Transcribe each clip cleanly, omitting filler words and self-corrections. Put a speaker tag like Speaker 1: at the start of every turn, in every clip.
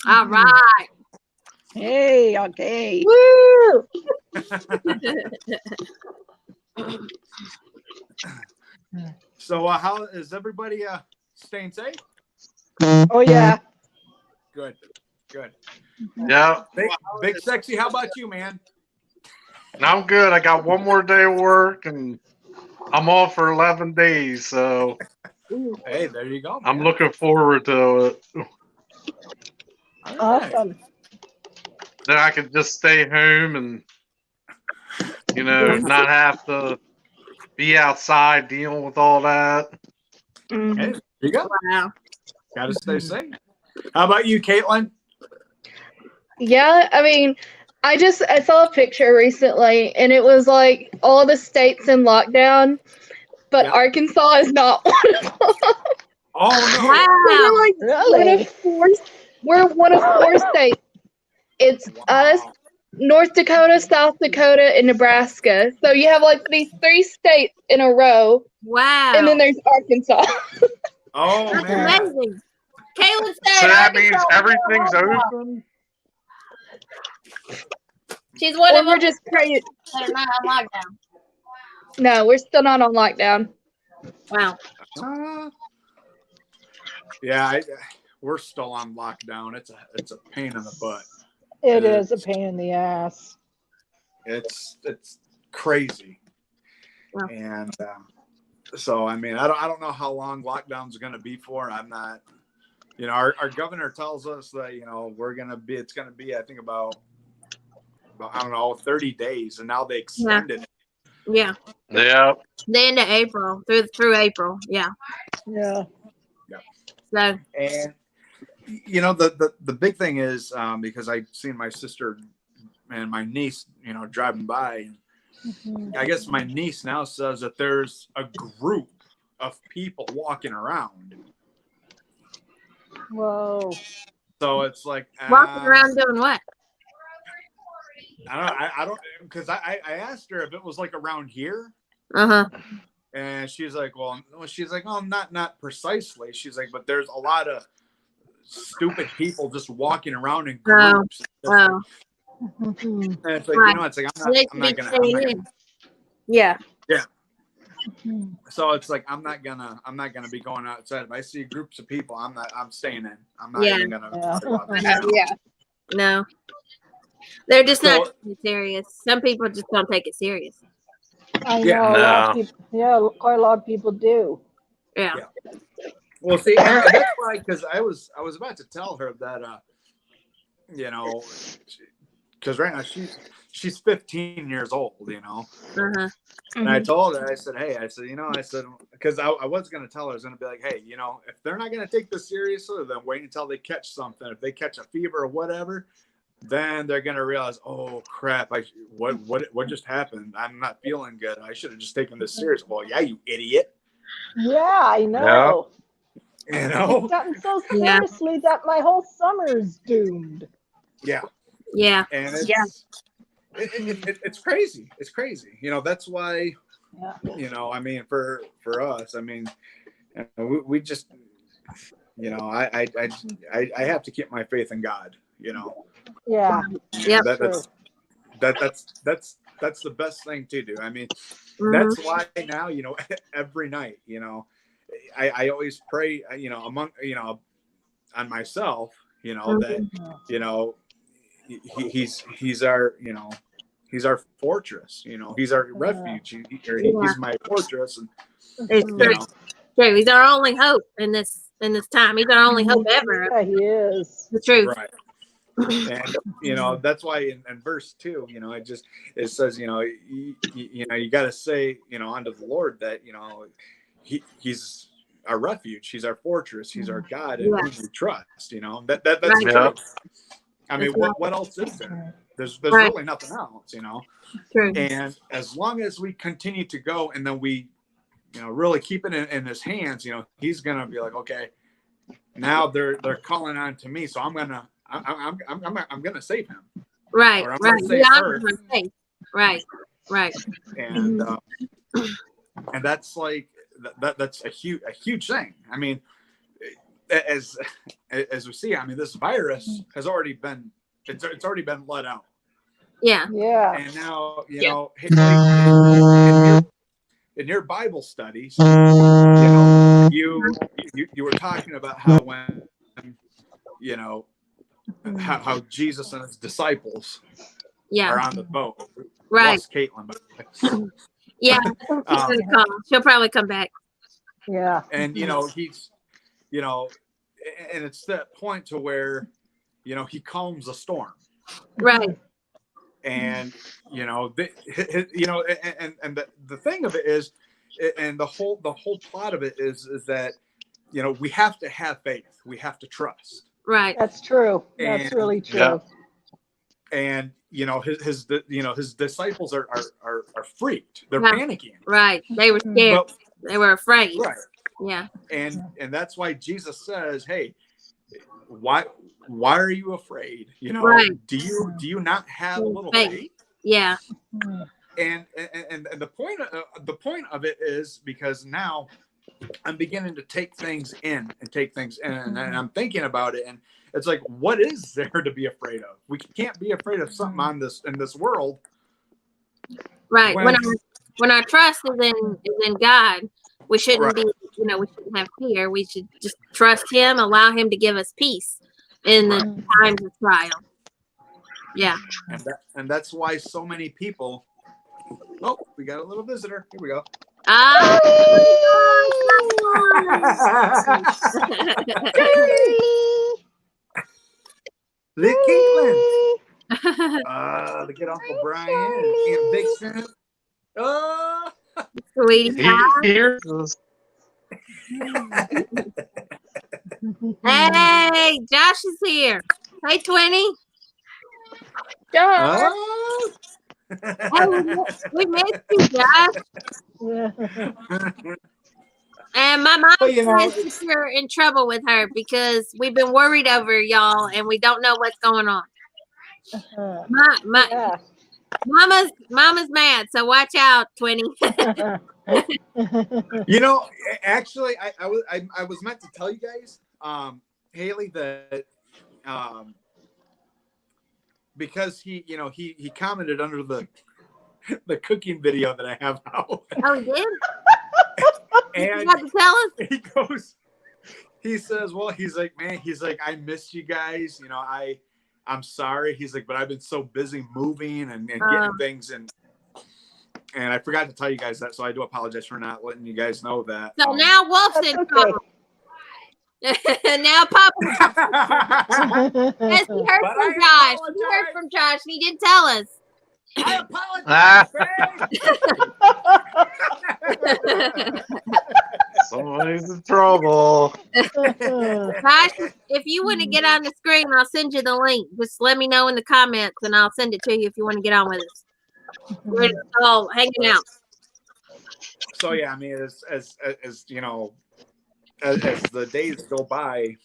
Speaker 1: All right.
Speaker 2: Hey, okay.
Speaker 1: Woo!
Speaker 3: So how is everybody staying safe?
Speaker 2: Oh yeah.
Speaker 3: Good.
Speaker 4: Yeah,
Speaker 3: Big Sexy, how about you, man?
Speaker 4: I'm good. I got one more day of work, and I'm off for 11 days, so
Speaker 3: Hey, there you go, man.
Speaker 4: I'm looking forward to it.
Speaker 3: All right.
Speaker 2: Awesome.
Speaker 4: Then I can just stay home and, not have to be outside dealing with all that.
Speaker 3: Hey, there you go.
Speaker 1: Wow.
Speaker 3: Gotta stay safe. How about you, Caitlin?
Speaker 5: Yeah, I mean, I saw a picture recently, and it was like all the states in lockdown, but
Speaker 3: Yeah.
Speaker 5: Arkansas is not one of them.
Speaker 3: Oh no.
Speaker 1: Wow.
Speaker 5: We're like
Speaker 2: Really?
Speaker 5: we're one of four states. It's us, North Dakota, South Dakota, and Nebraska. So you have like these three states in a row,
Speaker 1: Wow.
Speaker 5: and then there's Arkansas.
Speaker 3: Oh
Speaker 1: That's
Speaker 3: man.
Speaker 1: amazing. Caitlin said
Speaker 4: So that means
Speaker 1: Arkansas-
Speaker 4: everything's open?
Speaker 1: She's one
Speaker 5: Or
Speaker 1: of
Speaker 5: we're
Speaker 1: them
Speaker 5: just praying.
Speaker 1: that are not on lockdown.
Speaker 5: No, we're still not on lockdown.
Speaker 1: Wow.
Speaker 3: Yeah, we're still on lockdown. It's a pain in the butt.
Speaker 2: It is a pain in the ass.
Speaker 3: It's crazy.
Speaker 1: Wow.
Speaker 3: And so I mean, I don't know how long lockdown's going to be for. I'm not. Our governor tells us that it's going to be I think about I don't know 30 days, and now they extended it.
Speaker 1: Yeah.
Speaker 4: Yeah.
Speaker 1: The end of April through April. Yeah.
Speaker 2: Yeah.
Speaker 1: So
Speaker 3: And the big thing is because I've seen my sister and my niece driving by. I guess my niece now says that there's a group of people walking around.
Speaker 2: Whoa.
Speaker 3: So it's like
Speaker 1: walking around doing what?
Speaker 3: I don't because I asked her if it was like around here, and she's like, well, she's like, oh, not precisely. She's like, but there's a lot of stupid people just walking around in groups.
Speaker 1: Oh.
Speaker 3: And it's like it's like I'm not gonna.
Speaker 1: Yeah.
Speaker 3: Yeah. So it's like I'm not gonna be going outside. If I see groups of people, I'm staying in. I'm not even gonna talk about that.
Speaker 5: Yeah.
Speaker 1: No. They're just not serious. Some people just don't take it serious.
Speaker 2: I know.
Speaker 3: Yeah.
Speaker 2: A lot of people, quite a lot of people do.
Speaker 1: Yeah.
Speaker 3: Well, see, and that's why, because I was about to tell her that, because right now she's 15 years old, and I told her, I said, hey, because I was going to tell her, I was going to be like, hey, if they're not going to take this seriously, then wait until they catch something. If they catch a fever or whatever, then they're going to realize, oh crap, what just happened? I'm not feeling good. I should have just taken this serious. Well, yeah, you idiot.
Speaker 2: Yeah, I know.
Speaker 3: It's
Speaker 2: gotten so seriously that my whole summer's doomed.
Speaker 3: Yeah.
Speaker 1: Yeah.
Speaker 3: And it's crazy. It's crazy. That's why, I mean, for us, I mean, we just, I have to keep my faith in God,
Speaker 2: Yeah.
Speaker 1: Yeah.
Speaker 3: That's the best thing to do. I mean, that's why now, every night, I always pray, among, on myself, that, he's our, he's our fortress, he's our refuge. He's my fortress. And,
Speaker 1: it's true. He's our only hope in this time. He's our only hope ever.
Speaker 2: Yeah, he is.
Speaker 1: The truth.
Speaker 3: Right. And that's why in verse 2, it says, you got to say, unto the Lord that, he's our refuge, he's our fortress, he's our God, and who we trust. That's true. I mean, what else is there? There's really nothing else,
Speaker 1: True.
Speaker 3: And as long as we continue to go, and then we, really keep it in his hands, he's gonna be like, okay, now they're calling on to me, so I'm gonna save him.
Speaker 1: Right.
Speaker 3: Or I'm
Speaker 1: Right.
Speaker 3: gonna save her.
Speaker 1: Right. Right.
Speaker 3: And and that's like that's a huge thing. I mean, as we see, I mean, this virus has already been it's already been let out.
Speaker 1: Yeah.
Speaker 2: Yeah.
Speaker 3: And now, you
Speaker 1: Yeah.
Speaker 3: know, in your Bible studies, you know, you were talking about how when, you know, how Jesus and his disciples are on the boat.
Speaker 1: Right.
Speaker 3: Lost Caitlin.
Speaker 1: Yeah. She'll probably come back.
Speaker 2: Yeah.
Speaker 3: And, you know, he's, you know, and it's that point to where, you know, he calms a storm.
Speaker 1: Right.
Speaker 3: And, you know, you know, and the thing of it is, and the whole plot of it is that, you know, we have to have faith. We have to trust.
Speaker 1: Right.
Speaker 2: That's true. That's really true.
Speaker 4: Yeah.
Speaker 3: And, you know, his disciples are freaked. They're
Speaker 1: Yeah.
Speaker 3: panicking.
Speaker 1: Right. They were scared.
Speaker 3: Well,
Speaker 1: They were afraid.
Speaker 3: right.
Speaker 1: Yeah.
Speaker 3: And that's why Jesus says, hey, why are you afraid? You know,
Speaker 1: Right.
Speaker 3: do you not have a little faith?
Speaker 1: Yeah.
Speaker 3: And the point of it is because now I'm beginning to take things in, and I'm thinking about it, and it's like, what is there to be afraid of? We can't be afraid of something in this world.
Speaker 1: Right. When our trust is in God, we shouldn't be, you know, we shouldn't have fear. We should just trust him, allow him to give us peace in the times of trial. Yeah.
Speaker 3: And that's why so many people. Oh, we got a little visitor. Here we go. Look, Caitlin. Look at Uncle Brian and Aunt Vixen. Oh,
Speaker 1: Sweetie.
Speaker 4: Here.
Speaker 1: Hey, Josh is here. Hey, 20.
Speaker 5: Josh.
Speaker 3: oh.
Speaker 1: Oh, we missed you, Josh. And my mom says you're in trouble with her because we've been worried over y'all and we don't know what's going on. Mama's mad, so watch out, 20.
Speaker 3: You know, actually, I was meant to tell you guys, Haley, that because he commented under the cooking video that I have out.
Speaker 1: Oh, he did?
Speaker 3: And
Speaker 1: you got to tell us?
Speaker 3: He goes, he says, well, he's like, man, I missed you guys. You know, I'm sorry. He's like, but I've been so busy moving and getting things and I forgot to tell you guys that, so I do apologize for not letting you guys know that.
Speaker 1: So now Wolf's in trouble. Now Papa. Yes, he heard from Josh. He heard from Josh, and he didn't tell us.
Speaker 3: I apologize.
Speaker 4: Somebody's in trouble.
Speaker 1: Josh, if you want to get on the screen, I'll send you the link. Just let me know in the comments, and I'll send it to you if you want to get on with us. We're all hanging out.
Speaker 3: So yeah, I mean, as you know, as the days go by,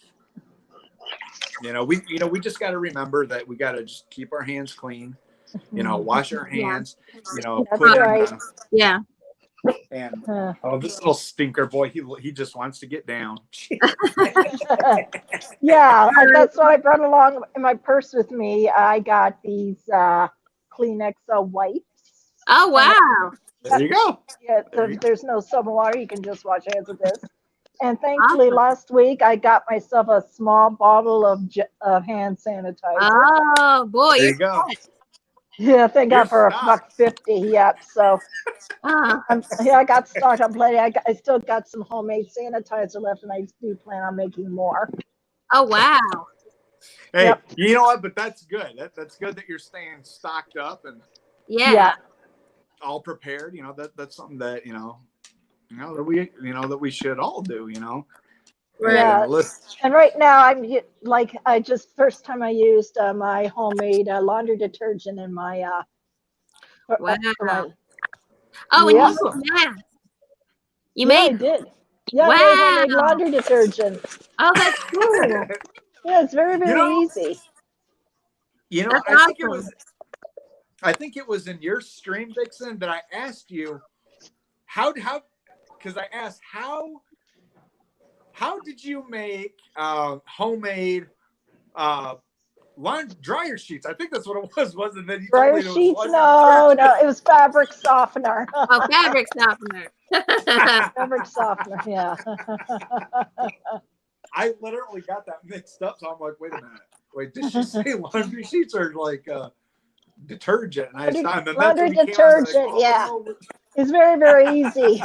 Speaker 3: we just got to remember that we got to just keep our hands clean. You know, wash our hands. You know,
Speaker 2: That's
Speaker 3: put
Speaker 2: right.
Speaker 1: Yeah.
Speaker 3: And this little stinker boy, he just wants to get down.
Speaker 2: Yeah, that's what I brought along in my purse with me. I got these Kleenex wipes.
Speaker 1: Oh wow!
Speaker 3: There you go.
Speaker 2: Yeah, there's no soap and water. You can just wash your hands with this. And thankfully, last week I got myself a small bottle of hand sanitizer.
Speaker 1: Oh boy!
Speaker 3: There you go.
Speaker 2: Yeah, thank God for $1.50. Yep. So, I got stocked on plenty. I still got some homemade sanitizer left, and I do plan on making more.
Speaker 1: Oh wow!
Speaker 3: Hey, you know what? But that's good. That's good that you're staying stocked up and all prepared. You know that's something that that we should all do. You know.
Speaker 2: Yeah. And right now I'm like first time I used my homemade laundry detergent in my
Speaker 1: wow.
Speaker 2: Oh,
Speaker 1: and you made you made
Speaker 2: I did. Yeah,
Speaker 1: wow.
Speaker 2: I made homemade laundry detergent.
Speaker 1: Oh, that's cool.
Speaker 2: Yeah, it's very, very easy.
Speaker 3: You know,
Speaker 1: that's
Speaker 3: awesome. I think it was in your stream, Vixen, that I asked you how because I asked how how did you make homemade dryer sheets? I think that's what it was, wasn't it?
Speaker 2: Dryer sheets? No, it was fabric softener.
Speaker 1: Oh, fabric softener.
Speaker 2: Fabric softener, yeah.
Speaker 3: I literally got that mixed up, so I'm like, wait a minute. Wait, did she say laundry sheets or like detergent? And
Speaker 2: laundry detergent, like, yeah. No. It's very, very easy.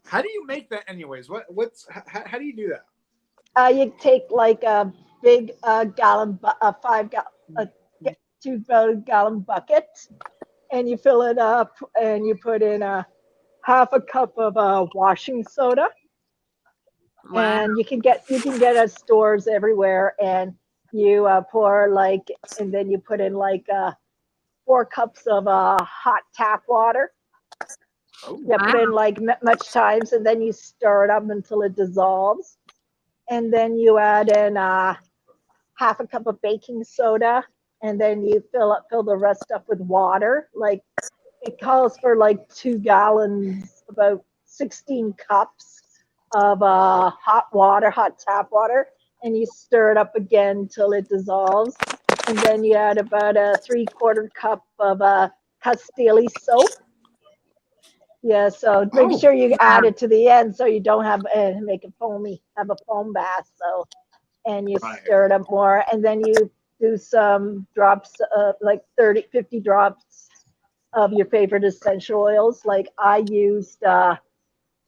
Speaker 3: How do you make that anyways? How do you do that?
Speaker 2: You take like a big gallon, 2-gallon bucket, and you fill it up, and you put in half a cup of washing soda. Wow. And you can get at stores everywhere, and you pour and then you put in 4 cups of hot tap water. Oh, you put in much times, and then you stir it up until it dissolves. And then you add in half a cup of baking soda, and then you fill the rest up with water. It calls for 2 gallons, about 16 cups of hot tap water, and you stir it up again till it dissolves. And then you add about a 3/4 cup of Castile soap. Yeah, so make sure you add it to the end so you don't have make it foamy, have a foam bath. So, and you stir it up more, and then you do some drops, 50 drops of your favorite essential oils. Like I used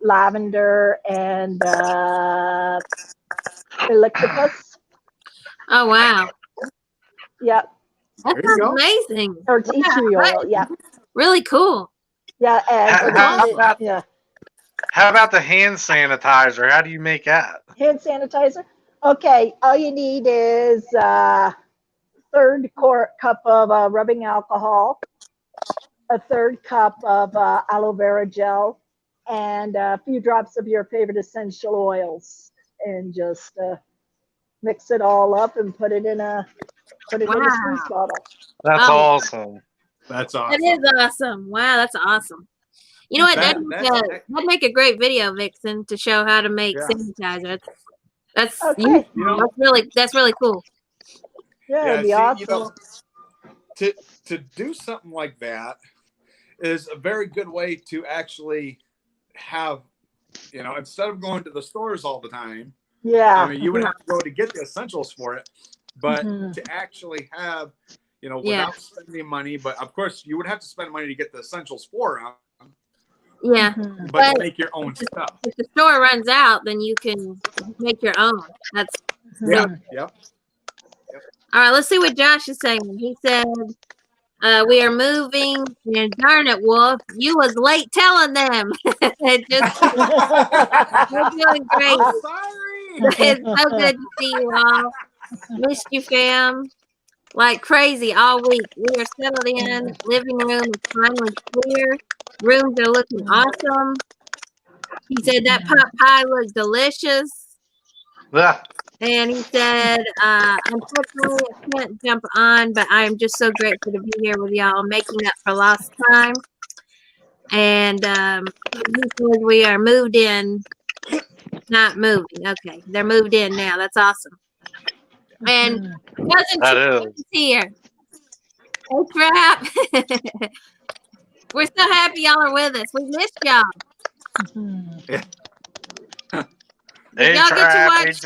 Speaker 2: lavender and eucalyptus.
Speaker 1: Oh wow!
Speaker 2: Yeah,
Speaker 1: that sounds amazing.
Speaker 2: Or tea tree oil. Yeah,
Speaker 1: really cool.
Speaker 2: Yeah, and
Speaker 4: how about the hand sanitizer? How do you make that?
Speaker 2: Hand sanitizer? Okay, all you need is 1/3 cup of rubbing alcohol, 1/3 cup of aloe vera gel, and a few drops of your favorite essential oils, and just mix it all up and put it in a squeeze bottle.
Speaker 4: That's awesome.
Speaker 3: That's awesome.
Speaker 1: That is awesome. Wow, that's awesome. You know what? That'd make a great video, Vixen, to show how to make sanitizer. That's
Speaker 2: okay.
Speaker 1: That's really cool.
Speaker 2: Yeah, it'd be awesome.
Speaker 3: To do something like that is a very good way to actually have, instead of going to the stores all the time.
Speaker 2: Yeah.
Speaker 3: I mean, you would have to go to get the essentials for it, but to actually have, without spending money, but of course you would have to spend money to get the essentials for them.
Speaker 1: Yeah.
Speaker 3: But make your own stuff.
Speaker 1: If the store runs out, then you can make your own. That's
Speaker 3: Yep.
Speaker 1: All right, let's see what Josh is saying. He said, we are moving, and darn it, Wolf, you was late telling them. They're doing great.
Speaker 3: I'm sorry.
Speaker 1: It's so good to see you all. Missed you, fam. Like crazy all week. We are settled in. Living room is finally clear. Rooms are looking awesome. He said that pot pie looked delicious.
Speaker 4: Yeah.
Speaker 1: And he said, unfortunately, I can't jump on, but I am just so grateful to be here with y'all, making up for lost time. And he said we are moved in, not moving. Okay, they're moved in now. That's awesome. And Cousin Chip is here. Hey, Trap. We're so happy y'all are with us. We missed y'all.
Speaker 3: Yeah.
Speaker 4: Hey,
Speaker 1: y'all get to watch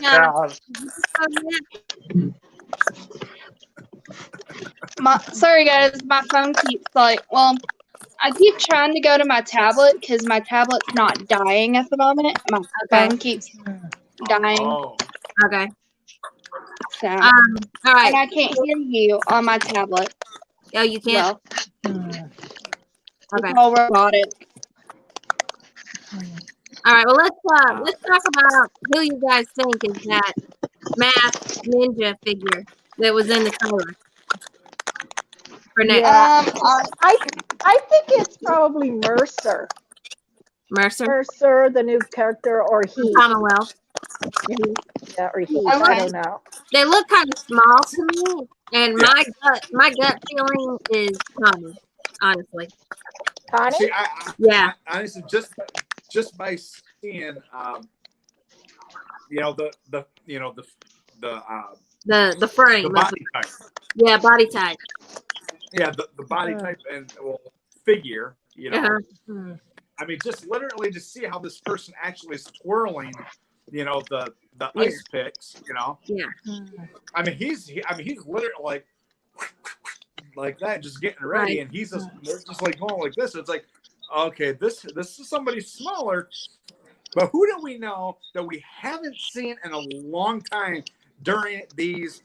Speaker 5: sorry guys, my phone keeps I keep trying to go to my tablet because my tablet's not dying at the moment. My phone keeps dying.
Speaker 3: Oh.
Speaker 1: Okay.
Speaker 5: So,
Speaker 1: all right.
Speaker 5: And I can't hear you on my tablet.
Speaker 1: Oh, you can't?
Speaker 5: Okay. It's all robotic.
Speaker 1: All right, well, let's talk about who you guys think is that math ninja figure that was in the trailer. For next.
Speaker 2: I think it's probably Mercer. Mercer, the new character, or he.
Speaker 1: Commonwealth.
Speaker 2: Yeah, or he. I don't know.
Speaker 1: They look kind of small to me, and my gut feeling is Connie, honestly.
Speaker 2: Connie?
Speaker 3: See,
Speaker 1: yeah.
Speaker 3: Honestly, just by seeing, you know, the
Speaker 1: frame.
Speaker 3: the body type.
Speaker 1: Yeah, body type.
Speaker 3: Yeah, the body type and figure. You know,
Speaker 2: Hmm.
Speaker 3: I mean, just literally to see how this person actually is twirling, you know, the ice picks. You know.
Speaker 1: Yeah.
Speaker 3: I mean, he's literally like that, just getting ready,
Speaker 1: Right.
Speaker 3: and he's just like going like this. It's like, okay, this is somebody smaller, but who do we know that we haven't seen in a long time during these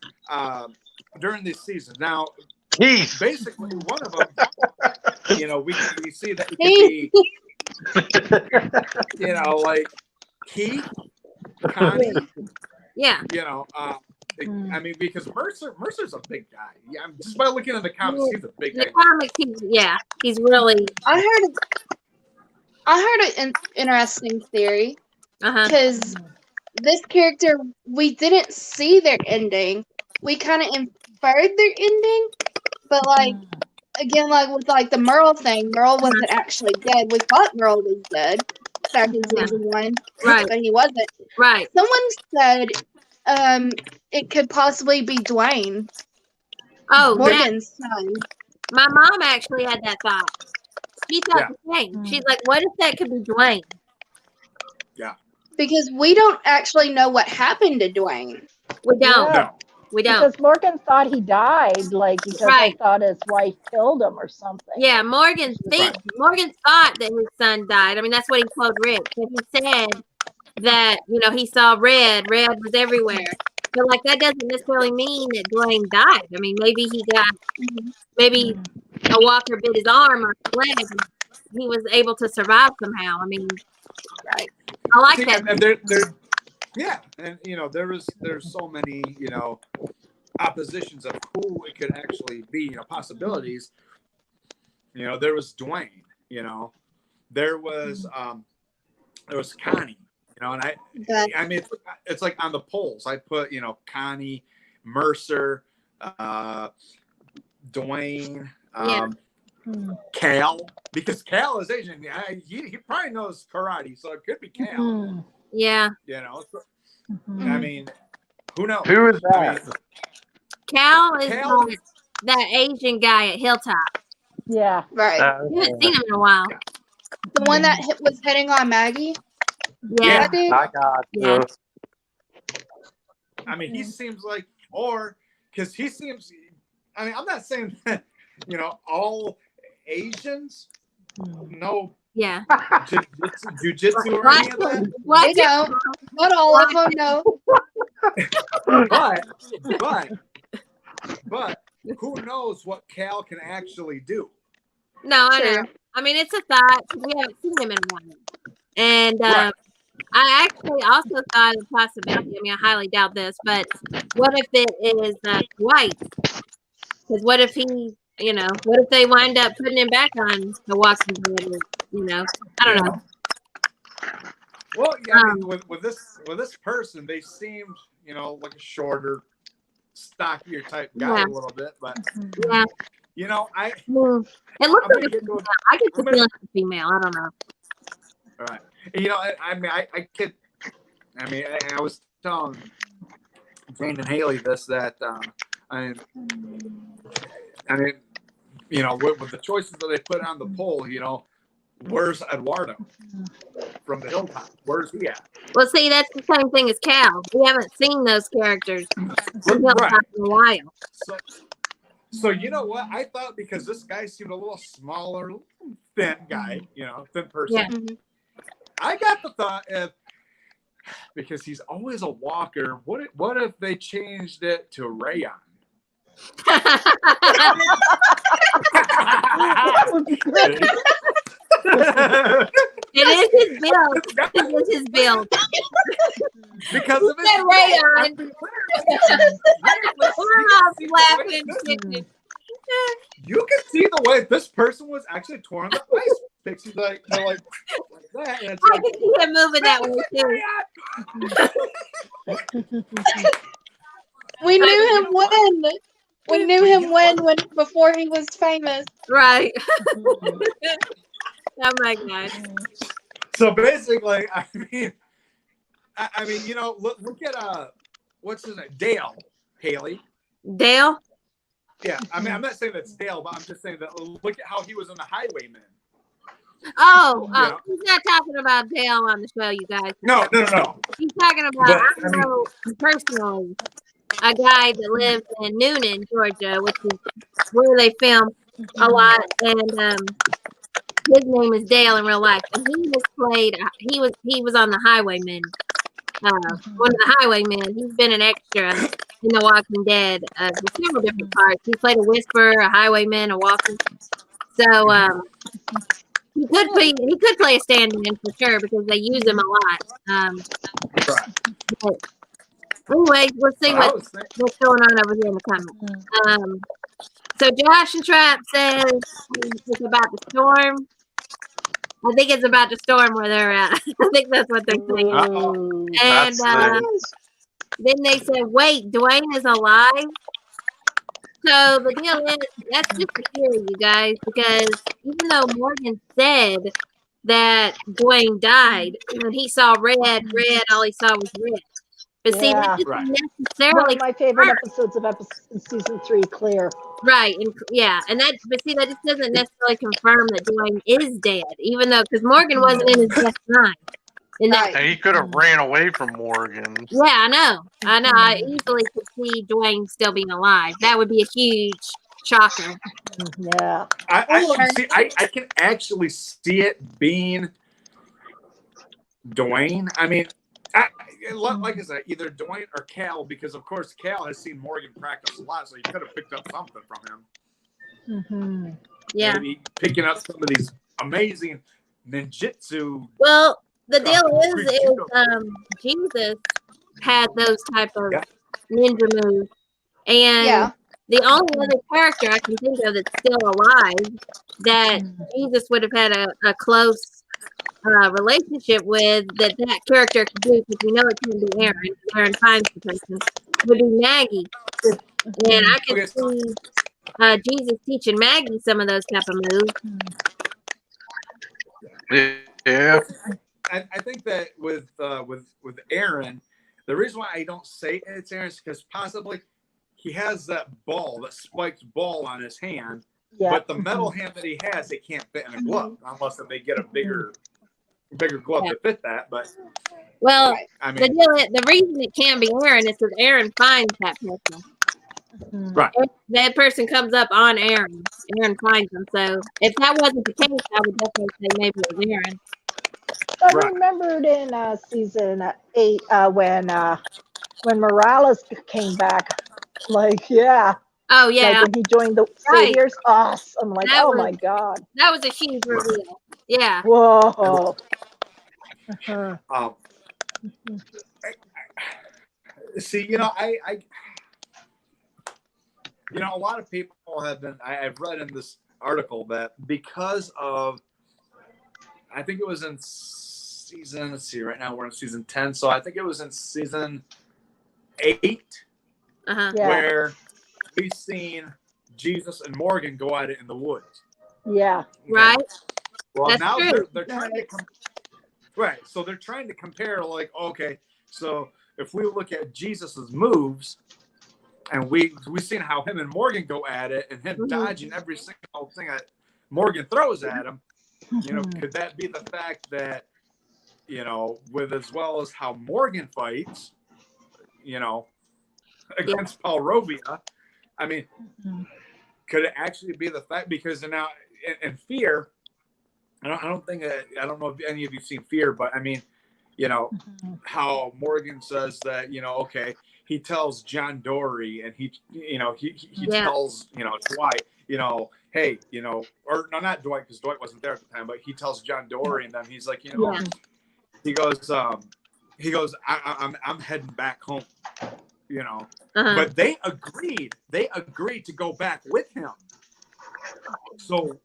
Speaker 3: seasons? Now,
Speaker 4: Keith.
Speaker 3: basically, one of them, you know, we see that it could be, you know, like Keith, Connie,
Speaker 1: Yeah.
Speaker 3: you know. I mean, because Mercer's a big guy. Yeah, just by looking at the comics, he's a big
Speaker 1: In the
Speaker 3: guy.
Speaker 1: comics, he's really.
Speaker 5: I heard an interesting theory because this character, we didn't see their ending. We kind of inferred their ending, but like again, like with like the Merle thing, Merle wasn't actually dead. We thought Merle was dead back in season 1,
Speaker 1: Right.
Speaker 5: but he wasn't.
Speaker 1: Right.
Speaker 5: Someone said it could possibly be Dwayne,
Speaker 1: Oh,
Speaker 5: Morgan's son.
Speaker 1: my mom actually had that thought. She thought the same. She's like, "What if that could be Dwayne?"
Speaker 3: Yeah.
Speaker 5: Because we don't actually know what happened to Dwayne.
Speaker 1: We don't.
Speaker 2: Yeah.
Speaker 1: We don't.
Speaker 2: Because Morgan thought he died, like because I thought his wife killed him or something.
Speaker 1: Yeah, Morgan thought that his son died. I mean, that's what he told Rick. But he said that, you know, he saw red. Red was everywhere. But like that doesn't necessarily mean that Dwayne died. I mean, maybe he got maybe a walker bit his arm or his leg. And he was able to survive somehow. I mean, I like that.
Speaker 3: And yeah, and you know, there's so many, you know, oppositions of who it could actually be, you know, possibilities. You know, there was Dwayne, you know, there was Connie, you know, and I mean it's like on the polls I put, you know, Connie, Mercer, Dwayne, Cal, because Cal is Asian. He probably knows karate, so it could be Cal.
Speaker 1: Yeah.
Speaker 3: You know, I mean, who knows?
Speaker 4: Who is that?
Speaker 3: I mean,
Speaker 1: Cal is that Asian guy at Hilltop.
Speaker 2: Yeah.
Speaker 5: Right.
Speaker 1: You haven't seen him in a while.
Speaker 5: The one that was hitting on Maggie?
Speaker 1: Yeah.
Speaker 4: I got
Speaker 1: Yeah.
Speaker 3: I mean, he seems like, or because he seems, I mean, I'm not saying that, you know, all Asians know jujitsu or any of that.
Speaker 5: They don't. Not all of them know.
Speaker 3: But who knows what Cal can actually do?
Speaker 1: No, I know. I mean, it's a thought. We haven't seen him in a while. And I actually also thought of a possibility. I mean, I highly doubt this, but what if it is Dwight? Because what if he, you know, what if they wind up putting him back on the Walking Dead? You know, I don't know.
Speaker 3: Well, yeah, I mean, with this person, they seemed, you know, like a shorter, stockier type guy a little bit, but you know, it looks like
Speaker 1: I get the feeling it's a female. I don't know.
Speaker 3: All right, you know, I was telling Jane and Haley this that I mean, you know, with the choices that they put on the poll, you know, where's Eduardo from the Hilltop? Where's he at?
Speaker 1: Well, see, that's the same thing as Cal. We haven't seen those characters from Hilltop in a while.
Speaker 3: So you know what? I thought because this guy seemed a little smaller, thin guy, you know, thin person.
Speaker 1: Yeah.
Speaker 3: I got the thought of, because he's always a walker, what if they changed it to Rayon?
Speaker 1: It is his build. It is his build.
Speaker 3: Because of his
Speaker 1: Rayon.
Speaker 3: You can see the way this person was actually torn the ice picks. He's like, they're like that. And it's
Speaker 1: I can see him moving that way too.
Speaker 5: We knew him when. We knew him when before he was famous.
Speaker 1: Right. Oh my God.
Speaker 3: So basically, I mean, you know, look at what's his name, Dale Haley.
Speaker 1: Dale.
Speaker 3: Yeah, I mean, I'm not saying that's Dale, but I'm just saying that look at how he was in the Highwaymen.
Speaker 1: Oh,
Speaker 3: Yeah.
Speaker 1: he's not talking about Dale on the show, you guys.
Speaker 3: No.
Speaker 1: He's talking about,
Speaker 3: But,
Speaker 1: I know personally, a guy that lives in Noonan, Georgia, which is where they film a lot, and his name is Dale in real life, and he was played. He was on the Highwaymen. One of the Highwaymen. He's been an extra in The Walking Dead. Several different parts. He played a Whisperer, a Highwayman, a Walker. So he could play a stand-in for sure because they use him a lot. But anyway, we'll see what's going on over here in the comments. So Josh and Trap says it's about the storm. I think it's about the storm where they're at. I think that's what they're saying. And then they said, wait, Dwayne is alive? So the deal is, that's just a theory, you guys, because even though Morgan said that Dwayne died, when he saw red, all he saw was red. But see, that doesn't necessarily
Speaker 2: one of my favorite episodes of season 3, Clear.
Speaker 1: Right, and that, but see, that just doesn't necessarily confirm that Dwayne is dead, even though, because Morgan wasn't in his best time.
Speaker 4: And he could have ran away from Morgan.
Speaker 1: Yeah, I know. I easily could see Dwayne still being alive. That would be a huge shocker.
Speaker 2: Yeah.
Speaker 3: I can actually see it being Dwayne. I mean, like I said, either Dwayne or Cal, because of course Cal has seen Morgan practice a lot, so he could have picked up something from him.
Speaker 1: Yeah.
Speaker 3: Maybe picking up some of these amazing ninjutsu.
Speaker 1: Well, the deal is Jesus had those type of ninja moves, and the only other character I can think of that's still alive that Jesus would have had a close relationship with that character could do, because we know it can be Aaron. Aaron finds the person, would be Maggie, and I could see Jesus teaching Maggie some of those type of moves.
Speaker 4: Yeah.
Speaker 3: I think that with Aaron, the reason why I don't say it's Aaron is because possibly he has that spiked ball on his hand, but the metal hand that he has, it can't fit in a glove unless they get a bigger glove to fit that. But I mean,
Speaker 1: the reason it can be Aaron is because Aaron finds that person.
Speaker 3: Right.
Speaker 1: If that person comes up on Aaron. Aaron finds them. So if that wasn't the case, I would definitely say maybe it was Aaron.
Speaker 2: I remembered in season 8 when Morales came back, like
Speaker 1: oh yeah,
Speaker 2: like when he joined the Saviors. Awesome! Like my god,
Speaker 1: that was a huge reveal. Yeah.
Speaker 2: Whoa.
Speaker 3: See, you know, I a lot of people have been. I've read in this article that because of, I think it was in season. Let's see. Right now we're in season 10, so I think it was in season 8 where we've seen Jesus and Morgan go at it in the woods.
Speaker 2: Yeah.
Speaker 1: Right.
Speaker 3: Well,
Speaker 1: that's
Speaker 3: now
Speaker 1: true.
Speaker 3: they're trying to so they're trying to compare. Like, okay, so if we look at Jesus's moves, and we've seen how him and Morgan go at it, and him dodging every single thing that Morgan throws at him. You know, could that be the fact that, with as well as how Morgan fights, against Paul Rovia? I mean, could it actually be the fact, because now in Fear, I don't know if any of you've seen Fear, but I mean, how Morgan says that, okay, he tells John Dory, and he tells, Dwight, hey, or no, not Dwight, because Dwight wasn't there at the time, but he tells John Dory and them, he's like, he goes, I'm heading back home, but they agreed to go back with him. So,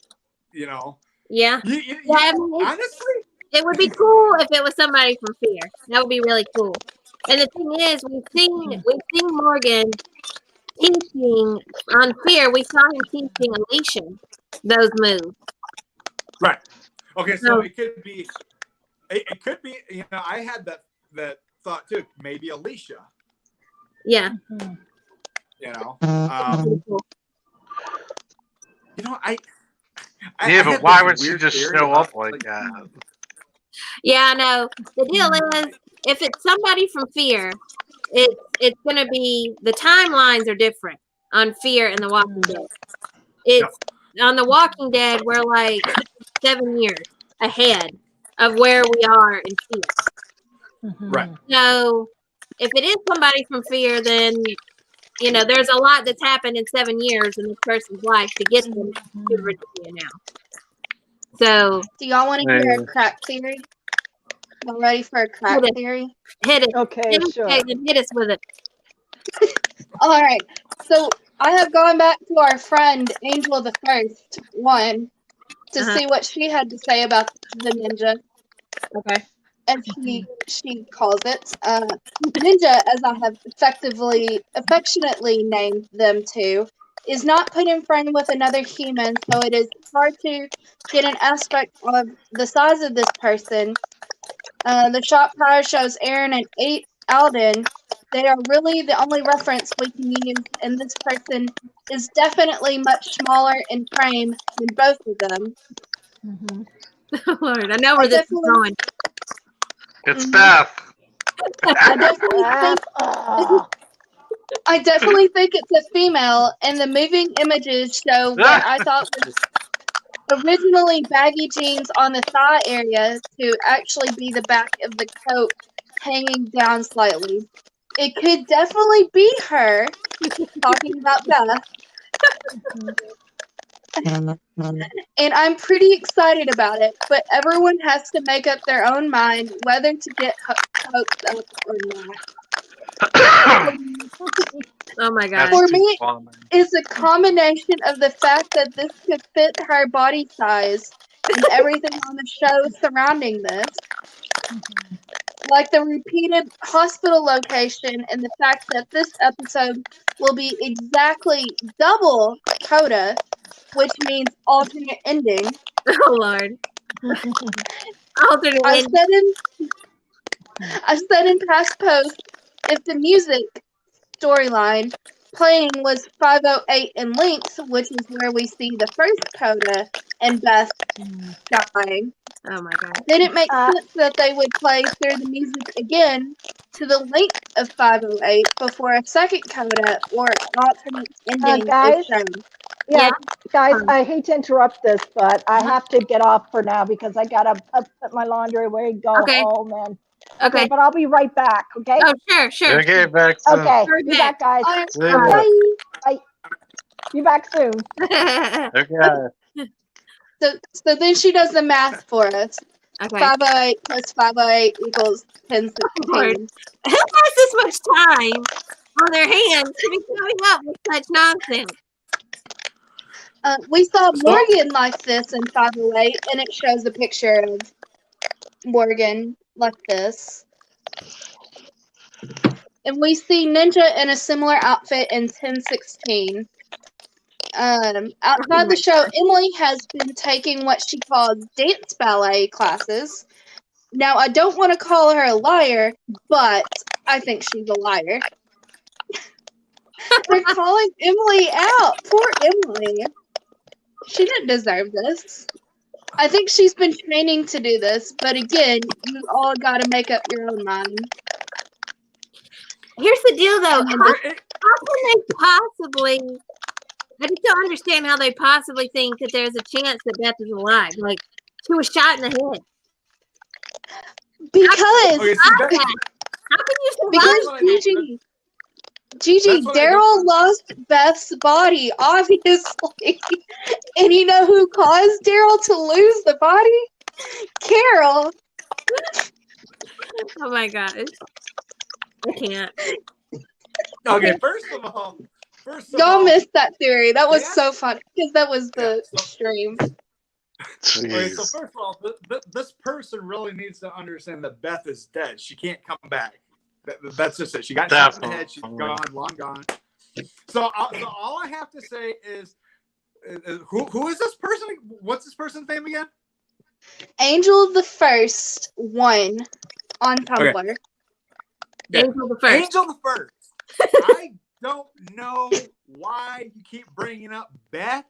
Speaker 1: Yeah.
Speaker 3: I mean, honestly,
Speaker 1: it would be cool if it was somebody from Fear. That would be really cool. And the thing is, we've seen Morgan teaching on Fear. We saw him teaching Alicia those moves.
Speaker 3: Right. Okay, so it could be it could be. You know, I had that thought too. Maybe Alicia.
Speaker 1: Yeah.
Speaker 3: You know.
Speaker 1: Cool.
Speaker 3: You know, I
Speaker 4: but why would she just show up like that?
Speaker 1: Yeah, I know. The deal is, if it's somebody from Fear, it's gonna be, the timelines are different on Fear and The Walking Dead. It's on The Walking Dead, we're like 7 years ahead of where we are in Fear.
Speaker 3: Right.
Speaker 1: So if it is somebody from Fear, then you know there's a lot that's happened in 7 years in this person's life to get them to Virginia now. So
Speaker 5: do y'all want to hear a crack theory? Y'all ready for a crack theory?
Speaker 1: hit it.
Speaker 2: Okay,
Speaker 1: hit us,
Speaker 2: sure.
Speaker 1: Caitlin, hit us with it.
Speaker 5: All right. So I have gone back to our friend Angel the First one to see what she had to say about the ninja.
Speaker 1: Okay.
Speaker 5: As she calls it. Ninja, as I have affectionately named them to, is not put in front with another human, so it is hard to get an aspect of the size of this person. The shot power shows Aaron and Alden. They are really the only reference we can use, and this person is definitely much smaller in frame than both of them.
Speaker 1: Lord, I know where this is going.
Speaker 4: It's Beth.
Speaker 5: I definitely think it's a female, and the moving images show what I thought was originally baggy jeans on the thigh area to actually be the back of the coat hanging down slightly. It could definitely be her, talking about Beth. And I'm pretty excited about it, but everyone has to make up their own mind whether to get hooked up or not.
Speaker 1: Oh my god.
Speaker 5: For me, it's a combination of the fact that this could fit her body size and everything on the show surrounding this. Like the repeated hospital location and the fact that this episode will be exactly double Coda, which means alternate ending.
Speaker 1: Oh Lord. Alternate
Speaker 5: I
Speaker 1: ending.
Speaker 5: said in past posts, if the music storyline playing was 508 in length, which is where we see the first Coda and Beth dying.
Speaker 1: Oh my god.
Speaker 5: Then it makes sense that they would play through the music again to the length of 508 before a second Coda or alternate ending
Speaker 2: guys,
Speaker 5: is shown.
Speaker 2: Yeah, guys, I hate to interrupt this, but I have to get off for now because I gotta put my laundry away, go home, and okay, but I'll be right back. Okay.
Speaker 1: Oh, sure.
Speaker 4: Okay, back soon.
Speaker 2: Okay, be back, guys.
Speaker 5: Bye.
Speaker 2: Bye. Be back soon.
Speaker 4: Okay.
Speaker 5: So then she does the math for us.
Speaker 1: Okay.
Speaker 5: 508 plus 508 equals 1016.
Speaker 1: Who has this much time on their hands to be coming up with such nonsense?
Speaker 5: We saw Morgan like this in 508, and it shows a picture of Morgan like this. And we see Ninja in a similar outfit in 1016. Outside the show, Emily has been taking what she calls dance ballet classes. Now, I don't want to call her a liar, but I think she's a liar. They're calling Emily out. Poor Emily. She didn't deserve this. I think she's been training to do this, but again, you all got to make up your own mind.
Speaker 1: Here's the deal, though. How can they possibly? I just don't understand how they possibly think that there's a chance that Beth is alive. Like, she was shot in the head.
Speaker 5: Because
Speaker 1: how can you survive?
Speaker 5: Gigi, Daryl lost Beth's body, obviously. And you know who caused Daryl to lose the body? Carol.
Speaker 1: Oh my gosh. I can't.
Speaker 3: Okay, first of all,
Speaker 5: y'all missed that theory. That was so funny because that was the stream.
Speaker 3: Okay, so first of all, this person really needs to understand that Beth is dead. She can't come back. That's just it. She got shot in the head. She's gone, long gone. So all I have to say is, who is this person? What's this person's name again?
Speaker 5: Angel the First won on Tumblr.
Speaker 3: Okay.
Speaker 1: Angel the First.
Speaker 3: Angel the First. I don't know why you keep bringing up Beth.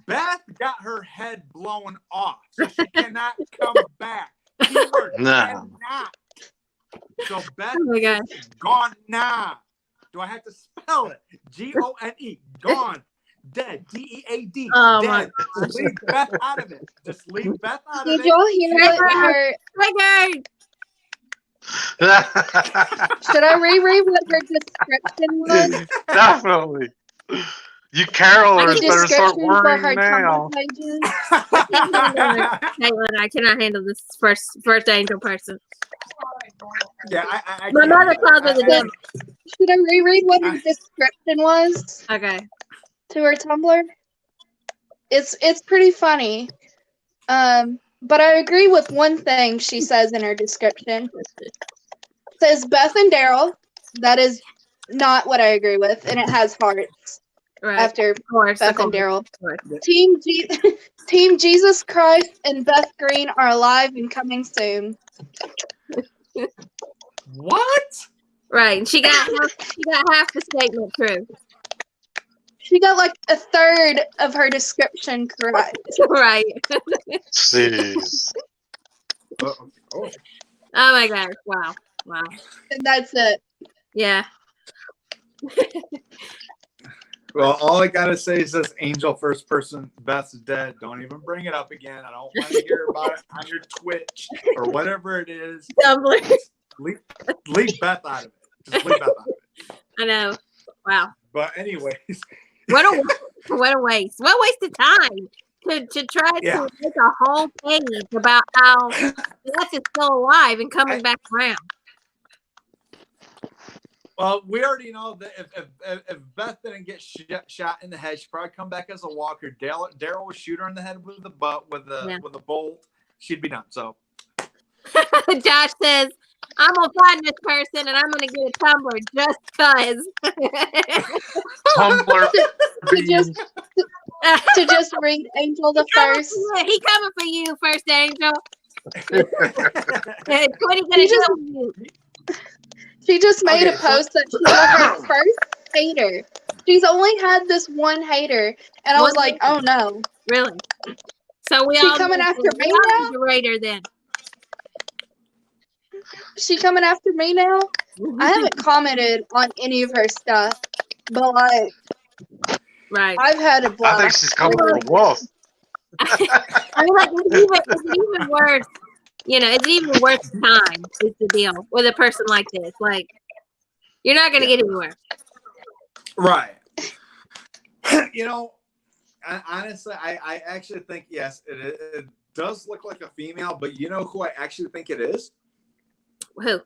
Speaker 3: Beth got her head blown off, so she cannot come back. Keyword cannot. So Beth is gone now. Do I have to spell it? Gone. Gone. Dead. DEAD.
Speaker 1: Oh
Speaker 3: dead. Just leave Beth out of it. Just leave Beth out of it.
Speaker 5: Did y'all hear what her?
Speaker 1: Triggered.
Speaker 5: Should I reread what her description was?
Speaker 4: Definitely. You carolers better start
Speaker 5: Description for her
Speaker 4: worrying now.
Speaker 5: Tumblr pages.
Speaker 1: Caitlin, I cannot handle this first angel person.
Speaker 3: Yeah, I
Speaker 1: My mother calls her the devil.
Speaker 5: Should I reread what her description was
Speaker 1: Okay.
Speaker 5: to her Tumblr? It's pretty funny. But I agree with one thing she says in her description. It says Beth and Daryl. That is not what I agree with, and it has hearts after Beth and Daryl. Team Jesus Christ and Beth Green are alive and coming soon.
Speaker 3: What?
Speaker 1: Right. She got half the statement true.
Speaker 5: She got like a third of her description correct.
Speaker 1: Right.
Speaker 4: Jeez.
Speaker 3: Oh.
Speaker 1: Oh my gosh. Wow.
Speaker 5: And that's it.
Speaker 1: Yeah.
Speaker 3: Well, all I gotta say is this: Angel first person, Beth's dead. Don't even bring it up again. I don't want to hear about it on your Twitch or whatever it is.
Speaker 1: Tumblr.
Speaker 3: Leave Beth out of it. Just leave Beth out of it.
Speaker 1: I know. Wow.
Speaker 3: But anyways,
Speaker 1: what a waste. What a waste of time to try to make a whole page about how Beth is still alive and coming back around.
Speaker 3: Well, we already know that if Beth didn't get shot in the head, she'd probably come back as a walker. Daryl would shoot her in the head with the with a bolt. She'd be done. So
Speaker 1: Josh says, I'm gonna find this person and I'm gonna get a Tumblr just cause.
Speaker 4: Tumblr.
Speaker 5: to just read Angel the First.
Speaker 1: He coming for you, First Angel. What are you gonna do with you?
Speaker 5: She just made a post that she was her first hater. She's only had this one hater, and I was like, oh no.
Speaker 1: Really? So
Speaker 5: She coming after me now?
Speaker 1: The raider then.
Speaker 5: She coming after me now? I haven't commented on any of her stuff, but like,
Speaker 1: right.
Speaker 5: I've had a blast.
Speaker 4: I think she's coming for the wolf.
Speaker 1: I mean, like, it's even worse. You know, it's even worse time is the deal with a person like this. Like, you're not going to get anywhere.
Speaker 3: right. You know, honestly, I actually think, yes, it does look like a female, but you know who I actually think it is?
Speaker 1: Who?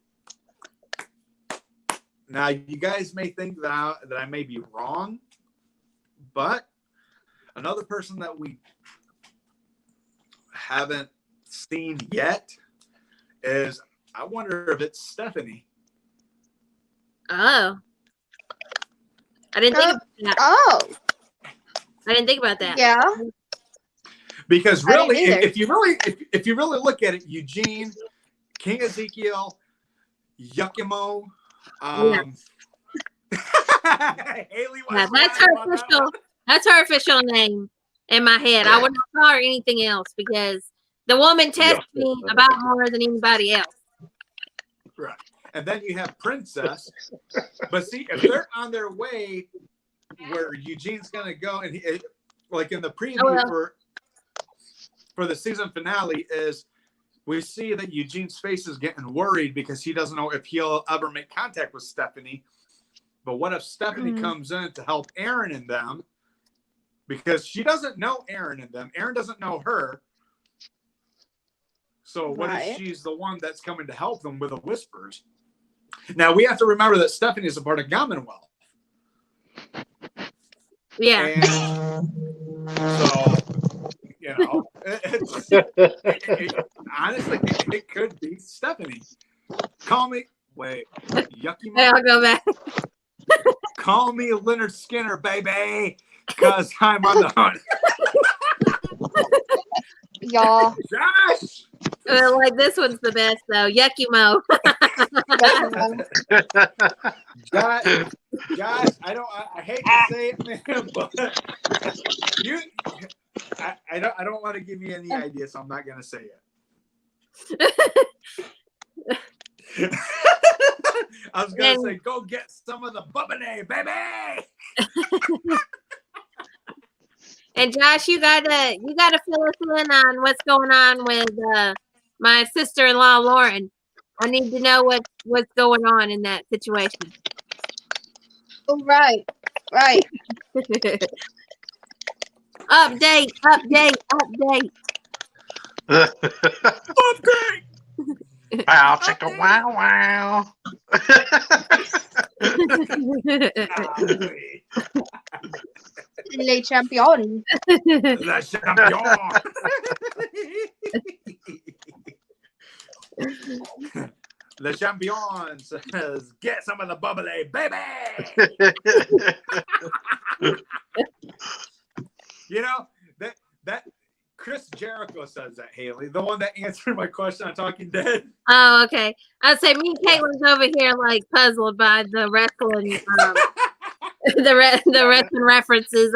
Speaker 3: Now, you guys may think that I may be wrong, but another person that we haven't seen yet is, I wonder if it's Stephanie.
Speaker 1: Oh. I didn't think about that.
Speaker 5: Oh.
Speaker 1: I didn't think about that.
Speaker 5: Yeah.
Speaker 3: Because really, if you really look at it, Eugene, King Ezekiel, Yakimo, Haley.
Speaker 1: Yeah, that's her official name in my head. I wouldn't call her anything else because the woman tests me about more than anybody else.
Speaker 3: Right. And then you have Princess. But see, if they're on their way where Eugene's going to go, and like in the preview for the season finale, is we see that Eugene's face is getting worried because he doesn't know if he'll ever make contact with Stephanie. But what if Stephanie comes in to help Aaron and them? Because she doesn't know Aaron and them. Aaron doesn't know her. So what if she's the one that's coming to help them with the whispers? Now, we have to remember that Stephanie is a part of Commonwealth.
Speaker 1: Yeah.
Speaker 3: And so, you know, honestly, it could be Stephanie. Call me. Wait. Yucky.
Speaker 1: Hey, I'll go back.
Speaker 3: Call me Leonard Skinner, baby. Because I'm on the hunt.
Speaker 5: Y'all.
Speaker 3: Shut Josh.
Speaker 1: Like this one's the best though. Yucky Mo.
Speaker 3: Josh, I hate to say it, man, but I don't want to give you any idea, so I'm not gonna say it. I was gonna say, go get some of the bubbly, baby.
Speaker 1: And Josh, you gotta fill us in on what's going on with my sister-in-law Lauren. I need to know what's going on in that situation.
Speaker 5: Oh, right.
Speaker 1: Update.
Speaker 4: Wow, chicka, wow, wow.
Speaker 5: Le champion.
Speaker 3: Le champion. Le champion says, get some of the bubbly, baby. You know, that Chris Jericho says that, Haley, the one that answered my question on Talking Dead.
Speaker 1: Oh, okay. I'd say me and Caitlin's over here like puzzled by the wrestling, the wrestling references.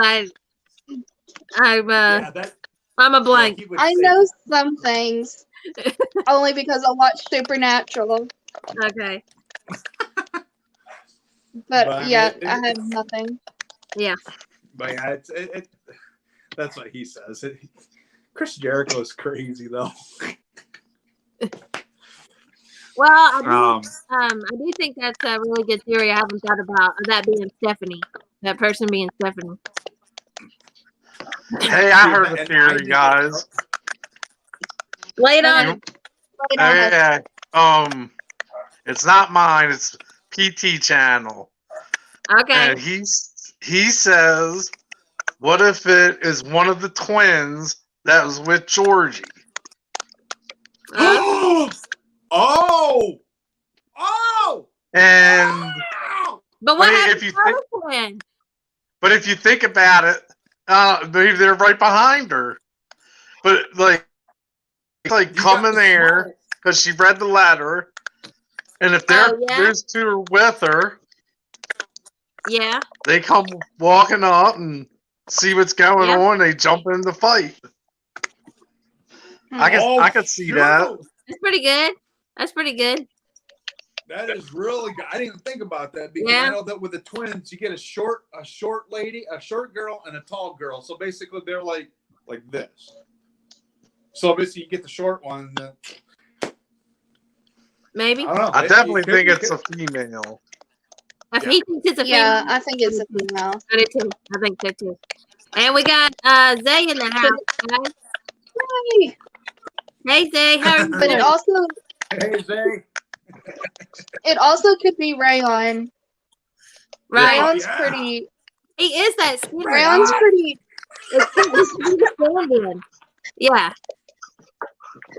Speaker 1: I'm a blank.
Speaker 3: Yeah,
Speaker 5: I know some things only because I watch Supernatural.
Speaker 1: Okay.
Speaker 5: But yeah, I have nothing.
Speaker 1: Yeah.
Speaker 3: But yeah, that's what he says. Chris Jericho is crazy though.
Speaker 1: Well, I do think that's a really good theory. I haven't thought about that being Stephanie. That person being Stephanie.
Speaker 4: Hey, I heard a theory, guys.
Speaker 1: Lay it on.
Speaker 4: Yeah. It's not mine. It's PT Channel.
Speaker 1: Okay.
Speaker 4: And he says, what if it is one of the twins that was with Georgie? And
Speaker 1: but what
Speaker 4: if you think about it, maybe they're right behind her. But like coming there because she read the letter, and if there's two with her,
Speaker 1: yeah,
Speaker 4: they come walking up and see what's going on. They jump in the fight. I could see that.
Speaker 1: That's pretty good.
Speaker 3: That is really good. I didn't even think about that because I know that with the twins, you get a short lady, a short girl, and a tall girl. So basically, they're like this. So basically, you get the short one.
Speaker 1: Maybe.
Speaker 4: I definitely think it's a female.
Speaker 1: If he thinks it's a female,
Speaker 5: yeah, I think it's a female.
Speaker 1: I do too. I think so too. And we got Zay in the house, guys.
Speaker 5: Hey.
Speaker 1: Hey Zay, how are you?
Speaker 5: But
Speaker 3: Hey Zay.
Speaker 5: It also could be Rayon. Rayon's pretty.
Speaker 1: He is that skinny.
Speaker 5: Rayon's pretty.
Speaker 1: Yeah.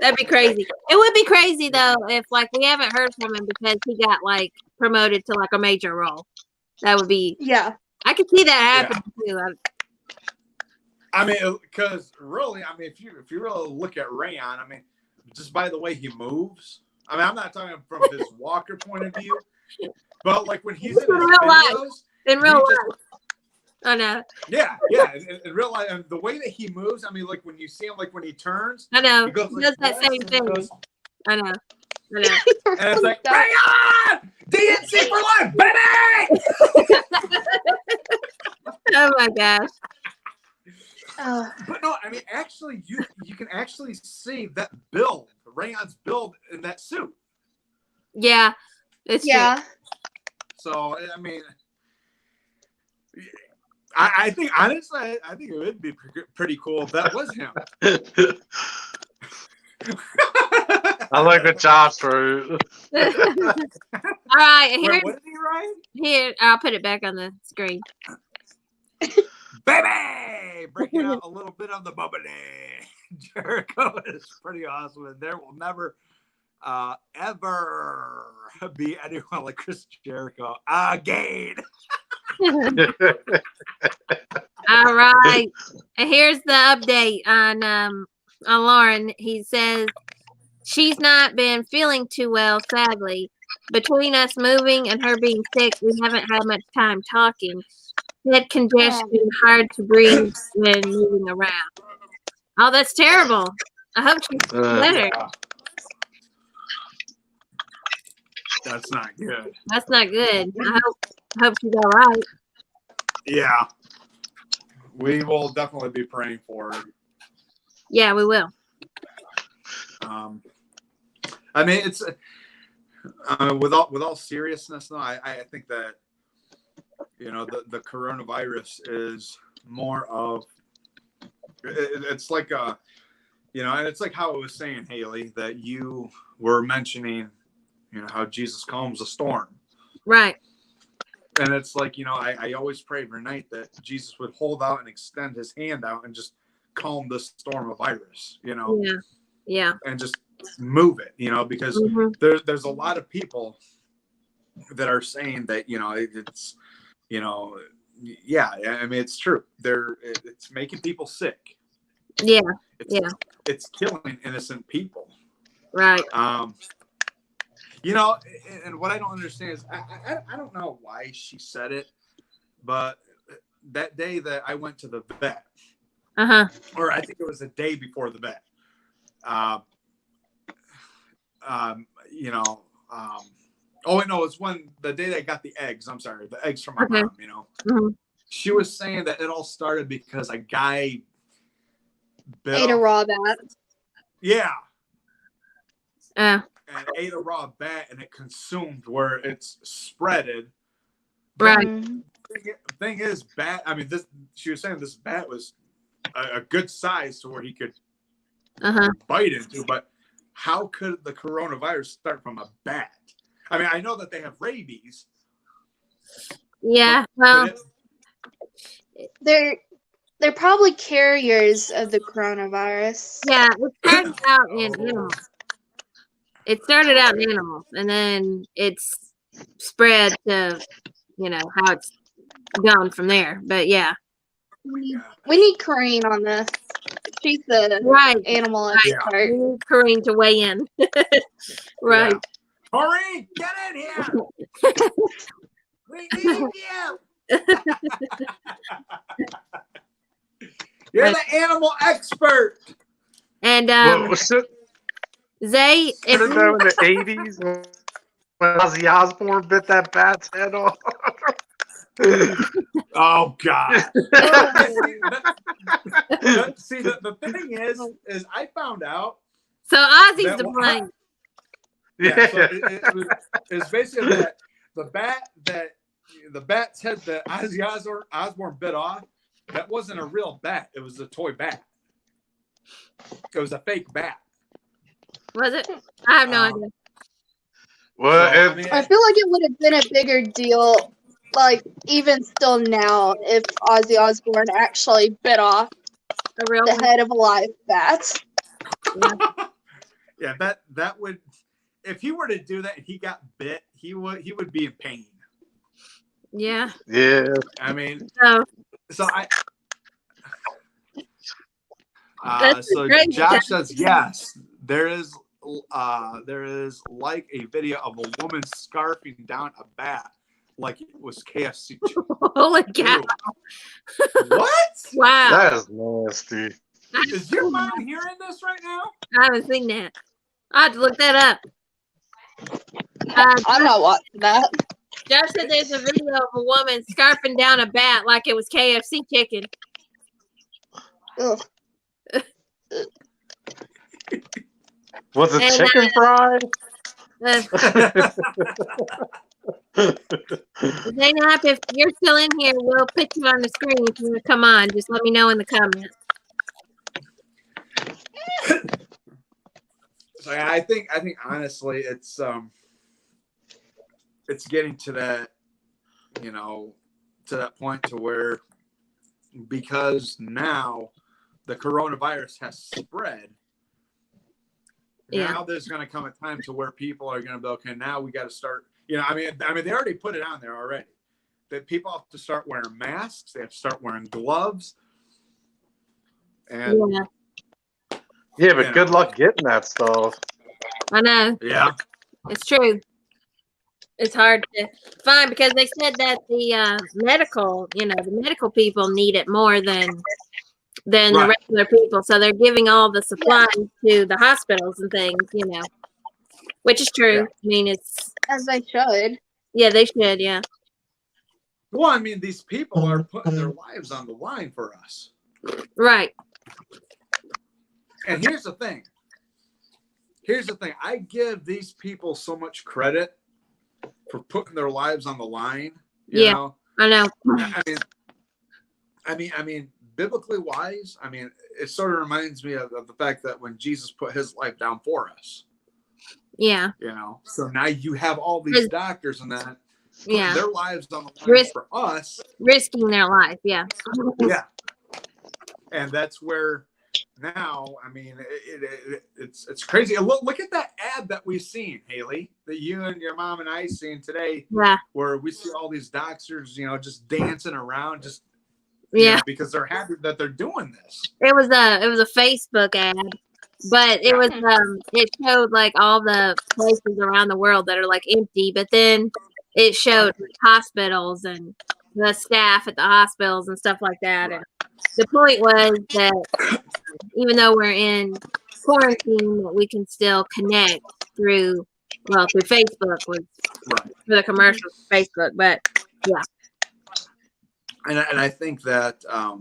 Speaker 1: That'd be crazy. It would be crazy though if like we haven't heard from him because he got like promoted to like a major role. That would be I could see that happen too.
Speaker 3: I mean, because really, I mean, if you really look at Rayon, I mean, just by the way he moves. I mean, I'm not talking from his Walker point of view, but like when he's in his videos,
Speaker 1: in real life. Oh no.
Speaker 3: Yeah. In real life, and the way that he moves, I mean, like when you see him, like when he turns,
Speaker 1: I know.
Speaker 3: He does
Speaker 1: that same thing. I know.
Speaker 3: And it's like, Rayon! DNC for life, baby!
Speaker 1: Oh my gosh.
Speaker 3: But no, I mean, actually, you can actually see that build, Rayon's build in that suit.
Speaker 1: Yeah, it's true.
Speaker 3: So I mean, I think honestly, I think it would be pretty cool if that was him.
Speaker 4: I like the Josh route.
Speaker 1: All right,
Speaker 3: what did he write?
Speaker 1: Here, I'll put it back on the screen.
Speaker 3: Baby, breaking out a little bit of the bubbly. Jericho is pretty awesome, and there will never, ever be anyone like Chris Jericho again.
Speaker 1: All right, and here's the update on on Lauren. He says she's not been feeling too well, sadly. Between us moving and her being sick, we haven't had much time talking. Head congestion, hard to breathe when moving around. Oh, that's terrible. I hope she's better.
Speaker 3: Yeah. That's not good.
Speaker 1: That's not good. I hope she's all right.
Speaker 3: Yeah. We will definitely be praying for her.
Speaker 1: Yeah, we will.
Speaker 3: I mean, it's with all seriousness, though. I think that the coronavirus is more of it's like and it's like how I was saying, Haley, that you were mentioning, how Jesus calms a storm,
Speaker 1: Right.
Speaker 3: and it's like I always pray every night that Jesus would hold out and extend his hand out and just calm the storm of virus,
Speaker 1: Yeah.
Speaker 3: and just move it, because there's a lot of people that are saying that it's I mean, it's true, it's making people sick.
Speaker 1: Yeah.
Speaker 3: It's killing innocent people,
Speaker 1: Right.
Speaker 3: and what I don't understand is I don't know why she said it, but that day that I went to the vet, or I think it was the day before the vet, oh no, it's when the day that I got the eggs. I'm sorry, the eggs from my mom. She was saying that it all started because a guy
Speaker 5: ate a raw bat.
Speaker 3: Yeah. And ate a raw bat, and it consumed where it's spreaded.
Speaker 1: Right.
Speaker 3: Thing is, bat. I mean, she was saying this bat was a good size to where he could bite into, but how could the coronavirus start from a bat? I mean, I know that they have rabies.
Speaker 1: Yeah, well,
Speaker 5: they're probably carriers of the coronavirus.
Speaker 1: Yeah, it started out in animals. It started out in animals, and then it's spread to, how it's gone from there. But yeah.
Speaker 5: We need Corrine on this. She's the animal expert.
Speaker 1: We need Corrine to weigh in. Right.
Speaker 3: Yeah. Corrine, get in here. We need you. You're the animal expert.
Speaker 1: And Zay,
Speaker 4: if in the 80s when Ozzy Osbourne bit that bat's head off.
Speaker 3: Oh God! See, the thing is I found out.
Speaker 1: So Ozzy's to blame.
Speaker 3: Yeah, so it's basically that the bat's head that Ozzy Osbourne bit off. That wasn't a real bat. It was a toy bat. It was a fake bat.
Speaker 1: Was it? I have no idea.
Speaker 4: Well,
Speaker 5: I feel like it would have been a bigger deal, like even still now, if Ozzy Osbourne actually bit off the head of a live bat.
Speaker 3: Yeah, that would. If he were to do that and he got bit, he would be in pain.
Speaker 1: Yeah.
Speaker 4: Yeah.
Speaker 3: I mean, so Josh says yes. There is like a video of a woman scarfing down a bat like it was KFC.
Speaker 1: Holy cow!
Speaker 3: What?
Speaker 1: Wow.
Speaker 4: That is nasty.
Speaker 3: Is your mom hearing this right now?
Speaker 1: I haven't seen that. I have to look that up.
Speaker 5: I'm not watching that.
Speaker 1: Josh said there's a video of a woman scarfing down a bat like it was KFC chicken.
Speaker 5: Ugh.
Speaker 4: Was it chicken fried?
Speaker 1: Zainab, if you're still in here, we'll put you on the screen if you want to come on. Just let me know in the comments.
Speaker 3: So I think honestly it's getting to that, to that point to where, because now the coronavirus has spread.
Speaker 1: Yeah.
Speaker 3: Now there's going to come a time to where people are going to be, okay, now we got to start, I mean, they already put it on there already. That people have to start wearing masks. They have to start wearing gloves. And,
Speaker 4: Yeah, but good luck getting that stuff.
Speaker 1: I know.
Speaker 3: Yeah.
Speaker 1: It's true. It's hard to find because they said that the medical people need it more than the regular people. So they're giving all the supplies to the hospitals and things, which is true.
Speaker 3: Yeah.
Speaker 1: I mean, it's
Speaker 5: as they should.
Speaker 1: Yeah, they should. Yeah.
Speaker 3: Well, I mean, these people are putting their lives on the line for us.
Speaker 1: Right.
Speaker 3: And here's the thing. I give these people so much credit for putting their lives on the line. You know?
Speaker 1: I know.
Speaker 3: I mean, biblically wise, I mean, it sort of reminds me of the fact that when Jesus put his life down for us.
Speaker 1: Yeah.
Speaker 3: So now you have all these doctors and that putting their lives on the line for us.
Speaker 1: Risking their life. Yeah.
Speaker 3: Yeah. And that's where now, I mean, it's crazy. Look at that ad that we've seen, Haley, that you and your mom and I seen today.
Speaker 1: Yeah.
Speaker 3: Where we see all these doctors, just dancing around, just because they're happy that they're doing this.
Speaker 1: It was a Facebook ad, but it was it showed like all the places around the world that are like empty, but then it showed hospitals and the staff at the hospitals and stuff like that. And the point was that even though we're in quarantine, we can still connect through Facebook for the commercials for Facebook. But yeah.
Speaker 3: And I think that I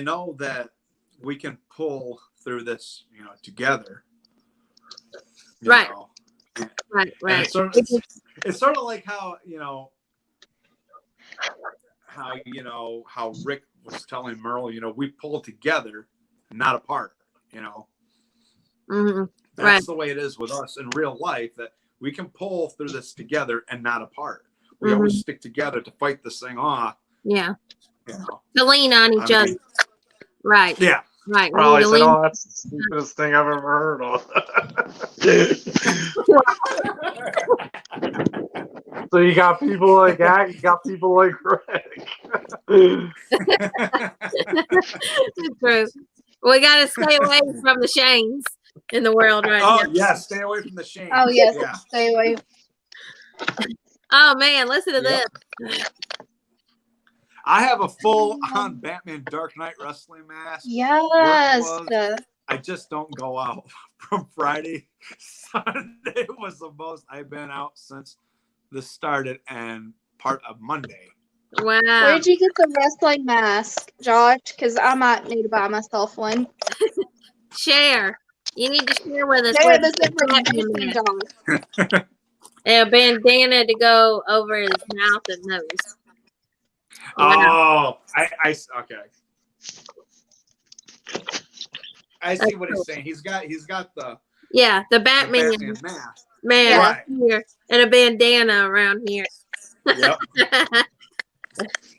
Speaker 3: know that we can pull through this, together.
Speaker 1: Right.
Speaker 3: Know.
Speaker 1: Right.
Speaker 3: It's sort of like how how Rick was telling Merle, we pull together, not apart.
Speaker 1: Mm-hmm.
Speaker 3: That's the way it is with us in real life, that we can pull through this together and not apart. We always stick together to fight this thing off.
Speaker 1: Yeah. To lean on each other. Right.
Speaker 3: Yeah.
Speaker 1: Right.
Speaker 4: Probably said, "Oh, that's the stupidest thing I've ever heard of." So you got people like that. You got people like Greg.
Speaker 1: It's true. We got to stay away from the Shanes in the world right now.
Speaker 3: Oh, yes. Stay away from the Shanes.
Speaker 5: Oh, yes. Stay away.
Speaker 1: Oh, man. Listen to this.
Speaker 3: I have a full-on Batman Dark Knight wrestling mask.
Speaker 5: Yes.
Speaker 3: I just don't go out from Friday. Sunday was the most I've been out since this started, and part of Monday.
Speaker 1: Wow.
Speaker 5: Where did you get the wrestling mask, Josh? Because I might need to buy myself one.
Speaker 1: Share. You need to share with us.
Speaker 5: Share this information, Josh.
Speaker 1: And a bandana to go over his mouth and nose.
Speaker 3: Wow. Oh, okay. I see what he's saying. He's got the
Speaker 1: the Batman
Speaker 3: mask.
Speaker 1: Man here and a bandana around here.
Speaker 3: Yep.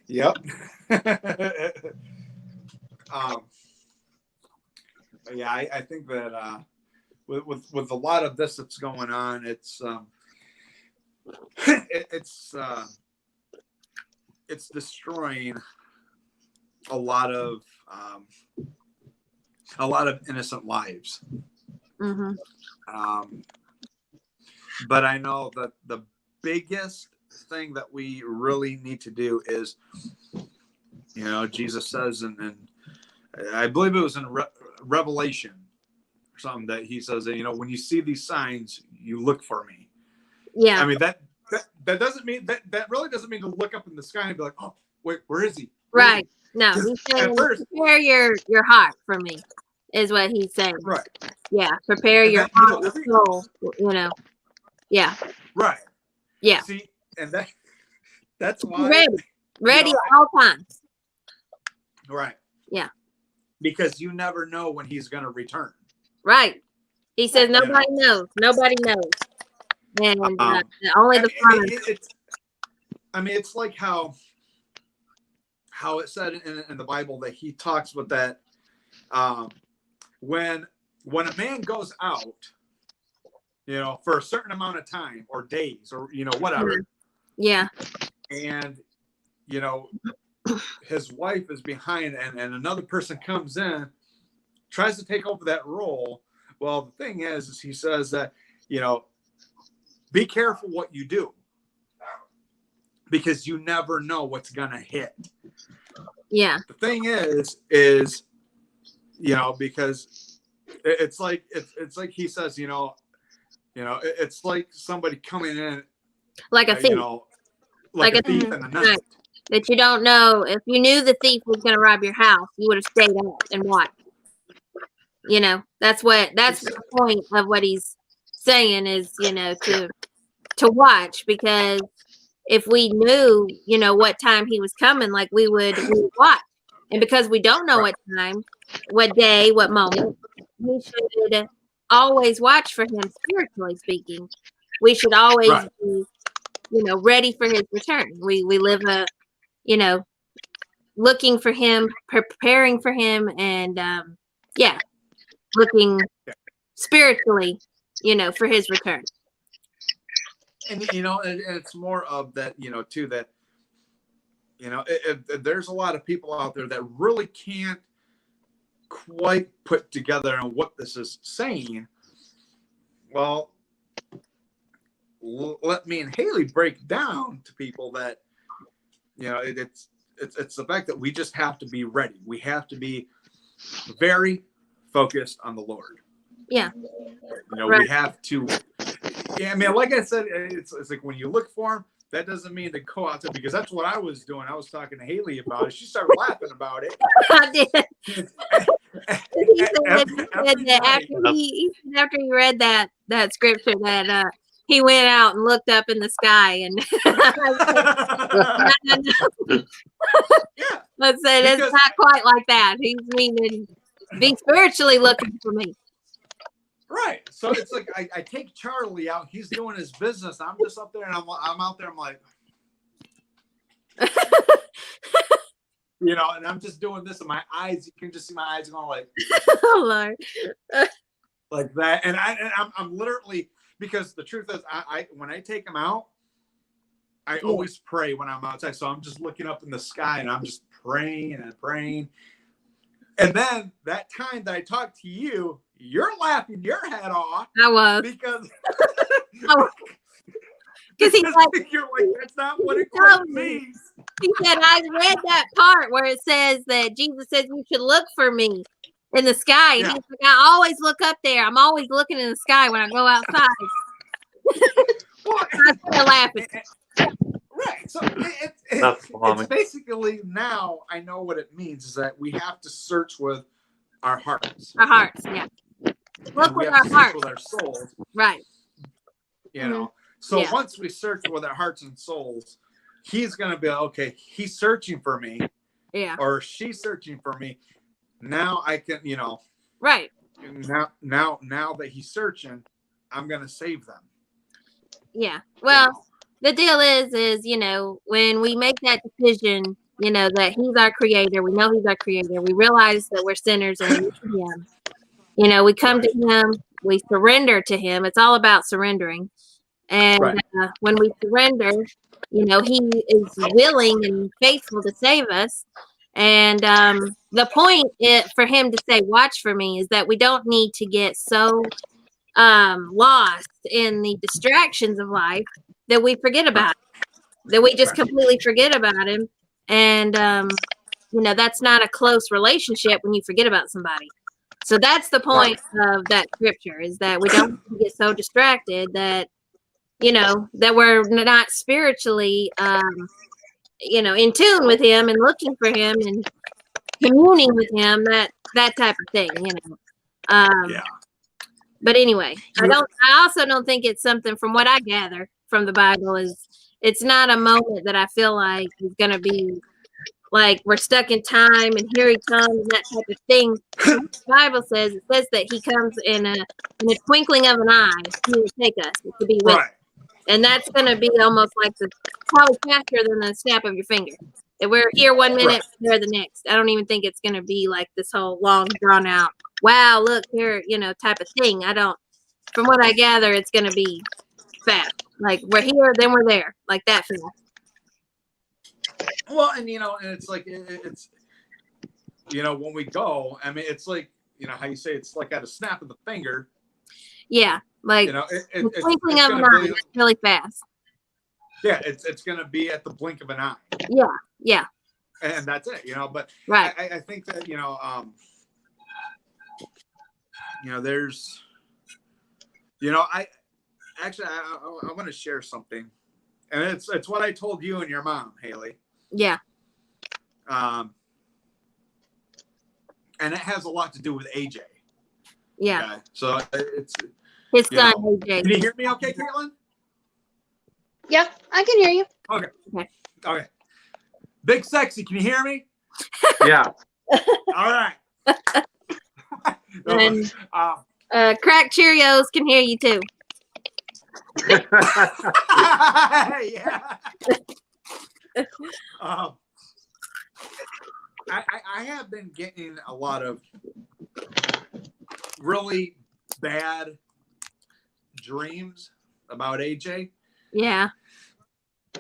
Speaker 3: Yep. I think that with a lot of this that's going on, it's destroying a lot of innocent lives.
Speaker 1: Mm-hmm.
Speaker 3: But I know that the biggest thing that we really need to do is, Jesus says, and I believe it was in Revelation or something, that he says that, when you see these signs, you look for me.
Speaker 1: Yeah.
Speaker 3: I mean, that doesn't mean that really doesn't mean to look up in the sky and be like, oh, wait, where is he?
Speaker 1: Right. No, he's saying prepare your heart for me, is what he's saying.
Speaker 3: Right.
Speaker 1: Yeah. Prepare your heart and soul, Yeah.
Speaker 3: Right.
Speaker 1: Yeah.
Speaker 3: See, and that's why
Speaker 1: ready at all times.
Speaker 3: Right.
Speaker 1: Yeah.
Speaker 3: Because you never know when he's going to return.
Speaker 1: Right. He says nobody knows. Nobody knows. And only the Father.
Speaker 3: It's like how it said in the Bible that he talks with that when a man goes out, for a certain amount of time or days or whatever.
Speaker 1: Yeah.
Speaker 3: And his wife is behind and another person comes in, tries to take over that role. Well, the thing is he says that, be careful what you do because you never know what's going to hit.
Speaker 1: Yeah.
Speaker 3: The thing is, because it's like he says, it's like somebody coming in
Speaker 1: like a thief.
Speaker 3: Like a thief in the night.
Speaker 1: That you don't know. If you knew the thief was going to rob your house, you would have stayed out and watched. That's the point of what he's saying is, to watch, because if we knew, what time he was coming, like we would watch. And because we don't know what time, what day, what moment, we should always watch for him, spiritually speaking. We should always be, ready for his return. We live looking for him, preparing for him, and looking spiritually, for his return.
Speaker 3: And it's more of that, too, that there's a lot of people out there that really can't quite put together on what this is saying. Well, let me and Haley break down to people that it's the fact that we just have to be ready. We have to be very focused on the Lord.
Speaker 1: Yeah.
Speaker 3: We have to. Yeah, I mean, like I said, it's like when you look for him, that doesn't mean to go out to, because that's what I was doing. I was talking to Haley about it. She started laughing about it.
Speaker 1: I did. He said after he read that scripture that he went out and looked up in the sky and I said it's not quite like that. He's meaning be spiritually looking for me.
Speaker 3: Right. So it's like I take Charlie out. He's doing his business. I'm just up there, and I'm out there. I'm like, and I'm just doing this, and my eyes. You can just see my eyes going like,
Speaker 1: oh Lord,
Speaker 3: like that. And I'm literally, because the truth is, I when I take him out, I always pray when I'm outside. So I'm just looking up in the sky, and I'm just praying and praying. And then that time that I talked to you, you're laughing your head off.
Speaker 1: I was.
Speaker 3: Because
Speaker 1: he's like,
Speaker 3: you're like, that's not what it quite means.
Speaker 1: He said, I read that part where it says that Jesus says you should look for me in the sky. And he's like, I always look up there. I'm always looking in the sky when I go outside. I started laughing.
Speaker 3: Right. So it's basically, now I know what it means, is that we have to search with our hearts.
Speaker 1: Our hearts, yeah. Look with our hearts.
Speaker 3: With our souls.
Speaker 1: Right.
Speaker 3: So once we search with our hearts and souls, he's going to be like, okay, he's searching for me.
Speaker 1: Yeah.
Speaker 3: Or she's searching for me. Now I can,
Speaker 1: Right.
Speaker 3: Now that he's searching, I'm going to save them.
Speaker 1: Yeah. Well, the deal is, when we make that decision, that he's our creator, we know he's our creator, we realize that we're sinners and we need him. We come to him, we surrender to him. It's all about surrendering. And when we surrender, he is willing and faithful to save us. And the point for him to say, watch for me, is that we don't need to get so lost in the distractions of life that we forget about him, that we just completely forget about him. And, that's not a close relationship when you forget about somebody. So that's the point of that scripture, is that we don't get so distracted that, that we're not spiritually, in tune with him and looking for him and communing with him, that type of thing, But anyway, I also don't think it's something, from what I gather from the Bible, is it's not a moment that I feel like is going to be like we're stuck in time and here he comes and that type of thing. The Bible says, it says that he comes in a twinkling of an eye. He will take us to be with us. And that's going to be almost like probably faster than the snap of your finger. If we're here one minute, we're there the next. I don't even think it's going to be like this whole long, drawn out, wow, look here, type of thing. From what I gather, it's going to be fast. Like we're here, then we're there, like that fast.
Speaker 3: Well, and and it's like it's when we go, I mean, it's like how you say it's like at a snap of the finger.
Speaker 1: Yeah, like
Speaker 3: the
Speaker 1: twinkling of an eye, really fast.
Speaker 3: Yeah, it's gonna be at the blink of an eye.
Speaker 1: Yeah.
Speaker 3: And that's it, But
Speaker 1: right.
Speaker 3: I think that there's, I want to share something, and it's what I told you and your mom, Haley.
Speaker 1: Yeah.
Speaker 3: And it has a lot to do with AJ.
Speaker 1: Yeah.
Speaker 3: Okay? So it's
Speaker 1: his son, AJ.
Speaker 3: Can you hear me okay, Caitlin?
Speaker 5: Yeah, I can hear you.
Speaker 3: Okay. Big Sexy, can you hear me?
Speaker 4: Yeah.
Speaker 3: All right.
Speaker 1: And Crack Cheerios can hear you too.
Speaker 3: Yeah. I have been getting a lot of really bad dreams about AJ.
Speaker 1: Yeah.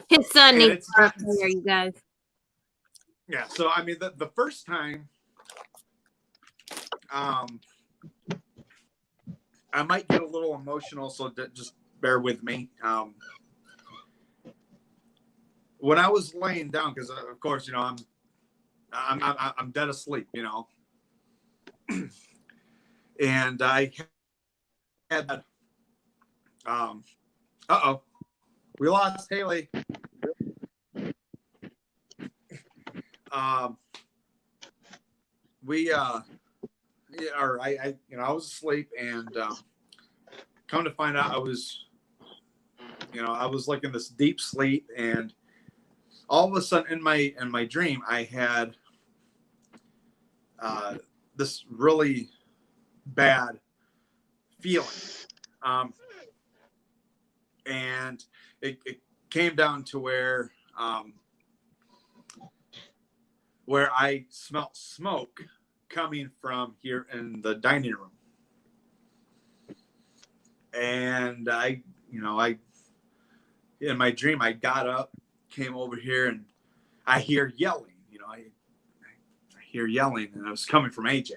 Speaker 1: His son needs to up here, you guys.
Speaker 3: Yeah, so I mean the first time I might get a little emotional, so just bear with me. When I was laying down, because of course, I'm dead asleep, and I had that. We lost Haley. I was asleep, and come to find out I was like in this deep sleep, and all of a sudden in my dream I had this really bad feeling, and it came down to where I smelt smoke coming from here in the dining room. And I in my dream, I got up, came over here, and I hear yelling. I hear yelling, and it was coming from AJ.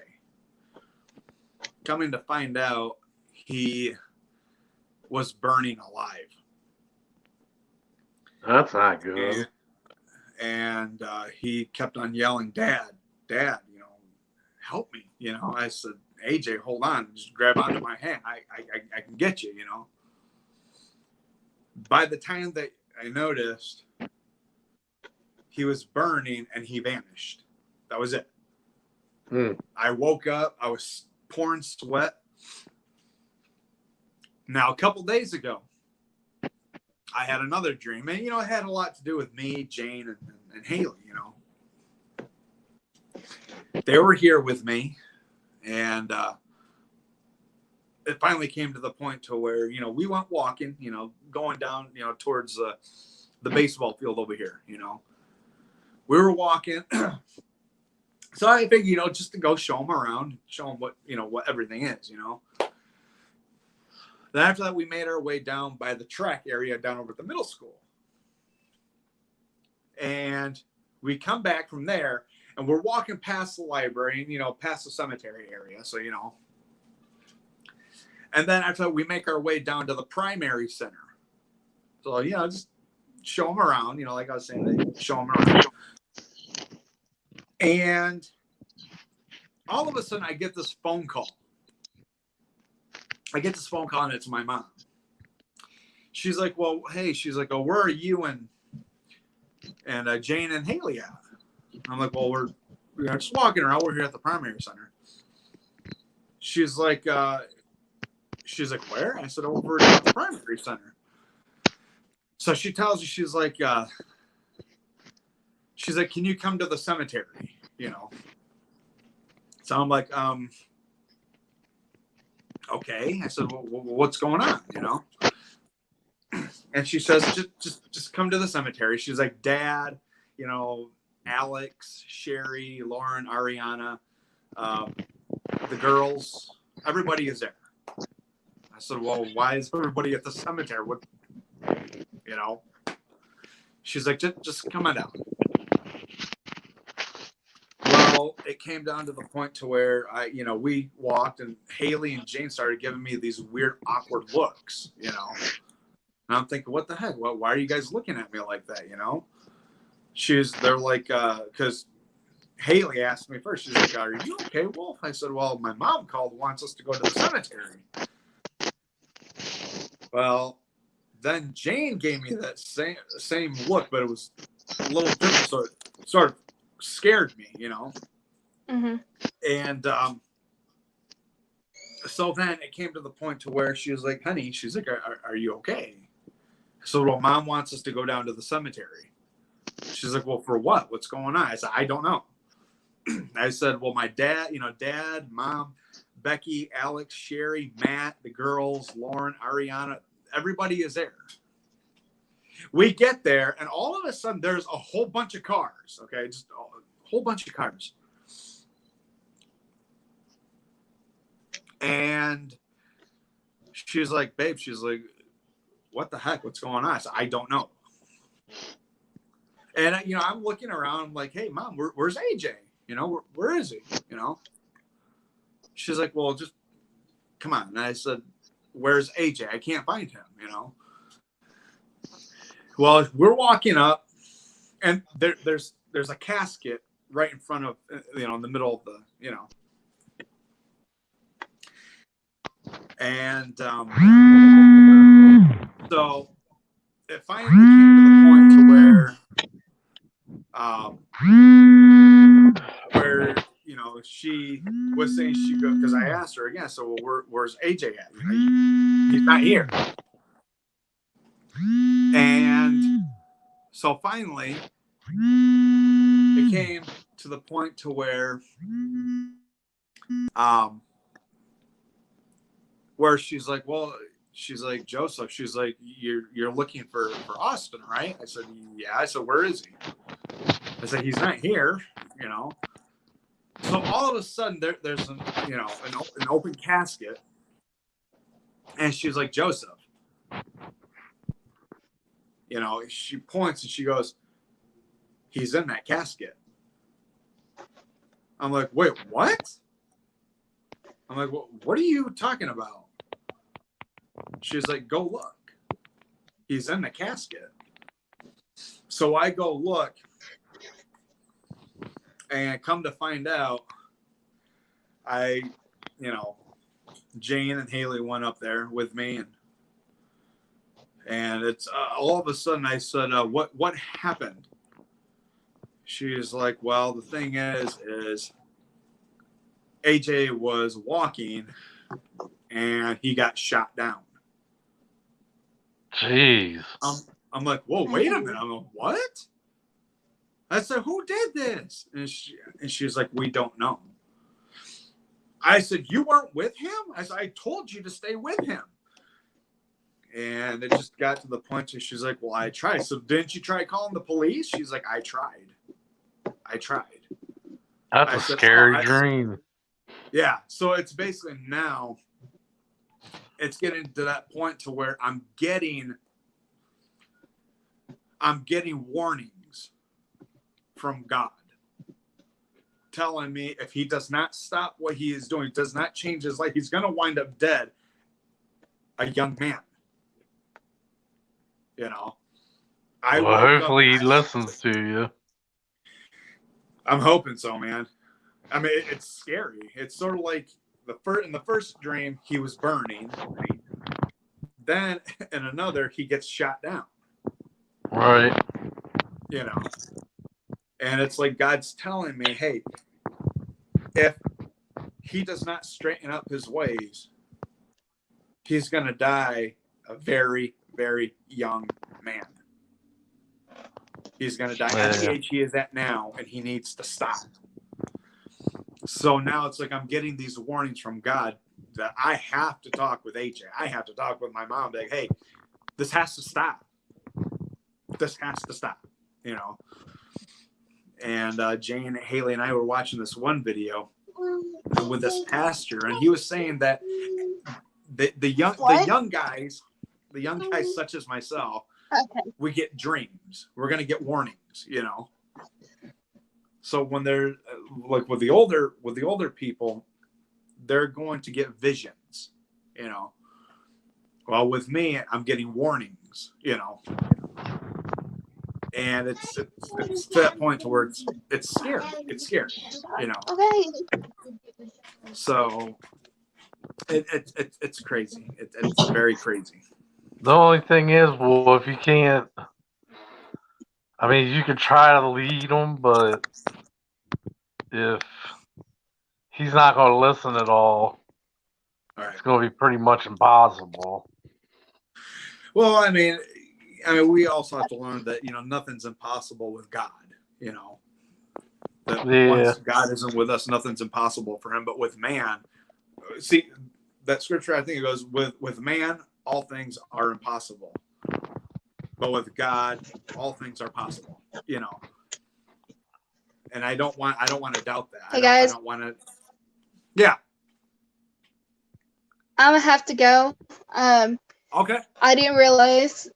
Speaker 3: Coming to find out, he was burning alive.
Speaker 4: That's not good.
Speaker 3: And he kept on yelling, Dad, help me. I said, AJ, hold on, just grab onto my hand. I can get you, By the time that I noticed, he was burning and he vanished. That was it. I woke up, I was pouring sweat. Now, a couple days ago, I had another dream, and it had a lot to do with me, Jane, and Haley. They were here with me, and it finally came to the point to where we went walking, going down, towards the baseball field over here. We were walking, so I figured, just to go show them around, show them what everything is. Then after that, we made our way down by the track area down over at the middle school. And we come back from there, and we're walking past the library and, past the cemetery area. So, and then after that, we make our way down to the primary center. So, just show them around, like I was saying, they show them around. And all of a sudden, I get this phone call. And it's my mom. She's like, well, hey, oh, where are you and Jane and Haley at? I'm like, well, we're just walking around. We're here at the primary center. She's like, where? I said, over at the primary center. So she tells me, she's like, can you come to the cemetery? So I'm like, okay. I said, well, what's going on? And she says, just come to the cemetery. She's like, Dad, Alex, Sherry, Lauren, Ariana, the girls, everybody is there. I said, well, why is everybody at the cemetery? What, She's like, just come on down. So it came down to the point to where we walked and Haley and Jane started giving me these weird, awkward looks, And I'm thinking, what the heck? Why are you guys looking at me like that? They're like, because Haley asked me first. She's like, "Are you okay, Wolf?" I said, "Well, my mom called, wants us to go to the cemetery." Well, then Jane gave me that same look, but it was a little different, so it sort of scared me,
Speaker 5: Mm-hmm.
Speaker 3: And so then it came to the point to where she was like, "Honey," she's like, "Are you okay?" So, well, Mom wants us to go down to the cemetery. She's like, "Well, for what? What's going on?" I said, "I don't know." I said, "Well, my dad, Dad, Mom, Becky, Alex, Sherry, Matt, the girls, Lauren, Ariana, everybody is there." We get there, and all of a sudden, there's a whole bunch of cars. Okay, just a whole bunch of cars, and she's like, "Babe," she's like, "What the heck? What's going on?" I said, "I don't know." And I'm looking around, I'm like, "Hey, Mom, where's AJ? Where is he?" She's like, "Well, just come on." And I said, "Where's AJ? I can't find him." Well, we're walking up, and there's a casket right in front of in the middle of the and so it finally came to the point to where she was saying she goes, because I asked her again, so well, where's AJ at? He's not here. And so finally it came to the point to where she's like, well, she's like, Joseph, she's like, you're looking for Austin, right? I said, yeah. I said, where is he? I said, he's not here, So all of a sudden there's an open casket, and she's like, Joseph, she points and she goes, he's in that casket. I'm like, wait, what? I'm like, what are you talking about? She's like, go look. He's in the casket. So I go look, and come to find out, Jane and Haley went up there with me, and it's all of a sudden I said, what happened? She's like, well, the thing is AJ was walking and he got shot down.
Speaker 4: Jeez.
Speaker 3: I'm like, whoa, wait a minute. I'm like, what? I said, who did this? And she's like, we don't know. I said, you weren't with him? I said, I told you to stay with him. And it just got to the point where she's like, well, I tried. So didn't you try calling the police? She's like, I tried.
Speaker 4: That's a scary dream.
Speaker 3: Yeah. So it's basically now it's getting to that point to where I'm getting warnings from God telling me if he does not stop what he is doing, does not change his life, he's going to wind up dead, a young man.
Speaker 4: Hopefully he listens to you.
Speaker 3: I'm hoping so, man. I mean, it's scary. It's sort of like in the first dream, he was burning. Then in another, he gets shot down.
Speaker 4: Right.
Speaker 3: And it's like God's telling me, hey, if he does not straighten up his ways, he's going to die a very, very young man. He's going to die at the age he is at now, and he needs to stop. So now it's like I'm getting these warnings from God that I have to talk with AJ. I have to talk with my mom. Like, hey, this has to stop. This has to stop, And Jane, Haley, and I were watching this one video with this pastor, and he was saying that the young guys such as myself, we get dreams. We're going to get warnings, So when they're like with the older people, they're going to get visions, you know. Well, with me, I'm getting warnings, you know. And it's to that point to where it's scary. It's scary, you know.
Speaker 5: Okay.
Speaker 3: So it's crazy. It's very crazy.
Speaker 6: The only thing is, well, if you can't, I mean, you can try to lead him, but if he's not going to listen at all, it's going to be pretty much impossible.
Speaker 3: Well, I mean, we also have to learn that, you know, nothing's impossible with God, you know. That once God isn't with us, nothing's impossible for him. But with man, see, that scripture, I think it goes, with man, all things are impossible. But with God, all things are possible, you know. And I don't want to doubt that.
Speaker 5: Hey, guys.
Speaker 3: I don't want to. Yeah.
Speaker 5: I'm gonna have to go.
Speaker 3: Okay.
Speaker 5: I didn't realize,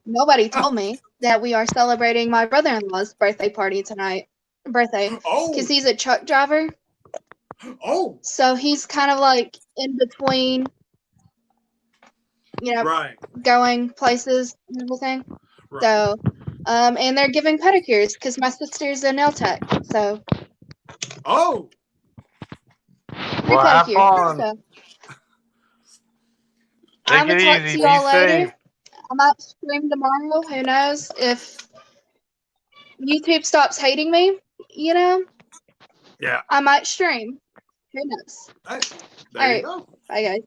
Speaker 5: nobody told me that we are celebrating my brother-in-law's birthday party tonight.
Speaker 3: Oh.
Speaker 5: Because he's a truck driver.
Speaker 3: Oh.
Speaker 5: So he's kind of like in between, you know,
Speaker 3: right.
Speaker 5: going places and everything. Right. So, and they're giving pedicures because my sister's a nail tech. So.
Speaker 3: Oh.
Speaker 6: Well, have fun.
Speaker 5: So.
Speaker 6: Take
Speaker 5: I'm gonna talk to y'all later. I might stream tomorrow. Who knows if YouTube stops hating me? You know.
Speaker 3: Yeah.
Speaker 5: I might stream. Who knows?
Speaker 3: There you go.
Speaker 5: Bye, guys.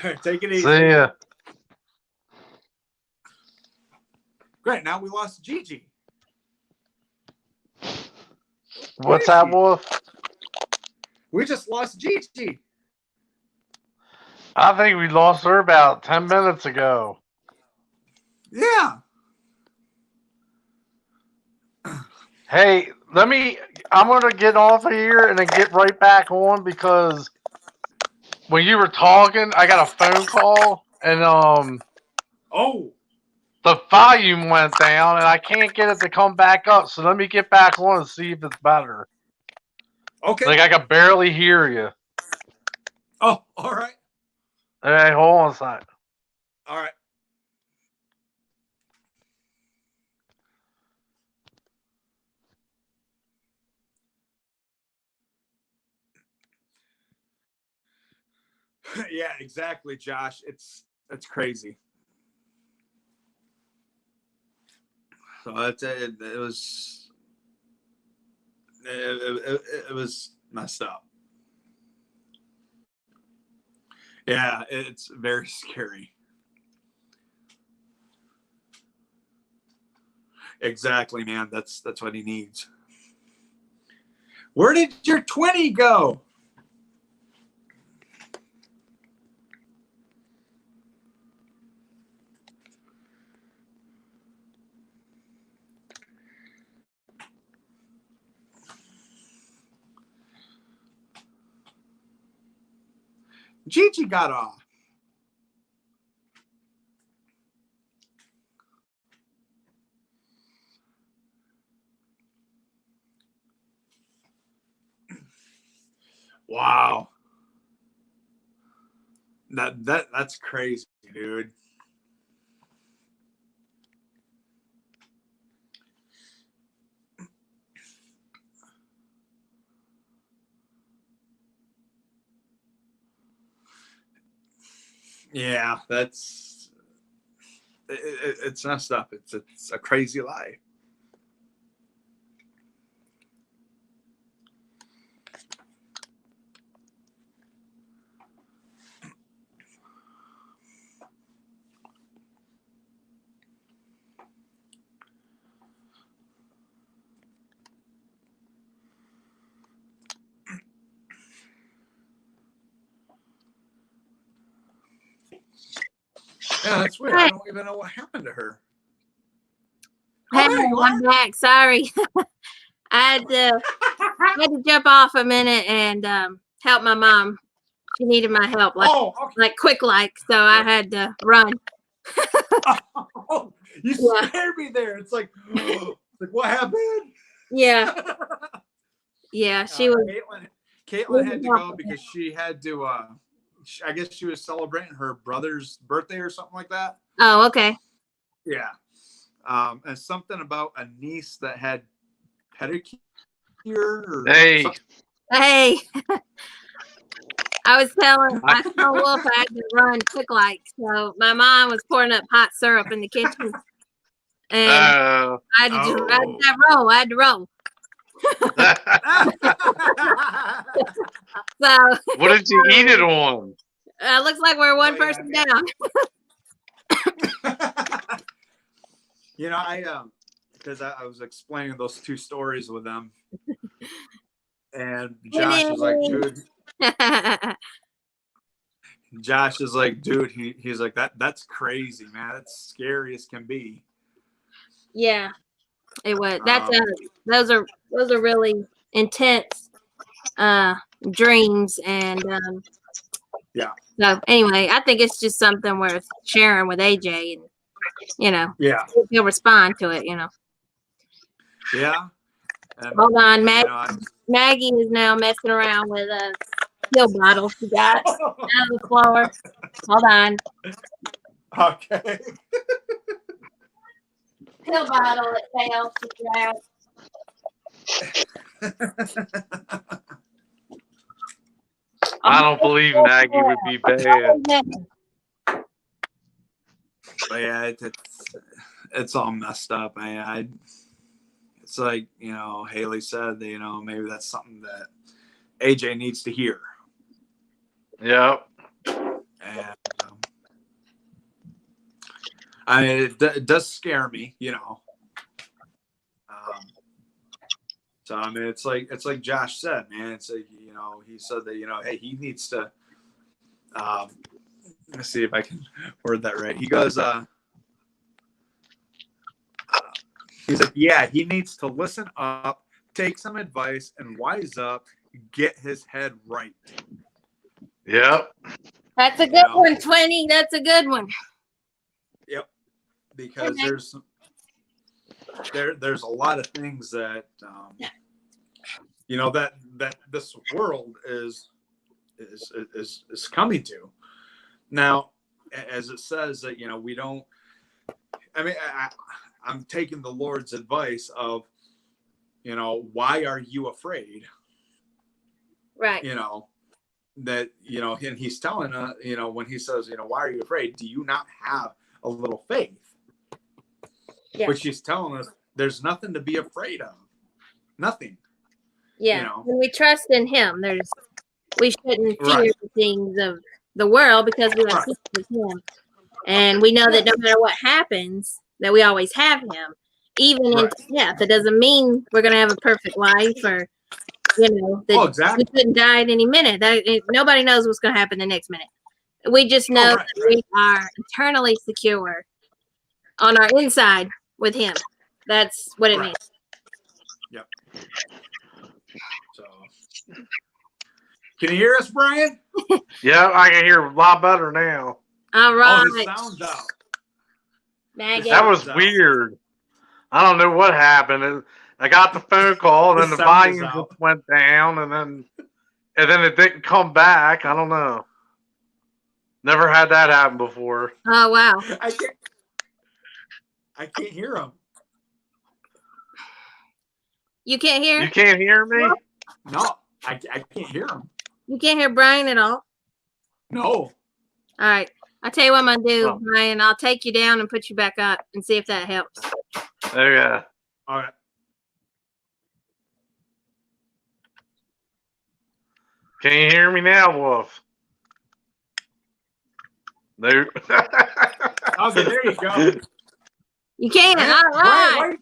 Speaker 3: All right, take it easy.
Speaker 6: See ya.
Speaker 3: Great. Now we lost Gigi.
Speaker 6: What's that, Wolf?
Speaker 3: We just lost Gigi.
Speaker 6: I think we lost her about 10 minutes ago.
Speaker 3: Yeah.
Speaker 6: Hey, I'm going to get off of here and then get right back on because when you were talking, I got a phone call and the volume went down and I can't get it to come back up. So let me get back on and see if it's better.
Speaker 3: Okay.
Speaker 6: Like I can barely hear you.
Speaker 3: Oh, all right.
Speaker 6: Hey, hold on a second.
Speaker 3: All right. Yeah, exactly, Josh. It's crazy. So it was messed up. Yeah, it's very scary. Exactly, man. That's what he needs. Where did your 20 go? Gigi got off. Wow. That's crazy, dude. Yeah, it's messed up. It's a crazy life. Yeah, that's weird. I don't even know what happened to her.
Speaker 1: Hey, I'm back. Sorry. I had to jump off a minute and help my mom. She needed my help, like quick, so I had to run.
Speaker 3: Oh, you scared me there. It's like what happened?
Speaker 1: Yeah. Yeah, she was.
Speaker 3: Caitlin had to go because she had to. I guess she was celebrating her brother's birthday or something like that.
Speaker 1: Oh, okay.
Speaker 3: Yeah. And something about a niece that had pedicure. Or
Speaker 4: Hey.
Speaker 3: something.
Speaker 1: Hey. I told Wolf I had to run quick like. So my mom was pouring up hot syrup in the kitchen. And I had to roll. I had to roll. So
Speaker 4: what did you eat it on?
Speaker 1: Looks like we're one person down.
Speaker 3: You know, I because I was explaining those two stories with them, and Josh is like, dude. Josh is like, dude. He's like, that's crazy, man. That's scary as can be. Yeah,
Speaker 1: it was. Those are really intense dreams, and
Speaker 3: yeah.
Speaker 1: So anyway, I think it's just something worth sharing with AJ, and
Speaker 3: yeah,
Speaker 1: he'll respond to it,
Speaker 3: Yeah.
Speaker 1: Hold on, Maggie is now messing around with a pill bottle she got out of the floor. Hold on.
Speaker 3: Okay.
Speaker 1: Pill bottle that fell.
Speaker 4: I don't believe Maggie would be bad.
Speaker 3: But yeah, it's all messed up. It's like, Haley said that, maybe that's something that AJ needs to hear.
Speaker 4: Yep.
Speaker 3: And it does scare me, So I mean, it's like Josh said, man. It's like he said that hey, he needs to. Let's see if I can word that right. He goes, he's like, yeah, he needs to listen up, take some advice, and wise up, get his head right.
Speaker 4: Yep.
Speaker 1: That's a good one, 20. That's a good one.
Speaker 3: Yep. Because there's a lot of things that that this world is coming to. Now, as it says that we don't. I mean, I'm taking the Lord's advice of, why are you afraid?
Speaker 1: Right.
Speaker 3: That and he's telling us, when he says, why are you afraid? Do you not have a little faith? Yeah. Which he's telling us, there's nothing to be afraid of. Nothing.
Speaker 1: Yeah. When we trust in Him, we shouldn't fear the things of the world because we are with Him, and we know that no matter what happens, that we always have Him, even in death. It doesn't mean we're going to have a perfect life, or that we couldn't die at any minute. Nobody knows what's going to happen the next minute. We just know that we are eternally secure on our inside with Him. That's what it means.
Speaker 3: Yep. So, can you hear us, Brian?
Speaker 4: Yeah, I can hear a lot better now.
Speaker 1: All right.
Speaker 3: Oh, his sound's out.
Speaker 1: Maggie.
Speaker 4: That was weird. I don't know what happened. I got the phone call, and then the volume just went down, and then it didn't come back. I don't know. Never had that happen before.
Speaker 1: Oh wow!
Speaker 3: I can't hear him.
Speaker 1: You can't hear?
Speaker 4: You can't hear me?
Speaker 3: No, I can't hear him.
Speaker 1: You can't hear Brian at all?
Speaker 3: No.
Speaker 1: All right. I'll tell you what I'm going to do, Brian. I'll take you down and put you back up and see if that helps.
Speaker 4: Okay.
Speaker 3: All right.
Speaker 4: Can you hear me now, Wolf? No.
Speaker 3: Okay, there you go.
Speaker 1: You can. All right.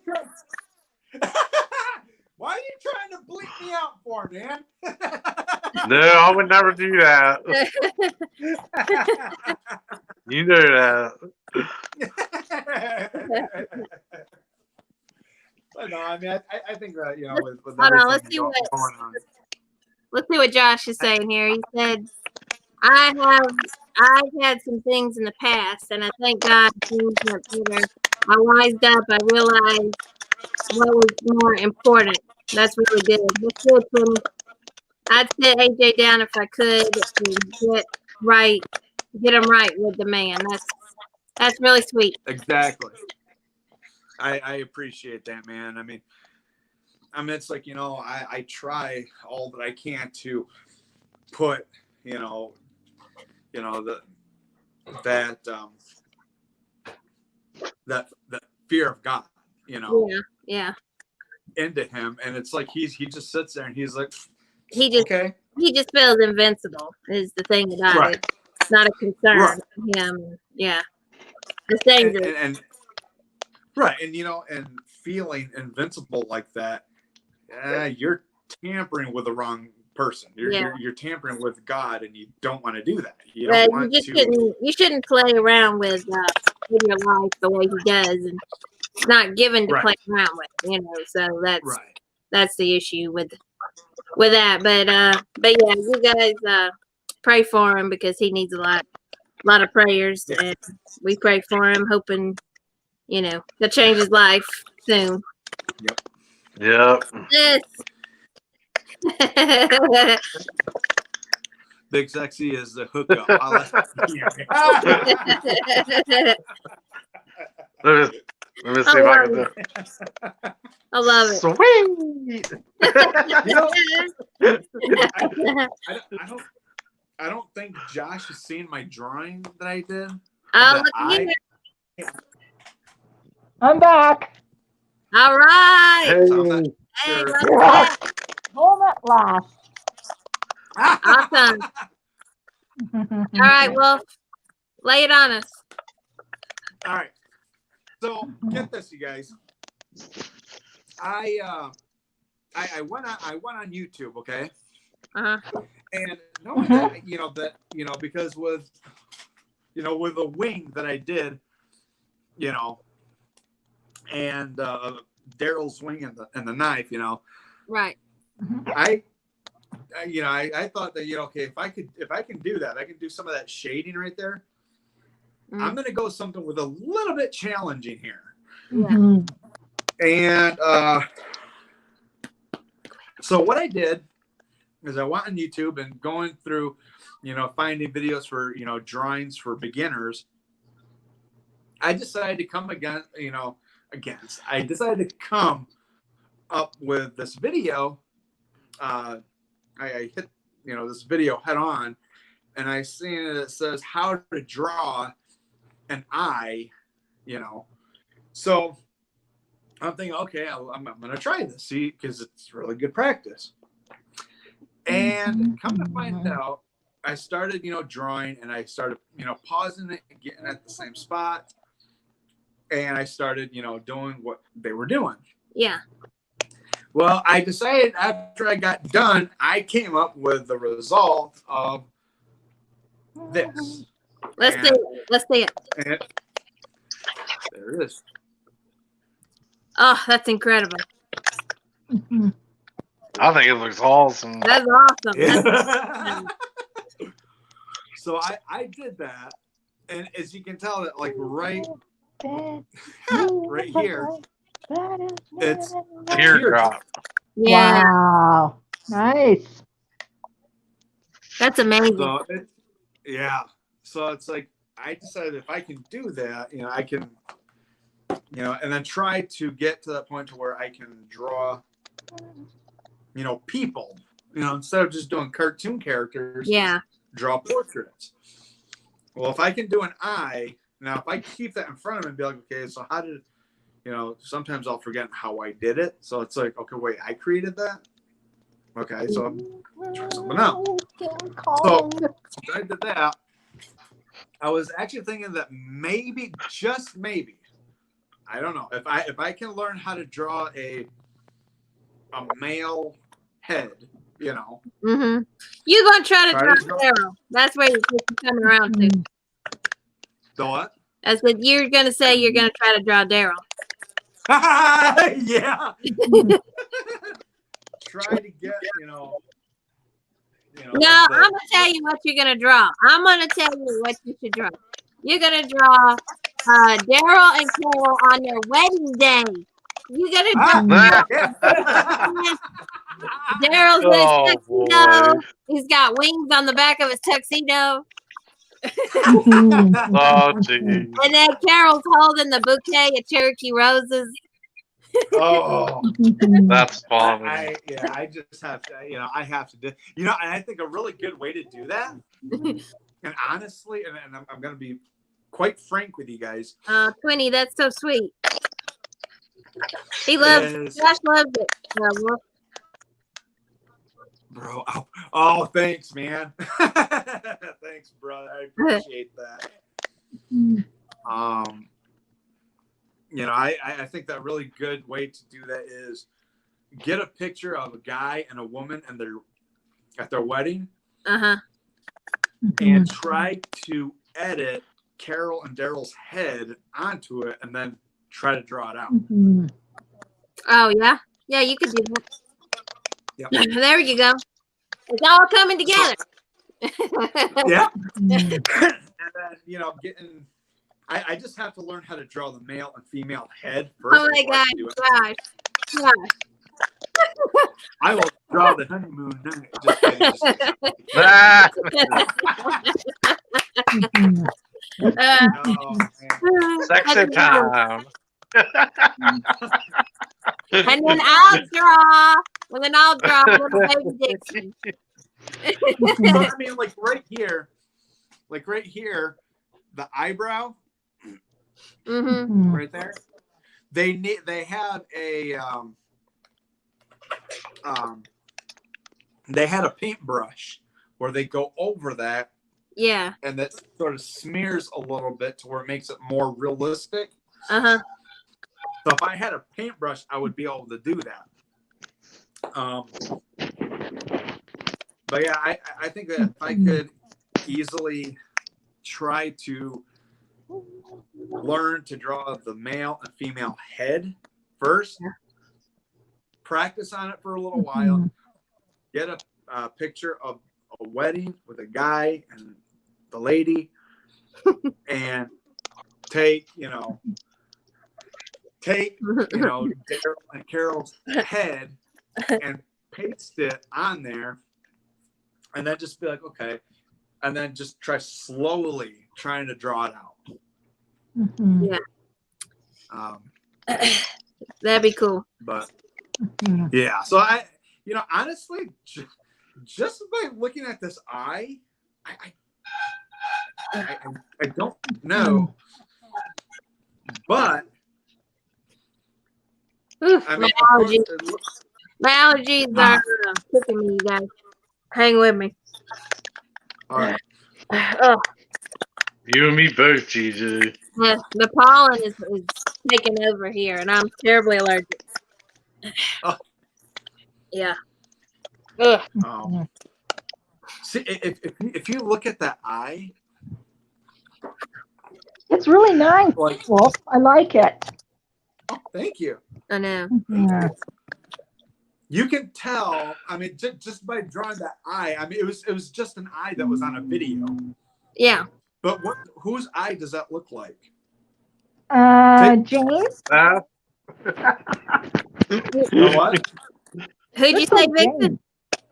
Speaker 3: Why are you trying to bleep me out for, man?
Speaker 4: No, I would never do that. You know that.
Speaker 3: But no, I mean, I think that, with
Speaker 1: hold on, let's see what Josh is saying here. He said, I've had some things in the past, and I thank God things went better. I wised up. I realized what was more important. That's really good. That's good for me. I'd sit AJ down if I could and get him right with the man. That's really sweet.
Speaker 3: Exactly. I appreciate that, man. I mean, it's like, I try all that I can to put, that fear of God,
Speaker 1: Yeah.
Speaker 3: into him. And it's like, he just sits there and he's like,
Speaker 1: He just feels invincible is the thing about it. It's not a concern for him. Yeah. The thing
Speaker 3: and and feeling invincible like that, you're tampering with the wrong person. You're tampering with God, and you don't want to do that. You
Speaker 1: shouldn't play around with your life the way he does, and it's not given to play around with. So that's the issue with that. But yeah, you guys pray for him because he needs a lot of prayers, and we pray for him, hoping to change his life soon.
Speaker 6: Yep.
Speaker 1: Yes.
Speaker 3: Big Sexy is the hookup.
Speaker 6: Let me see if I can do it.
Speaker 1: I love it.
Speaker 6: Sweet.
Speaker 3: I don't think Josh has seen my drawing that I did.
Speaker 2: I'm back.
Speaker 1: All right.
Speaker 6: Hey.
Speaker 2: Home at last.
Speaker 1: Awesome. All right, Wolf, lay it on us.
Speaker 3: All right. So get this, you guys. I went on YouTube, okay? And knowing that, because with the wing that I did, and Daryl's wing and the knife,
Speaker 1: right.
Speaker 3: I thought that if I can do that, I can do some of that shading right there. I'm gonna go something with a little bit challenging here.
Speaker 1: Yeah.
Speaker 3: And so what I did is I went on YouTube and going through, finding videos for drawings for beginners. I decided to come I decided to come up with this video. I hit this video head on, and I seen it says how to draw an eye. So I'm thinking, okay, I'm gonna try this, see, because it's really good practice. And come to find out, I started drawing, and I started pausing it and getting at the same spot. And I started, doing what they were doing.
Speaker 1: Yeah.
Speaker 3: Well, I decided after I got done, I came up with the result of this.
Speaker 1: Let's see it.
Speaker 3: And there it is.
Speaker 1: Oh, that's incredible.
Speaker 6: I think it looks awesome.
Speaker 1: That's awesome.
Speaker 3: Yeah. So I did that, and as you can tell, that right here, it's a
Speaker 6: teardrop.
Speaker 1: Yeah.
Speaker 2: Wow. Nice.
Speaker 1: That's amazing.
Speaker 3: So so it's like I decided if I can do that, I can, and then try to get to that point to where I can draw, people, instead of just doing cartoon characters.
Speaker 1: Yeah.
Speaker 3: Draw portraits. Well, if I can do an eye, now if I keep that in front of me and be like, okay, so how did, sometimes I'll forget how I did it. So it's like, okay, wait, I created that. Okay, so I'll try something else. So I did that. I was actually thinking that maybe, just maybe, I don't know, if I can learn how to draw a male head,
Speaker 1: Mm-hmm. You're gonna try to draw Daryl. That's where you're coming around to.
Speaker 3: The what?
Speaker 1: I said you're gonna say you're gonna try to draw Daryl.
Speaker 3: Yeah. Try to get,
Speaker 1: No, I'm gonna tell you what you're gonna draw. I'm gonna tell you what you should draw. You're gonna draw Daryl and Carol on their wedding day. You gotta Daryl's in his tuxedo.
Speaker 4: boy.
Speaker 1: He's got wings on the back of his tuxedo.
Speaker 4: Oh, geez.
Speaker 1: And then Carol's holding the bouquet of Cherokee roses.
Speaker 3: Oh,
Speaker 4: That's funny.
Speaker 3: I just have to, I have to do, and I think a really good way to do that, and honestly, and I'm going to be quite frank with you guys.
Speaker 1: Twinny, that's so sweet. He loves, Josh loves it.
Speaker 3: Bro, oh, thanks, man. Thanks, brother. I appreciate that. I think that really good way to do that is get a picture of a guy and a woman and at their wedding. And try to edit Carol and Daryl's head onto it and then try to draw it out.
Speaker 1: Oh, yeah? Yeah, you could do that.
Speaker 3: Yep.
Speaker 1: There you go. It's all coming together.
Speaker 3: Yeah. And then, I just have to learn how to draw the male and female head first.
Speaker 1: Oh my gosh.
Speaker 3: I will draw the honeymoon night.
Speaker 4: Sexy time.
Speaker 1: And then I'll draw little baby Dixon.
Speaker 3: I mean, like right here, the eyebrow, right there. They have a they had a paintbrush where they go over that.
Speaker 1: Yeah.
Speaker 3: And that sort of smears a little bit to where it makes it more realistic.
Speaker 1: So
Speaker 3: if I had a paintbrush, I would be able to do that. But yeah, I think that if I could easily try to learn to draw the male and female head first, practice on it for a little while, get a picture of a wedding with a guy and the lady, and take Daryl and Carol's head and paste it on there, and then just be like, okay, and then just try slowly trying to draw it out.
Speaker 1: That'd be cool.
Speaker 3: But yeah, so I honestly, just by looking at this eye, I don't know, but
Speaker 1: my allergies are kicking me, you guys. Hang with me.
Speaker 3: All right.
Speaker 4: You and me both, GG.
Speaker 1: Yeah, the pollen is taking over here, and I'm terribly allergic. Yeah.
Speaker 3: See, if you look at that eye,
Speaker 2: it's really nice, Wolf. I like it.
Speaker 3: Oh, thank you.
Speaker 1: I know.
Speaker 3: You can tell. I mean, just by drawing that eye. I mean, it was just an eye that was on a video.
Speaker 1: Yeah.
Speaker 3: But whose eye does that look like?
Speaker 2: Jane.
Speaker 3: What?
Speaker 1: Who'd you say, Vixen?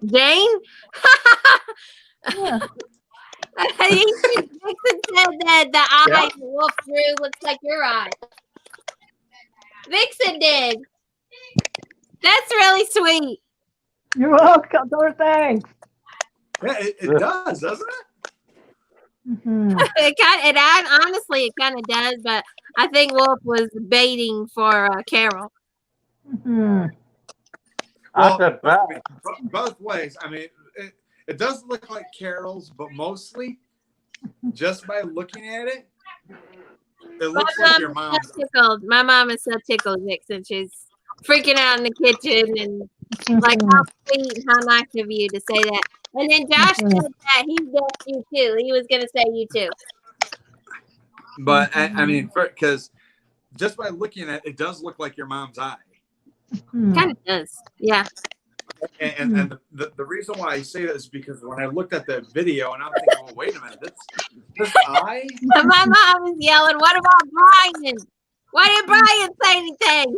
Speaker 1: Jane?
Speaker 2: Yeah.
Speaker 1: Vixen said that the eye Wolf drew looks like your eye. Vixen did. That's really sweet.
Speaker 2: You're welcome. Thanks.
Speaker 3: Yeah, it does, doesn't it?
Speaker 1: Honestly, it kind of does, but I think Wolf was baiting for Carol.
Speaker 3: Well, both ways. I mean, it does look like Carol's, but mostly, just by looking at it, it looks like your mom's.
Speaker 1: My mom is so tickled, Vixen. She's freaking out in the kitchen and like, how sweet and how nice of you to say that. And then Josh said that he guessed you too. He was going to say you too.
Speaker 3: But I mean, because just by looking at it, it does look like your mom's eye.
Speaker 1: Kind of does, yeah.
Speaker 3: And the reason why I say that is because when I looked at the video and I'm thinking, well, wait a minute, this eye.
Speaker 1: My mom is yelling, "What about Brian? Why did Brian say anything?"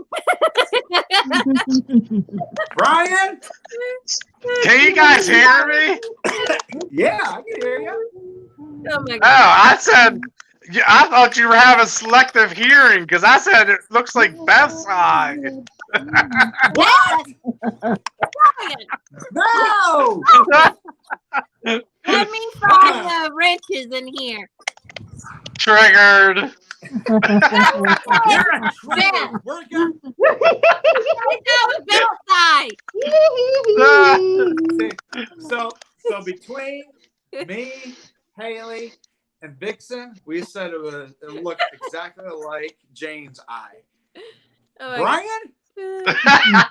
Speaker 3: Brian?
Speaker 4: Can you guys hear me?
Speaker 3: Yeah, I can hear you.
Speaker 1: Oh my
Speaker 4: Oh,
Speaker 1: god.
Speaker 4: I said, I thought you were having selective hearing because I said it looks like Beth's eye.
Speaker 1: Yes! Brian,
Speaker 3: No!
Speaker 1: let me find the wrenches in here.
Speaker 4: Triggered.
Speaker 3: You're a trigger.
Speaker 1: Yeah.
Speaker 3: We're gonna
Speaker 1: That was Bill's side.
Speaker 3: see. So between me, Haley, and Vixen, we said it looked exactly like Jane's eye.
Speaker 1: Oh my
Speaker 3: Brian?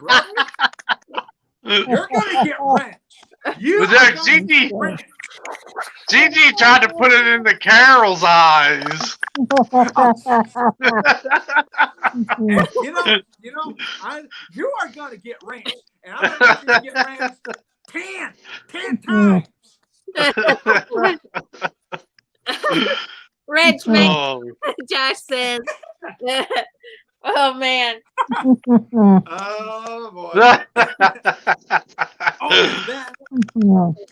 Speaker 3: Brian? You're gonna get wrenched. You
Speaker 4: Was
Speaker 3: are
Speaker 4: that
Speaker 3: gonna
Speaker 4: Gigi?
Speaker 3: get wrenched.
Speaker 4: Gigi tried to put it into Carol's eyes.
Speaker 3: And you are gonna get wrenched, and I'm gonna get you to get wrenched 10 times.
Speaker 1: Wrench man,
Speaker 4: Oh.
Speaker 1: Josh says. Oh man.
Speaker 3: Oh boy.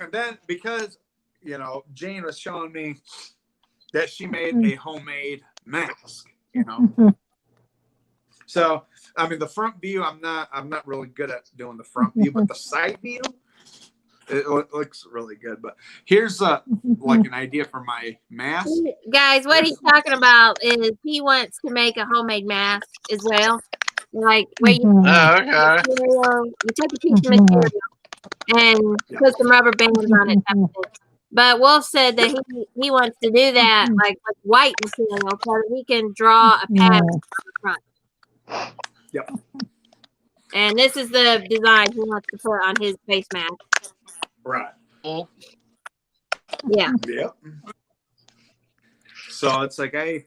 Speaker 3: And then because Jane was showing me that she made a homemade mask, So I mean the front view, I'm not really good at doing the front view, but the side view, it looks really good. But here's like an idea for my mask.
Speaker 1: Guys, what he's talking about is he wants to make a homemade mask as well. Like where you
Speaker 4: Oh, okay.
Speaker 1: you take a piece of material and put some rubber bands on it. Type of thing. But Wolf said that he wants to do that like with white material so that he can draw a pattern on the front.
Speaker 3: Yep.
Speaker 1: And this is the design he wants to put on his face mask.
Speaker 3: Right.
Speaker 1: Yeah.
Speaker 3: Yep. So it's like it's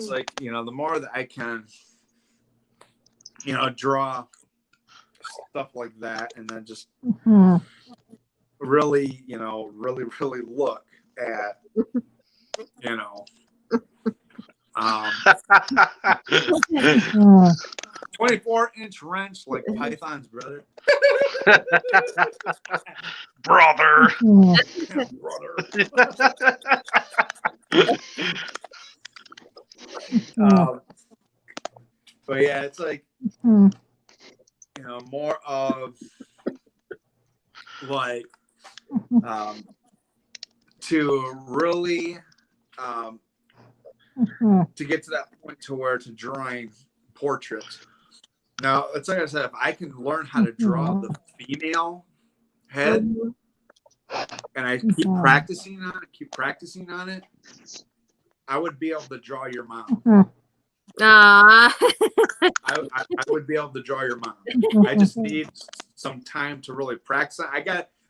Speaker 3: like, the more that I can, draw stuff like that and then just really, really look at, 24-inch wrench like Python's brother.
Speaker 4: Brother.
Speaker 3: But yeah, it's like, more of like, to really, to get to that point to where to drawing portraits. Now, it's like I said, if I can learn how to draw the female head, and I keep practicing on it, I would be able to draw your mom. I would be able to draw your mom. I just need some time to really practice.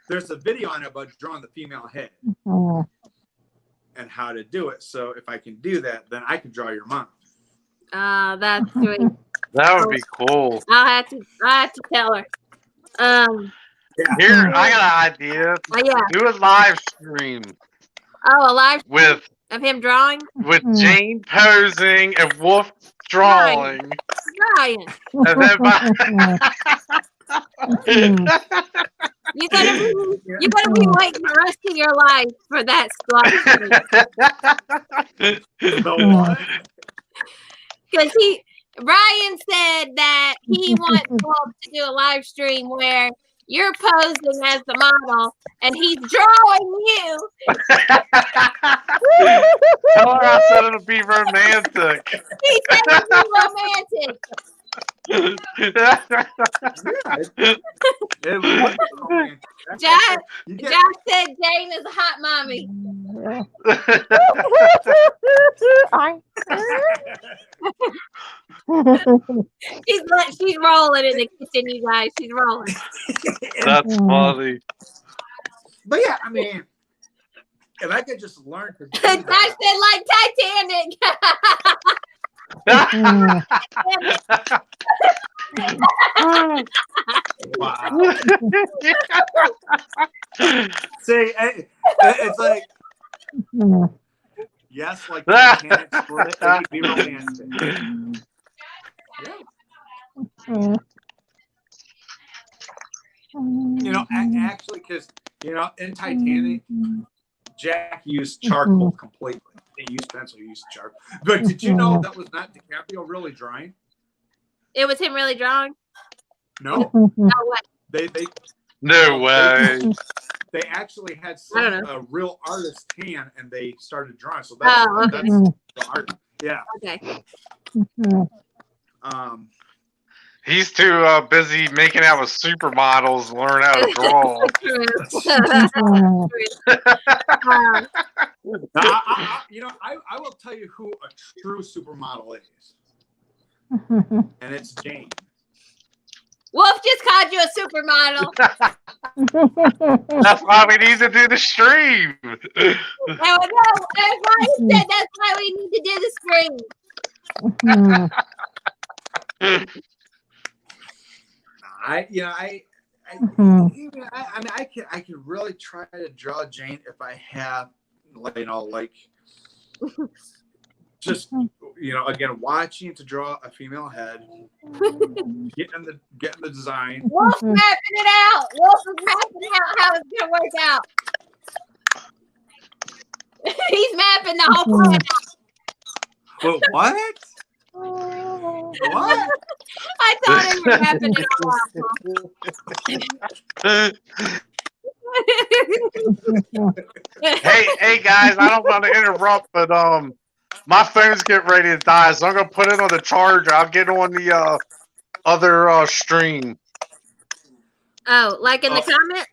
Speaker 3: There's a video on it about drawing the female head and how to do it. So if I can do that, then I can draw your mom.
Speaker 1: That's sweet.
Speaker 4: That would be cool.
Speaker 1: I have to tell her.
Speaker 4: Here, I got an idea.
Speaker 1: Oh, yeah.
Speaker 4: Do a live stream.
Speaker 1: Oh, a live
Speaker 4: with
Speaker 1: him drawing?
Speaker 4: With Jane posing and Wolf drawing.
Speaker 1: Ryan.
Speaker 4: And then
Speaker 1: You gotta be waiting the rest of your life for that slide. Because Brian said that he wants Wolf to do a live stream where you're posing as the model and he's drawing you.
Speaker 4: Tell her I said it'll be romantic.
Speaker 1: He said it'll be romantic. Josh said Jane is a hot mommy. She's rolling in the kitchen, you guys. She's rolling.
Speaker 4: That's funny.
Speaker 3: But yeah, I mean, if I could just learn to do
Speaker 1: Josh said like Titanic.
Speaker 3: Wow. See, it's like, yes, like Titanic split, it would be romantic. Yeah. You know, actually, because you know, in Titanic, Jack used charcoal completely. He used pencil, he used charcoal. But did you know that was not DiCaprio really drawing?
Speaker 1: It was him really drawing?
Speaker 3: No.
Speaker 1: No way.
Speaker 3: They
Speaker 4: No way.
Speaker 3: They actually had
Speaker 1: I don't
Speaker 3: some real artist hand, and they started drawing. So
Speaker 1: Oh,
Speaker 3: that's
Speaker 1: okay.
Speaker 3: the art. Yeah.
Speaker 1: Okay.
Speaker 4: He's too busy making out with supermodels to learn how to draw.
Speaker 3: You know, I will tell you who a true supermodel is, and it's Jane.
Speaker 1: Wolf just called you a supermodel.
Speaker 4: That's why we need to do the stream.
Speaker 1: That's why he said that's why we need to do the stream.
Speaker 3: I mean, I can really try to draw Jane if I have, you know, like just, you know, again, watching to draw a female head, getting the design.
Speaker 1: Wolf's mapping it out. Wolf is mapping out how it's gonna work out. He's mapping the whole plan out.
Speaker 3: Well, what? What?
Speaker 1: I thought he was mapping it all out.
Speaker 4: Hey guys, I don't want to interrupt, but my phone's getting ready to die, so I'm gonna put it on the charger. I'll get on the other stream.
Speaker 1: Oh, like in the comments?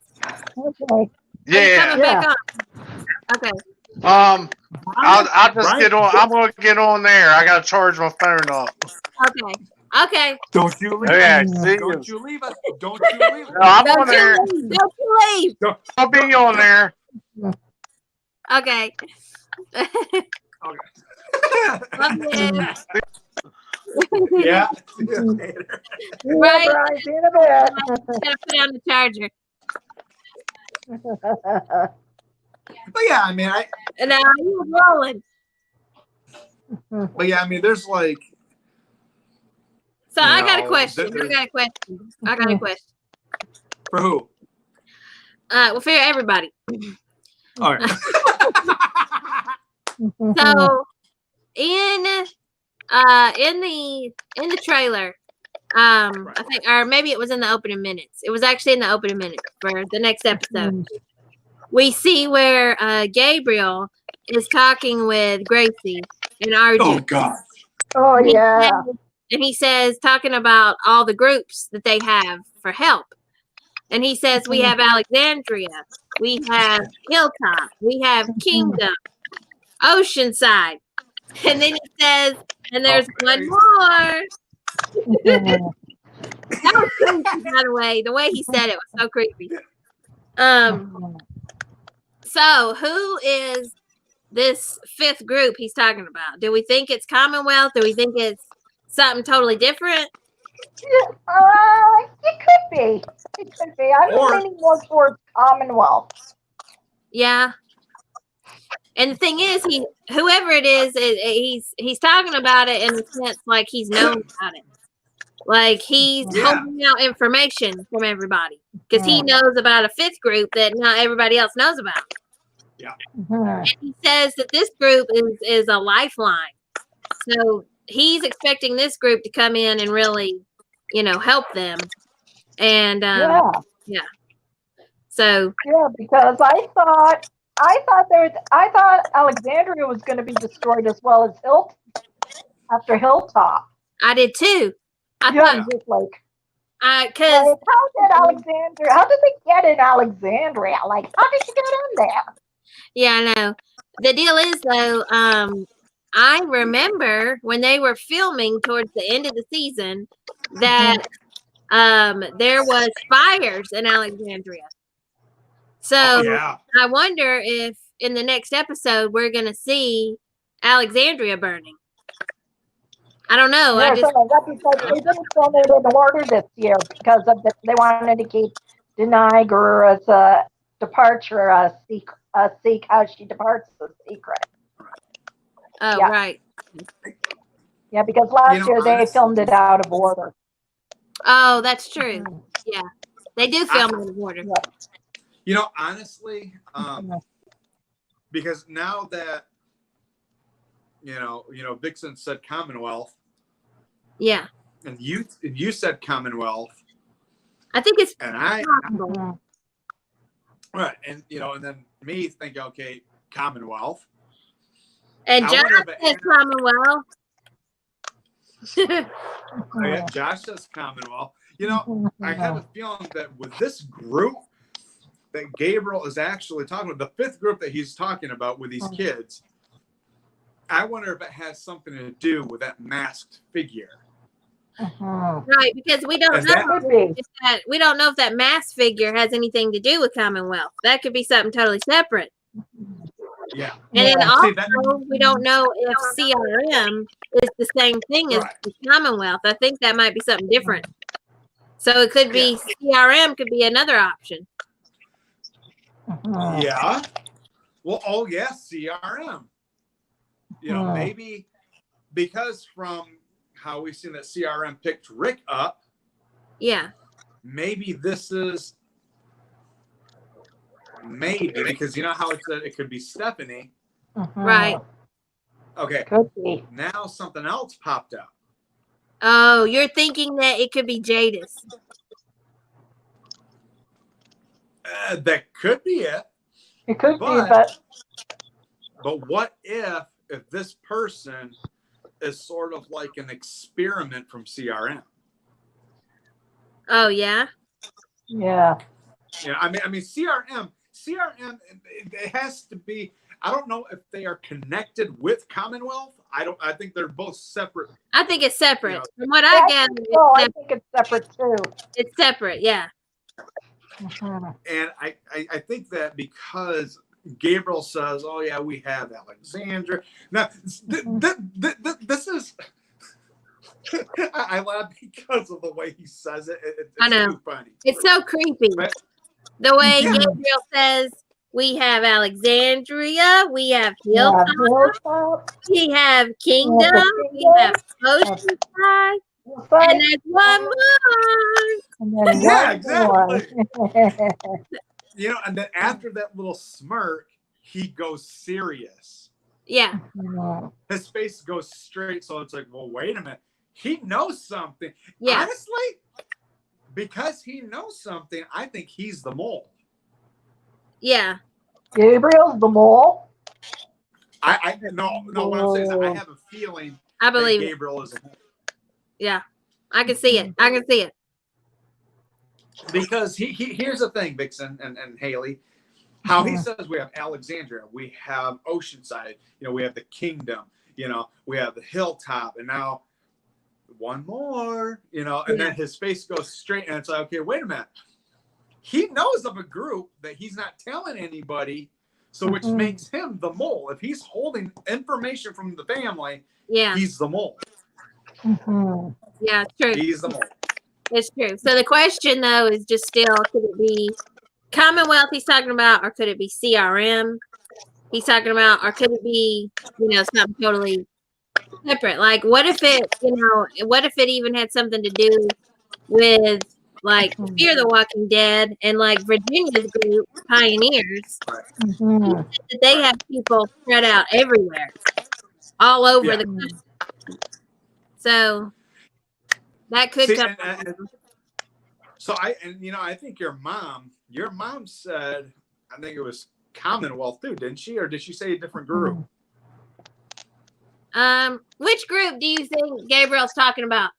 Speaker 2: Okay.
Speaker 4: Yeah.
Speaker 1: Back on? Okay.
Speaker 4: I'll just get on. I'm gonna get on there. I gotta charge my phone up.
Speaker 1: Okay. Okay.
Speaker 3: Don't you leave
Speaker 4: Yeah,
Speaker 3: us.
Speaker 4: see
Speaker 3: Don't you leave us. Don't you leave us.
Speaker 4: No, I'm
Speaker 1: Don't
Speaker 4: on there.
Speaker 1: Don't you leave.
Speaker 4: I'll be on there.
Speaker 1: Okay. Love you.
Speaker 3: Yeah.
Speaker 1: Right.
Speaker 2: Right in a bit.
Speaker 1: Gotta put on the charger.
Speaker 3: But yeah, I mean,
Speaker 1: And now he was rolling.
Speaker 3: but yeah, I mean, there's like.
Speaker 1: So I got a
Speaker 3: No,
Speaker 1: question.
Speaker 3: there-
Speaker 1: I got a question.
Speaker 3: For who?
Speaker 1: Well, for everybody.
Speaker 3: All right.
Speaker 1: So in the trailer, I think, or maybe it was in the opening minutes. It was actually in the opening minutes for the next episode. We see where Gabriel is talking with Gracie and Arjun.
Speaker 3: Oh God.
Speaker 2: Oh yeah.
Speaker 1: And he says, talking about all the groups that they have for help. And he says, we have Alexandria, we have Hilltop, we have Kingdom, Oceanside. And then he says, and there's one more. That was creepy, by the way. The way he said it was so creepy. So who is this fifth group he's talking about? Do we think it's Commonwealth? Do we think it's something totally different?
Speaker 2: It could be. It could be. I'm leaning more towards Commonwealth.
Speaker 1: Yeah. And the thing is, whoever it is, he's talking about it in the sense like he's known about it. Like he's holding out information from everybody because he knows about a fifth group that not everybody else knows about.
Speaker 3: Yeah.
Speaker 1: And he says that this group is a lifeline. So he's expecting this group to come in and really, help them. And So
Speaker 2: because I thought Alexandria was going to be destroyed as well as after Hilltop.
Speaker 1: I did too. I
Speaker 2: thought just like because how did they get in Alexandria? Like how did you get in there?
Speaker 1: Yeah, I know. The deal is though, I remember when they were filming towards the end of the season that there was fires in Alexandria. So I wonder if in the next episode we're gonna see Alexandria burning. I don't know.
Speaker 2: Yeah, they didn't film it in order this year because they wanted to keep Denai Gurura's departure a secret, how she departs a secret.
Speaker 1: Oh, right.
Speaker 2: Yeah, because last year they filmed it out of order.
Speaker 1: Oh, that's true. Yeah, they do film out of order.
Speaker 3: You know, honestly, because now that you know, Vixen said Commonwealth.
Speaker 1: Yeah.
Speaker 3: And you said Commonwealth.
Speaker 1: I think it's
Speaker 3: possible. Right, and and then me thinking, okay, Commonwealth.
Speaker 1: And Josh says Commonwealth.
Speaker 3: Oh, yeah, Josh says Commonwealth. You know, I have a feeling that with this group that Gabriel is actually talking about, the 5th group that he's talking about with these kids, I wonder if it has something to do with that masked figure.
Speaker 1: Right, because we don't know we don't know if that masked figure has anything to do with Commonwealth. That could be something totally separate.
Speaker 3: Yeah.
Speaker 1: And then also, we don't know if CRM is the same thing as the Commonwealth. I think that might be something different. So it could be CRM could be another option.
Speaker 3: Yeah. Well, CRM. You know, maybe because from how we've seen that CRM picked Rick up.
Speaker 1: Yeah.
Speaker 3: Maybe this is because you know how it said it could be Stephanie.
Speaker 1: Right.
Speaker 3: Okay.
Speaker 2: Could be.
Speaker 3: Now something else popped up.
Speaker 1: Oh, you're thinking that it could be Jadis.
Speaker 3: That could be it.
Speaker 2: It could be,
Speaker 3: but what if this person is sort of like an experiment from CRM?
Speaker 1: Oh yeah.
Speaker 2: Yeah.
Speaker 3: Yeah. I mean, CRM. It has to be. I don't know if they are connected with Commonwealth. I think they're both separate.
Speaker 1: I think it's separate. You know, from what I gather,
Speaker 2: I think it's separate too.
Speaker 1: It's separate, yeah.
Speaker 3: And I think that because Gabriel says, "Oh yeah, we have Alexandra." Now this is. I laugh because of the way he says it. It's
Speaker 1: I know.
Speaker 3: too funny.
Speaker 1: It's so creepy. But, the way Gabriel says, we have Alexandria, we have Hilltop, we have Kingdom, we have Oceanside, and there's one more.
Speaker 3: Yeah, exactly. You know, and then after that little smirk, he goes serious.
Speaker 1: Yeah.
Speaker 3: His face goes straight, so it's like, well, wait a minute. He knows something.
Speaker 1: Yeah.
Speaker 3: Honestly, because he knows something, I think he's the mole.
Speaker 1: Yeah.
Speaker 2: Gabriel's the mole?
Speaker 3: No, what I'm saying is I have a feeling
Speaker 1: I believe
Speaker 3: Gabriel is a mole.
Speaker 1: Yeah. I can see it. I can see it.
Speaker 3: Because here's the thing, Vixen and Haley. How he says we have Alexandria, we have Oceanside, we have the Kingdom, we have the Hilltop, and now one more, and then his face goes straight, and it's like, okay, wait a minute. He knows of a group that he's not telling anybody, so which makes him the mole. If he's holding information from the family, he's the mole.
Speaker 1: Yeah, it's true.
Speaker 3: He's the mole.
Speaker 1: It's true. So the question, though, is just still, could it be Commonwealth he's talking about, or could it be CRM he's talking about, or could it be, something totally separate? Like, what if it even had something to do with, like, Fear the Walking Dead and, like, Virginia's group, Pioneers? That they have people spread out everywhere, all over the country. So that could come.
Speaker 3: So I think your mom said, I think it was Commonwealth too, didn't she? Or did she say a different group?
Speaker 1: Which group do you think Gabriel's talking about?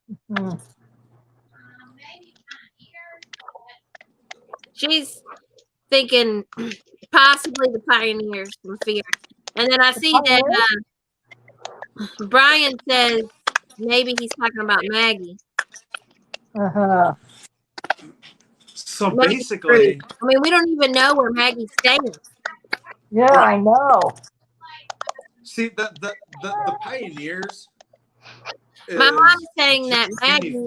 Speaker 1: She's thinking possibly the Pioneers from Fear. And then I see that Brian says maybe he's talking about Maggie.
Speaker 3: So basically,
Speaker 1: I mean, we don't even know where Maggie's staying.
Speaker 2: Yeah, I know.
Speaker 3: See, the Pioneers.
Speaker 1: My mom is saying that Maggie.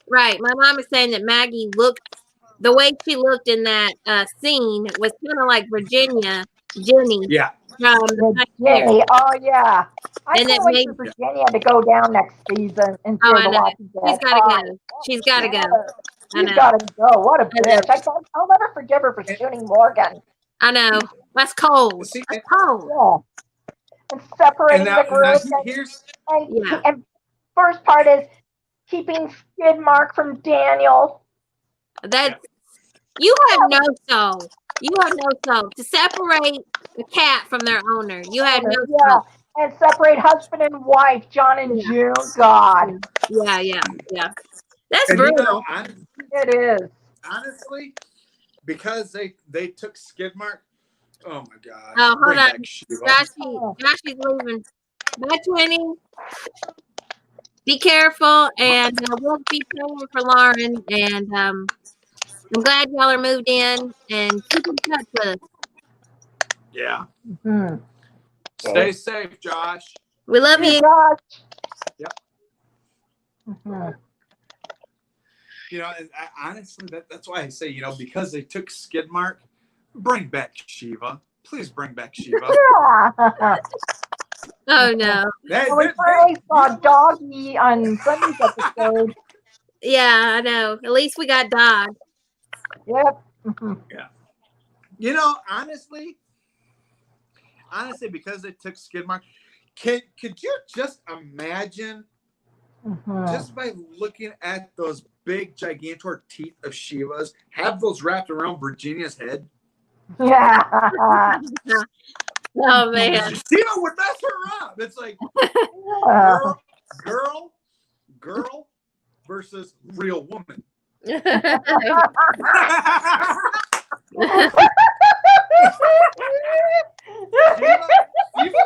Speaker 1: Right, my mom is saying that Maggie looked, the way she looked in that scene was kind of like Virginia, Jenny.
Speaker 3: Yeah.
Speaker 1: Jenny.
Speaker 2: Oh yeah. I
Speaker 1: And
Speaker 2: can't
Speaker 1: it
Speaker 2: wait
Speaker 1: made-
Speaker 2: for Virginia to go down next season and
Speaker 1: Oh,
Speaker 2: Fear
Speaker 1: I
Speaker 2: the
Speaker 1: know.
Speaker 2: Walking Dead.
Speaker 1: She's gotta go. She's gotta go. I
Speaker 2: She's
Speaker 1: know.
Speaker 2: gotta go. What a
Speaker 1: I know.
Speaker 2: bitch. I'll never forgive her for shooting Morgan.
Speaker 1: I know. That's cold.
Speaker 3: See,
Speaker 1: That's cold.
Speaker 2: Yeah. And separating
Speaker 3: and now,
Speaker 2: the group.
Speaker 3: here's
Speaker 2: And first part is keeping skid mark from Daniel.
Speaker 1: That you have no soul. You have no soul to separate the cat from their owner. You had no soul.
Speaker 2: And separate husband and wife, John and June. God.
Speaker 1: Yeah. That's
Speaker 3: and
Speaker 1: brutal.
Speaker 2: It is.
Speaker 3: Honestly, because they took Skidmark. Oh my God.
Speaker 1: Oh, hold
Speaker 3: Bring
Speaker 1: on.
Speaker 3: back Shiva.
Speaker 1: Joshy's leaving. Bye, 20. Be careful, and we'll be praying for Lauren. And I'm glad y'all are moved in, and keep in touch with us.
Speaker 3: Yeah.
Speaker 2: Mm-hmm.
Speaker 3: Stay safe, Josh.
Speaker 1: We love you.
Speaker 2: Josh.
Speaker 3: Yep.
Speaker 2: Mm-hmm.
Speaker 3: You know, and honestly, that's why I say, you know, because they took Skidmark, bring back Shiva. Please bring back Shiva.
Speaker 2: Yeah.
Speaker 1: Oh no.
Speaker 2: We finally saw Doggy on Sunday's episode.
Speaker 1: Yeah, I know. At least we got Dog.
Speaker 2: Yep.
Speaker 3: Yeah. You know, honestly, because they took Skidmark, could you just imagine, just by looking at those big gigantor teeth of Shiva's, have those wrapped around Virginia's head?
Speaker 2: Yeah.
Speaker 1: Oh man.
Speaker 3: Shiva would mess her up. It's like girl versus real woman. Shiva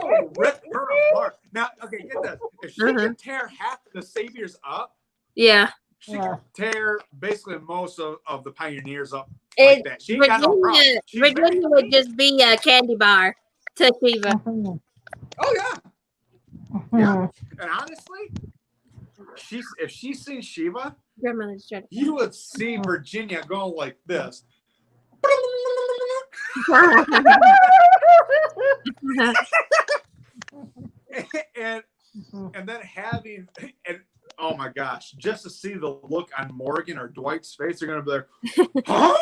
Speaker 3: will rip her apart. Now, okay, get this. If she can tear half the Saviors up, she can tear basically most of the Pioneers up like that. She ain't got no problem.
Speaker 1: Virginia would just be a candy bar to Shiva.
Speaker 3: Oh yeah. Yeah. And honestly, if she's seen Shiva, you would see Virginia going like this. and then having oh my gosh, just to see the look on Morgan or Dwight's face, they're gonna be like, huh?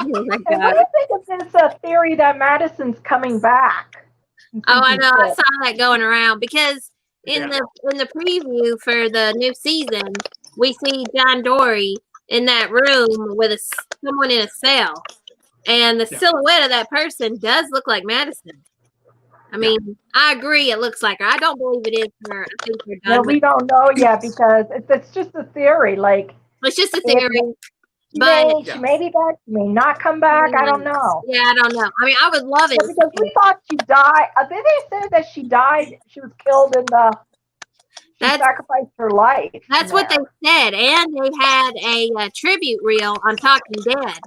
Speaker 1: Oh my
Speaker 2: God. And what do you think of this theory that Madison's coming back?
Speaker 1: Oh, I know. I saw that going around because in the preview for the new season, we see John Dory in that room with someone in a cell, and the silhouette of that person does look like Madison. I mean, I agree. It looks like her. I don't believe it is her. I think they're done.
Speaker 2: No, we don't know yet because it's just a theory. Like
Speaker 1: it's just a theory.
Speaker 2: She may be back. She may not come back. I don't know.
Speaker 1: Yeah, I don't know. I mean, I would love it
Speaker 2: because we thought she died. They said that she died. She was killed in the. She sacrificed her life.
Speaker 1: That's what they said, and they had a tribute reel on Talking Dead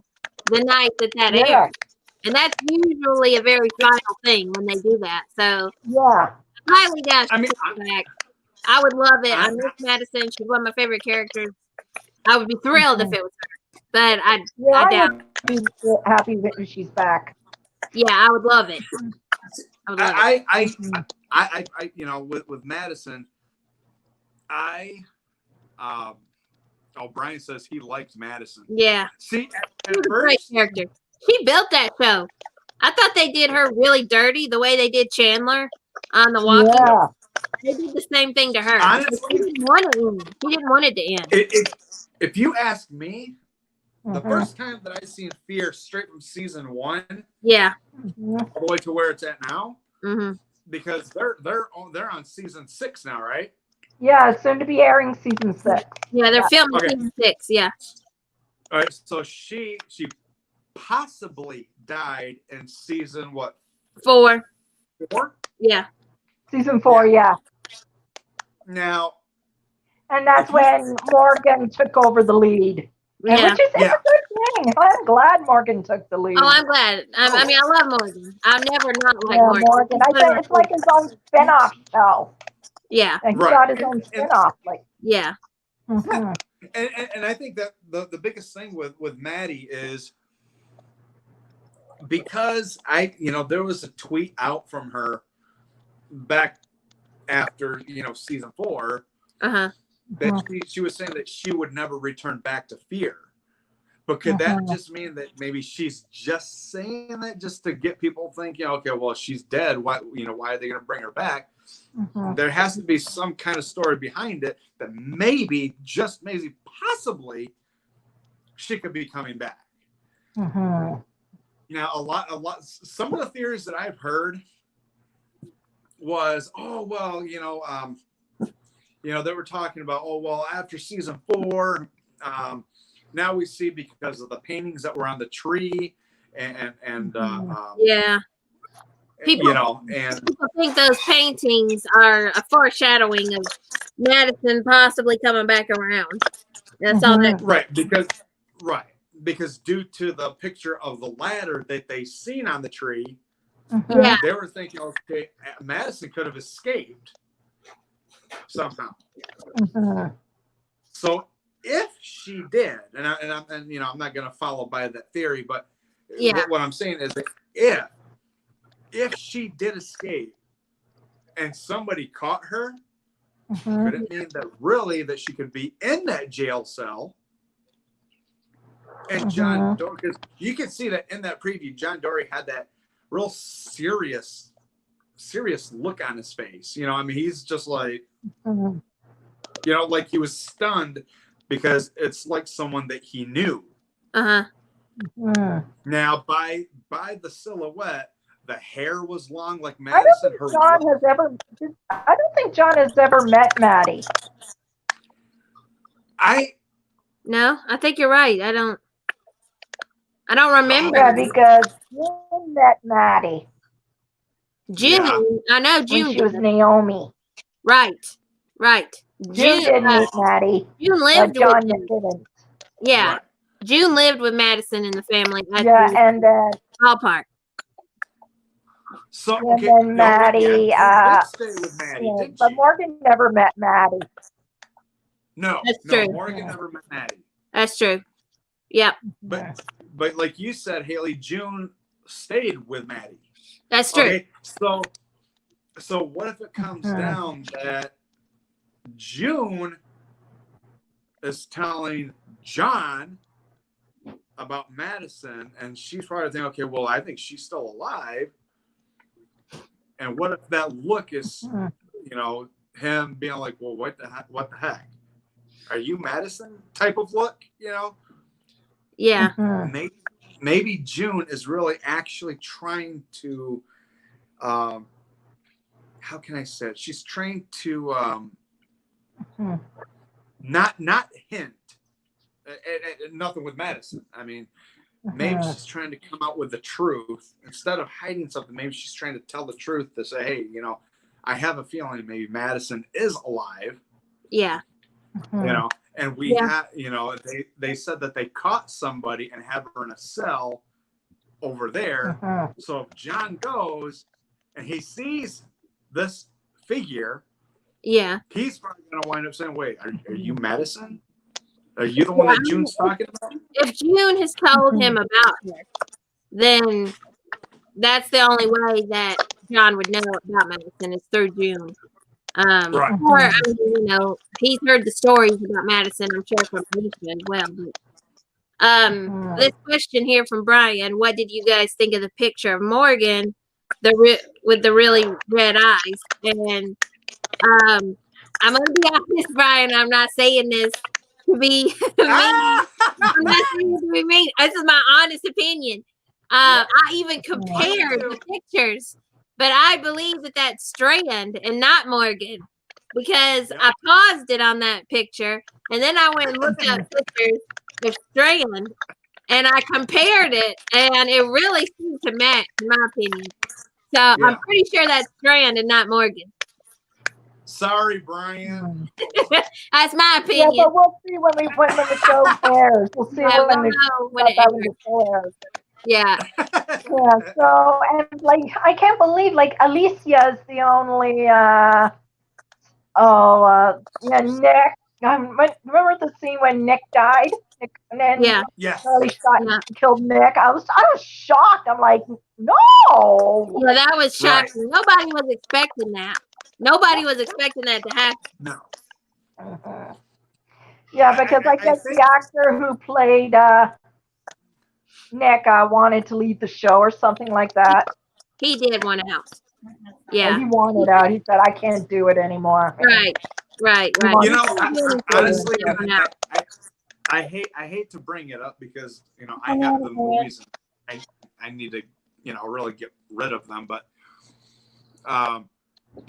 Speaker 1: the night that aired. And that's usually a very final thing when they do that. So highly doubt she'll come back. I would love it. I miss Madison. She's one of my favorite characters. I would be thrilled if it was her, but I doubt.
Speaker 2: Be happy when she's back.
Speaker 1: Yeah, I would love it. I would love
Speaker 3: it. I you know, with Madison, Brian says he likes Madison.
Speaker 1: Yeah.
Speaker 3: See,
Speaker 1: she's a great character. He built that show. I thought they did her really dirty the way they did Chandler on The Walking.
Speaker 2: Yeah.
Speaker 1: They did the same thing to her. Honestly, he didn't want it to end. He didn't want it to end.
Speaker 3: If you ask me, the first time that I seen Fear straight from season 1, all the way to where it's at now, because they're on season 6 now, right?
Speaker 2: Yeah, soon to be airing season 6.
Speaker 1: Yeah, they're filming season 6. Yeah.
Speaker 3: All right, so she possibly died in season what?
Speaker 1: 4.
Speaker 3: 4?
Speaker 1: Yeah.
Speaker 2: Season 4, yeah.
Speaker 3: Now.
Speaker 2: And that's when Morgan took over the lead.
Speaker 1: Yeah.
Speaker 2: Which is a good thing. I'm glad Morgan took the lead.
Speaker 1: Oh, I'm glad. I mean, I love Morgan. I've never not liked Morgan.
Speaker 2: I think it's like his own spinoff show.
Speaker 1: Yeah.
Speaker 2: And he got his own spinoff.
Speaker 1: Yeah.
Speaker 3: And I think that the biggest thing with Maddie is because there was a tweet out from her back after, season 4, that she was saying that she would never return back to fear. But could that just mean that maybe she's just saying that just to get people thinking, okay, well, she's dead. Why are they going to bring her back? There has to be some kind of story behind it that maybe, just maybe, possibly, she could be coming back. Now, some of the theories that I've heard was, they were talking about, after season 4, now we see, because of the paintings that were on the tree and
Speaker 1: people think those paintings are a foreshadowing of Madison possibly coming back around. That's all that.
Speaker 3: Because due to the picture of the ladder that they seen on the tree, they were thinking, okay, Madison could have escaped somehow. So if she did, and I'm not going to follow by that theory, but what I'm saying is that if she did escape and somebody caught her, could it mean that really that she could be in that jail cell? And John Dory, because you can see that in that preview, John Dory had that real serious look on his face. He's just like, like he was stunned, because it's like someone that he knew. Now, by the silhouette, the hair was long like Madison.
Speaker 2: I don't think John has ever met Maddie.
Speaker 1: No, I think you're right. I don't remember.
Speaker 2: Yeah, because June met Maddie.
Speaker 1: June, I know June.
Speaker 2: When she was Naomi.
Speaker 1: Right.
Speaker 2: June did meet Maddie.
Speaker 1: June lived
Speaker 2: John
Speaker 1: with
Speaker 2: didn't.
Speaker 1: Yeah. Right. June lived with Madison and the family.
Speaker 2: And then
Speaker 1: ballpark.
Speaker 2: So and then Maddie, but Morgan never met Maddie.
Speaker 1: That's true.
Speaker 3: Morgan never met Maddie.
Speaker 1: That's true. Yep.
Speaker 3: But like you said, Haley, June stayed with Maddie.
Speaker 1: That's true.
Speaker 3: Okay, so what if it comes down that June is telling John about Madison, and she's probably thinking, okay, well, I think she's still alive. And what if that look is, him being like, well, what the heck? Are you Madison type of look,
Speaker 1: Yeah.
Speaker 3: Maybe June is really actually trying to, how can I say it? She's trying to not hint. Nothing with Madison. Maybe she's trying to come out with the truth instead of hiding something. Maybe she's trying to tell the truth to say, hey, I have a feeling maybe Madison is alive.
Speaker 1: Yeah.
Speaker 3: And we have, they said that they caught somebody and have her in a cell over there. So if John goes and he sees this figure, he's probably going to wind up saying, wait, are you Madison? Are you the one that June's talking about?
Speaker 1: If June has told him about her, then that's the only way that John would know about Madison is through June.
Speaker 3: Right.
Speaker 1: Or, he's heard the stories about Madison, I'm sure, from Alicia as well. But, this question here from Brian, what did you guys think of the picture of Morgan with the really red eyes? And I'm going to be honest, Brian, I'm not saying this to be mean. I'm not saying this to be mean. This is my honest opinion. I even compared the pictures, but I believe that that's Strand and not Morgan, because I paused it on that picture and then I went and looked at pictures of Strand and I compared it, and it really seemed to match, in my opinion. So I'm pretty sure that's Strand and not Morgan.
Speaker 3: Sorry, Brian.
Speaker 1: That's my opinion.
Speaker 2: Yeah, but we'll see when the show airs. We'll see when it airs.
Speaker 1: Yeah.
Speaker 2: Yeah. So, and I can't believe Alicia is the only. Nick. Remember the scene when Nick died? And then
Speaker 3: Yes.
Speaker 2: Charlie shot and killed Nick. I was shocked. I'm like, no.
Speaker 1: Yeah, that was shocking. Right. Nobody was expecting that. Nobody was expecting that to happen.
Speaker 3: No.
Speaker 2: Yeah, because I guess the actor who played Nick wanted to leave the show or something like that.
Speaker 1: He did want out. Yeah.
Speaker 2: He wanted out. He said, I can't do it anymore.
Speaker 1: Right.
Speaker 3: You know, honestly, I hate to bring it up because, you know, I have the movies and I need to, you know, really get rid of them. But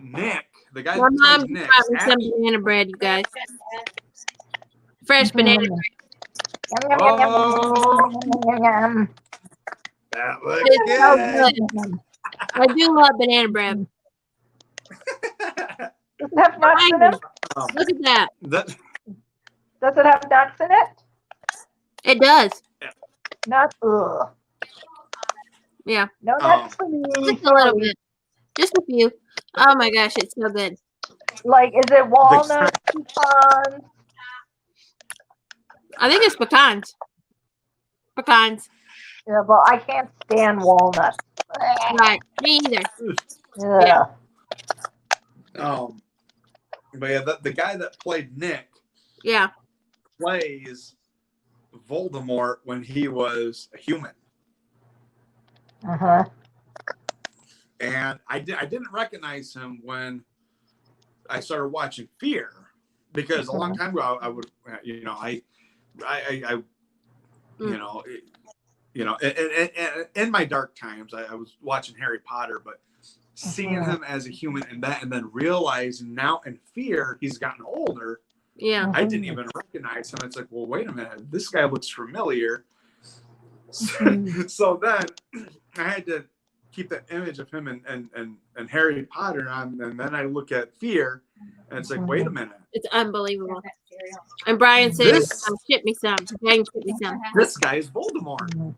Speaker 3: Nick, the guy that plays Nick.
Speaker 1: Some banana bread, you guys. Fresh banana bread.
Speaker 3: Oh, that looks good.
Speaker 1: So good. I do love banana bread.
Speaker 2: Does it have nuts in it?
Speaker 1: Look at that.
Speaker 2: Does it have nuts in it?
Speaker 1: It does.
Speaker 2: Nuts. Ugh.
Speaker 1: Yeah.
Speaker 2: No nuts for me.
Speaker 1: Just a little bit. Just a few. Oh my gosh, it's so good.
Speaker 2: Like, is it walnuts, pecans?
Speaker 1: I think it's pecans. Pecans.
Speaker 2: Yeah, but I can't stand walnuts.
Speaker 1: Right. Me either.
Speaker 2: Yeah.
Speaker 3: But yeah, the guy that played Nick.
Speaker 1: Yeah.
Speaker 3: Plays Voldemort when he was a human. And I didn't recognize him when I started watching Fear, because a long time ago I would, you know, in my dark times I was watching Harry Potter, but seeing him as a human and then realizing now in Fear he's gotten older.
Speaker 1: Yeah.
Speaker 3: I didn't even recognize him. It's like, well, wait a minute, this guy looks familiar. So then I had to keep that image of him and Harry Potter on, and then I look at Fear, and it's like, wait a minute.
Speaker 1: It's unbelievable. And Brian said, ship me some. Brian, ship me some.
Speaker 3: This guy is Voldemort.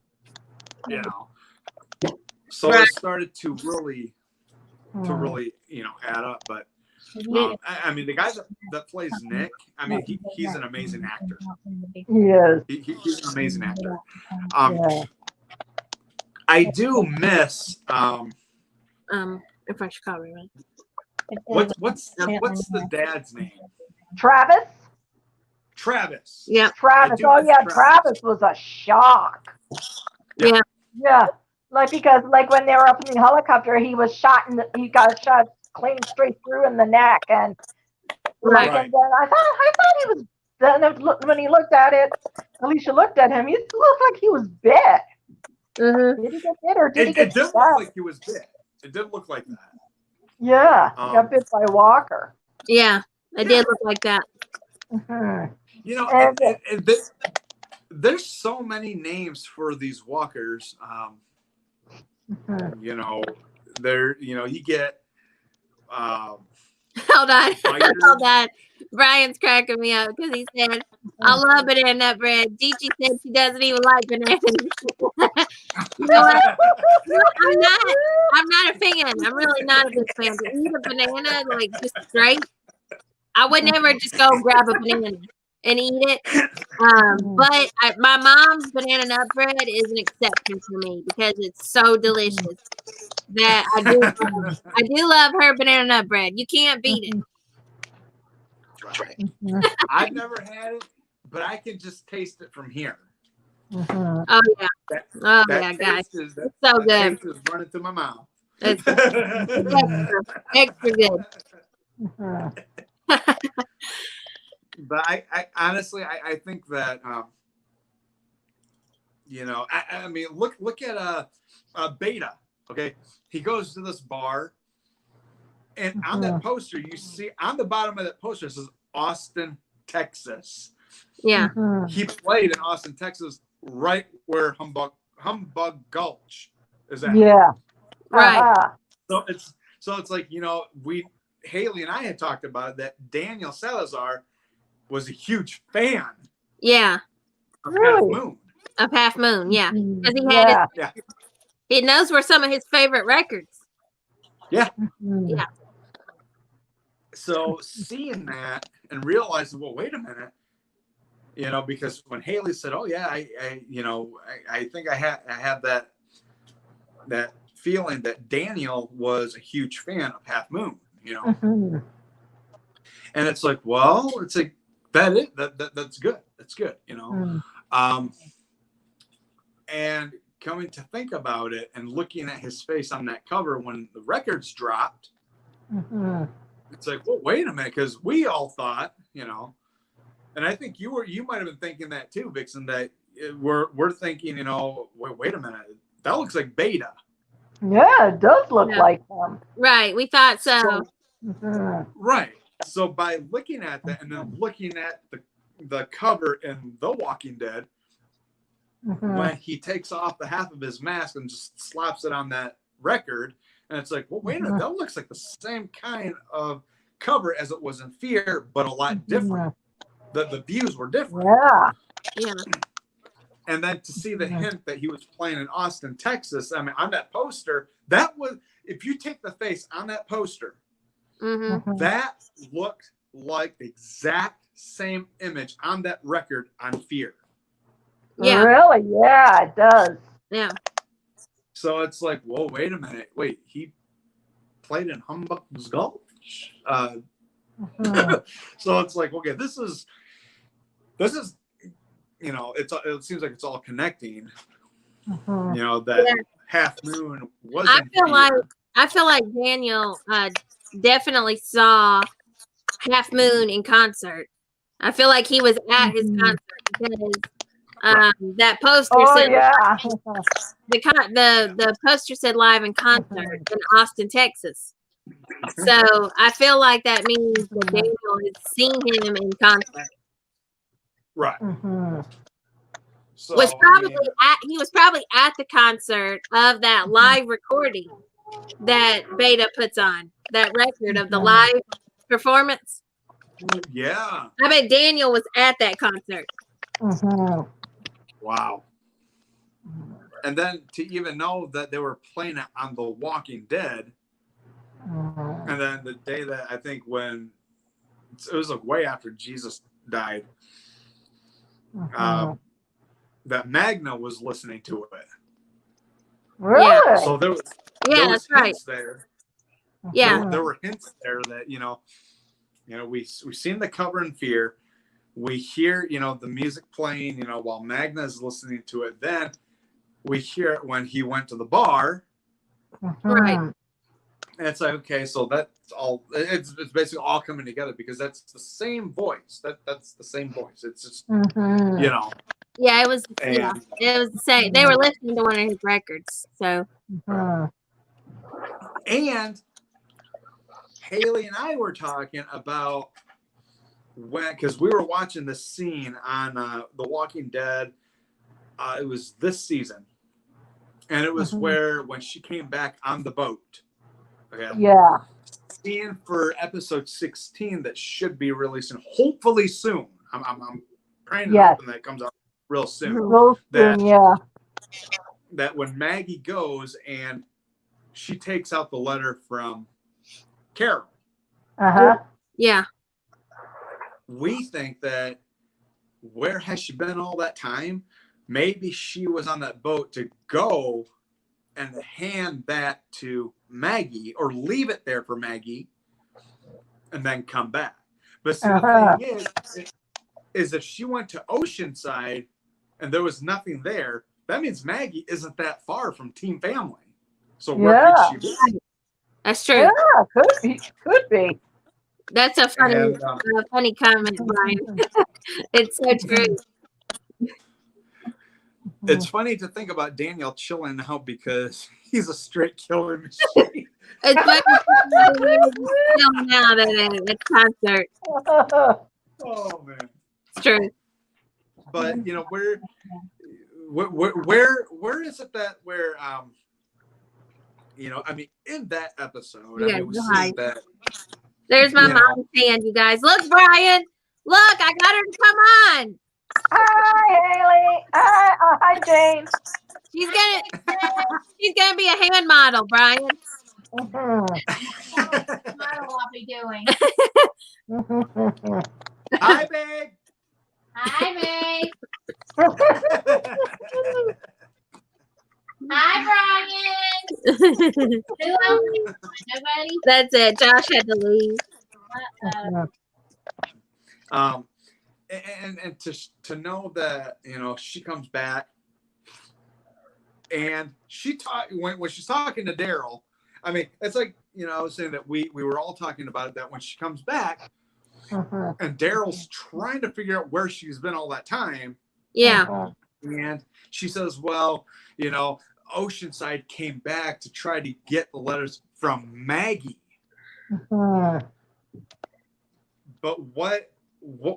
Speaker 3: You know. So it started to really, you know, add up. But I mean, the guy that plays Nick, I mean, he's an amazing actor.
Speaker 2: He is.
Speaker 3: He's an amazing actor. I do miss
Speaker 1: if I should call him.
Speaker 3: What's the dad's name?
Speaker 2: Travis.
Speaker 1: Yeah.
Speaker 2: Travis. Oh yeah, Travis was a shock.
Speaker 1: Yeah.
Speaker 2: Yeah. Like, because like when they were up in the helicopter, he was shot he got shot clean straight through in the neck, and like, and then I thought he was. Then when he looked at it, Alicia looked at him. He looked like he was bit.
Speaker 1: Mm-hmm.
Speaker 2: Did he get bit or did he get?
Speaker 3: It didn't look like he was bit. It didn't look like that.
Speaker 2: Yeah, he got bit by Walker.
Speaker 1: Yeah, it did look like that.
Speaker 3: You know, and there's so many names for these walkers. You know, you get.
Speaker 1: Hold on. Brian's cracking me up because he said, I love banana nut bread. Gigi said she doesn't even like bananas. You know what? I'm not a fan. I'm really not a big fan. To eat a banana, like, just straight, I would never just go grab a banana and eat it. But my mom's banana nut bread is an exception for me because it's so delicious that I do love her banana nut bread. You can't beat it.
Speaker 3: Right. I've never had it, but I can just taste it from here.
Speaker 1: Oh yeah, guys, it's so good.
Speaker 3: Taste is running through my mouth.
Speaker 1: It's extra good.
Speaker 3: But I honestly, I think that you know, I mean, look at Beta. Okay, he goes to this bar. And on that poster, you see on the bottom of that poster, it says Austin, Texas.
Speaker 1: Yeah.
Speaker 3: He played in Austin, Texas, right where Humbug Gulch is at.
Speaker 2: Yeah.
Speaker 1: Right.
Speaker 3: So it's like, you know, Haley and I had talked about it, that Daniel Salazar was a huge fan.
Speaker 1: Yeah.
Speaker 3: Of Half Moon.
Speaker 1: Of Half Moon, yeah. Because he had he knows where some of his favorite records.
Speaker 3: Yeah.
Speaker 1: Yeah.
Speaker 3: So seeing that and realizing, well, wait a minute, You know, because when Haley said, "Oh yeah, I think I had that feeling that Daniel was a huge fan of Half Moon," you know, and it's like, well, it's like that's good, you know, and coming to think about it and looking at his face on that cover when the records dropped, it's like, well, wait a minute, because we all thought, you know. And I think you might have been thinking that too, Vixen, that we're thinking, you know, wait a minute, that looks like Beta.
Speaker 2: Yeah, it does look like him.
Speaker 1: Right, we thought so.
Speaker 3: Right. So by looking at that and then looking at the cover in The Walking Dead, when he takes off the half of his mask and just slaps it on that record, and it's like, well, wait a minute, that looks like the same kind of cover as it was in Fear, but a lot different. The views were different.
Speaker 1: Yeah.
Speaker 3: And then to see the hint that he was playing in Austin, Texas, I mean, on that poster, that was, if you take the face on that poster, that looked like the exact same image on that record on Fear.
Speaker 2: Yeah. Really? Yeah, it does.
Speaker 1: Yeah.
Speaker 3: So it's like, whoa, wait a minute. Wait, he played in Humbug's Gulch? So it's like, okay, this is, you know, it seems like it's all connecting. You know, that Half Moon wasn't.
Speaker 1: I feel like Daniel definitely saw Half Moon in concert. I feel like he was at his concert because that poster said the poster said live in concert in Austin, Texas. So I feel like that means that Daniel has seen him in concert.
Speaker 3: Right. So,
Speaker 1: he was probably at the concert of that live recording that Beta puts on, that record of the live performance.
Speaker 3: Yeah.
Speaker 1: I bet Daniel was at that concert.
Speaker 3: Wow. And then to even know that they were playing it on The Walking Dead, and then the day that I think when it was like way after Jesus died, that Magna was listening to it.
Speaker 2: Really?
Speaker 3: So there was
Speaker 1: that's right.
Speaker 3: There.
Speaker 1: Yeah.
Speaker 3: There were hints there that, you know, we've seen the cover in Fear. We hear, you know, the music playing, you know, while Magna is listening to it. Then we hear it when he went to the bar.
Speaker 1: Right.
Speaker 3: And it's like, okay, so that's all. It's basically all coming together because that's the same voice. That's the same voice. It's just, you know.
Speaker 1: Yeah, it was. It was the same. They were listening to one of his records. So.
Speaker 3: And Haley and I were talking about because we were watching the scene on The Walking Dead. It was this season, and it was when she came back on the boat. Okay.
Speaker 2: Yeah.
Speaker 3: Scene for episode 16 that should be releasing hopefully soon. I'm praying and hoping that comes out real soon. That when Maggie goes and she takes out the letter from Carol.
Speaker 1: Yeah.
Speaker 3: We think that where has she been all that time? Maybe she was on that boat to go and hand that to Maggie or leave it there for Maggie and then come back. But see, the thing is if she went to Oceanside and there was nothing there, that means Maggie isn't that far from Team Family. So where could she be?
Speaker 1: That's true.
Speaker 2: Yeah, could be.
Speaker 1: That's a funny comment, Brian. It's so true.
Speaker 3: It's funny to think about Daniel chilling out because he's a straight killer machine.
Speaker 1: It's funny chilling out at a concert.
Speaker 3: Oh man,
Speaker 1: it's true.
Speaker 3: But you know where is it that where you know, I mean, in that episode, I mean, we see that.
Speaker 1: There's my mom's hand, you guys. Look, Brian. Look, I got her to come on.
Speaker 2: Hi, Haley. Hi, Jane.
Speaker 1: She's gonna be a hand model, Brian.
Speaker 7: What model I'll be doing.
Speaker 3: Hi, babe.
Speaker 7: Hi.
Speaker 1: Hi, May. Hi, Brian. Who else? Nobody. That's it. Josh had to leave.
Speaker 3: And to know that, you know, she comes back and when she's talking to Daryl, I mean, it's like, you know, I was saying that we were all talking about it, that when she comes back and Daryl's trying to figure out where she's been all that time.
Speaker 1: Yeah.
Speaker 3: And she says, well, you know, Oceanside came back to try to get the letters from Maggie. But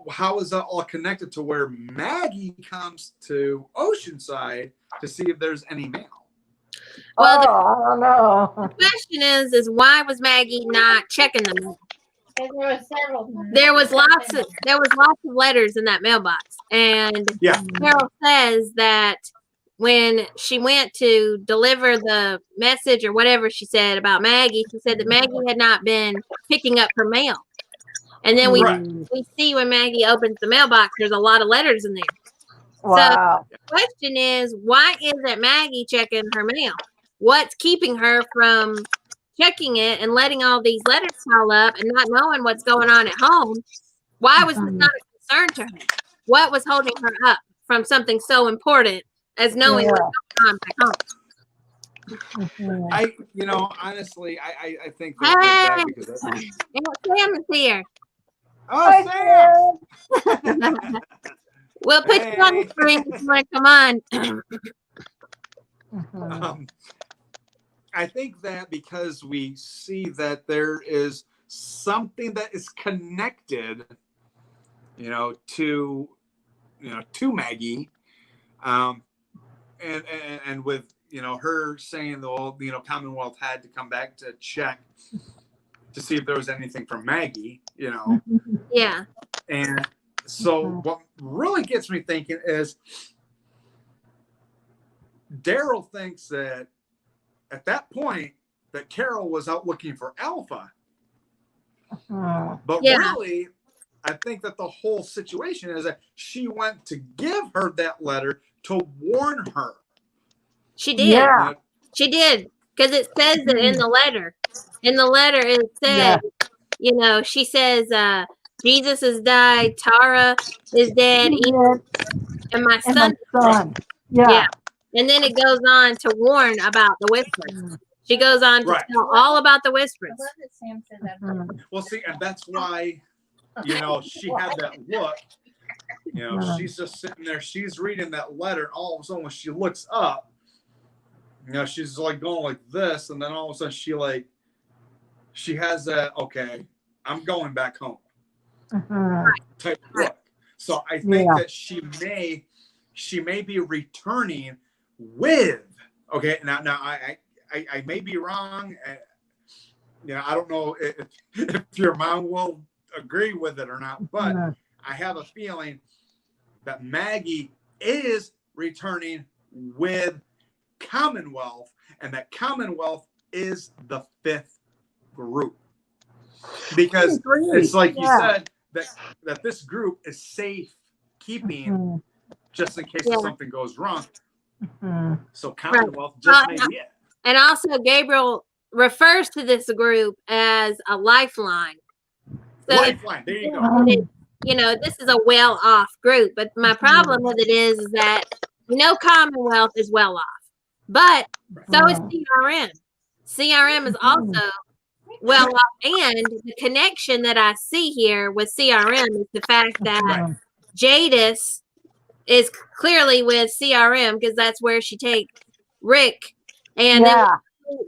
Speaker 3: how is that all connected to where Maggie comes to Oceanside to see if there's any mail?
Speaker 1: Well,
Speaker 2: I don't know.
Speaker 1: the question is why was Maggie not checking the mail? There was lots of letters in that mailbox, and Carol says that when she went to deliver the message or whatever she said about Maggie, she said that Maggie had not been picking up her mail. And then we see when Maggie opens the mailbox, there's a lot of letters in there.
Speaker 2: Wow.
Speaker 1: So the question is, why isn't Maggie checking her mail? What's keeping her from checking it and letting all these letters pile up and not knowing what's going on at home? Why was this not a concern to her? What was holding her up from something so important as knowing what's going on back home?
Speaker 3: You know, honestly, I think that because
Speaker 1: Sam is here.
Speaker 3: Oh, Sam!
Speaker 1: We'll put you on the screen if you want to come on.
Speaker 3: I think that because we see that there is something that is connected, you know, to Maggie, and with, you know, her saying the old, you know, Commonwealth had to come back to check to see if there was anything from Maggie, you know.
Speaker 1: Yeah.
Speaker 3: And so what really gets me thinking is Daryl thinks that at that point that Carol was out looking for Alpha. But really, I think that the whole situation is that she went to give her that letter to warn her.
Speaker 1: She did. Yeah. She did. Because it says it in the letter. In the letter, it says, you know, she says, Jesus has died, Tara is dead, and my son. Yeah. And then it goes on to warn about the whispers. She goes on to tell all about the whispers. I love that Sam said that.
Speaker 3: Well, see, and that's why, you know, she had that look. You know, she's just sitting there, she's reading that letter, and all of a sudden when she looks up, you know, she's like going like this, and then all of a sudden she has that, okay, I'm going back home type look. So I think that she may be returning with, okay, now I may be wrong. You know, I don't know if your mom will agree with it or not, but I have a feeling that Maggie is returning with Commonwealth, and that Commonwealth is the 5th group. Because it's like you said, that this group is safe keeping just in case something goes wrong. So Commonwealth just may be it.
Speaker 1: And also Gabriel refers to this group as a lifeline. So
Speaker 3: lifeline, there you go.
Speaker 1: You know, this is a well-off group, but my problem with it is that, you know, Commonwealth is well off, but so is CRM. CRM is also well off, and the connection that I see here with CRM is the fact that Jadis is clearly with CRM because that's where she takes Rick, and then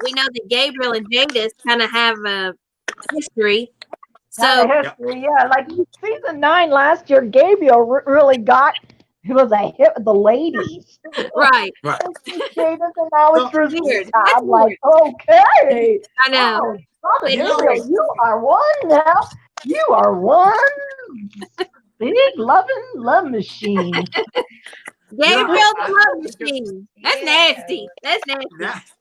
Speaker 1: we know that Gabriel and Jadis kind of have a history. So
Speaker 2: like season 9 last year, Gabriel really he was a hit with the ladies.
Speaker 1: Right.
Speaker 2: Jadis, and now it's weird. I'm like, okay.
Speaker 1: I know.
Speaker 2: Oh, Gabriel, you are one now. You are one big loving love machine.
Speaker 1: Gabriel the love machine. That's nasty. That's nasty.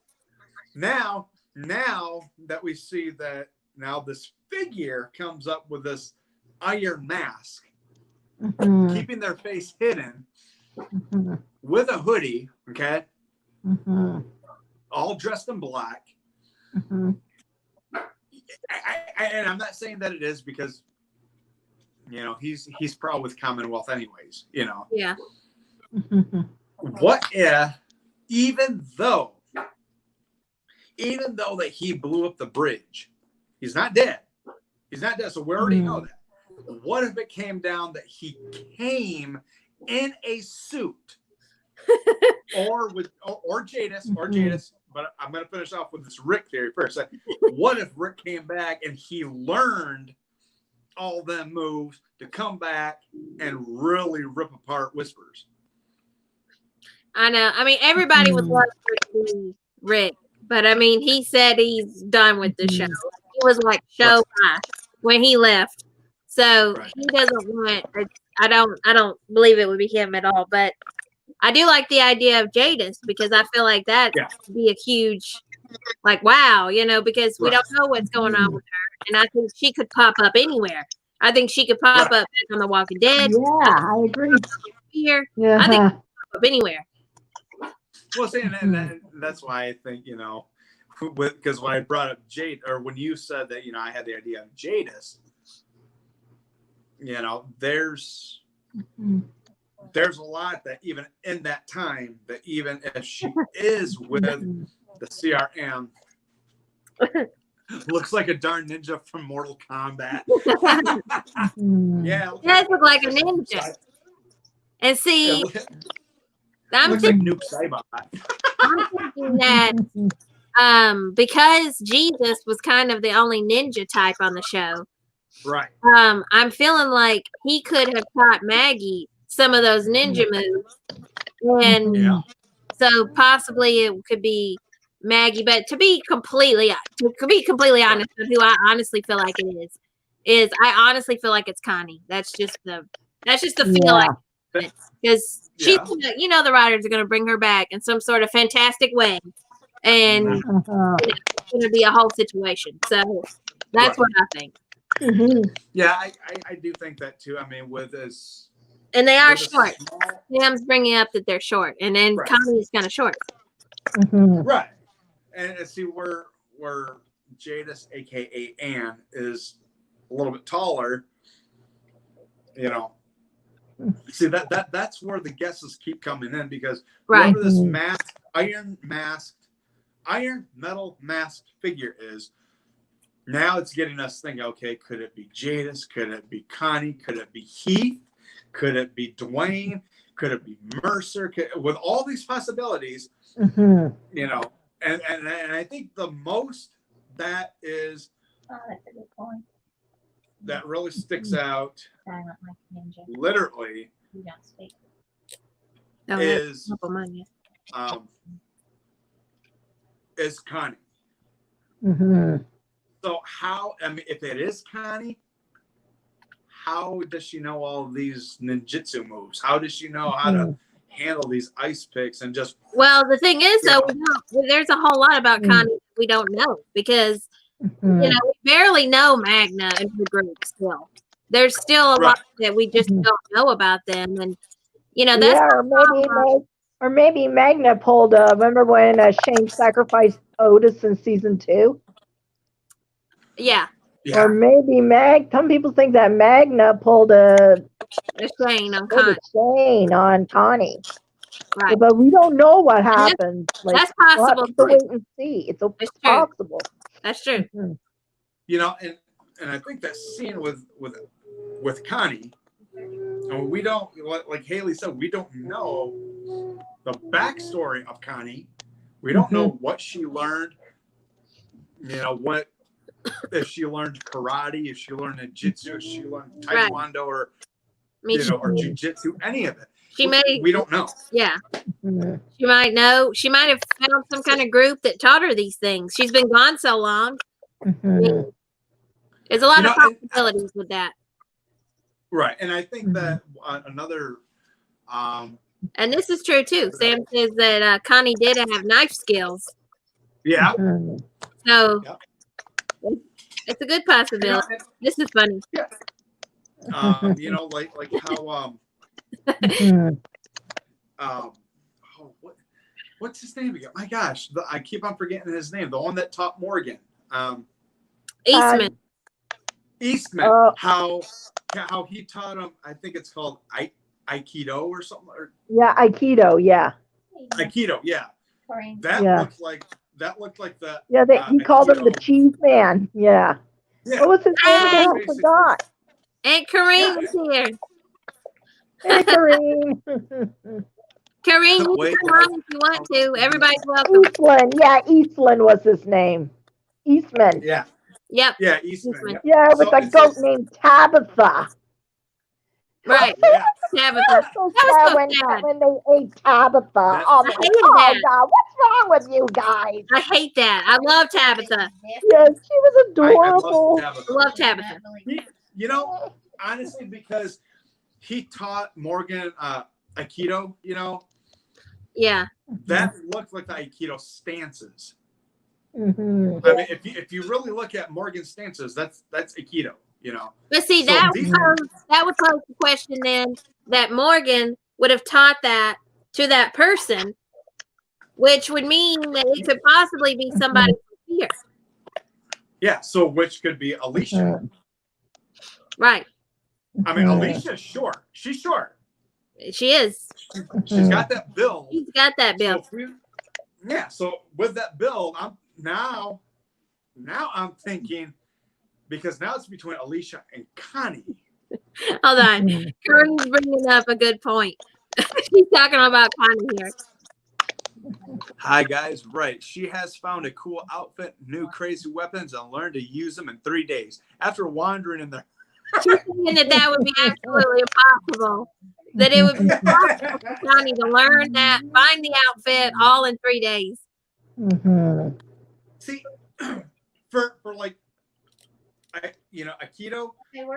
Speaker 3: Now that we see that now this figure comes up with this iron mask, keeping their face hidden, with a hoodie, okay, all dressed in black. And I'm not saying that it is because, you know, he's proud with Commonwealth anyways, you know.
Speaker 1: Yeah.
Speaker 3: What if, even though that he blew up the bridge, he's not dead. He's not dead, so we already know that. What if it came down that he came in a suit, or Jadis, but I'm going to finish off with this Rick theory first. What if Rick came back and he learned all them moves to come back and really rip apart Whispers?
Speaker 1: I know. I mean, everybody would love to see Rick, but I mean, he said he's done with the show. He was like show bye when he left, so he doesn't want. I don't believe it would be him at all. But I do like the idea of Jadis because I feel like that would be a huge, like, wow, you know, because we don't know what's going on with her, and I think she could pop up anywhere. I think she could pop up back on The Walking Dead.
Speaker 2: Yeah, I agree.
Speaker 1: Here,
Speaker 2: Yeah.
Speaker 1: I think she could pop up anywhere.
Speaker 3: Well, see, and that's why I think, you know, because when I brought up Jade, or when you said that, you know, I had the idea of Jadis, you know, there's a lot that even in that time, that even if she is with the CRM, looks like a darn ninja from Mortal Kombat. Yeah,
Speaker 1: It does look like a ninja. And see, I'm thinking that because Jesus was kind of the only ninja type on the show.
Speaker 3: Right.
Speaker 1: I'm feeling like he could have taught Maggie some of those ninja moves, and so possibly it could be Maggie. But to be completely honest, who I honestly feel like it is I honestly feel like it's Connie. That's just the feel like it, because she's you know, the writers are going to bring her back in some sort of fantastic way, and it's going to be a whole situation. So that's what I think.
Speaker 3: Yeah, I do think that too. I mean, with this,
Speaker 1: and they are short. Sam's bringing up that they're short, and then Connie is kind of short.
Speaker 3: Right. And see where Jadis, aka Anne, is a little bit taller. You know, see that's where the guesses keep coming in, because whoever this iron metal masked figure is, now it's getting us thinking, okay, could it be Jadis? Could it be Connie? Could it be Heath? Could it be Dwayne? Could it be Mercer? With all these possibilities, you know, and I think the most that is that really sticks out, literally, is Connie. So how, I mean, if it is Connie, how does she know all of these ninjutsu moves? How does she know how to handle these ice picks and just...
Speaker 1: Well, the thing is, though, there's a whole lot about Connie we don't know, because, you know, we barely know Magna and her group still. There's still a lot that we just don't know about them. And, you know, that's...
Speaker 2: Yeah, or maybe Magna pulled, remember when Shane sacrificed Otis in season 2?
Speaker 1: Yeah.
Speaker 2: Or maybe some people think that Magna pulled a
Speaker 1: chain on
Speaker 2: Connie.
Speaker 1: Right.
Speaker 2: Yeah, but we don't know what happened.
Speaker 1: That's possible.
Speaker 2: We'll have to wait and see. It's possible.
Speaker 1: That's true.
Speaker 3: You know, and I think that scene with Connie, and we don't, like Haley said, we don't know the backstory of Connie. We don't know what she learned. You know, what if she learned karate, if she learned ninjutsu, if she learned taekwondo, or you know, or jujitsu, any of it. We don't know.
Speaker 1: Yeah. She might know. She might have found some kind of group that taught her these things. She's been gone so long. I mean, there's a lot of possibilities with that.
Speaker 3: Right. And I think that another...
Speaker 1: and this is true, too. Sam says that Connie did have knife skills.
Speaker 3: Yeah.
Speaker 1: So... it's a good possibility. This is funny.
Speaker 3: Yeah. You know, like how oh, what's his name again? My gosh, I keep on forgetting his name. The one that taught Morgan.
Speaker 1: Eastman.
Speaker 3: Eastman. How he taught him. I think it's called Aikido or something.
Speaker 2: Yeah, Aikido. Yeah.
Speaker 3: Aikido. Yeah. That looked like the.
Speaker 2: Yeah, he called him the cheese man. Yeah. What was his name again? I forgot.
Speaker 1: And Kareem was here.
Speaker 2: Hey, Kareem.
Speaker 1: Kareem, you can come on if you want to. Everybody's welcome.
Speaker 2: Eastland. Yeah, Eastland was his name. Eastman.
Speaker 3: Yeah.
Speaker 1: Yep.
Speaker 3: Yeah, Eastman.
Speaker 2: Yeah, with a goat named Tabitha.
Speaker 1: Right.
Speaker 3: Yeah.
Speaker 1: Tabitha.
Speaker 2: So
Speaker 1: That
Speaker 2: sad
Speaker 1: was so sad.
Speaker 2: when they ate Tabitha.
Speaker 1: I hated that.
Speaker 2: God, what's wrong with you guys?
Speaker 1: I hate that. I love Tabitha.
Speaker 2: Yeah, she was adorable.
Speaker 1: I love Tabitha.
Speaker 3: You know, honestly, because he taught Morgan Aikido, you know.
Speaker 1: Yeah.
Speaker 3: That looked like the Aikido stances.
Speaker 2: Mm-hmm.
Speaker 3: I mean, if you really look at Morgan's stances, that's Aikido, you know.
Speaker 1: But see, that would pose the question then that Morgan would have taught that to that person, which would mean that it could possibly be somebody from here.
Speaker 3: Yeah, so which could be Alicia.
Speaker 1: Right.
Speaker 3: I mean, Alicia's short. She's short.
Speaker 1: She is.
Speaker 3: She's got that build.
Speaker 1: She's got that build.
Speaker 3: So with that build, I'm thinking, because now it's between Alicia and Connie.
Speaker 1: Hold on. Karen's bringing up a good point. She's talking about Connie here.
Speaker 3: Hi, guys. Right. She has found a cool outfit, new crazy weapons, and learned to use them in 3 days. After wandering in the...
Speaker 1: She's saying that would be absolutely impossible. That it would be impossible for Connie to learn that, find the outfit all in 3 days.
Speaker 2: Mm-hmm.
Speaker 3: See, for like, Aikido,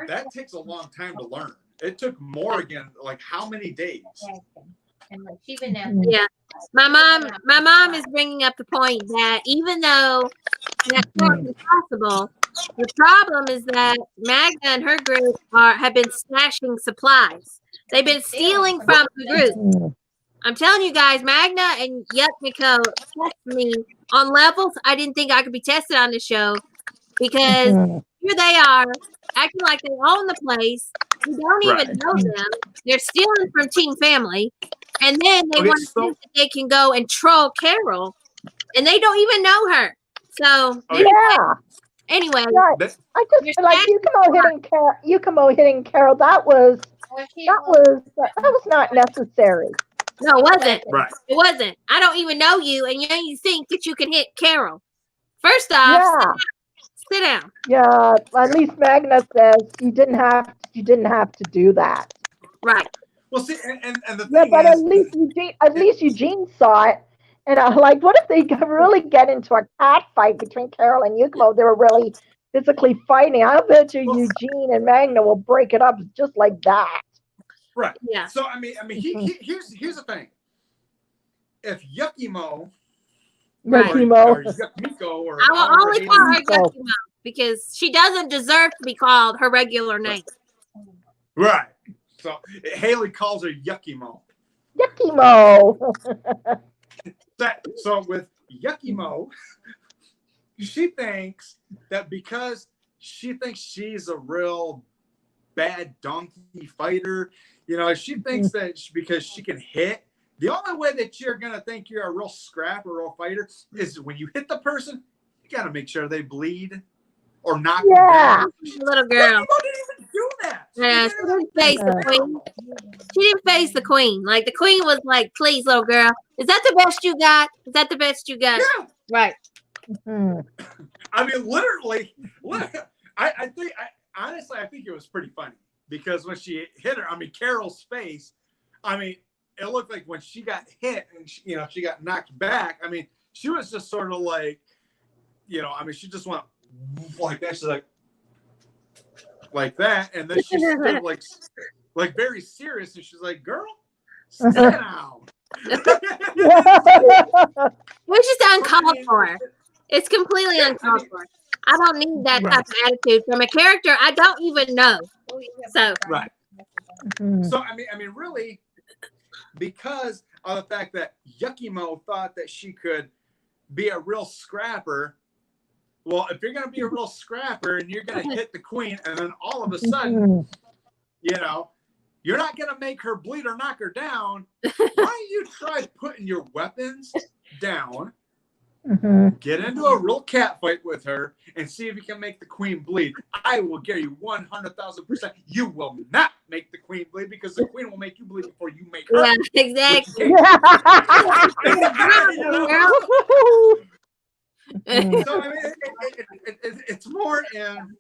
Speaker 3: that takes a long time to learn. It took Morgan like how many days?
Speaker 1: Yeah, my mom is bringing up the point that even though that's not impossible, the problem is that Magna and her group have been snatching supplies. They've been stealing from the group. I'm telling you guys, Magna and Yukmiko test me on levels I didn't think I could be tested on the show, because here they are acting like they own the place. We don't even know them. They're stealing from Team Family, and then they want to think that they can go and troll Carol, and they don't even know her. So anyway,
Speaker 2: I just feel like Yukumo hitting Carol. That was not necessary.
Speaker 1: No, it wasn't.
Speaker 3: Right.
Speaker 1: It wasn't. I don't even know you, and you think that you can hit Carol. First off, sit down.
Speaker 2: Yeah, at least Magna says you didn't have to do that.
Speaker 1: Right.
Speaker 3: Well, see, and the thing
Speaker 2: but
Speaker 3: is,
Speaker 2: at least Eugene saw it, and I like, what if they really get into a cat fight between Carol and Yukumo? They were really physically fighting. I bet you Eugene and Magna will break it up just like that.
Speaker 3: Right.
Speaker 1: Yeah.
Speaker 3: So I mean, here's the thing. If Yukimo, or Yukmiko, or
Speaker 1: I will only call her Yukimo because she doesn't deserve to be called her regular name.
Speaker 3: Right. So Haley calls her Yukimo.
Speaker 2: Yukimo.
Speaker 3: So with Yukimo, she thinks that because she thinks she's a real bad donkey fighter, she thinks that because she can hit, the only way that you're going to think you're a real scrap or a real fighter is when you hit the person, you got to make sure they bleed or knock them down.
Speaker 1: Little girl.
Speaker 3: Yukimo didn't even do that.
Speaker 1: Yeah, she didn't face the queen. She didn't face the queen. Like, the queen was like, please, little girl, is that the best you got? Is that the best you got?
Speaker 3: Yeah.
Speaker 1: Right.
Speaker 3: I mean, literally, I think it was pretty funny because when she hit her, I mean, Carol's face, I mean, it looked like when she got hit and she got knocked back. I mean, she was just sort of like, I mean, she just went like that. She's like that, and then she's sort of like very serious, and she's like, "Girl, sit down."
Speaker 1: It was just uncalled for. It's completely uncalled for. I don't need that type of attitude from a character I don't even know. So
Speaker 3: right.
Speaker 2: Mhm.
Speaker 3: So I mean, really, because of the fact that Yukimo thought that she could be a real scrapper. Well, if you're going to be a real scrapper and you're going to hit the queen, and then all of a sudden,
Speaker 2: Mhm.
Speaker 3: you know, you're not going to make her bleed or knock her down. Why don't you try putting your weapons down,
Speaker 2: Mhm.
Speaker 3: get into a real cat fight with her, and see if you can make the queen bleed? I will guarantee you 100,000% you will not make the queen bleed, because the queen will make you bleed before you make her.
Speaker 1: yeah, exactly.
Speaker 3: You know?
Speaker 2: Mhm.
Speaker 3: So I mean, it's more in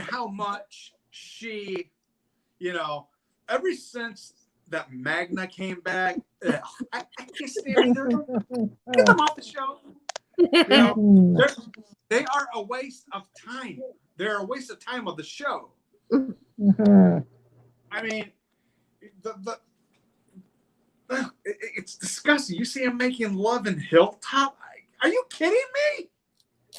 Speaker 3: how much she, you know, ever since that Magna came back, I can't stand her. Get them off the show. You know, they are a waste of time. They're a waste of time of the show.
Speaker 2: Mhm.
Speaker 3: I mean, it's disgusting. You see him making love in Hilltop. Are you kidding me?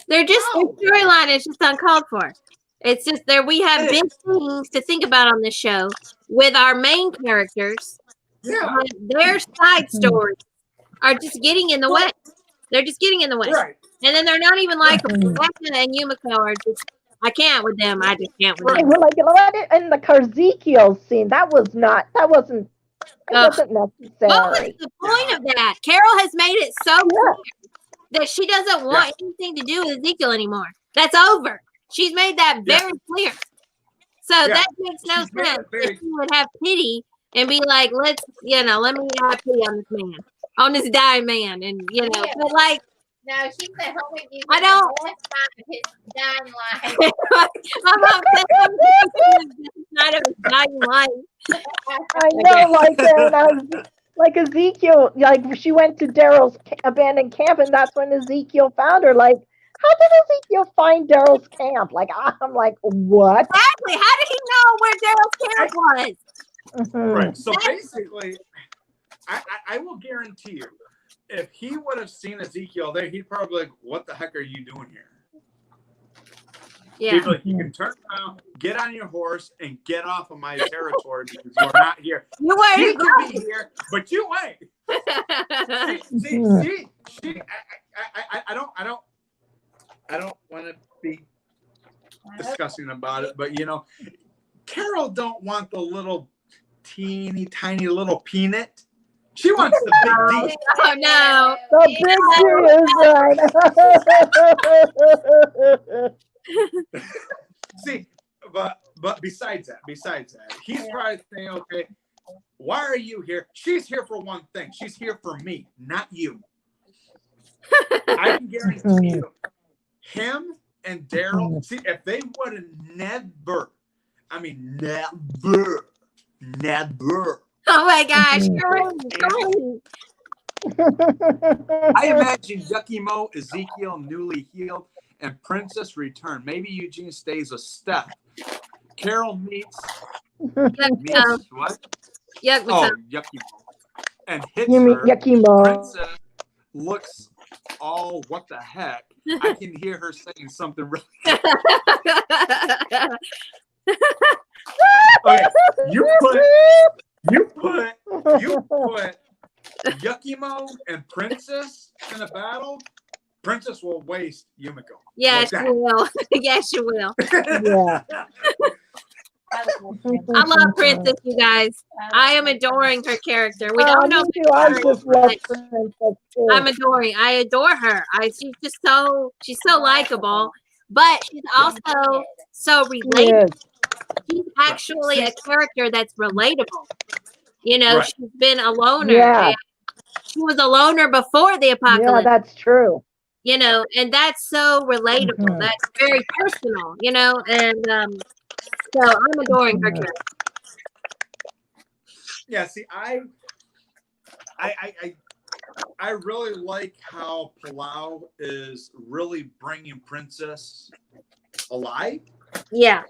Speaker 1: Their storyline is just uncalled for. It's just there. We have big things to think about on this show with our main characters.
Speaker 3: Yeah.
Speaker 1: But their side stories are just getting in the way. They're just getting in the way.
Speaker 3: Right.
Speaker 1: And then they're not even likable. Magna and Yumiko are just, I can't with them. I just can't with them.
Speaker 2: Well, like in the Ezekiel scene, that wasn't necessary.
Speaker 1: What was the point of that? Carol has made it so clear that she doesn't want anything to do with Ezekiel anymore. That's over. She's made that very clear. So that makes no sense that she would have pity and be like, let me have pity on this man, on this dying man. And, but like,
Speaker 7: no, she's at home with you.
Speaker 1: I don't.
Speaker 7: The best time of his dying life.
Speaker 1: I'm upset. Night of his dying life.
Speaker 2: I know, like Ezekiel, like she went to Daryl's abandoned camp, and that's when Ezekiel found her. Like, how did Ezekiel find Daryl's camp? Like, I'm like, what?
Speaker 1: Exactly. How did he know where Daryl's camp was?
Speaker 2: Mhm.
Speaker 3: Right. So basically, I will guarantee you, if he would have seen Ezekiel there, he'd probably be like, "What the heck are you doing here?"
Speaker 1: Yeah.
Speaker 3: He'd be like, "You can turn around, get on your horse, and get off of my territory because you're not here.
Speaker 1: You weren't.
Speaker 3: She could be here, but you ain't." See, I don't want to be discussing about it, but Carol don't want the little teeny tiny little peanut. She wants the big D.
Speaker 1: Oh no.
Speaker 2: The big deal is right.
Speaker 3: See, but besides that, he's probably saying, okay, why are you here? She's here for one thing. She's here for me, not you. I can guarantee you, him and Daryl, see, if they would have never.
Speaker 1: Oh my gosh.
Speaker 3: I imagine Yukimo, Ezekiel, newly healed, and Princess return. Maybe Eugene stays with Steph. Carol meets what?
Speaker 1: Yukimo.
Speaker 3: Yukimo. And hits her.
Speaker 2: Yukimo.
Speaker 3: Princess looks all what the heck. I can hear her saying something really. Okay, you put Yukimo and Princess in a battle. Princess will waste Yumiko.
Speaker 1: Yeah, she will. Yeah, she will.
Speaker 2: Yeah.
Speaker 1: I love Princess, you guys. I am adoring her character. We don't know.
Speaker 2: I just love Princess too.
Speaker 1: I adore her. She's so likable, but she's also so relatable. She's actually a character that's relatable. She's been a loner.
Speaker 2: Yeah.
Speaker 1: She was a loner before the apocalypse.
Speaker 2: Yeah, that's true.
Speaker 1: And that's so relatable.
Speaker 2: Mhm.
Speaker 1: That's very personal, and so I'm adoring her character.
Speaker 3: Yeah, see, I really like how Palau is really bringing Princess alive.
Speaker 1: Yeah.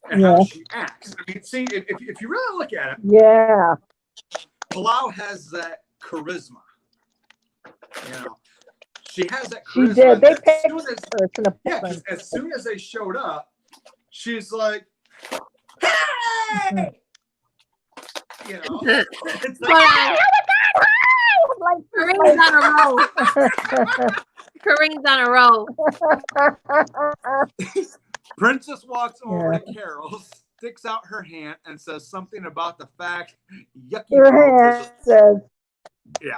Speaker 3: And how she acts. I mean, see, if you really look at it,
Speaker 2: yeah,
Speaker 3: Palau has that charisma. she has that
Speaker 2: She
Speaker 3: charisma.
Speaker 2: did. They
Speaker 3: As
Speaker 2: picked
Speaker 3: soon as,
Speaker 2: her to the
Speaker 3: yeah,
Speaker 2: prince.
Speaker 3: as soon as they showed up, she's like, "Hey!" You know, it's like,
Speaker 1: Kareem's on a roll. Kareem's on a roll.
Speaker 3: Princess walks over to Carol, sticks out her hand, and says something about the fact Yucky
Speaker 2: Her
Speaker 3: Mo
Speaker 2: hand says,
Speaker 3: is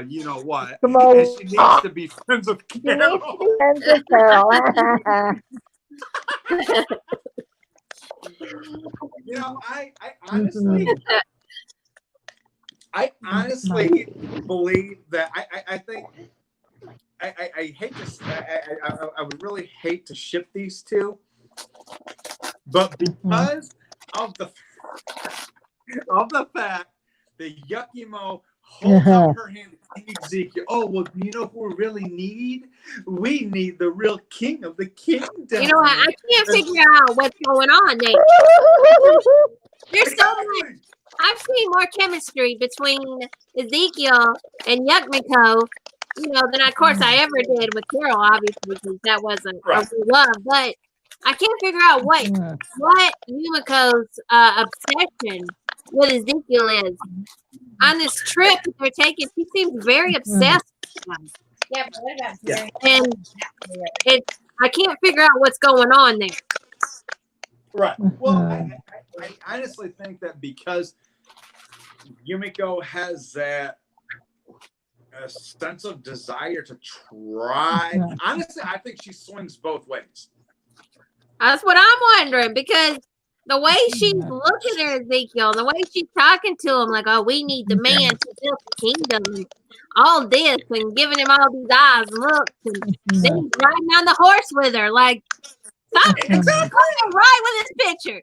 Speaker 3: you know what,
Speaker 2: Come
Speaker 3: and she needs to be friends with
Speaker 2: you need
Speaker 3: Carol.
Speaker 2: to be friends with Carol.
Speaker 3: You know, I honestly believe that I think I hate to I would really hate to ship these two, but because of the fact that Yucky Mo holds out her hand to King Ezekiel. Oh well, you know who we really need? We need the real king of the kingdom.
Speaker 1: You know what? I can't figure out what's going on there. There's so much. I've seen more chemistry between Ezekiel and Yukmiko, you know, than of course I ever did with Carol, obviously, because that wasn't a real love. But I can't figure out what Yumiko's obsession with Ezekiel is. On this trip that they're taking, she seems very obsessed with him.
Speaker 7: Yeah, but what about Jerry?
Speaker 1: And I can't figure out what's going on there.
Speaker 3: Right. Well, I honestly think that because Yumiko has that sense of desire to try. Honestly, I think she swings both ways.
Speaker 1: That's what I'm wondering, because the way she's looking at Ezekiel, the way she's talking to him, like, oh, we need the man to build the kingdom, and all this, and giving him all these eyes and looks, and then he's riding on the horse with her, like, something's going right with this picture.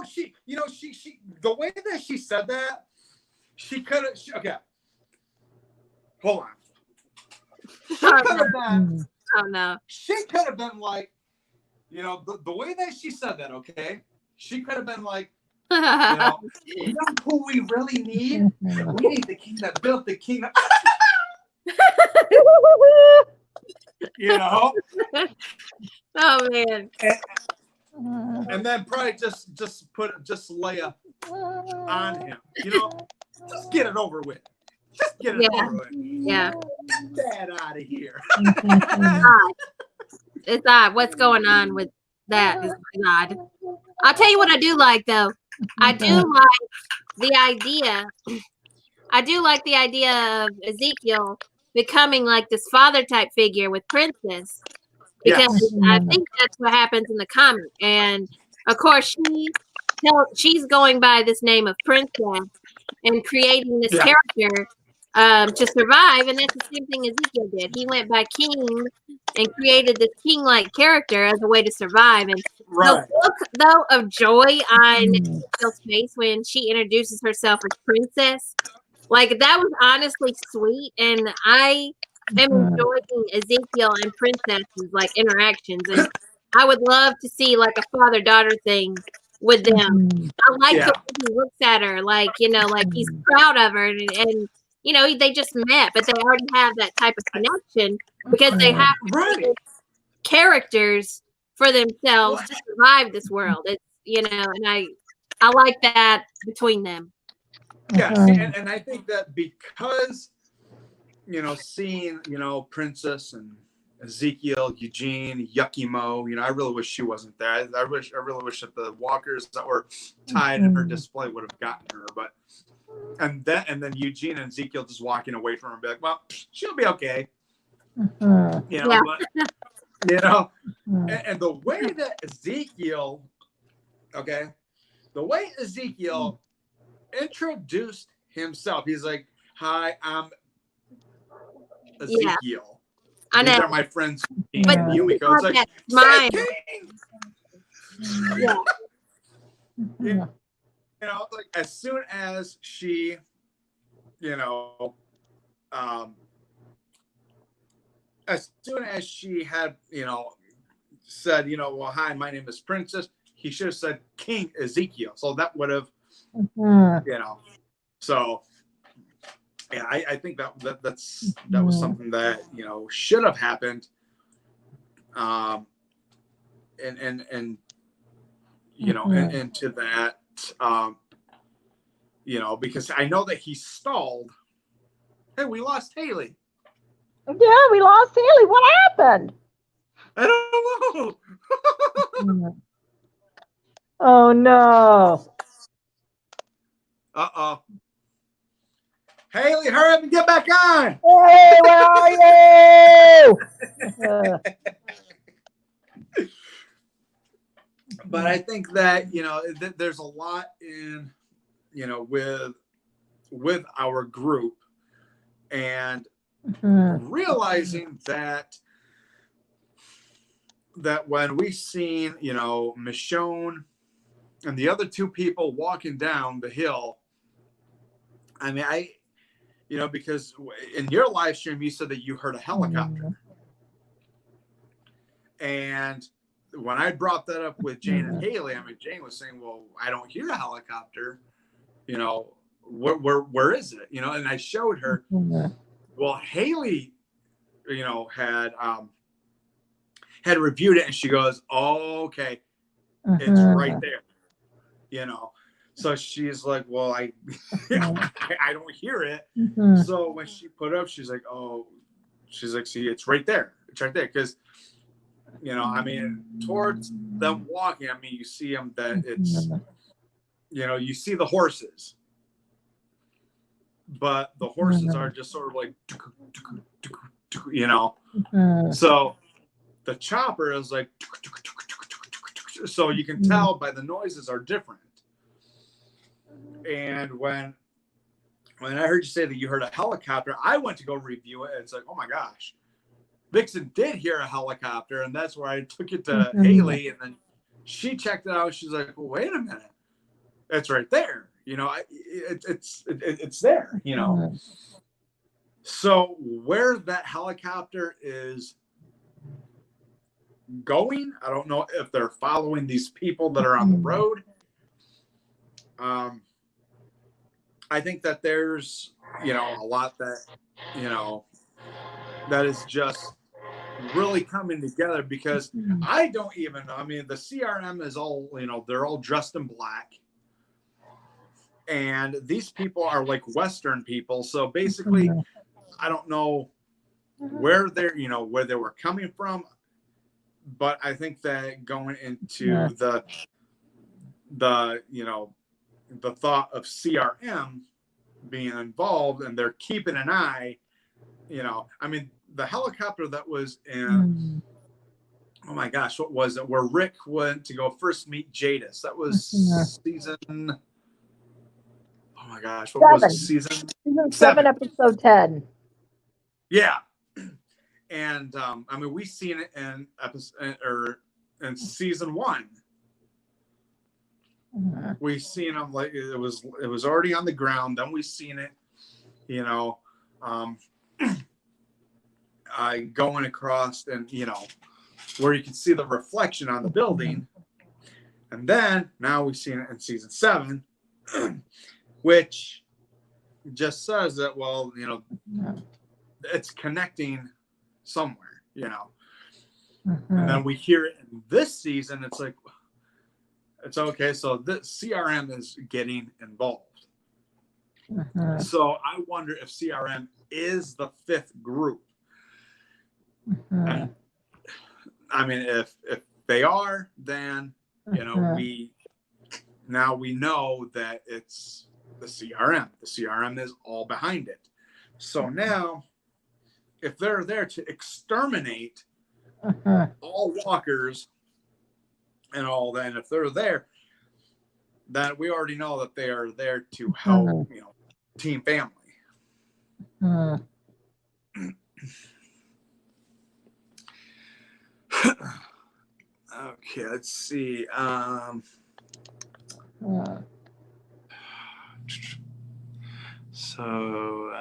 Speaker 3: She the way that she said that, she could have. Okay, hold on. She could have been.
Speaker 1: Oh no.
Speaker 3: She could have been like, you know, the way that she said that. Okay, she could have been like, you know who we really need? We need the king that built the kingdom. You know.
Speaker 1: Oh man.
Speaker 3: And then probably just lay on him. You know, just get it over with. Just get it over with.
Speaker 1: Yeah.
Speaker 3: Get that out of here.
Speaker 1: It's odd. What's going on with that is odd. I'll tell you what I do like though. I do like the idea. I do like the idea of Ezekiel becoming like this father type figure with Princess. Because I think that's what happens in the comic. And of course she's going by this name of Princess and creating this character to survive, and that's the same thing Ezekiel did. He went by King and created this king-like character as a way to survive. And the look, though, of joy on Ezekiel's face when she introduces herself as Princess, like, that was honestly sweet, and I am enjoying Ezekiel and Princess's, like, interactions, and I would love to see, like, a father-daughter thing with them. I like the way he looks at her, like, you know, like he's proud of her, and you know, they just met, but they already have that type of connection because they have characters for themselves to survive this world. It's, you know, and I like that between them.
Speaker 3: Yeah, and I think that because, you know, seeing, you know, Princess and Ezekiel, Eugene, Yucky Mo, you know, I really wish she wasn't there. I really wish that the walkers that were tied in her display would have gotten her, but and then Eugene and Ezekiel just walking away from her and be like, well, she'll be okay. You know, but, you know, and the way that Ezekiel introduced himself, he's like, hi, I'm Ezekiel.
Speaker 1: I know.
Speaker 3: These are my friends. But Yumiko. It's like,
Speaker 1: mine.
Speaker 3: You know, like, as soon as she, you know, as soon as she had, you know, said, you know, well, hi, my name is Princess, he should have said King Ezekiel. So that would have, you know, so yeah, I think that was something that should have happened. And into that, because I know that he stalled. Hey, we lost Haley.
Speaker 2: Yeah, we lost Haley. What happened?
Speaker 3: I don't know.
Speaker 2: Oh no.
Speaker 3: Uh-oh. Haley, hurry up and get back on.
Speaker 2: Hey, where are you?
Speaker 3: But I think that, there's a lot in, with our group, and realizing that when we seen, Michonne and the other two people walking down the hill, I mean, because in your live stream, you said that you heard a helicopter. And when I brought that up with Jane and Haley, I mean, Jane was saying, well, I don't hear a helicopter. Where is it? And I showed her. Well, Haley, had reviewed it, and she goes, oh, okay, it's right there. So she's like, well, I don't hear it. So when she put it up, she's like, see, it's right there. It's right there. Because, I mean, towards them walking, I mean, you see them that it's, you see the horses. But the horses are just sort of like, So the chopper is like, so you can tell by the noises are different. And when I heard you say that you heard a helicopter, I went to go review it, and it's like, oh my gosh, Vixen did hear a helicopter, and that's where I took it to Haley, and then she checked it out. She's like, well, wait a minute, it's right there. It's there. So where that helicopter is going, I don't know if they're following these people that are on the road. I think that there's, a lot that, that is just really coming together, because I don't even know. I mean, the CRM is all, they're all dressed in black. And these people are like Western people. So basically, I don't know where they're, where they were coming from. But I think that going into the thought of CRM being involved, and they're keeping an eye, I mean, the helicopter that was in, oh my gosh, what was it? Where Rick went to go first meet Jadis. That was season, oh my gosh, what was it? Season 7,
Speaker 2: episode 10.
Speaker 3: Yeah. And I mean, we seen it in in season 1. We seen them like it was already on the ground. Then we seen it, going across, and where you can see the reflection on the building. And then now we've seen it in season 7, which just says that, well, it's connecting somewhere, and then we hear it in this season. It's like, it's okay. So the CRM is getting involved. So I wonder if CRM is the 5th group. And, I mean, if they are, then we know that it's the CRM. The CRM is all behind it. So now, if they're there to exterminate all walkers and all that, and if they're there, then we already know that they are there to help, Team Family. Okay, let's see. So,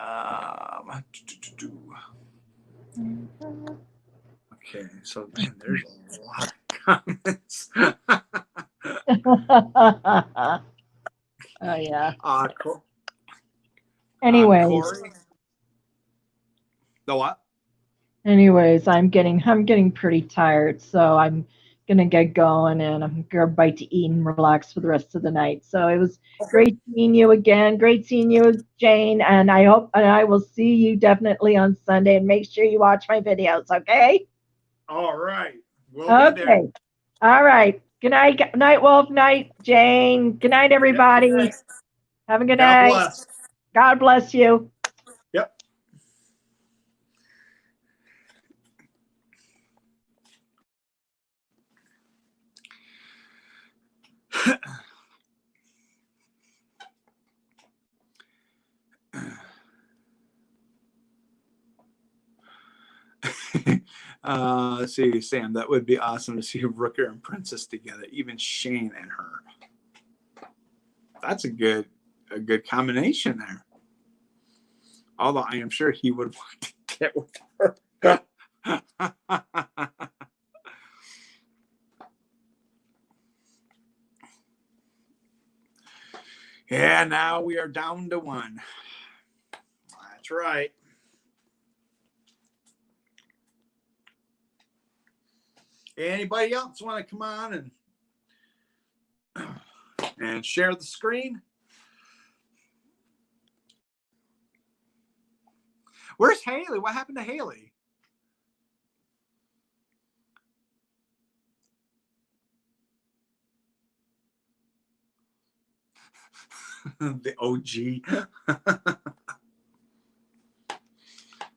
Speaker 3: okay, so man, there's a lot of comments.
Speaker 2: Oh yeah.
Speaker 3: Cool.
Speaker 2: Anyway,
Speaker 3: Corey, The what?
Speaker 2: Anyways, I'm getting pretty tired, so I'm gonna get going and I'm gonna bite to eat and relax for the rest of the night. So it was great seeing you again. Great seeing you, Jane, and I will see you definitely on Sunday. And make sure you watch my videos, okay?
Speaker 3: All right. We'll be there.
Speaker 2: Okay. All right. Good night, night Wolf, night Jane. Good night, everybody.
Speaker 3: Yep.
Speaker 2: Have a good
Speaker 3: God
Speaker 2: night.
Speaker 3: bless.
Speaker 2: God bless you.
Speaker 3: Yep. Let's see, Sam. That would be awesome to see Rooker and Princess together, even Shane and her. That's a good combination there. Although I am sure he would want to get with her. Yeah, now we are down to one. That's right. Anybody else want to come on and share the screen? Where's Haley? What happened to Haley? The OG.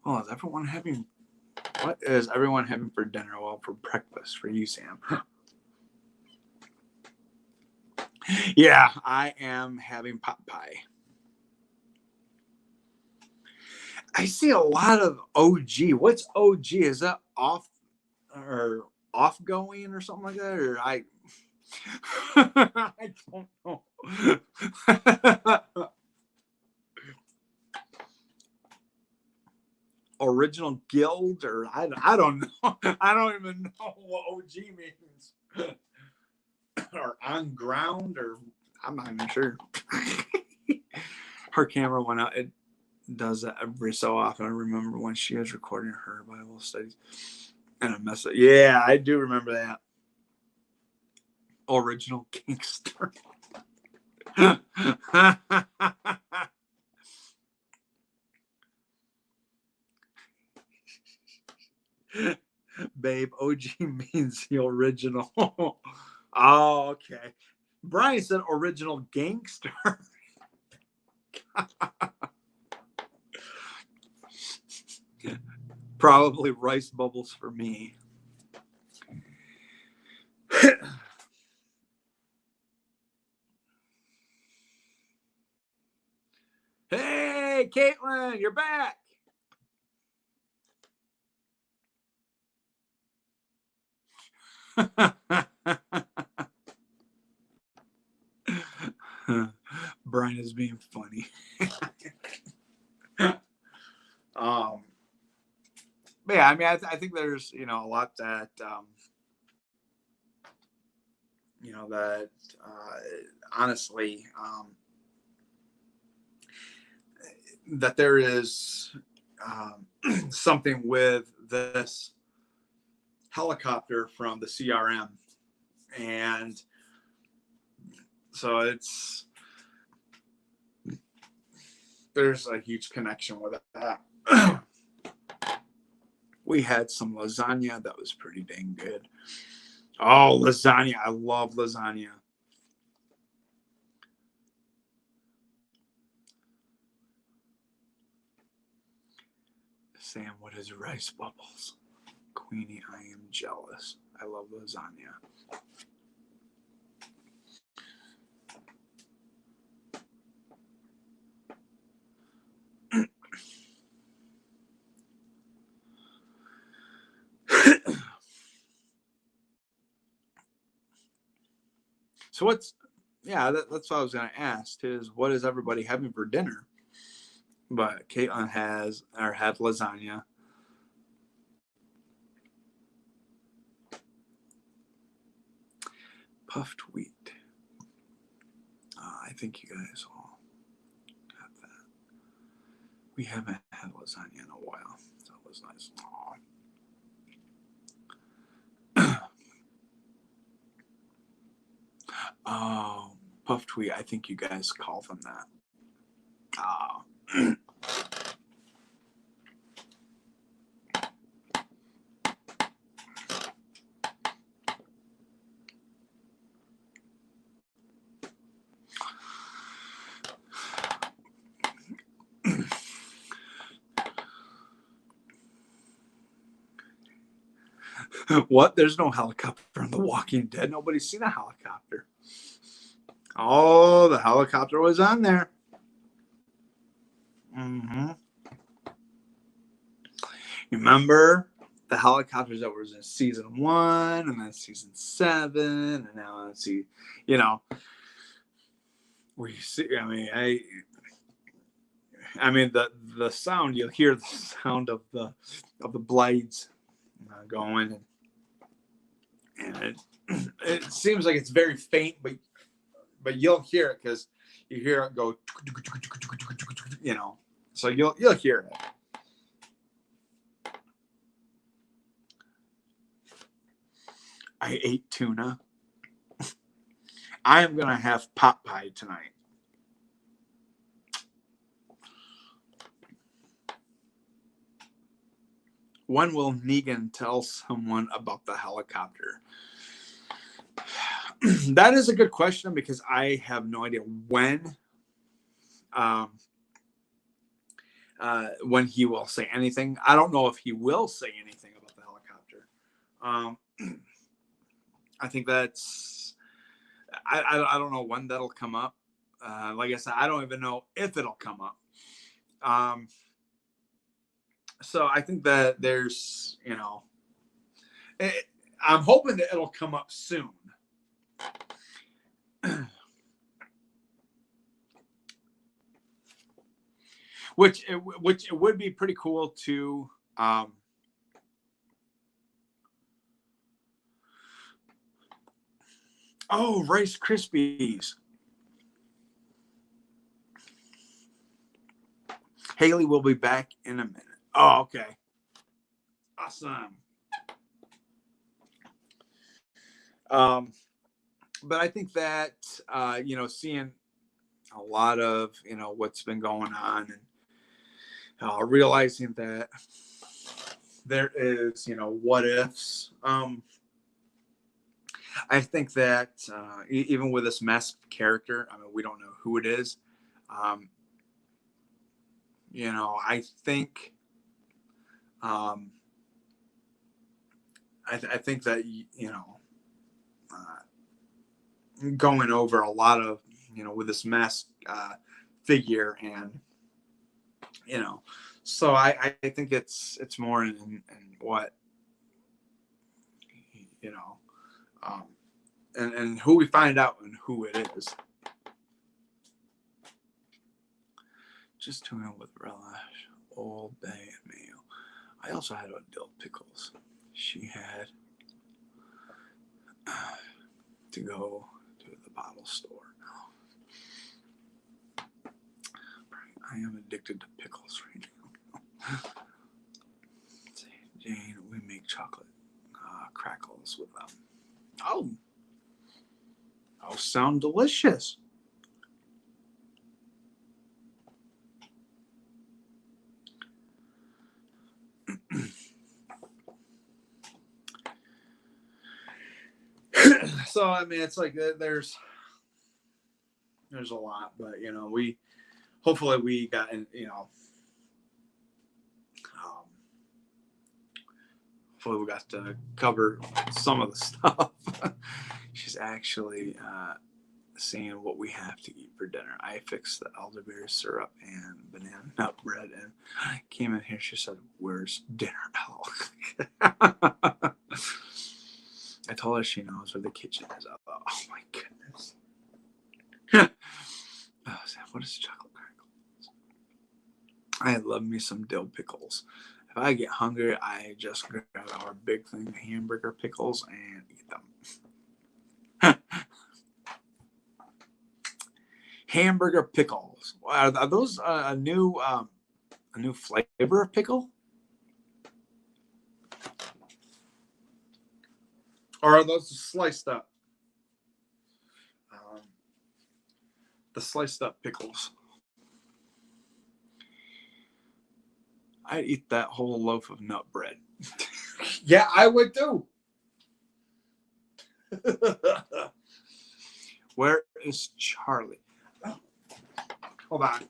Speaker 3: Oh, is everyone having? What is everyone having for dinner? Well, for breakfast for you, Sam. Yeah, I am having pot pie. I see a lot of OG. What's OG? Is that off or off going or something like that? Or I don't know. Original guild, or I don't know. I don't even know what OG means. Or on ground, or I'm not even sure. Her camera went out. It does that every so often. I remember when she was recording her Bible studies, and I messed up. Yeah, I do remember that. Original gangster. Babe, OG means the original. Oh, okay. Brian said original gangster. Probably rice bubbles for me. Hey, Caitlin, you're back. Brian is being funny. But yeah, I mean, I think there's, a lot that, that honestly, that there is something with this helicopter from the CRM. And so there's a huge connection with that. We had some lasagna that was pretty dang good. Oh, lasagna. I love lasagna. Sam, what is rice bubbles? Queenie, I am jealous. I love lasagna. So that's what I was going to ask is what is everybody having for dinner? But Caitlin had lasagna. Puffed wheat. I think you guys all have that. We haven't had lasagna in a while. So was nice. Oh, Puff Tweet. I think you guys call them that. What? There's no helicopter in The Walking Dead. Nobody's seen a helicopter. Oh, the helicopter was on there. Mm-hmm. Remember the helicopters that was in season 1 and then season 7 and now let's see, you know, where you see, I mean the sound, you'll hear the sound of the blades going, and it seems like it's very faint, but you'll hear it because you hear it go, you know, so you'll hear it. I ate tuna. I am gonna have pot pie tonight. When will Negan tell someone about the helicopter? That is a good question because I have no idea when he will say anything. I don't know if he will say anything about the helicopter. I think that's, I don't know when that'll come up. Like I said, I don't even know if it'll come up. So I think that there's, you know, I'm hoping that it'll come up soon. Which it would be pretty cool to oh, Rice Krispies. Haley will be back in a minute. Oh, okay. Awesome. But I think that, you know, seeing a lot of, you know, what's been going on and realizing that there is, you know, what ifs. I think that even with this masked character, I mean, we don't know who it is. You know, I think, I think that, you know, going over a lot of, you know, with this masked figure, and, you know, so I think it's more in what, you know, and who we find out and who it is. Just tune in with relish, Old Bay and mayo. I also had a dill pickles. She had to go to the bottle store. I am addicted to pickles right now. Jane, we make chocolate crackles with them. Oh, sound delicious. So I mean, it's like there's a lot, but you know, hopefully we got, you know, hopefully we got to cover some of the stuff. She's actually seeing what we have to eat for dinner. I fixed the elderberry syrup and banana nut bread, and came in here. She said, "Where's dinner, Elle?" I told her she knows where the kitchen is. Oh my goodness. Oh, what is chocolate crackles? I love me some dill pickles. If I get hungry, I just grab our big thing of hamburger pickles and eat them. Hamburger pickles. Are those a new flavor of pickle? Or are those sliced up? The sliced up pickles. I'd eat that whole loaf of nut bread. Yeah, I would too. Where is Charlie? Oh, hold on.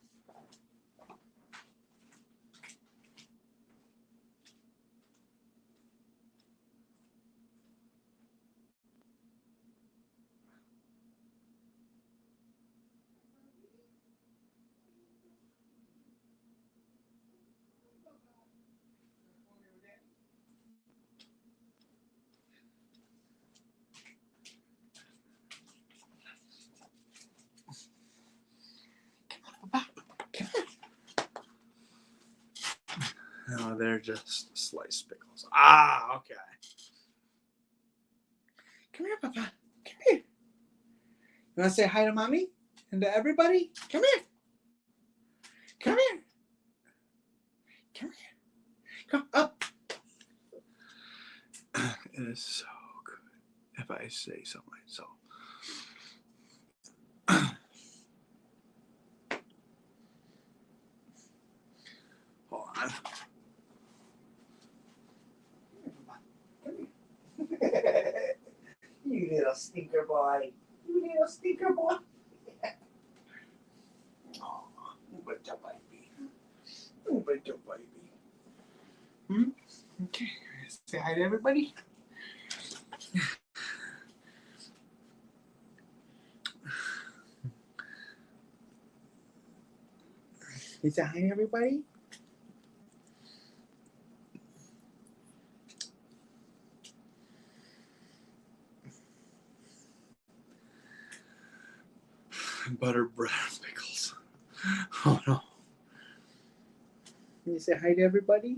Speaker 3: No, they're just sliced pickles. Ah, okay. Come here, Papa. Come here. You want to say hi to Mommy and to everybody? Come here. Come here. Come here. Come up. It is so good, if I say so myself. Hold on. You little stinker boy. You little stinker boy. Oh, but your baby. But your baby. Okay. Say hi to everybody. You say hi to everybody? Butter bread pickles. Oh no. Can you say hi to everybody?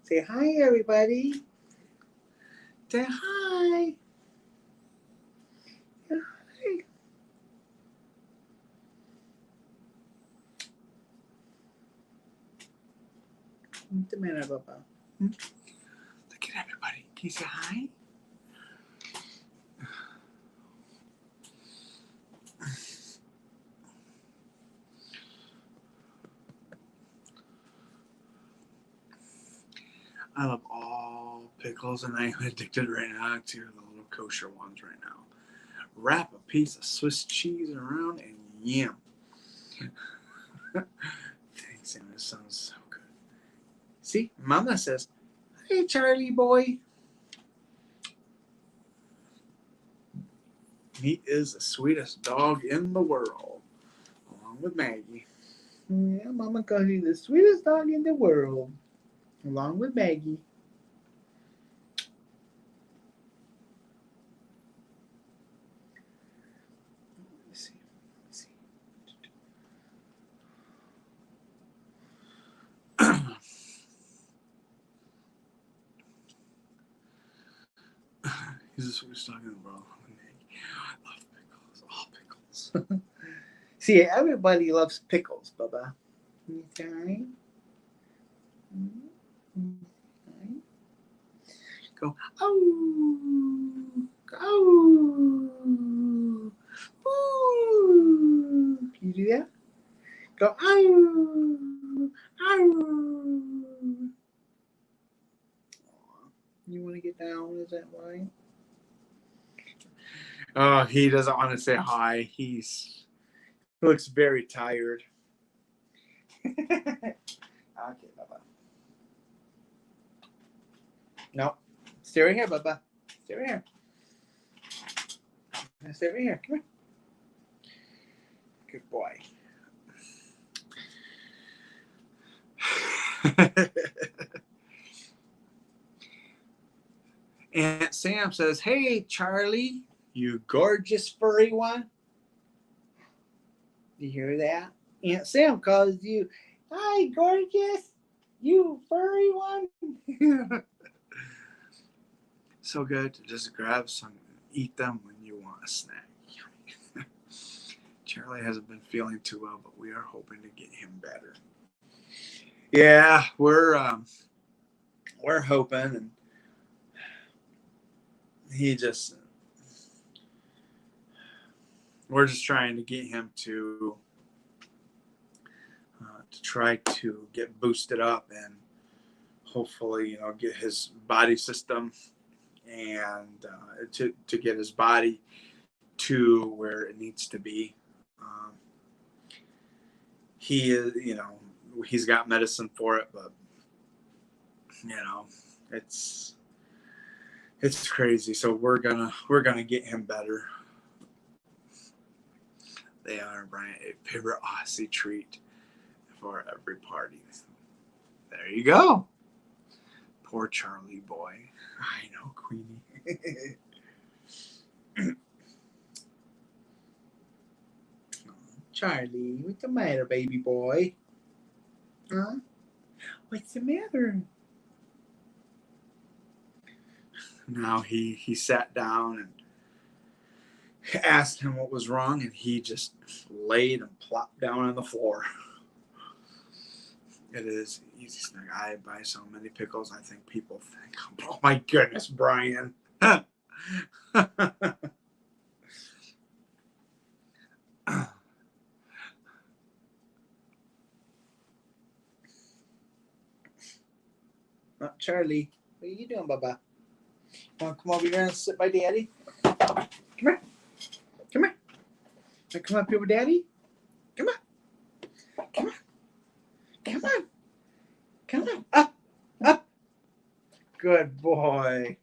Speaker 3: Say hi, everybody. Say hi. Say hi. What's the matter, Papa? Look at everybody. Can you say hi? I love all pickles, and I'm addicted right now to the little kosher ones right now. Wrap a piece of Swiss cheese around and yum. Thanks, Sam. This sounds so good. See, Mama says, "Hey, Charlie boy." He is the sweetest dog in the world, along with Maggie. Yeah, Mama calls you the sweetest dog in the world, along with Maggie. Let's see. He's the sweetest dog in the world. I love pickles. All pickles. See, everybody loves pickles, Bubba. Okay. Go, oh, oh, ooh. Can you do that? Go, oh, oh. You want to get down? Is that why? Oh, he doesn't want to say hi. He looks very tired. Okay, Bubba. No. Stay right here, Bubba. Stay right here. Stay right here. Come here. Good boy. Aunt Sam says, "Hey, Charlie, you gorgeous furry one." You hear that? Aunt Sam calls you, "Hi, gorgeous, you furry one." So good to just grab some and eat them when you want a snack. Charlie hasn't been feeling too well, but we are hoping to get him better. Yeah, we're hoping, and we're just trying to get him to try to get boosted up and hopefully, you know, get his body system and to get his body to where it needs to be. He is, you know, he's got medicine for it, but you know, it's crazy. So we're gonna get him better. They are, Brian, a favorite Aussie treat for every party. There you go. Poor Charlie boy. I know, Queenie. Charlie, what's the matter, baby boy? Huh? What's the matter? Now he sat down and asked him what was wrong, and he just laid and plopped down on the floor. It is easy snack. I buy so many pickles, I think people think, oh my goodness, Brian. Charlie, what are you doing, Baba? Want to come over here and sit by Daddy? Come here. Come here. Come up here with Daddy. Come on. Come on. Come on. Come on. Up. Up. Good boy.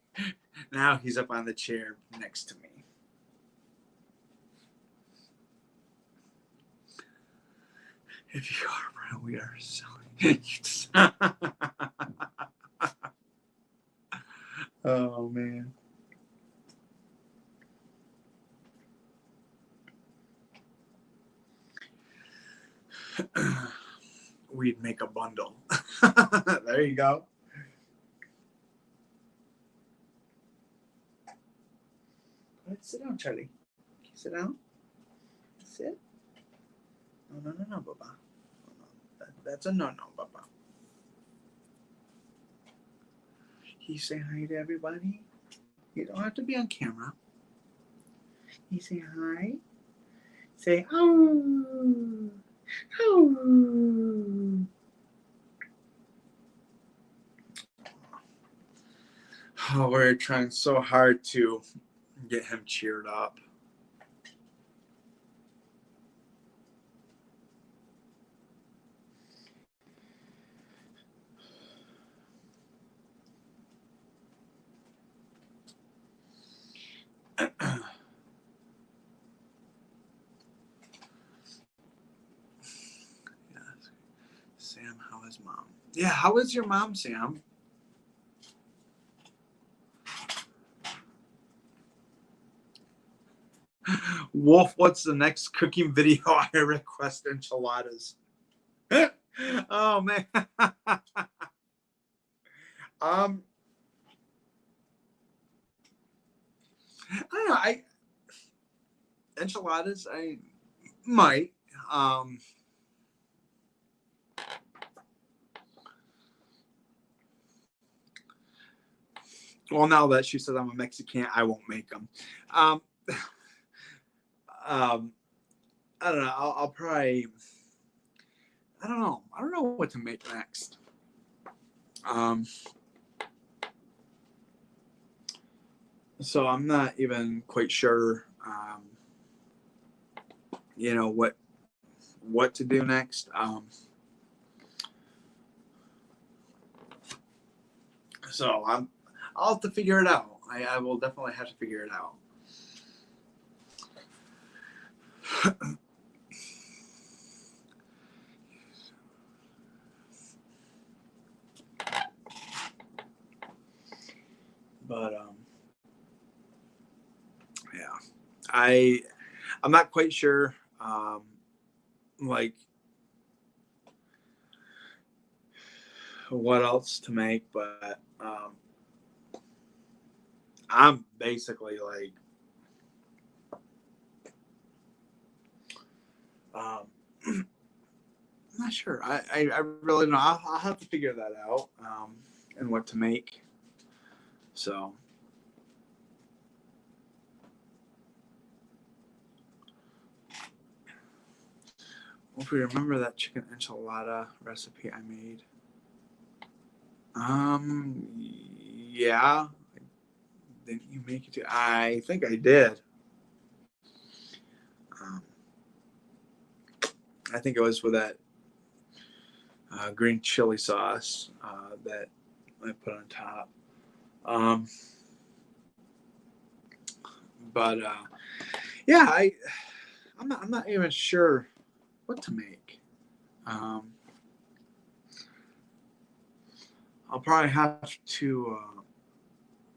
Speaker 3: Now he's up on the chair next to me. If you are around, we are selling. Oh, man. We'd make a bundle. There you go. Let's sit down, Charlie. Can you sit down? Sit. No, Baba. No. That's a no, Baba. Can you say hi to everybody? You don't have to be on camera. Can you say hi? Say, oh. Oh. Oh, we're trying so hard to get him cheered up. Sam, how is mom? Yeah, how is your mom, Sam? Wolf, what's the next cooking video? I request enchiladas. Oh man. I don't know. Enchiladas, I might. Well, now that she says I'm a Mexican, I won't make them. I don't know. I'll probably. I don't know. I don't know what to make next. So I'm not even quite sure. You know what to do next. So I'll have to figure it out. I will definitely have to figure it out. But yeah, I'm not quite sure. Like what else to make, but I'm basically like I'm not sure. I really don't know. I'll have to figure that out and what to make. So If you remember that chicken enchilada recipe I made. Yeah. Didn't you make it? I think I did. I think it was with that green chili sauce that I put on top. But yeah, I'm not even sure what to make. I'll probably have to,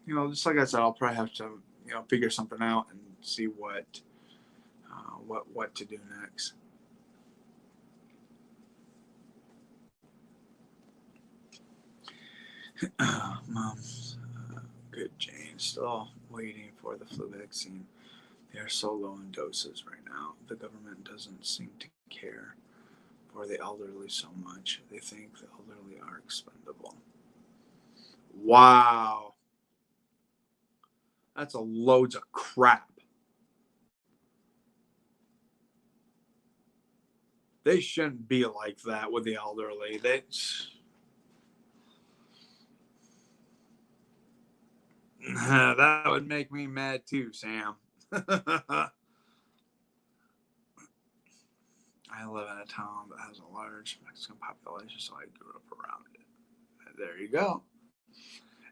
Speaker 3: just like I said, I'll probably have to, figure something out and see what to do next. Mom's good, Jane. Still waiting for the flu vaccine. They are so low in doses right now. The government doesn't seem to care for the elderly so much. They think the elderly are expendable. Wow. That's a loads of crap. They shouldn't be like that with the elderly. That would make me mad too, Sam. I live in a town that has a large Mexican population, so I grew up around it. There you go.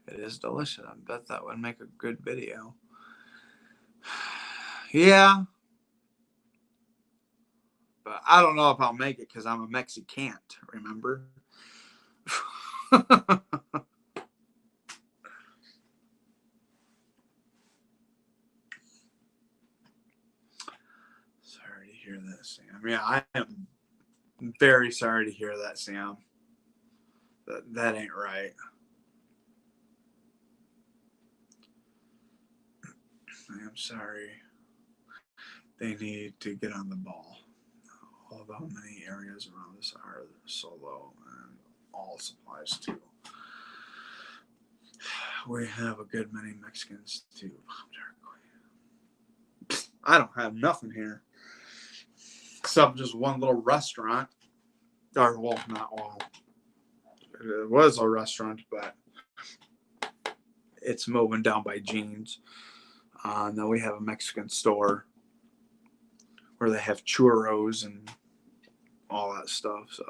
Speaker 3: It is delicious. I bet that would make a good video. Yeah. But I don't know if I'll make it because I'm a Mexican, remember? Sorry to hear that, Sam. Yeah, I am very sorry to hear that, Sam. That ain't right. I am sorry. They need to get on the ball. Although many areas around us are so low, and all supplies too. We have a good many Mexicans too. I don't have nothing here except just one little restaurant. Or, well, not all. It was a restaurant, but it's moving down by Jeans. Then we have a Mexican store where they have churros and all that stuff. So,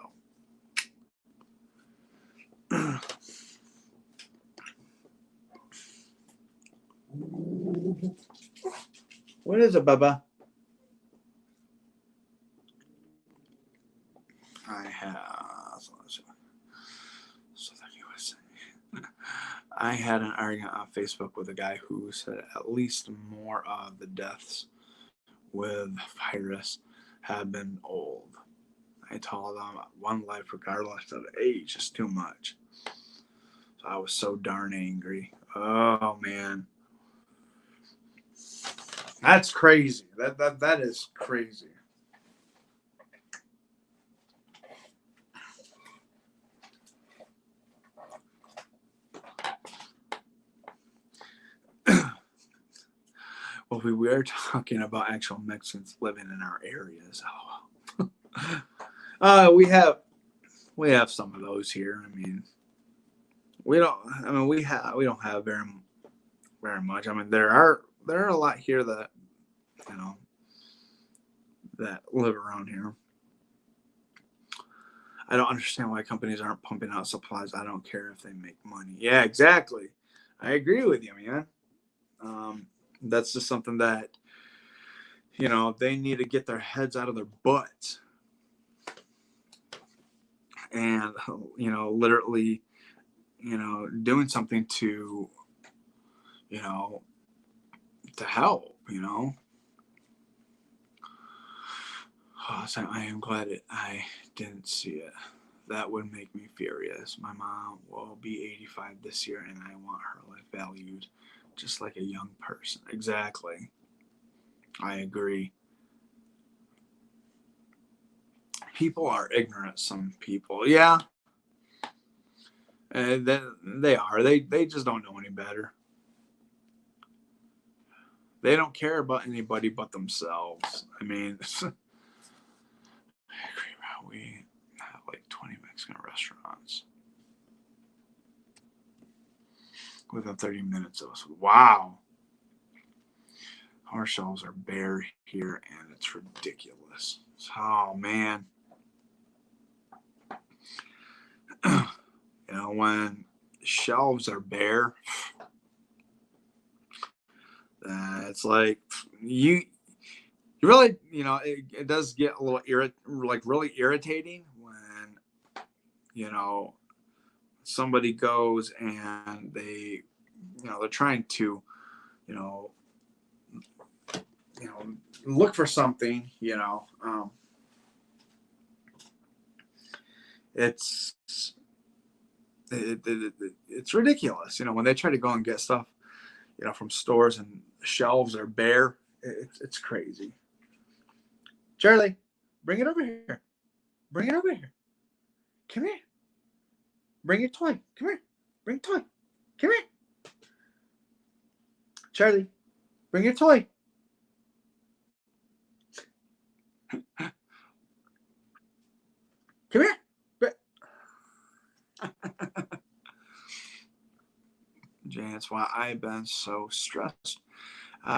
Speaker 3: what is it, Bubba? I had an argument on Facebook with a guy who said at least more of the deaths with virus have been old. I told them one life, regardless of age, is too much. So I was so darn angry. Oh man, that's crazy. That is crazy. Well, we were talking about actual Mexicans living in our areas. We have some of those here. I mean, we don't have very much. I mean, there are a lot here that that live around here. I don't understand why companies aren't pumping out supplies. I don't care if they make money. Yeah, exactly. I agree with you, man. That's just something that they need to get their heads out of their butts and literally doing something to help. So I am glad I didn't see it. That would make me furious. My mom will be 85 this year, and I want her life valued just like a young person. Exactly. I agree. People are ignorant, some people. Yeah. And they are. They just don't know any better. They don't care about anybody but themselves. I mean, I agree We have like 20 Mexican restaurants within 30 minutes of us. Wow. Our shelves are bare here, and it's ridiculous. Oh, man. When shelves are bare, it's like you really, it does get a little really irritating when, somebody goes and they're trying to, look for something, it's ridiculous, when they try to go and get stuff, from stores and shelves are bare. It's crazy. Charlie, bring it over here. Bring it over here. Come here. Bring your toy. Come here. Bring a toy. Come here. Charlie, bring your toy. Come here. Jane, that's why I've been so stressed.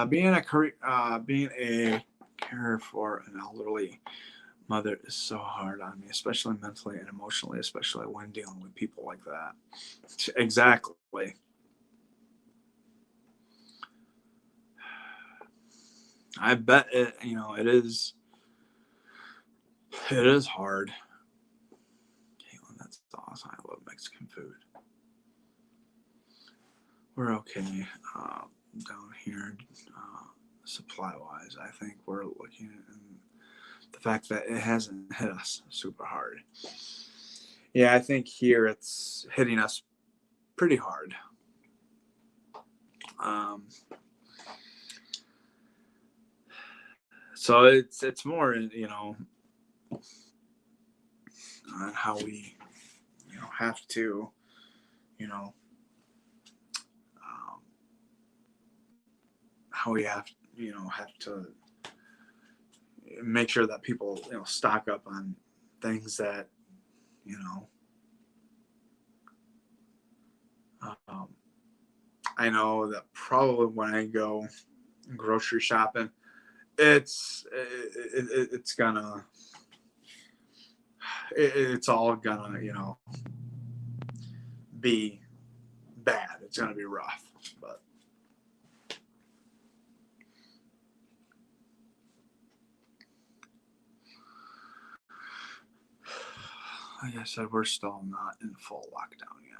Speaker 3: Being a carer for an elderly mother is so hard on me, especially mentally and emotionally, especially when dealing with people like that. Exactly. I bet it is hard. Caitlin, that's awesome. I love Mexican food. We're okay down here, supply wise. I think we're looking at the fact that it hasn't hit us super hard. Yeah, I think here it's hitting us pretty hard. So it's more, on how we, have to, how we have to make sure that people, stock up on things that, I know that probably when I go grocery shopping, it's all gonna, be bad. It's gonna be rough, but like I said, we're still not in full lockdown yet.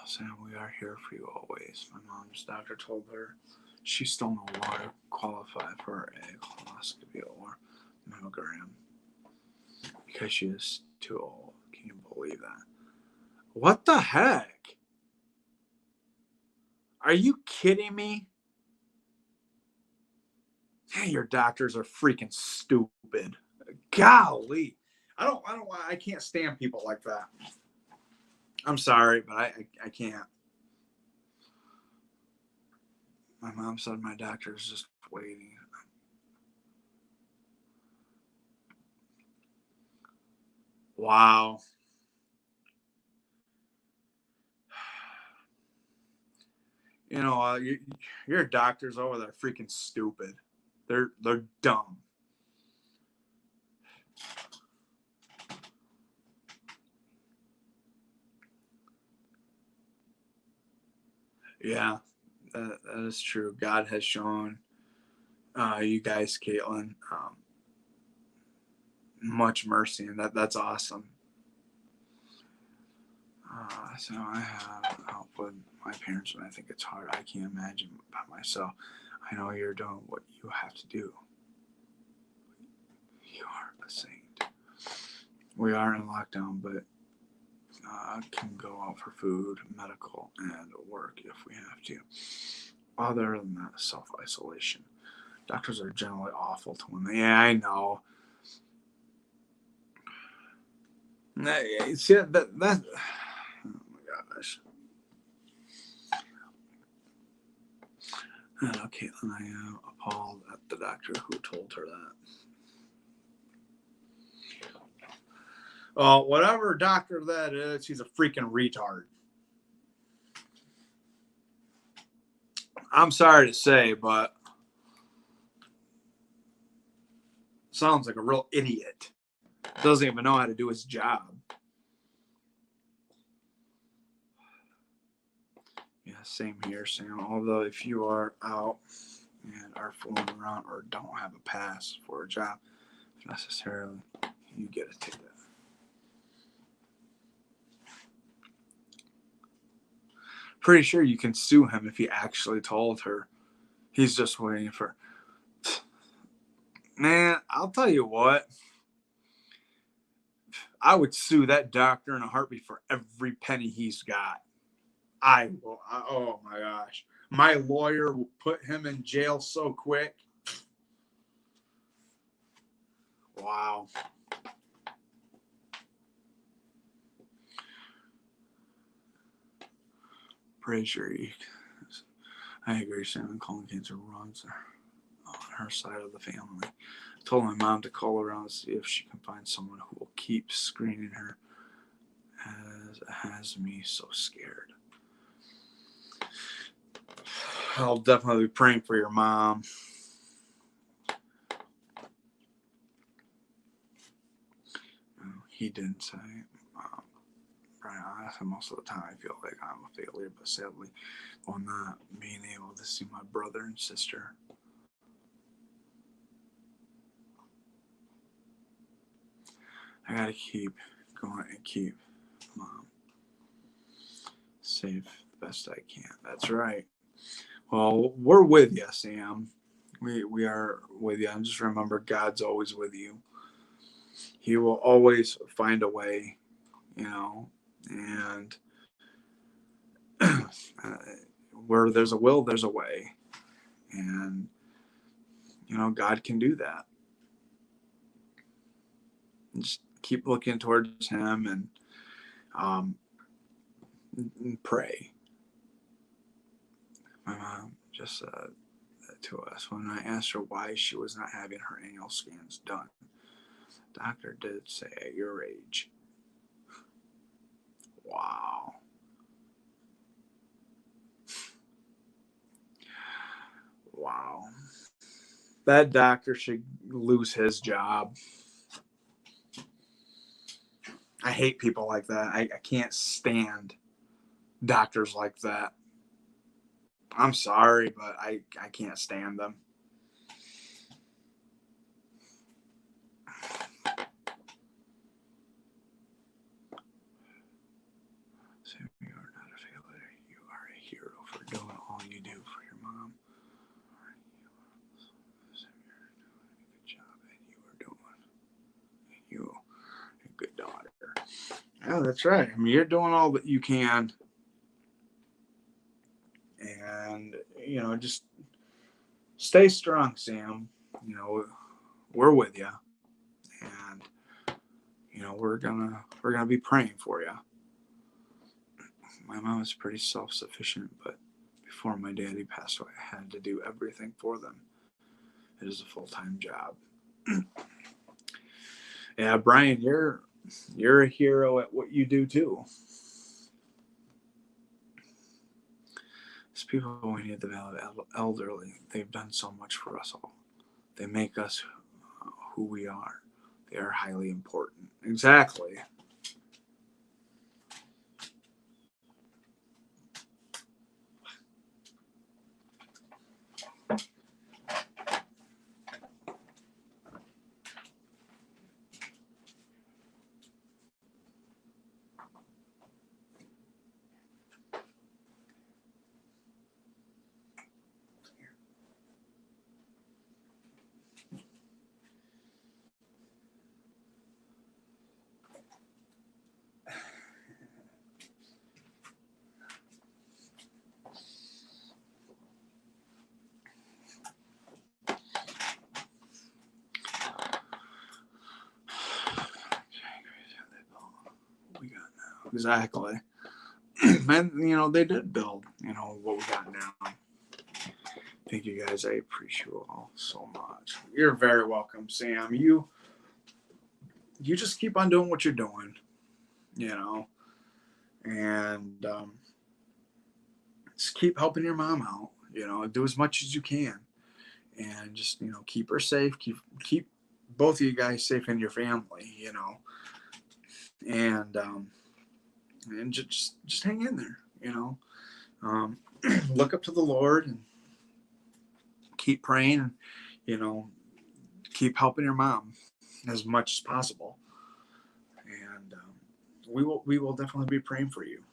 Speaker 3: Sam, we are here for you always. My mom's doctor told her she still no longer qualify for a colonoscopy or mammogram because she is too old. Can you believe that? What the heck? Are you kidding me? Hey, your doctors are freaking stupid. Golly. I can't stand people like that. I'm sorry, but I can't. My mom said my doctor is just waiting. Wow. Your doctors over there are freaking stupid. They're dumb. Yeah, that is true. God has shown you guys, Caitlin, much mercy, and that's awesome. So I have help with my parents when I think it's hard. I can't imagine by myself. I know you're doing what you have to do. You are a saint. We are in lockdown, but can go out for food, medical, and work if we have to. Other than that, self-isolation. Doctors are generally awful to women. Yeah, I know. See, that oh my gosh. Hello, Caitlin. I am appalled at the doctor who told her that. Oh, whatever doctor that is, he's a freaking retard. I'm sorry to say, but sounds like a real idiot. Doesn't even know how to do his job. Yeah, same here, Sam. Although if you are out and are fooling around or don't have a pass for a job necessarily, you get a ticket. Pretty sure you can sue him if he actually told her. He's just waiting for... Man, I'll tell you what. I would sue that doctor in a heartbeat for every penny he's got. I will. Oh my gosh. My lawyer will put him in jail so quick. Wow. Pretty sure I agree, Sam. Colon cancer runs on her side of the family. I told my mom to call around to see if she can find someone who will keep screening her, as it has me so scared. I'll definitely be praying for your mom. He didn't say. Brian, honestly, most of the time I feel like I'm a failure, but sadly, while not being able to see my brother and sister, I gotta keep going and keep Mom safe the best I can. That's right. Well, we're with you, Sam. We are with you. And just remember, God's always with you. He will always find a way, you know, and where there's a will, there's a way. And, you know, God can do that. And just keep looking towards him and pray. My mom just said to us when I asked her why she was not having her annual scans done. The doctor did say at your age. Wow. Wow. That doctor should lose his job. I hate people like that. I can't stand doctors like that. I'm sorry, but I can't stand them. Sam, you are not a failure. You are a hero for doing all you do for your mom. Sam, you're doing a good job, and you are doing. You are a good daughter. Yeah, that's right. I mean, you're doing all that you can. And, you know, just stay strong, Sam. You know, we're with you. And, you know, we're gonna be praying for you. My mom is pretty self-sufficient, but before my daddy passed away, I had to do everything for them. It is a full-time job. Yeah, Brian, you're a hero at what you do too. These people we need the value of elderly. They've done so much for us all. They make us who we are. They are highly important. Exactly. We got now. Exactly. And, you know, they did build, you know, what we got now. Thank you guys. I appreciate you all so much. You're very welcome, Sam. You just keep on doing what you're doing, and just keep helping your mom out. Do as much as you can, and just keep her safe. Keep both of you guys safe and your family. And just hang in there. Look up to the Lord and keep praying. Keep helping your mom as much as possible. And we will definitely be praying for you.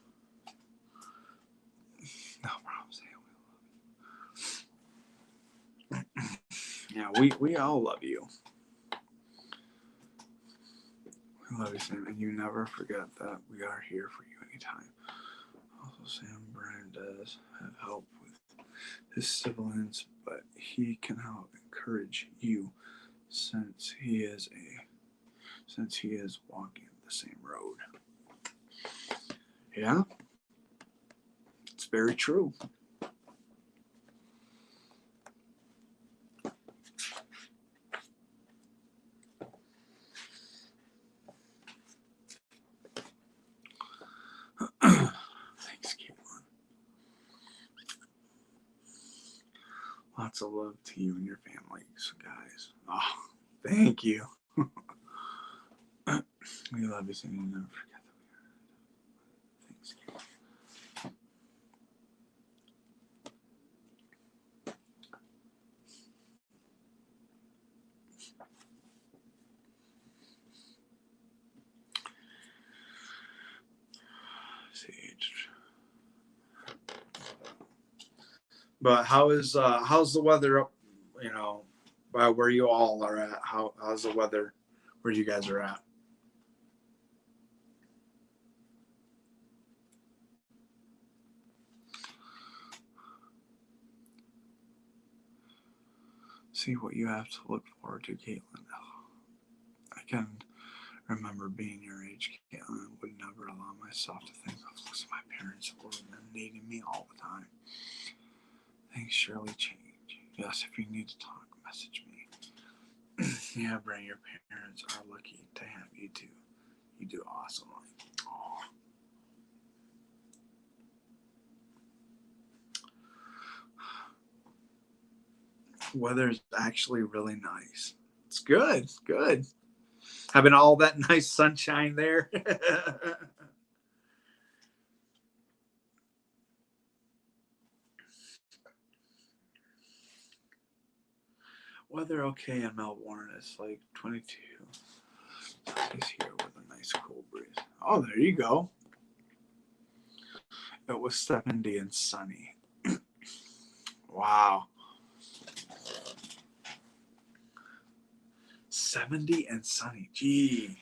Speaker 3: No problem, Sam. Yeah, we all love you. We love you, Sam, and you never forget that we are here for you anytime. Also, Sam Brian does have help with his siblings, but he can help encourage you since he is walking the same road. Yeah, it's very true. Thanks, Caitlin. Lots of love to you and your family, guys. Oh, thank you. We love you, so you never forget that we are. Thanks, Caitlin. Sage. But how's the weather up, by where you all are at? How's the weather where you guys are at? See what you have to look forward to, Caitlin. I can remember being your age, Caitlin. I would never allow myself to think of losing my parents who were needing me all the time. Things surely change. Yes, if you need to talk, message me. Yeah, Brian, your parents are lucky to have you too. You do awesomely. Aww. Weather's actually really nice. It's good. It's good. Having all that nice sunshine there. Weather okay in Melbourne. It's like 22. It's here with a nice cool breeze. Oh, there you go. It was 70 and sunny. Wow. 70 and sunny. Gee.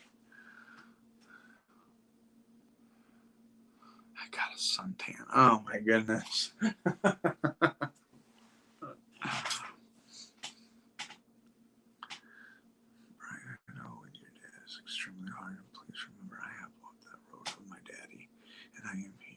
Speaker 3: I got a suntan. Oh my goodness. I know when your dad is extremely hard, and please remember I have walked that road with my daddy, and I am here.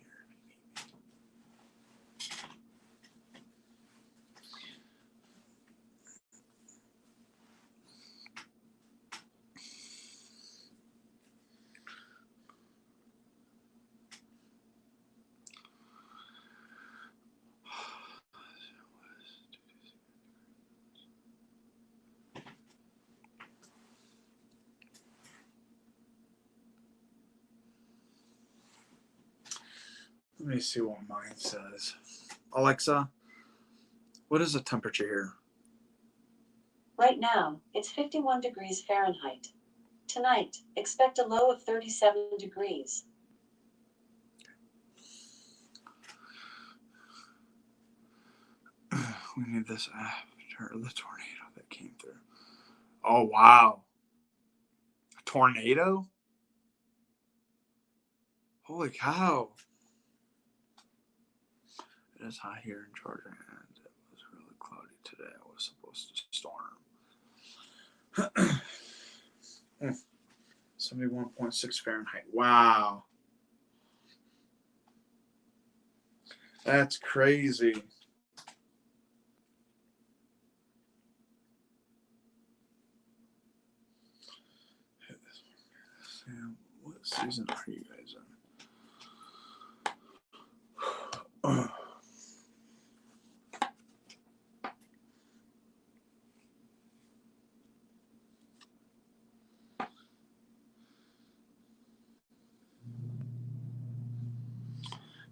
Speaker 3: Let me see what mine says. Alexa, what is the temperature here?
Speaker 8: Right now, it's 51 degrees Fahrenheit. Tonight, expect a low of 37 degrees.
Speaker 3: We need this after the tornado that came through. Oh, wow. A tornado? Holy cow. It is hot here in Georgia, and it was really cloudy today. It was supposed to storm. 71.6 Fahrenheit. Wow. That's crazy. season are you guys in?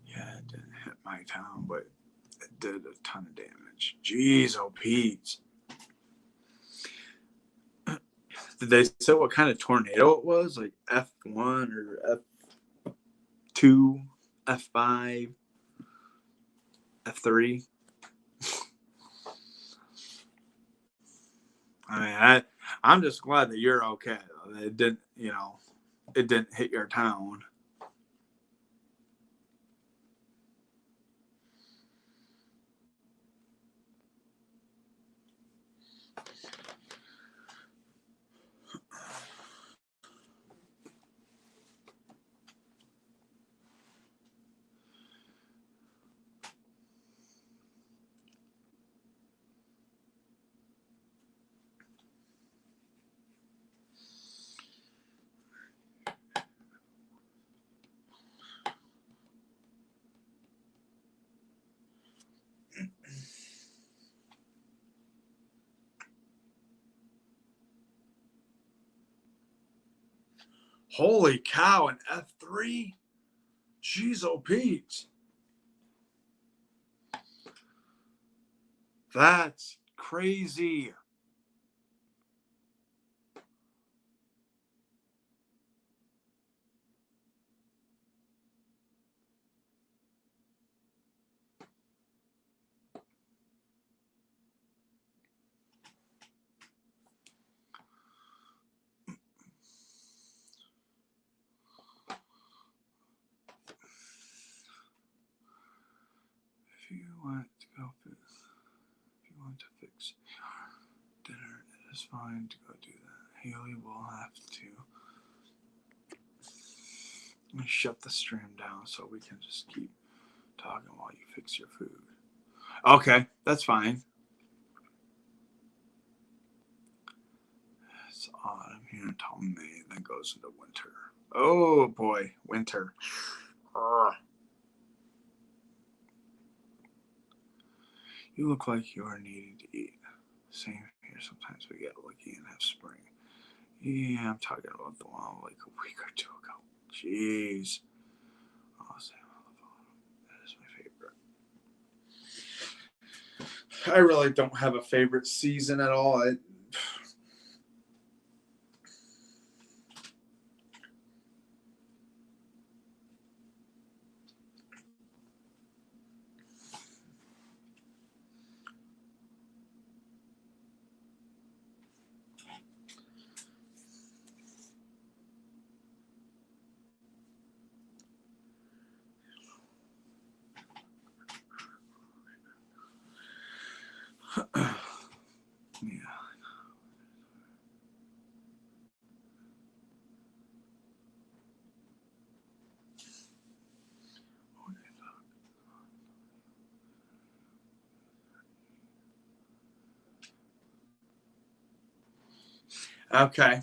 Speaker 3: Yeah, it didn't hit my town, but it did a ton of damage. Jeez, oh Pete. Did they say what kind of tornado it was? Like F1 or F2, F5, F3? I mean, I'm just glad that you're okay. It didn't, it didn't hit your town. Holy cow, an F3? Jeez, oh Pete. That's crazy. If you want to fix dinner, it is fine to go do that. Haley will have to. Let me shut the stream down so we can just keep talking while you fix your food. Okay, that's fine. It's autumn here until May, then goes into winter. Oh boy, winter. You look like you are needing to eat. Same here. Sometimes we get lucky and have spring. Yeah, I'm talking about the one like a week or two ago. Jeez. Oh, Sam on the phone. That is my favorite. I really don't have a favorite season at all. Yeah. Okay.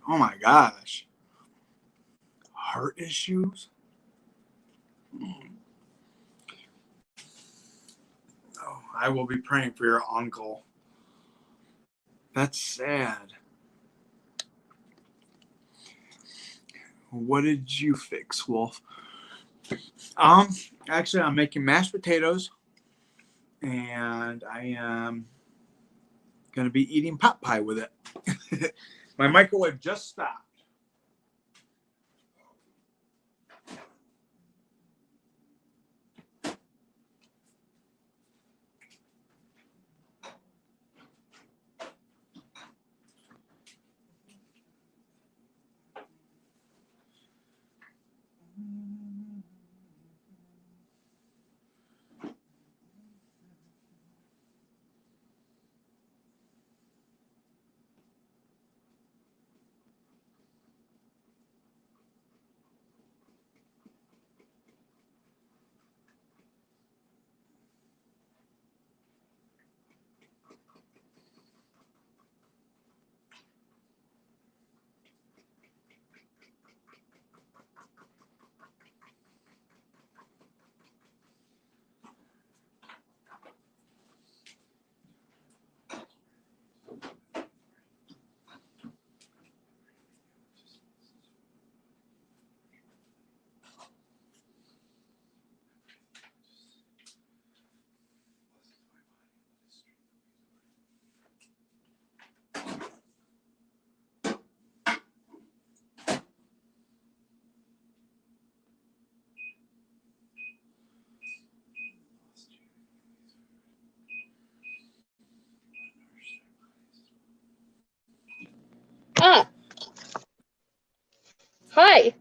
Speaker 3: Oh my gosh. Heart issues? Oh, I will be praying for your uncle. That's sad. What did you fix, Wolf? Actually, I'm making mashed potatoes, and I am gonna be eating pot pie with it. My microwave just stopped.
Speaker 5: Ah, hi.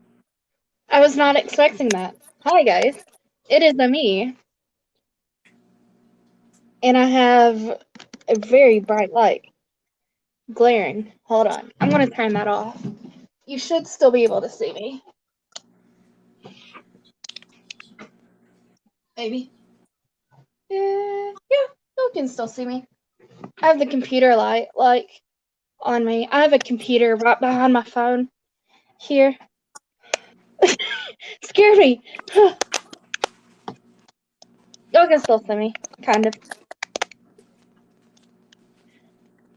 Speaker 5: I was not expecting that. Hi, guys. It is me. And I have a very bright light glaring. Hold on. I'm going to turn that off. You should still be able to see me. Maybe. Yeah, you can still see me. I have the computer light, like, on me. I have a computer right behind my phone. Here. Scared me. Y'all can still see me. Kind of.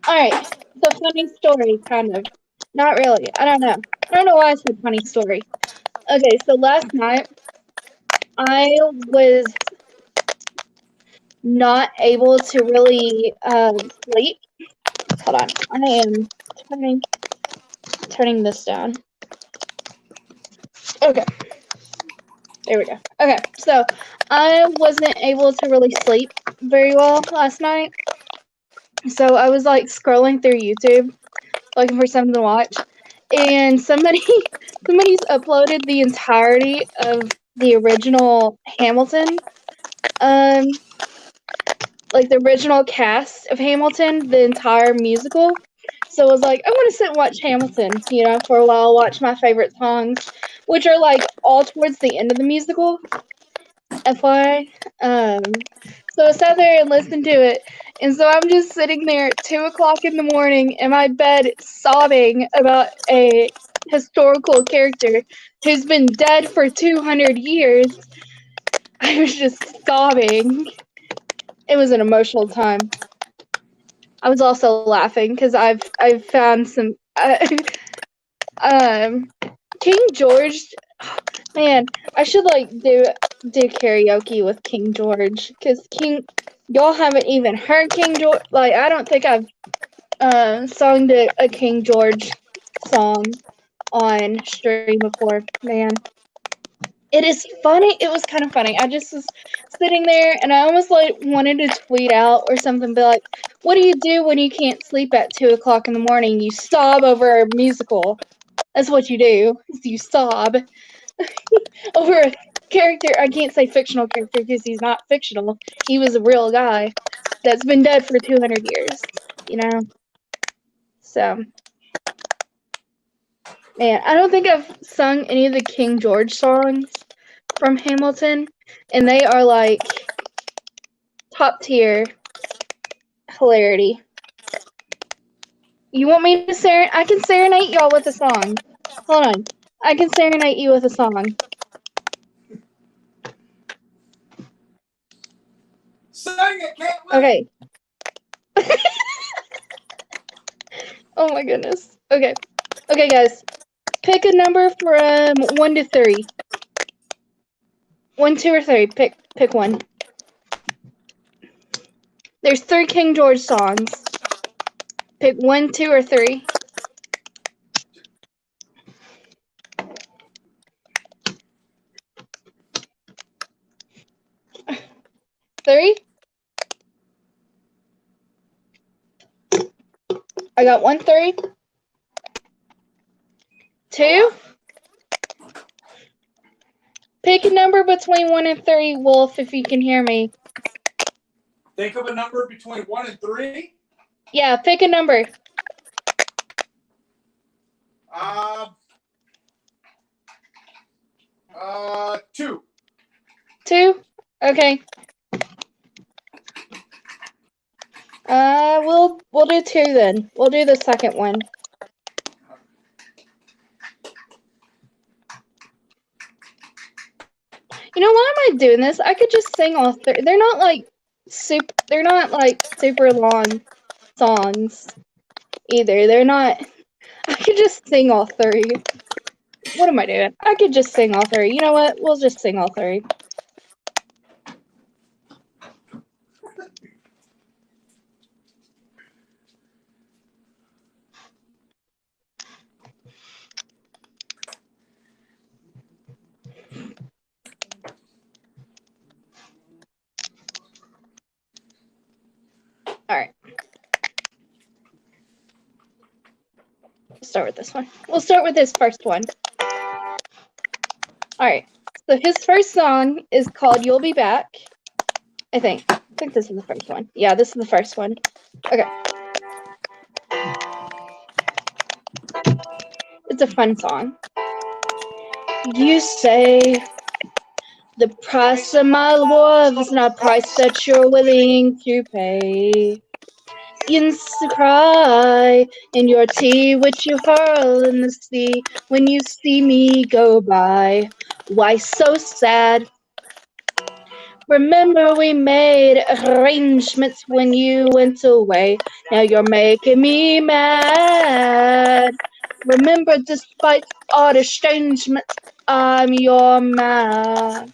Speaker 5: Alright. So, funny story, kind of. Not really. I don't know. I don't know why I said funny story. Okay, so last night, I was not able to really sleep. Hold on, I am turning this down. Okay, there we go. Okay, so I wasn't able to really sleep very well last night, so I was like scrolling through YouTube looking for something to watch, and somebody's uploaded the entirety of the original Hamilton, like the original cast of Hamilton, the entire musical. So I was like, I want to sit and watch Hamilton, for a while, watch my favorite songs, which are like all towards the end of the musical. FYI. So I sat there and listened to it. And so I'm just sitting there at 2 o'clock in the morning in my bed sobbing about a historical character who's been dead for 200 years. I was just sobbing. It was an emotional time. I was also laughing because I've found some King George. Man, I should like do karaoke with King George because y'all haven't even heard King George. Like I don't think I've sung a King George song on stream before. Man, it is funny. It was kind of funny. I just was sitting there and I almost like wanted to tweet out or something, be like, "What do you do when you can't sleep at 2 o'clock in the morning? You sob over a musical. That's what you do. Is you sob." Over a character, I can't say fictional character because he's not fictional. He was a real guy that's been dead for 200 years, So, man, I don't think I've sung any of the King George songs from Hamilton, and they are like top tier hilarity. You want me to I can serenade y'all with a song. Hold on. I can serenade you with a song.
Speaker 3: Sing it, Caitlin.
Speaker 5: Okay. Oh my goodness. Okay. Okay, guys. Pick a number from 1 to 3. 1, 2, or 3. Pick one. There's 3 King George songs. Pick 1, 2, or 3. Three. I got 1, 3. 2. Pick a number between 1 and 3, Wolf, if you can hear me.
Speaker 3: Think of a number between 1 and 3.
Speaker 5: Yeah, pick a number.
Speaker 3: 2.
Speaker 5: 2? Okay. We'll do 2 then. We'll do the second one. Why am I doing this? I could just sing all 3. They're not like super long songs either. They're not. I could just sing all 3. What am I doing? I could just sing all 3. You know what? We'll just sing all 3. All right. We'll start with this one. We'll start with his first one. All right. So his first song is called "You'll Be Back." I think this is the first one. Yeah, this is the first one. Okay. It's a fun song. You say the price of my love is not a price that you're willing to pay. You used to cry in your tea, which you hurl in the sea when you see me go by. Why so sad? Remember we made arrangements when you went away. Now you're making me mad. Remember, despite all the estrangement, I'm your man.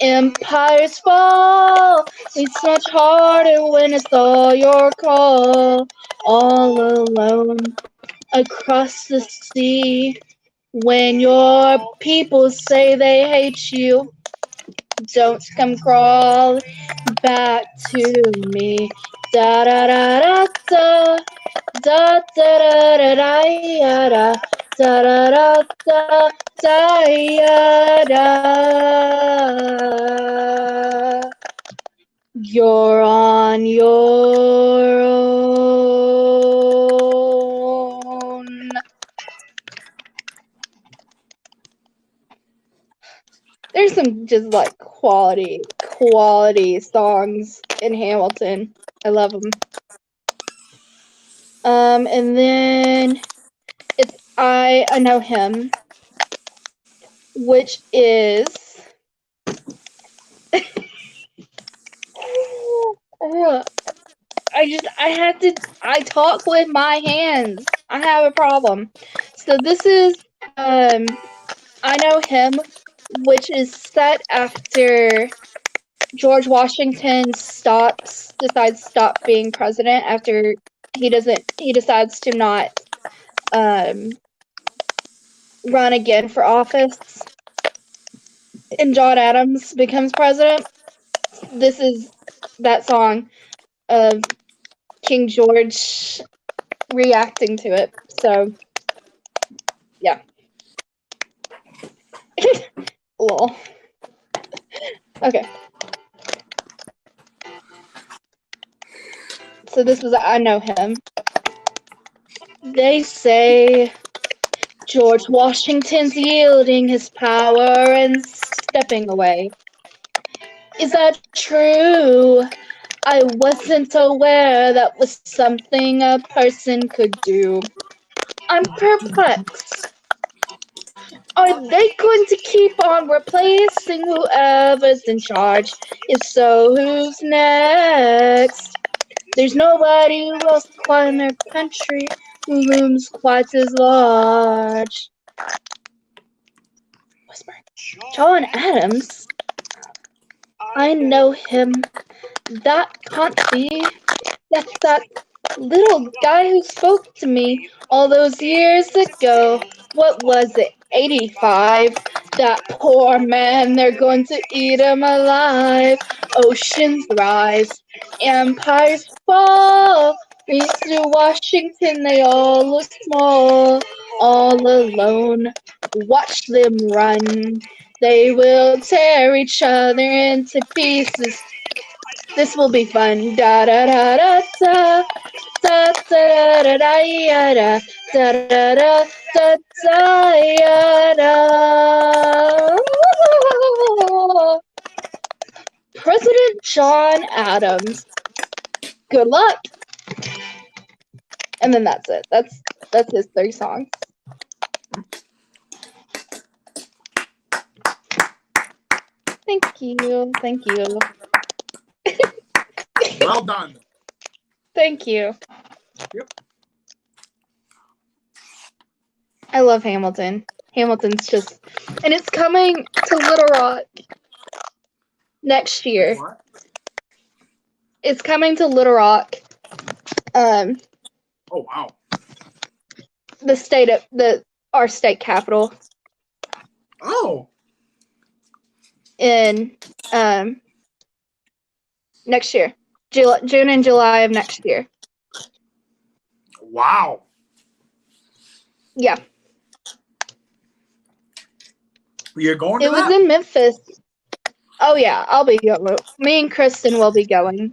Speaker 5: Empires fall. It's much harder when it's all your call. All alone across the sea. When your people say they hate you, don't come crawl back to me. Da da da da da. Da da da da da da da da da da da. You're on your own. There's some just like quality songs in Hamilton. I love them. And then it's I Know Him, which is I talk with my hands. I have a problem. So this is I Know Him, which is set after George Washington decides to stop being president after he decides to not run again for office, and John Adams becomes president. This is that song of King George reacting to it. So, yeah. Lol. Okay. So this was I Know Him. They say George Washington's yielding his power and stepping away. Is that true? I wasn't aware that was something a person could do. I'm perplexed. Are they going to keep on replacing whoever's in charge? If so, who's next? There's nobody else quite in their country who looms quite as large. Whisper. John Adams? I know him. That can't be. That's that little guy who spoke to me all those years ago. What was it? 85. That poor man, they're going to eat him alive. Oceans rise, empires fall. Reach to Washington, they all look small. All alone, watch them run. They will tear each other into pieces. This will be fun. Da da da da da. Da da da da da da da da da da. President John Adams. Good luck. And then that's it. That's his 3 songs. Thank you.
Speaker 3: Well done.
Speaker 5: Thank you.
Speaker 3: Yep.
Speaker 5: I love Hamilton. Hamilton's just, and it's coming to Little Rock next year.
Speaker 3: What?
Speaker 5: It's coming to Little Rock.
Speaker 3: Oh wow.
Speaker 5: Our state capital.
Speaker 3: Oh.
Speaker 5: In next year. June and July of next year.
Speaker 3: Wow.
Speaker 5: Yeah.
Speaker 3: You're going to
Speaker 5: It was in Memphis. Oh yeah, I'll be going. Me and Kristen will be going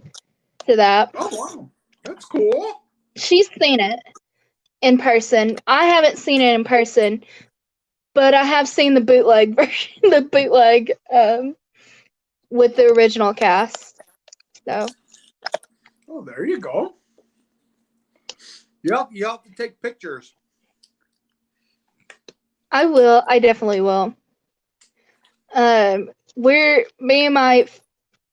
Speaker 5: to that.
Speaker 3: Oh wow. That's cool.
Speaker 5: She's seen it in person. I haven't seen it in person, but I have seen the bootleg version, with the original cast. So.
Speaker 3: Oh, there you go. Yep, you have to take pictures.
Speaker 5: I will. I definitely will. Me and my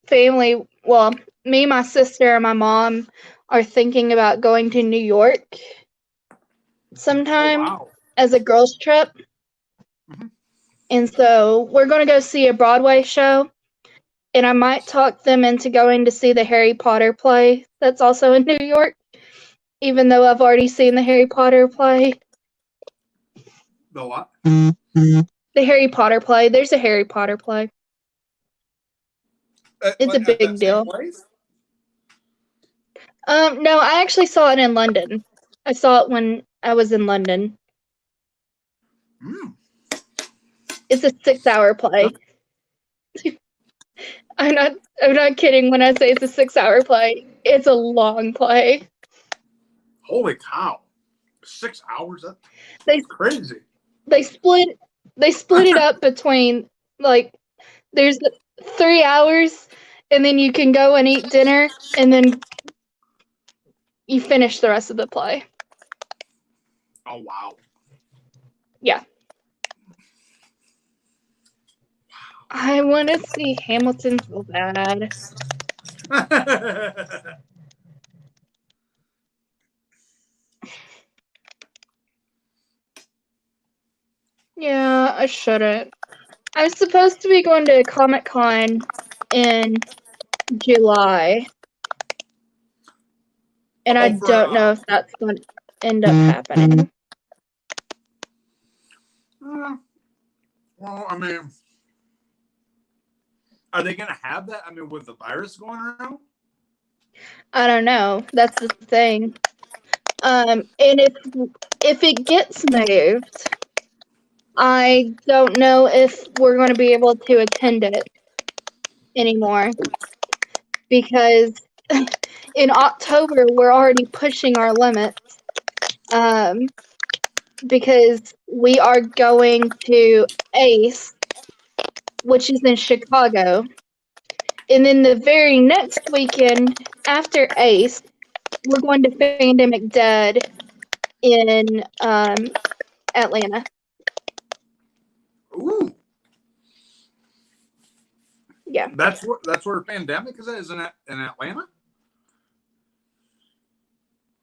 Speaker 5: family, well, me, my sister, and my mom are thinking about going to New York sometime as a girls' trip. Mm-hmm. And so we're going to go see a Broadway show. and I might talk them into going to see the Harry Potter play that's also in New York, even though I've already seen the Harry Potter play.
Speaker 3: The what?
Speaker 5: The Harry Potter play. There's a Harry Potter play. It's a big deal. No, I actually saw it in London. I saw it when I was in London. It's a 6-hour play. I'm not kidding when I say it's a 6-hour play. It's a long play.
Speaker 3: Holy cow. 6 hours? That's crazy.
Speaker 5: They split it up between, like, there's 3 hours, and then you can go and eat dinner, and then you finish the rest of the play.
Speaker 3: Oh, wow.
Speaker 5: Yeah. I want to see Hamilton so bad. Yeah, I shouldn't. I'm supposed to be going to Comic-Con in July. And I don't know if that's going to end up happening.
Speaker 3: Well, I mean, are they going to have that? I mean, with the virus going around?
Speaker 5: I don't know. That's the thing. And if it gets moved, I don't know if we're going to be able to attend it anymore. Because in October, we're already pushing our limits. Because we are going to ACE, which is in Chicago. And then the very next weekend after ACE, we're going to Pandemic Dead in Atlanta.
Speaker 3: Ooh.
Speaker 5: Yeah.
Speaker 3: That's where Pandemic is at? Is in Atlanta?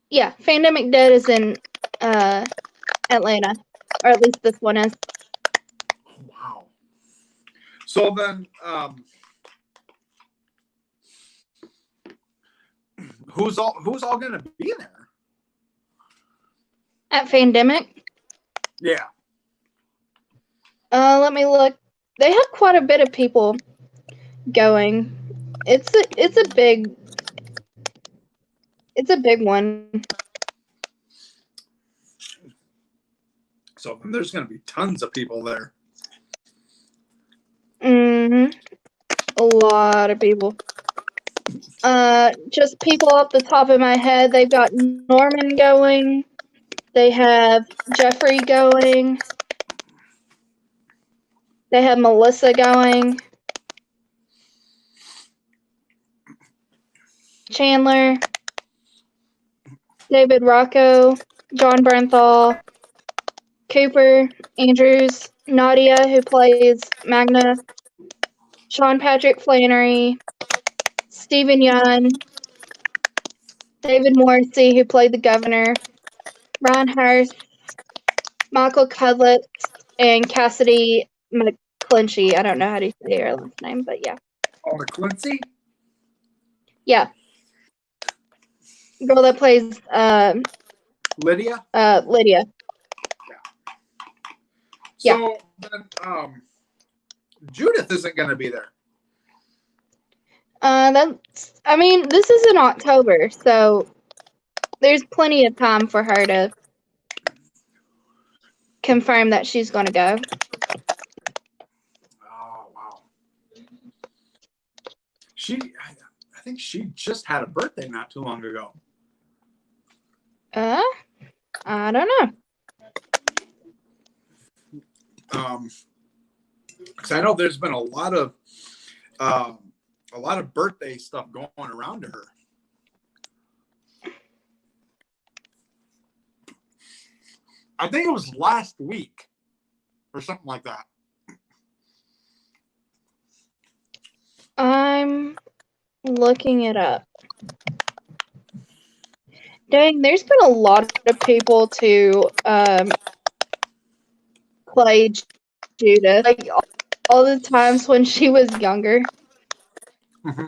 Speaker 5: Yeah, Pandemic Dead is in Atlanta. Or at least this one is.
Speaker 3: Wow. So then, who's all going to be there?
Speaker 5: At Pandemic?
Speaker 3: Yeah.
Speaker 5: Let me look. They have quite a bit of people going. It's a big one.
Speaker 3: So there's going to be tons of people there.
Speaker 5: A lot of people. Just people off the top of my head. They've got Norman going. They have Jeffrey going. They have Melissa going. Chandler. David Rocco. John Bernthal. Cooper. Andrews. Nadia, who plays Magna. Sean Patrick Flannery. Stephen Young. David Morrissey, who played the governor. Ron Hurst. Michael Cudlitz. And Cassidy McClinchy. I don't know how to say her last name, but yeah.
Speaker 3: Oh, McClinchy?
Speaker 5: Yeah. Girl that plays
Speaker 3: Lydia?
Speaker 5: Lydia.
Speaker 3: Yeah. So then Judith isn't gonna be there.
Speaker 5: This is in October, so there's plenty of time for her to confirm that she's gonna go.
Speaker 3: Oh wow. I think she just had a birthday not too long ago.
Speaker 5: I don't know.
Speaker 3: Because I know there's been a lot of birthday stuff going around to her. I think it was last week or something like that.
Speaker 5: I'm looking it up. Dang, there's been a lot of people to play Judith. Like all the times when she was younger.
Speaker 3: Mm-hmm.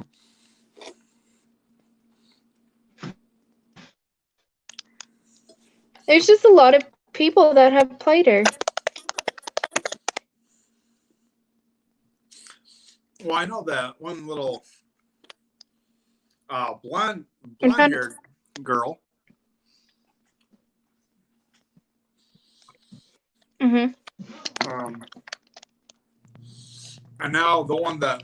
Speaker 5: There's just a lot of people that have played her.
Speaker 3: Well, I know that one little blonde-haired girl.
Speaker 5: Mm-hmm.
Speaker 3: And now the one that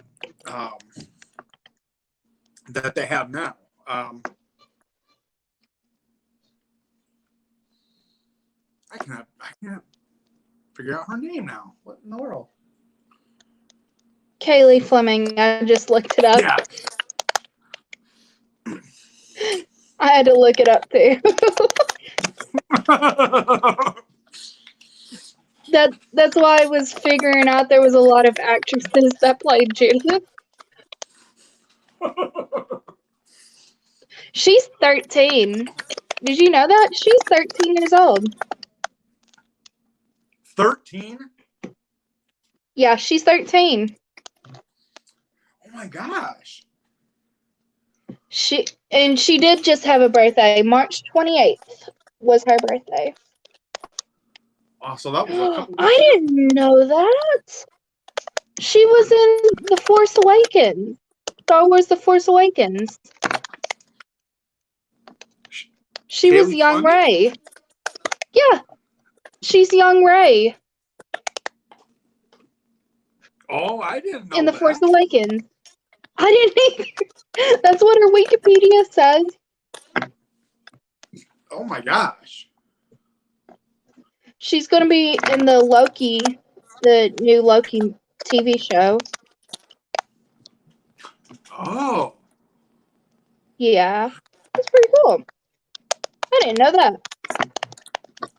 Speaker 3: that they have now. I can't figure out her name now. What in the world?
Speaker 5: Kaylee Fleming. I just looked it up.
Speaker 3: Yeah.
Speaker 5: I had to look it up too. That's why I was figuring out there was a lot of actresses that played Judith. She's 13. Did you know that? She's 13 years old.
Speaker 3: 13?
Speaker 5: Yeah, she's 13.
Speaker 3: Oh my gosh.
Speaker 5: She did just have a birthday. March 28th was her birthday.
Speaker 3: Oh, so that was a couple weeks
Speaker 5: I didn't know that. She was in The Force Awakens. Star Wars The Force Awakens. She was young Rey. Yeah. She's young Rey.
Speaker 3: Oh, I didn't know
Speaker 5: in The
Speaker 3: that.
Speaker 5: Force Awakens. I didn't either. That's what her Wikipedia says.
Speaker 3: Oh my gosh.
Speaker 5: She's going to be in the Loki, the new Loki TV show.
Speaker 3: Oh.
Speaker 5: Yeah. That's pretty cool. I didn't know that.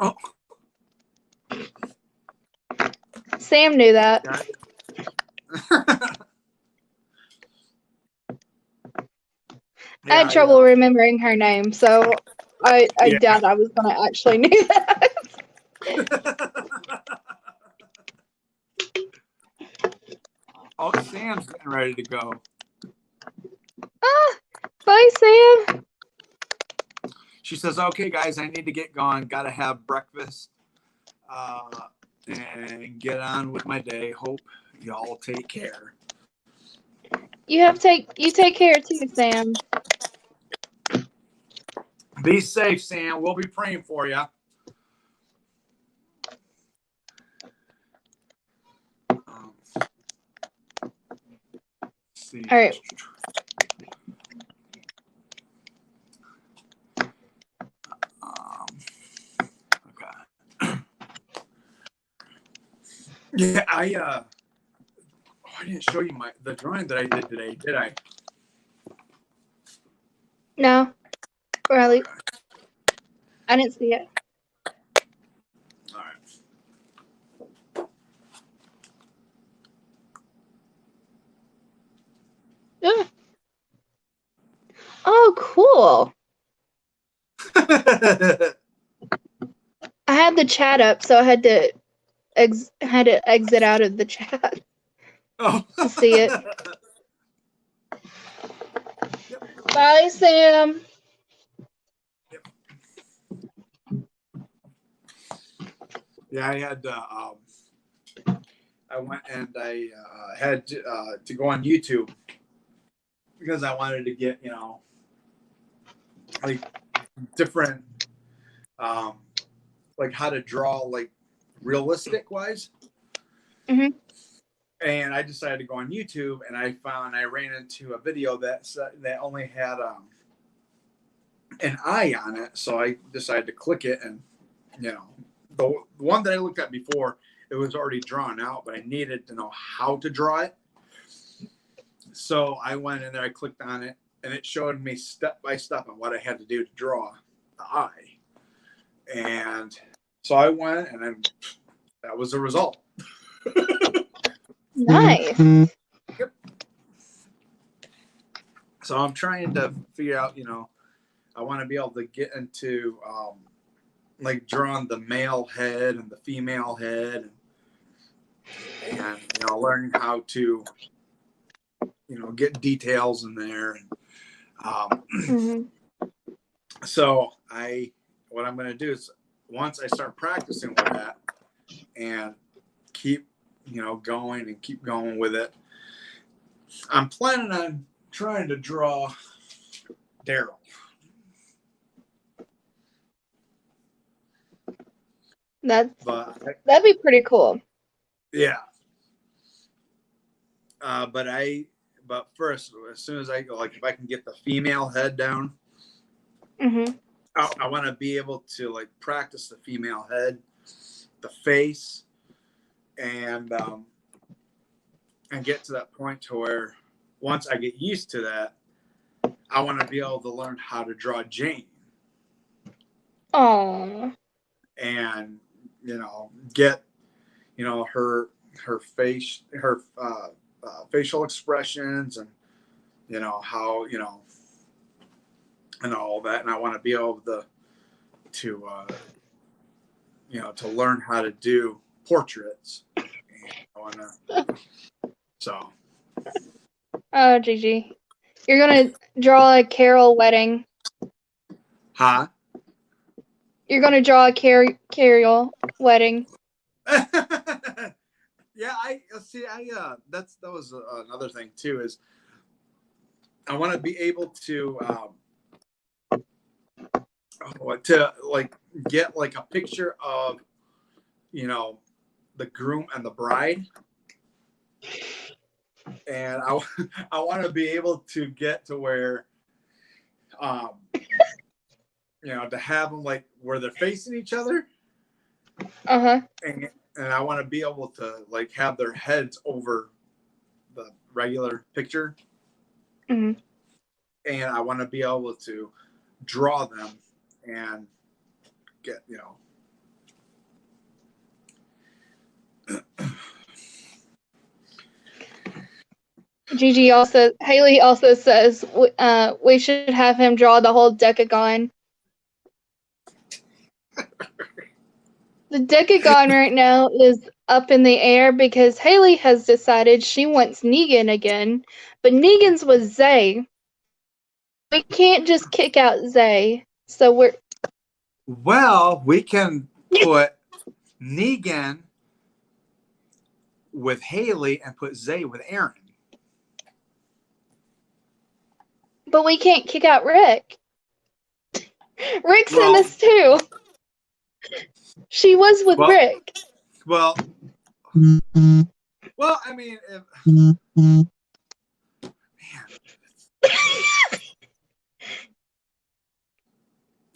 Speaker 3: Oh.
Speaker 5: Sam knew that. I had trouble remembering her name, so I doubt I was going to actually know that.
Speaker 3: Oh, Sam's getting ready to go.
Speaker 5: Bye, Sam.
Speaker 3: She says, okay, guys, I need to get going. Got to have breakfast and get on with my day. Hope y'all take care.
Speaker 5: You take care too, Sam.
Speaker 3: Be safe, Sam. We'll be praying for you. See.
Speaker 5: All right.
Speaker 3: Okay. Yeah, I didn't show you the drawing that I did today, did I?
Speaker 5: No. Really? I didn't see it.
Speaker 3: All right.
Speaker 5: Yeah. Oh, cool. I had the chat up, so I had to exit out of the chat to see it.
Speaker 3: Yep.
Speaker 5: Bye, Sam.
Speaker 3: Yep. Yeah, I had I went and I had to go on YouTube because I wanted to get, like different like how to draw like realistic wise.
Speaker 5: Mm-hmm.
Speaker 3: And I decided to go on YouTube, and I ran into a video that only had an eye on it. So I decided to click it, and the one that I looked at before, it was already drawn out, but I needed to know how to draw it. So I went in there, I clicked on it, and it showed me step by step on what I had to do to draw the eye. And so I went, and then that was the result.
Speaker 5: Nice.
Speaker 3: Yep. So I'm trying to figure out, I want to be able to get into like drawing the male head and the female head, and learning how to get details in there. And,
Speaker 5: Mm-hmm.
Speaker 3: so what I'm going to do is once I start practicing with that and keep, going and keep going with it, I'm planning on trying to draw Daryl.
Speaker 5: That'd be pretty cool.
Speaker 3: Yeah. But first, as soon as I go, like if I can get the female head down,
Speaker 5: Mm-hmm.
Speaker 3: I want to be able to like practice the female head, the face, and get to that point to where once I get used to that, I want to be able to learn how to draw Jane.
Speaker 5: Aww.
Speaker 3: And get her face, her facial expressions, and how and all that. And I want to be able to learn how to do portraits. So.
Speaker 5: Oh, Gigi, you're gonna draw a Carol wedding.
Speaker 3: Huh?
Speaker 5: You're gonna draw a Carol wedding.
Speaker 3: Yeah, I see. That was another thing too. Is I want to be able to like get like a picture of the groom and the bride, and I want to be able to get to where to have them like where they're facing each other.
Speaker 5: Uh-huh.
Speaker 3: And I want to be able to like have their heads over the regular picture.
Speaker 5: Mm-hmm.
Speaker 3: And I want to be able to draw them and get,
Speaker 5: Haley also says we should have him draw the whole decagon. The decagon right now is up in the air because Haley has decided she wants Negan again, but Negan's with Zay. We can't just kick out Zay, so
Speaker 3: we can put Negan with Haley and put Zay with Aaron.
Speaker 5: But we can't kick out Rick. Rick's in this too. She was with Rick.
Speaker 3: Well, I mean, man.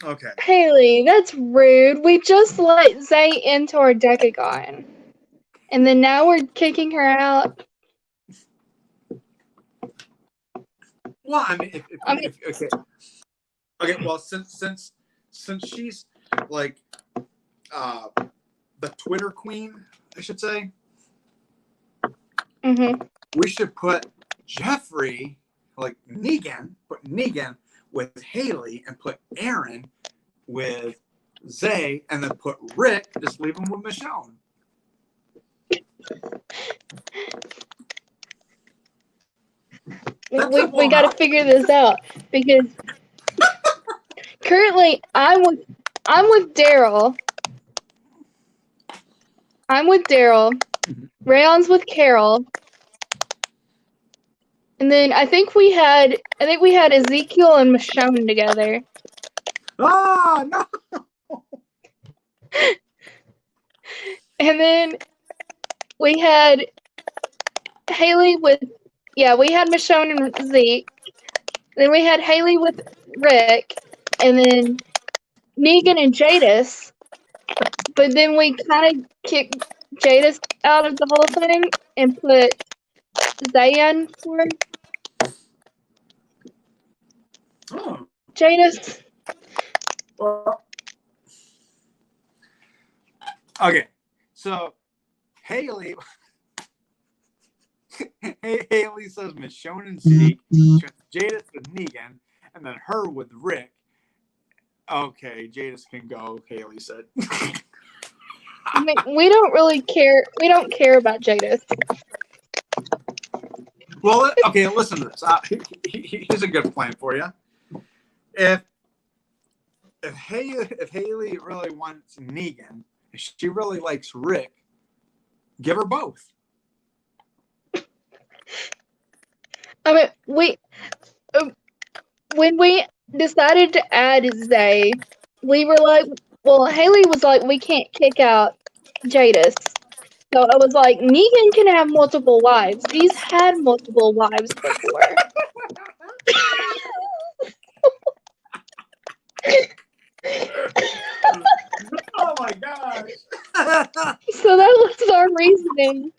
Speaker 3: Okay.
Speaker 5: Haley, that's rude. We just let Zay into our decagon. And then now we're kicking her out.
Speaker 3: Well, I mean, okay. Well, since she's like the Twitter queen, I should say.
Speaker 5: Mm-hmm.
Speaker 3: We should put Jeffrey, like Negan, put Negan with Haley, and put Aaron with Zay, and then put Rick. Just leave him with Michonne.
Speaker 5: We got to figure this out because currently I'm with Daryl. Rayon's with Carol. And then I think we had Ezekiel and Michonne together.
Speaker 3: Oh no!
Speaker 5: And then we had Haley with we had Michonne and Zeke. Then we had Haley with Rick, and then Negan and Jadis. But then we kind of kicked Jadis out of the whole thing and put Zayn for him.
Speaker 3: Oh.
Speaker 5: Jadis.
Speaker 3: Well, okay, so Haley says Michonne and Zeke, Jadis with Negan, and then her with Rick. Okay, Jadis can go, Haley said.
Speaker 5: I mean, we don't really care. We don't care about Jadis.
Speaker 3: Well, okay, listen to this. Here's a good plan for you. If Haley really wants Negan, if she really likes Rick, give her both.
Speaker 5: I mean, when we decided to add Zay, we were like, well, Haley was like, we can't kick out Jadis. So I was like, Negan can have multiple wives. He's had multiple wives before.
Speaker 3: Oh my gosh.
Speaker 5: So that was our reasoning.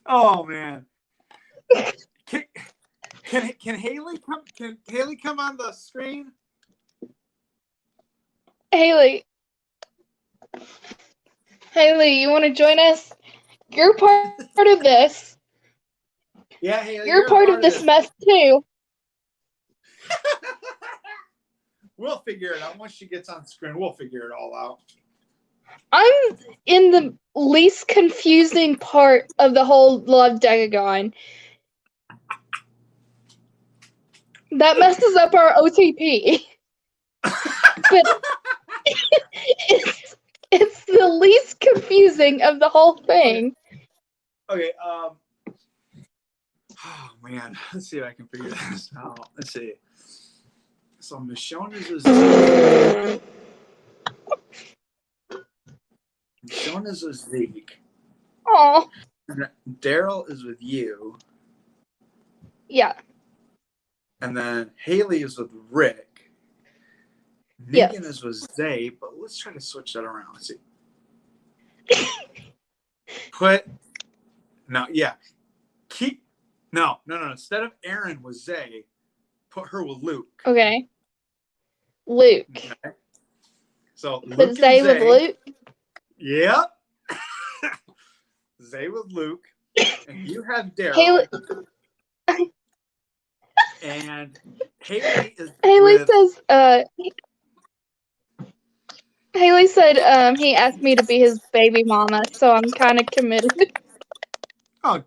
Speaker 3: Oh man. Can Haley come? Can Haley come on the screen?
Speaker 5: Haley, you want to join us? You're part of this.
Speaker 3: Yeah, Haley.
Speaker 5: You're part of this mess too.
Speaker 3: We'll figure it out once she gets on screen. We'll figure it all out.
Speaker 5: I'm in the least confusing part of the whole Love Decagon. That messes up our OTP. But it's the least confusing of the whole thing.
Speaker 3: Okay. Oh man, let's see if I can figure this out. Let's see. So Michonne is with Zeke. Michonne is with Zeke.
Speaker 5: Oh.
Speaker 3: Daryl is with you.
Speaker 5: Yeah.
Speaker 3: And then Haley is with Rick.
Speaker 5: Yes.
Speaker 3: Negan is with Zay, but let's try to switch that around. Let's see. No. Instead of Aaron with Zay, put her with Luke.
Speaker 5: Okay. Luke.
Speaker 3: Okay. So
Speaker 5: Put
Speaker 3: Luke
Speaker 5: Zay
Speaker 3: and
Speaker 5: with Luke?
Speaker 3: Yep. Zay with Luke. And you have Daryl.
Speaker 5: Haley.
Speaker 3: And Haley is
Speaker 5: Haley
Speaker 3: with...
Speaker 5: says, Haley said he asked me to be his baby mama, so I'm kind of committed.
Speaker 3: Oh.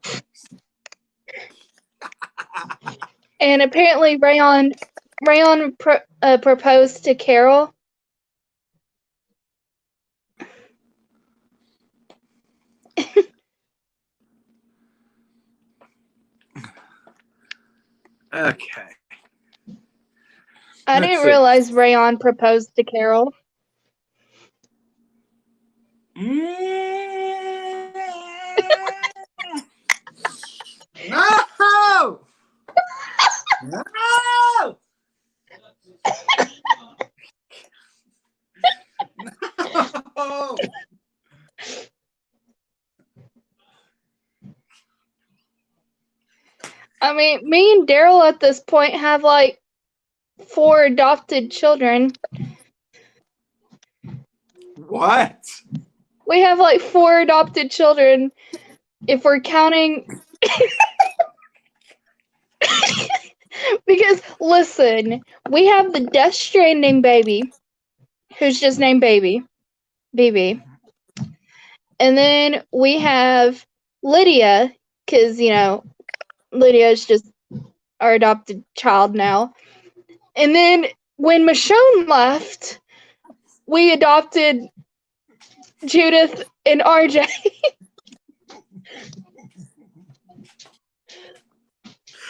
Speaker 5: And apparently Rayon proposed to Carol.
Speaker 3: Okay.
Speaker 5: I didn't realize Rayon proposed to Carol.
Speaker 3: No! No! No!
Speaker 5: I mean, me and Daryl at this point have like 4 adopted children.
Speaker 3: What?
Speaker 5: We have like 4 adopted children if we're counting. Because, listen, we have the Death Stranding baby, who's just named Baby. BB. And then we have Lydia, because, you know, Lydia is just our adopted child now. And then when Michonne left, we adopted Judith and RJ.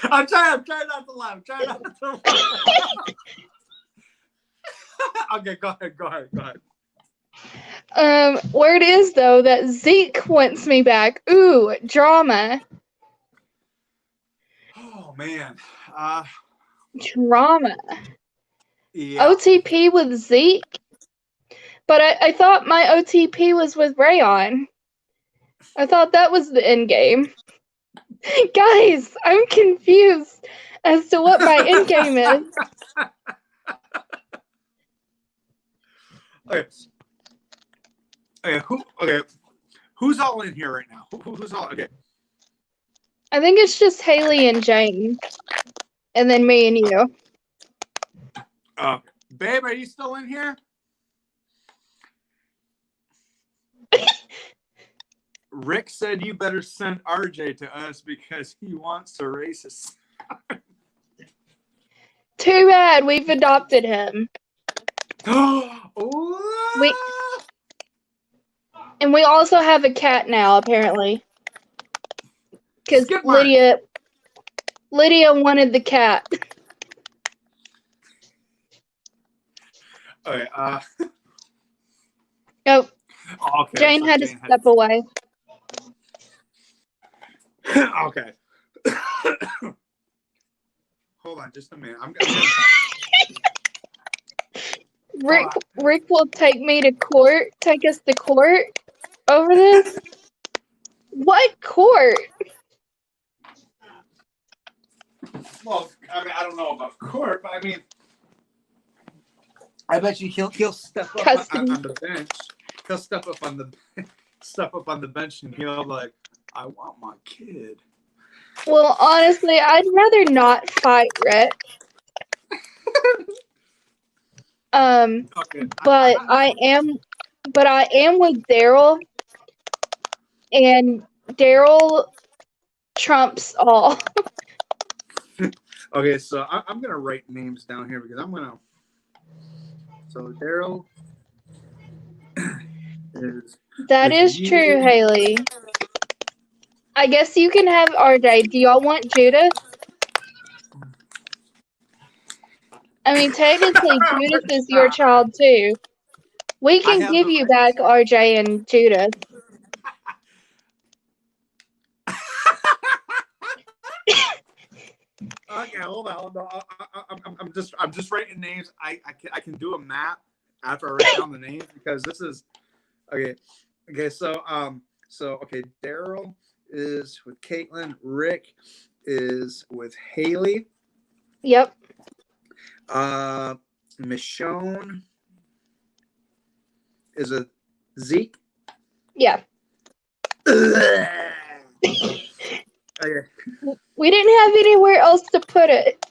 Speaker 3: I'm trying not to laugh. Okay, go ahead.
Speaker 5: Word is, though, that Zeke wants me back. Ooh, drama.
Speaker 3: Oh, man.
Speaker 5: Drama.
Speaker 3: Yeah.
Speaker 5: OTP with Zeke? But I thought my OTP was with Rayon. I thought that was the end game. Guys, I'm confused as to what my end game is.
Speaker 3: Okay. Who's all in here right now? Who's all okay?
Speaker 5: I think it's just Haley and Jane. And then me and you.
Speaker 3: Babe, are you still in here? Rick said you better send RJ to us because he wants to race us.
Speaker 5: Too bad we've adopted him. And we also have a cat now, apparently. Because Lydia wanted the cat.
Speaker 3: Okay.
Speaker 5: Oh,
Speaker 3: okay.
Speaker 5: Jane had to step away.
Speaker 3: Okay. Hold on just a minute. I'm gonna...
Speaker 5: Rick will take us to court over this? What court?
Speaker 3: Well, I mean, I don't know about court, but I mean, I bet you he'll step up on the bench. He'll step up on the bench and he'll like, I want my kid.
Speaker 5: Well, honestly, I'd rather not fight Rick.
Speaker 3: Okay.
Speaker 5: But I am with Daryl, and Daryl trumps all.
Speaker 3: Okay, so I'm gonna write names down here because I'm gonna. So Daryl is.
Speaker 5: That is true, Haley. I guess you can have RJ. Do y'all want Judith? I mean, technically, Judith is your child too. We can give you back RJ and Judith.
Speaker 3: Okay, hold on. I'm just writing names. I can do a map after I write down the names because this is okay. Okay, so okay, Daryl is with Caitlin. Rick is with Haley.
Speaker 5: Yep.
Speaker 3: Michonne is a Zeke.
Speaker 5: Yeah.
Speaker 3: Okay.
Speaker 5: We didn't have anywhere else to put it.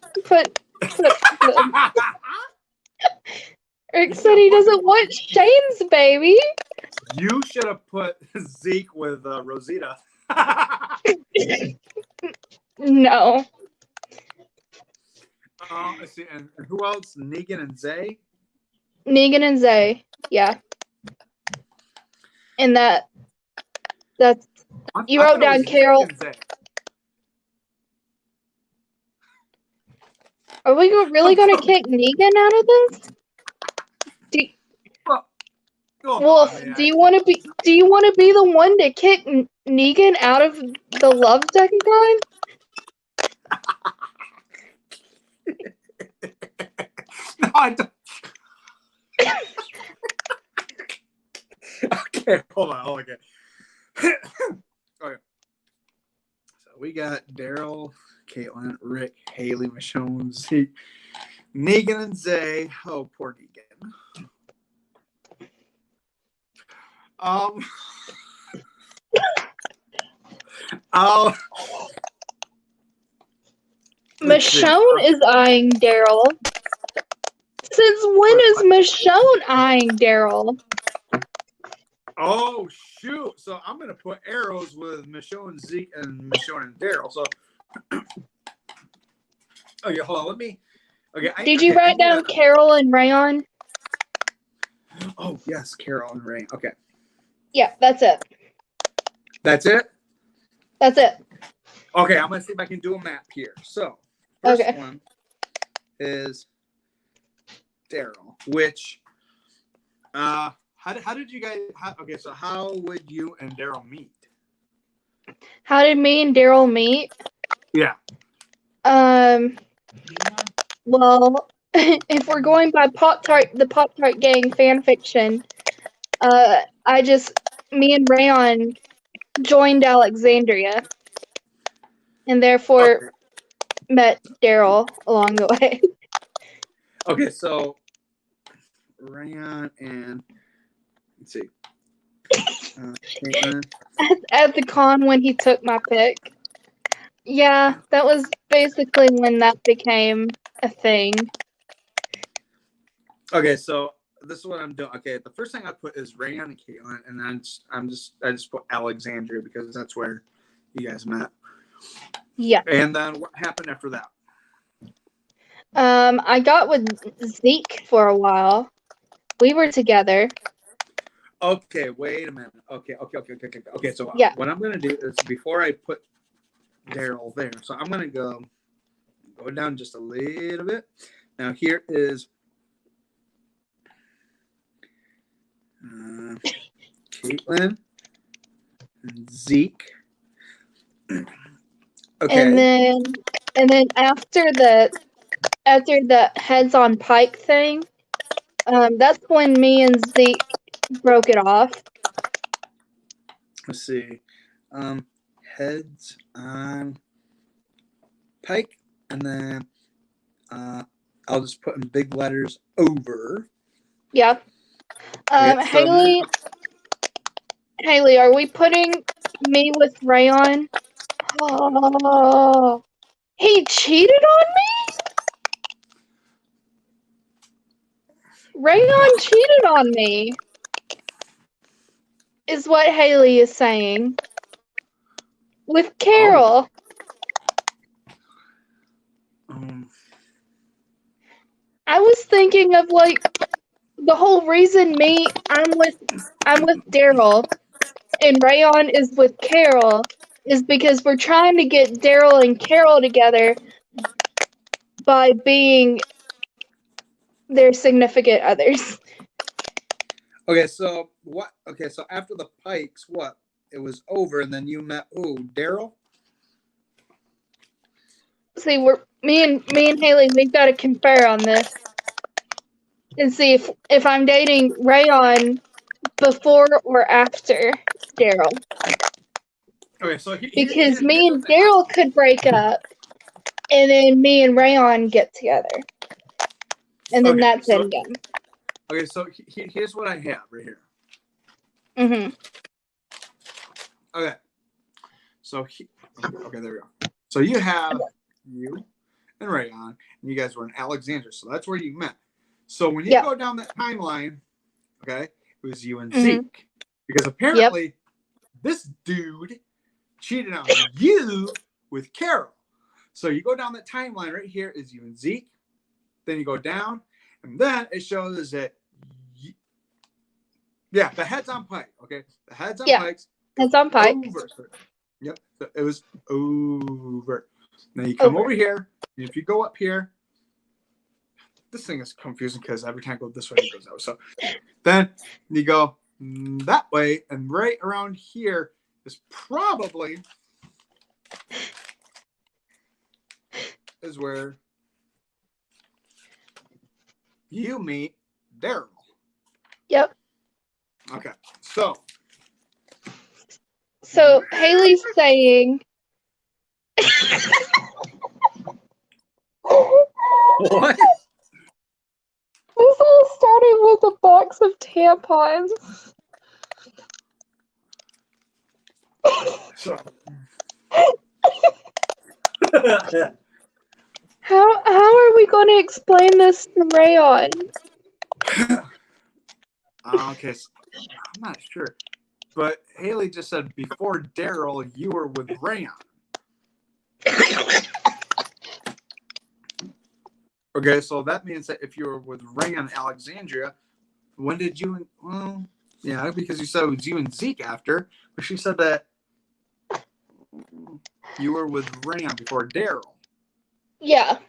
Speaker 5: Rick said he doesn't want Shane's baby.
Speaker 3: You should have put Zeke with Rosita.
Speaker 5: No.
Speaker 3: Let's see, and who else? Negan and Zay.
Speaker 5: Negan and Zay, yeah. And that's you wrote down Carol. Are we really going to kick Negan out of this? Wolf, do you want to be the one to kick Negan out of the Love Decagon?
Speaker 3: No, I don't. Okay, hold on. Okay. Okay. So we got Daryl, Caitlin, Rick, Haley, Michonne, Zeke, Negan, and Zay. Oh, poor Negan.
Speaker 5: Michonne is eyeing Daryl. Since when is Michonne eyeing Daryl?
Speaker 3: Oh shoot! So I'm gonna put arrows with Michonne, Zeke, and Michonne and Daryl. So okay, hold on. Let me. Okay.
Speaker 5: Did you write down Carol and Rayon?
Speaker 3: Oh yes, Carol and Ray. Okay.
Speaker 5: Yeah, that's it.
Speaker 3: That's it.
Speaker 5: That's it.
Speaker 3: Okay, I'm gonna see if I can do a map here. So first one is Daryl, which how did you guys okay, so how would you and Daryl meet?
Speaker 5: How did me and Daryl meet?
Speaker 3: Yeah.
Speaker 5: Well, if we're going by the Pop-Tart Gang fan fiction, me and Rayon joined Alexandria and therefore met Daryl along the way.
Speaker 3: Okay, so Rayon and let's see.
Speaker 5: At the con when he took my pick. Yeah, that was basically when that became a thing.
Speaker 3: Okay, so this is what I'm doing. Okay, the first thing I put is Rayon and Caitlin, and then I just put Alexandria because that's where you guys met.
Speaker 5: Yeah.
Speaker 3: And then what happened after that?
Speaker 5: I got with Zeke for a while. We were together.
Speaker 3: Okay, wait a minute. Okay. So
Speaker 5: Yeah.
Speaker 3: what I'm gonna do is before I put Daryl there, so I'm gonna go down just a little bit. Now here is Caitlin and Zeke. Okay.
Speaker 5: And then after the heads on pike thing, that's when me and Zeke broke it off.
Speaker 3: Let's see. Heads on pike, and then I'll just put in big letters over.
Speaker 5: Yeah.
Speaker 3: Okay,
Speaker 5: Haley, are we putting me with Rayon? Oh, he cheated on me? Rayon cheated on me, is what Haley is saying. With Carol. I was thinking of like the whole reason I'm with Daryl and Rayon is with Carol is because we're trying to get Daryl and Carol together by being their significant others.
Speaker 3: Okay, so what? Okay, so after the Pikes, what? It was over, and then you met who? Daryl.
Speaker 5: See, me and Haley. We've got to confer on this and see if I'm dating Rayon before or after Daryl.
Speaker 3: Okay, so
Speaker 5: because me and Daryl could break up, and then me and Rayon get together, and then that's endgame.
Speaker 3: Okay, so here's what I have right here.
Speaker 5: Mhm.
Speaker 3: Okay. So okay, there we go. So you have you and Rayon, and you guys were in Alexandria, so that's where you met. So when you go down that timeline, okay, it was you and Zeke, because apparently this dude cheated on you with Carol. So you go down that timeline right here is you and Zeke. Then you go down, and then it shows that the heads on pike. Okay, the heads on pikes.
Speaker 5: Heads on pike.
Speaker 3: Over. Yep, so it was over. Now you come over here, and if you go up here, this thing is confusing because every time I go this way, it goes out. So then you go that way, and right around here is probably where you meet Daryl.
Speaker 5: Yep.
Speaker 3: Okay,
Speaker 5: so Haley's saying.
Speaker 3: What?
Speaker 5: This all started with a box of tampons. How are we going to explain this to Rayon?
Speaker 3: Okay, so I'm not sure, but Haley just said before Daryl, you were with Rayon. Okay, so that means that if you were with Rayon Alexandria, when did you? Well, yeah, because you said it was you and Zeke after, but she said that you were with Rayon before Daryl.
Speaker 5: Yeah.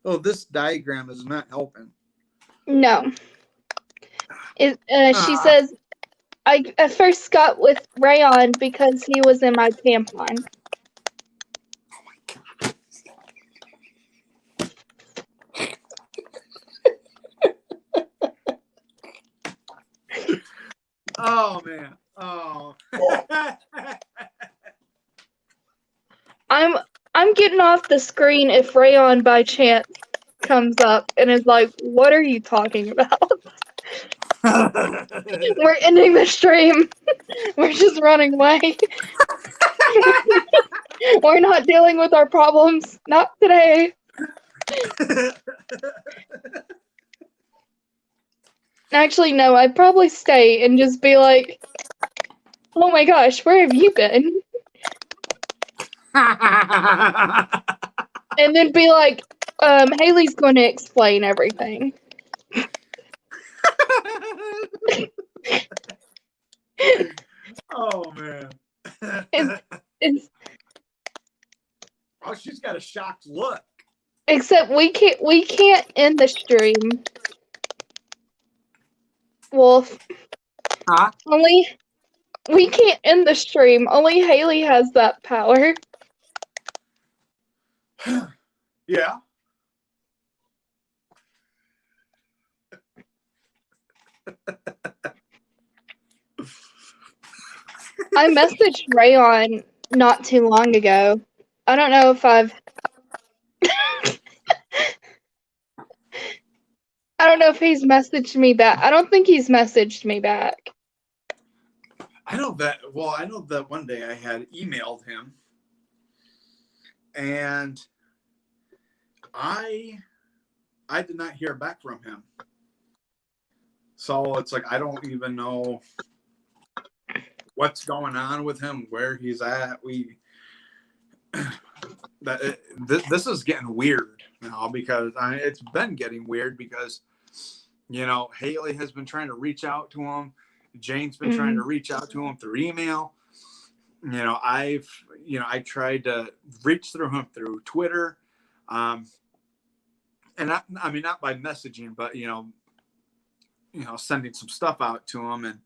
Speaker 3: Oh, this diagram is not helping.
Speaker 5: No. She says, I first got with Rayon because he was in my tampon.
Speaker 3: Oh man. Oh.
Speaker 5: I'm getting off the screen if Rayon by chance comes up and is like, what are you talking about? We're ending the stream. We're just running away. We're not dealing with our problems. Not today. Actually, no, I'd probably stay and just be like, oh my gosh, where have you been? And then be like, Haley's going to explain everything.
Speaker 3: Oh man.
Speaker 5: It's,
Speaker 3: Oh, she's got a shocked look.
Speaker 5: except we can't end the stream. Wolf.
Speaker 3: Huh?
Speaker 5: We can't end the stream. Only Haley has that power.
Speaker 3: Yeah.
Speaker 5: I messaged Rayon not too long ago. I don't know if I don't know if he's messaged me back. I don't think he's messaged me back.
Speaker 3: I know that one day I had emailed him and I did not hear back from him. So it's like I don't even know what's going on with him, where he's at. This is getting weird now because it's been getting weird because Haley has been trying to reach out to him. Jane's been trying to reach out to him through email. I tried to reach through him through Twitter, and not by messaging, but sending some stuff out to him, and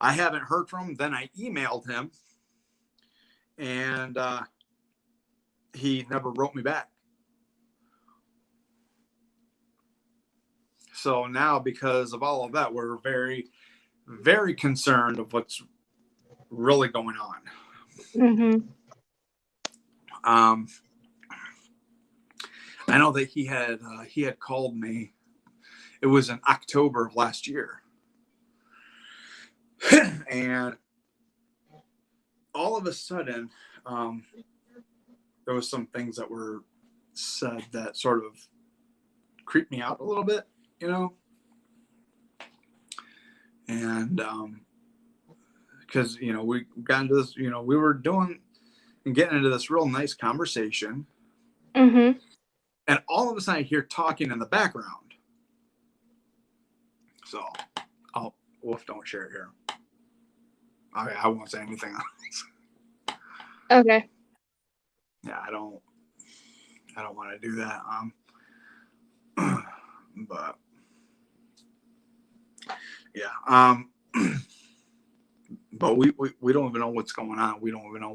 Speaker 3: I haven't heard from him. Then I emailed him, and he never wrote me back. So now, because of all of that, we're very, very concerned of what's really going on. I know that he had called me. It was in October of last year, and all of a sudden, there was some things that were said that sort of creeped me out a little bit, and because we got into this, we were doing and getting into this real nice conversation, and all of a sudden I hear talking in the background. So, Wolf, don't share it here. Okay, I won't say anything else.
Speaker 5: Okay.
Speaker 3: Yeah, I don't want to do that. But yeah, but we don't even know what's going on. We don't even know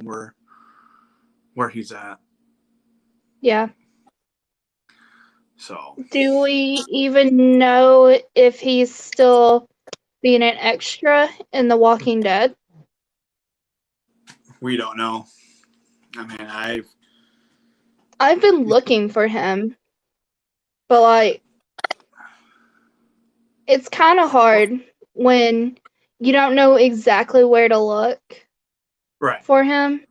Speaker 3: where he's at.
Speaker 5: Yeah.
Speaker 3: So,
Speaker 5: do we even know if he's still being an extra in The Walking Dead?
Speaker 3: we don't know. I mean,
Speaker 5: I've been looking for him, but it's kind of hard when you don't know exactly where to look for him.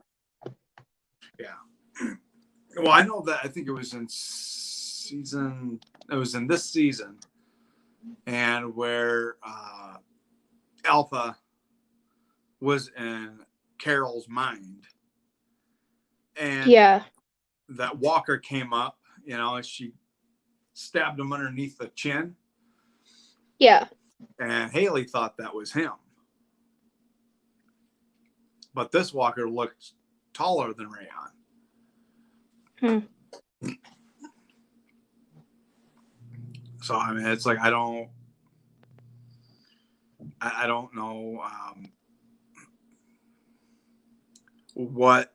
Speaker 3: Yeah. Well, I know that I think it was in this season, and where Alpha was in Carol's mind, and that Walker came up, she stabbed him underneath the chin.
Speaker 5: Yeah.
Speaker 3: And Haley thought that was him. But this Walker looked taller than Rayon. So, I mean, it's like, I don't know what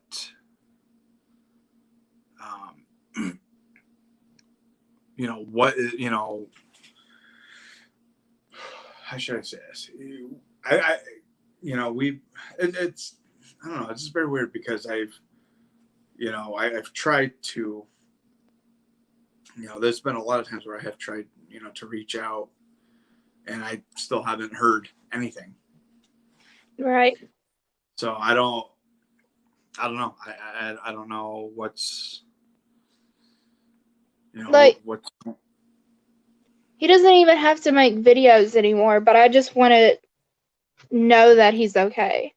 Speaker 3: how should I say this? It's I don't know. It's just very weird because I've tried to, there's been a lot of times where I have tried, to reach out, and I still haven't heard anything.
Speaker 5: Right.
Speaker 3: So I don't know. I don't know you know,
Speaker 5: like
Speaker 3: what
Speaker 5: he doesn't even have to make videos anymore, but I just want to know that he's okay.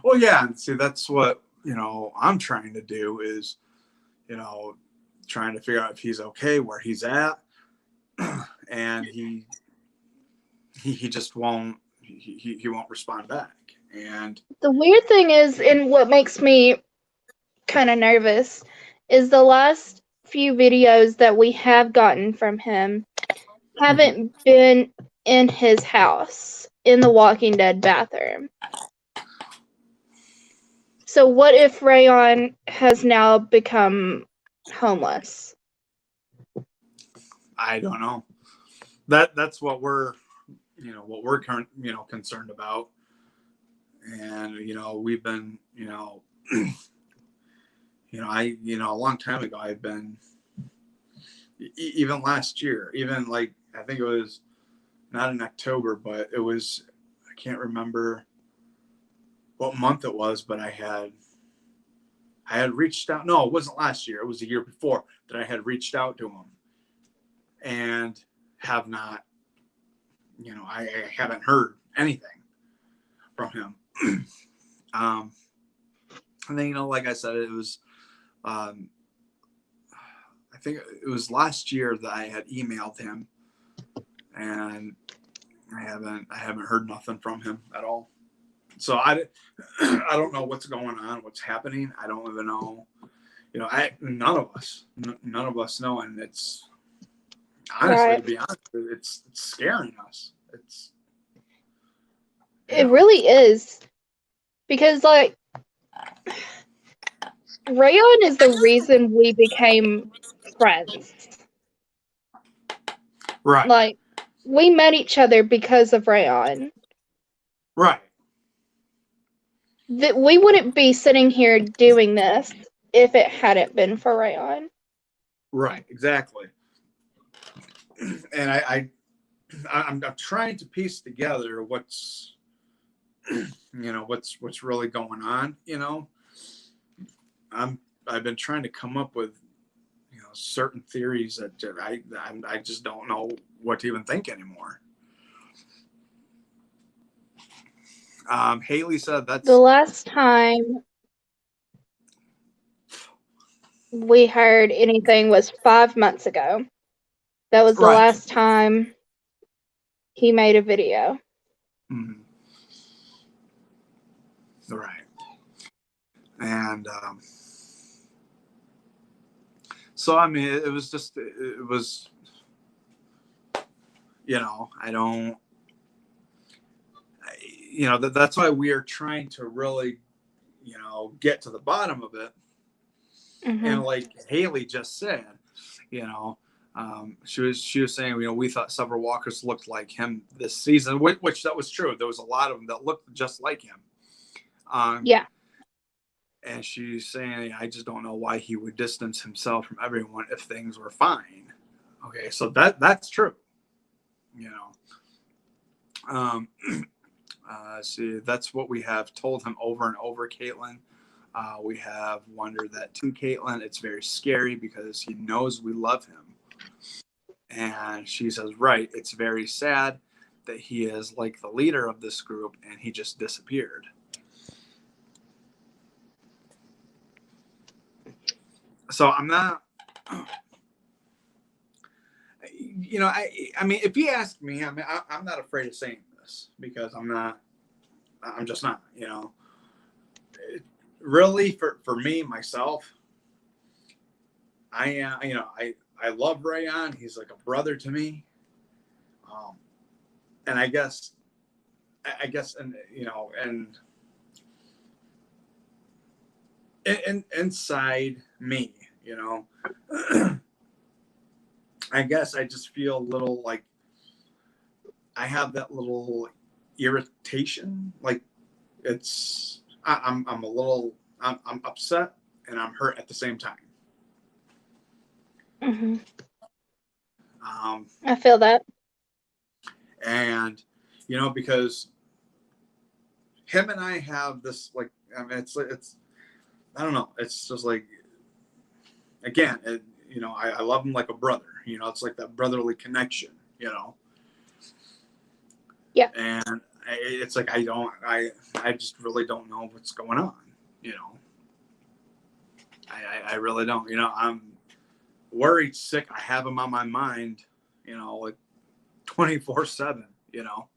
Speaker 3: Well, yeah, and see, that's what, you know, I'm trying to do is, you know, trying to figure out if he's okay, where he's at, and he just won't, he won't respond back. And
Speaker 5: The weird thing is, and what makes me kind of nervous, is the last few videos that we have gotten from him haven't been in his house, in the Walking Dead bathroom. So what if Rayon has now become homeless?
Speaker 3: I don't know. That's what we're, you know, what we're concerned about. And, you know, we've been, you know, a long time ago, I've been, even last year, even like, I think it was not in October, but it was, I can't remember what month it was, but I had reached out. No, it wasn't last year. It was the year before that I had reached out to him and have not, you know, I haven't heard anything from him. And then, you know, like I said, it was, I think it was last year that I had emailed him, and I haven't heard nothing from him at all. So I don't know what's going on, what's happening. I don't even know. You know, none of us know, and it's honestly,
Speaker 5: Right.
Speaker 3: to be honest, it's scaring us.
Speaker 5: It really is. Because, like, Rayon is the reason we became friends.
Speaker 3: Right.
Speaker 5: Like, we met each other because of Rayon.
Speaker 3: Right.
Speaker 5: That we wouldn't be sitting here doing this if it hadn't been for Rayon.
Speaker 3: Right. Exactly. And I'm trying to piece together what's, you know, what's really going on. You know, I've been trying to come up with, you know, certain theories that I just don't know what to even think anymore. Haley said that's
Speaker 5: The last time we heard anything was 5 months ago. That was the
Speaker 3: right.
Speaker 5: last time he made a video.
Speaker 3: Mm-hmm. Right. And so I mean, it was, you know, you know, that's why we are trying to really, you know, get to the bottom of it.
Speaker 5: Mm-hmm.
Speaker 3: And like Haley just said, you know, she was saying, you know, we thought several walkers looked like him this season, which that was true. There was a lot of them that looked just like him.
Speaker 5: Yeah.
Speaker 3: And she's saying, I just don't know why he would distance himself from everyone if things were fine. Okay, so that's true. You know. See, that's what we have told him over and over, Caitlin. We have wondered that too, Caitlin. It's very scary because he knows we love him. And she says, right, it's very sad that he is like the leader of this group and he just disappeared. So I'm not, you know, I mean, if you ask me, I mean, I'm not afraid of saying this because I'm just not, you know. Really, for me, myself, you know, I love Rayon. He's like a brother to me. And I guess, and, you know, and inside me, you know, I guess I just feel a little like I have that little irritation. Like I'm a little, I'm upset and I'm hurt at the same time.
Speaker 5: Mm-hmm. I feel that.
Speaker 3: And, you know, because him and I have this, like, I mean, it's, I don't know. It's just like, again, you know, I love him like a brother. You know, it's like that brotherly connection. You know.
Speaker 5: Yeah.
Speaker 3: And it's like I just really don't know what's going on. You know. I really don't. You know, I'm worried, sick. I have him on my mind. You know, like 24/7. You know.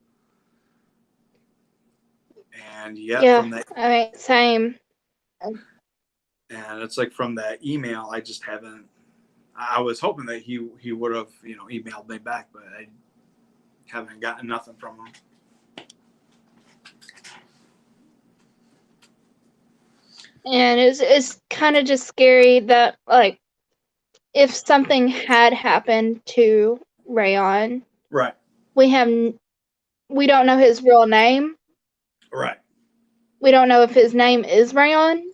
Speaker 3: And yet
Speaker 5: Yeah,
Speaker 3: from that,
Speaker 5: I mean, same.
Speaker 3: and it's like from that email, I just haven't. I was hoping that he would have, you know, emailed me back, but I haven't gotten nothing from him.
Speaker 5: And it's kind of just scary that, like, if something had happened to Rayon,
Speaker 3: Right.
Speaker 5: we don't know his real name.
Speaker 3: Right.
Speaker 5: We don't know if his name is Rayon.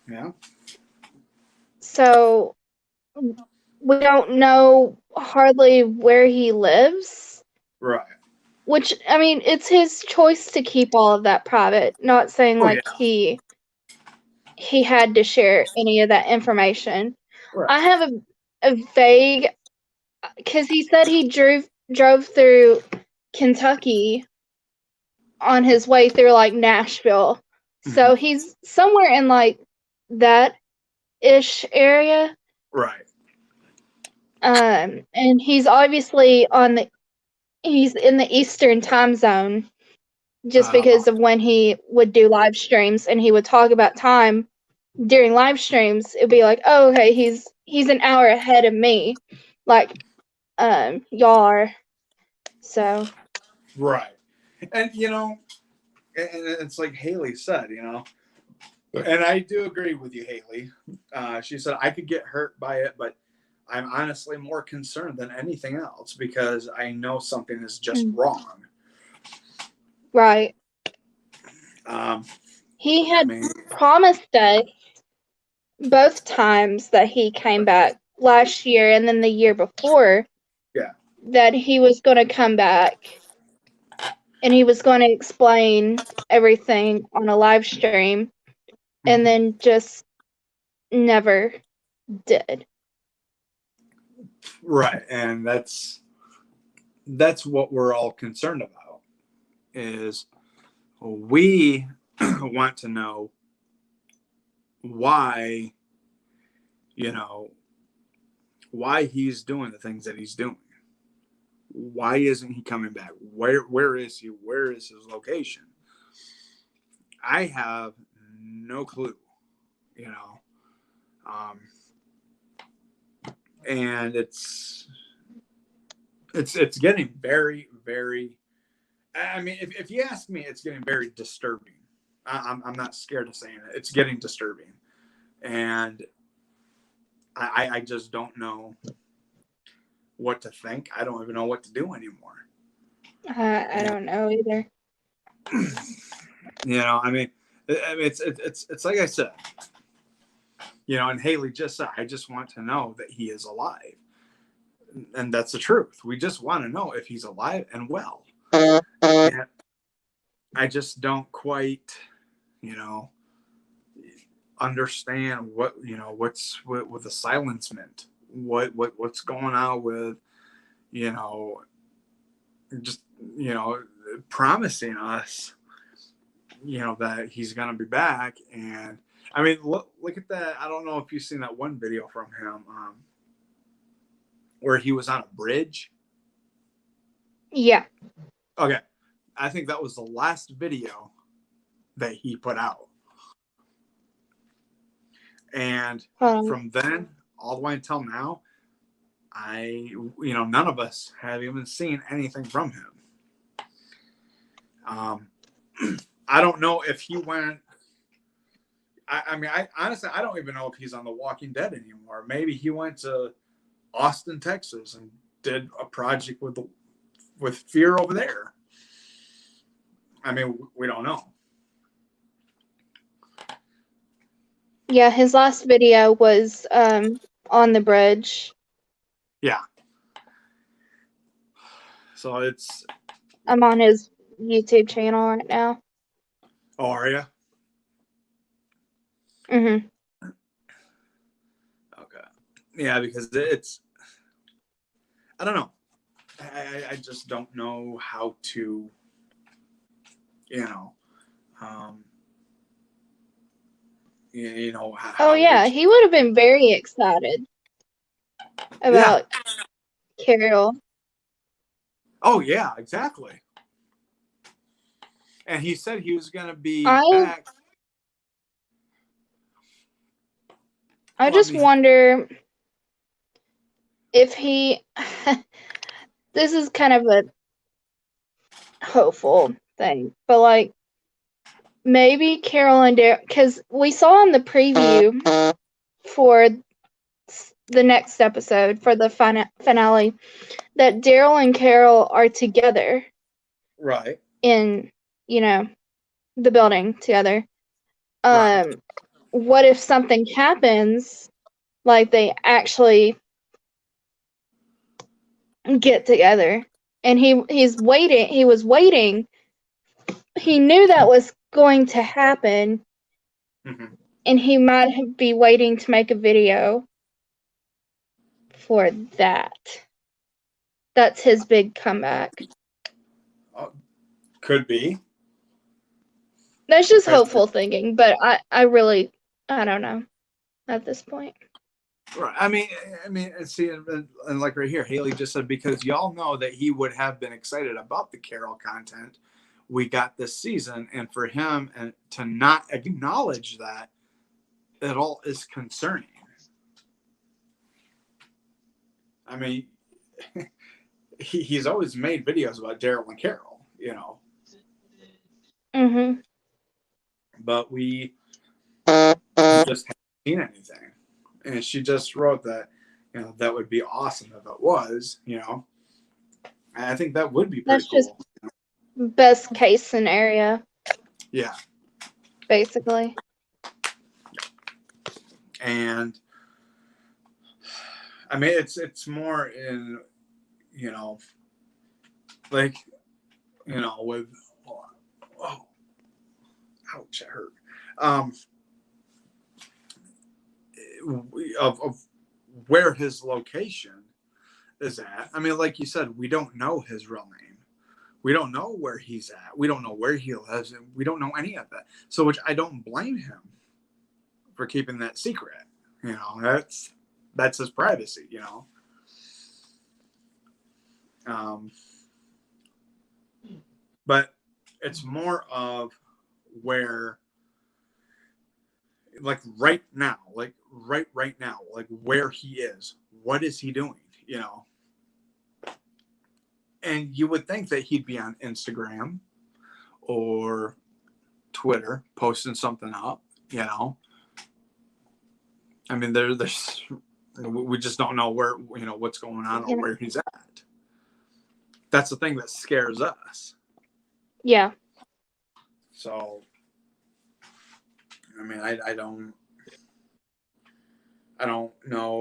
Speaker 3: Yeah.
Speaker 5: So we don't know hardly where he lives.
Speaker 3: Right.
Speaker 5: Which, I mean, it's his choice to keep all of that private. Not saying like he had to share any of that information.
Speaker 3: Right.
Speaker 5: I have a vague, because he said he drove through Kentucky on his way through like Nashville. So he's somewhere in like that ish area.
Speaker 3: Right.
Speaker 5: And he's obviously he's in the Eastern time zone just because of when he would do live streams and he would talk about time during live streams. It'd be like, oh, okay, he's an hour ahead of me, like y'all are. So
Speaker 3: Right. And you know, and it's like Haley said, you know, and I do agree with you, Haley. She said I could get hurt by it, but I'm honestly more concerned than anything else because I know something is just wrong.
Speaker 5: Right. He had promised us both times that he came back last year and then the year before.
Speaker 3: Yeah.
Speaker 5: That he was going to come back and he was going to explain everything on a live stream and then just never did.
Speaker 3: Right. And that's what we're all concerned about is we want to know why, you know, why he's doing the things that he's doing. Why isn't he coming back? Where is he? Where is his location? I have no clue, you know. And it's getting very, very, I mean, if you ask me, it's getting very disturbing. I'm not scared of saying it. It's getting disturbing. And I just don't know what to think. I don't even know what to do anymore.
Speaker 5: I don't know either.
Speaker 3: You know, I mean, it's like I said, you know, and Haley just said, I just want to know that he is alive. And that's the truth. We just want to know if he's alive and well. And I just don't quite, you know, understand what, you know, what's with the silence meant. What's going on with, you know, just, you know, promising us, you know, that he's going to be back. And I mean, look at that. I don't know if you've seen that one video from him where he was on a bridge.
Speaker 5: Yeah.
Speaker 3: Okay. I think that was the last video that he put out. And from then all the way until now, you know, none of us have even seen anything from him. I don't know if he went. I mean, I honestly, I don't even know if he's on The Walking Dead anymore. Maybe he went to Austin, Texas, and did a project with Fear over there. I mean, we don't know.
Speaker 5: Yeah, his last video was on the bridge.
Speaker 3: Yeah. So
Speaker 5: I'm on his YouTube channel right now.
Speaker 3: Oh, are you?
Speaker 5: Mm-hmm.
Speaker 3: Okay. Yeah, because it's, I don't know. I just don't know how to, you know, um,
Speaker 5: Oh
Speaker 3: how
Speaker 5: yeah, he would have been very excited about Carol.
Speaker 3: Oh yeah, exactly. And he said he was going to be back.
Speaker 5: I just wonder if he. This is kind of a hopeful thing, but like maybe Carol and Daryl, because we saw in the preview for the next episode for the finale that Daryl and Carol are together,
Speaker 3: right?
Speaker 5: In the building together. What if something happens, like they actually get together, and he was waiting. He knew that was going to happen, and he might be waiting to make a video for that. That's his big comeback.
Speaker 3: Could be.
Speaker 5: That's just hopeful thinking, but I really, I don't know at this point.
Speaker 3: Right. I mean, see, and like right here, Haley just said, because y'all know that he would have been excited about the Carol content we got this season, and for him and to not acknowledge that at all is concerning. I mean, he's always made videos about Daryl and Carol, but we just haven't seen anything. And she just wrote that, that would be awesome if it was, I think that would be pretty cool.
Speaker 5: Just best case scenario.
Speaker 3: Yeah.
Speaker 5: Basically.
Speaker 3: And I mean, it's more in, like, with, oh, ouch, it hurt. Of where his location is at. I mean, like you said, we don't know his real name. We don't know where he's at. We don't know where he lives. And we don't know any of that. So, which I don't blame him for keeping that secret. That's his privacy, But it's more of where, like right now, like where he is. What is he doing? And you would think that he'd be on Instagram or Twitter posting something up, I mean, there's we just don't know where, what's going on or where he's at. That's the thing that scares us.
Speaker 5: Yeah.
Speaker 3: So, I mean, I don't know,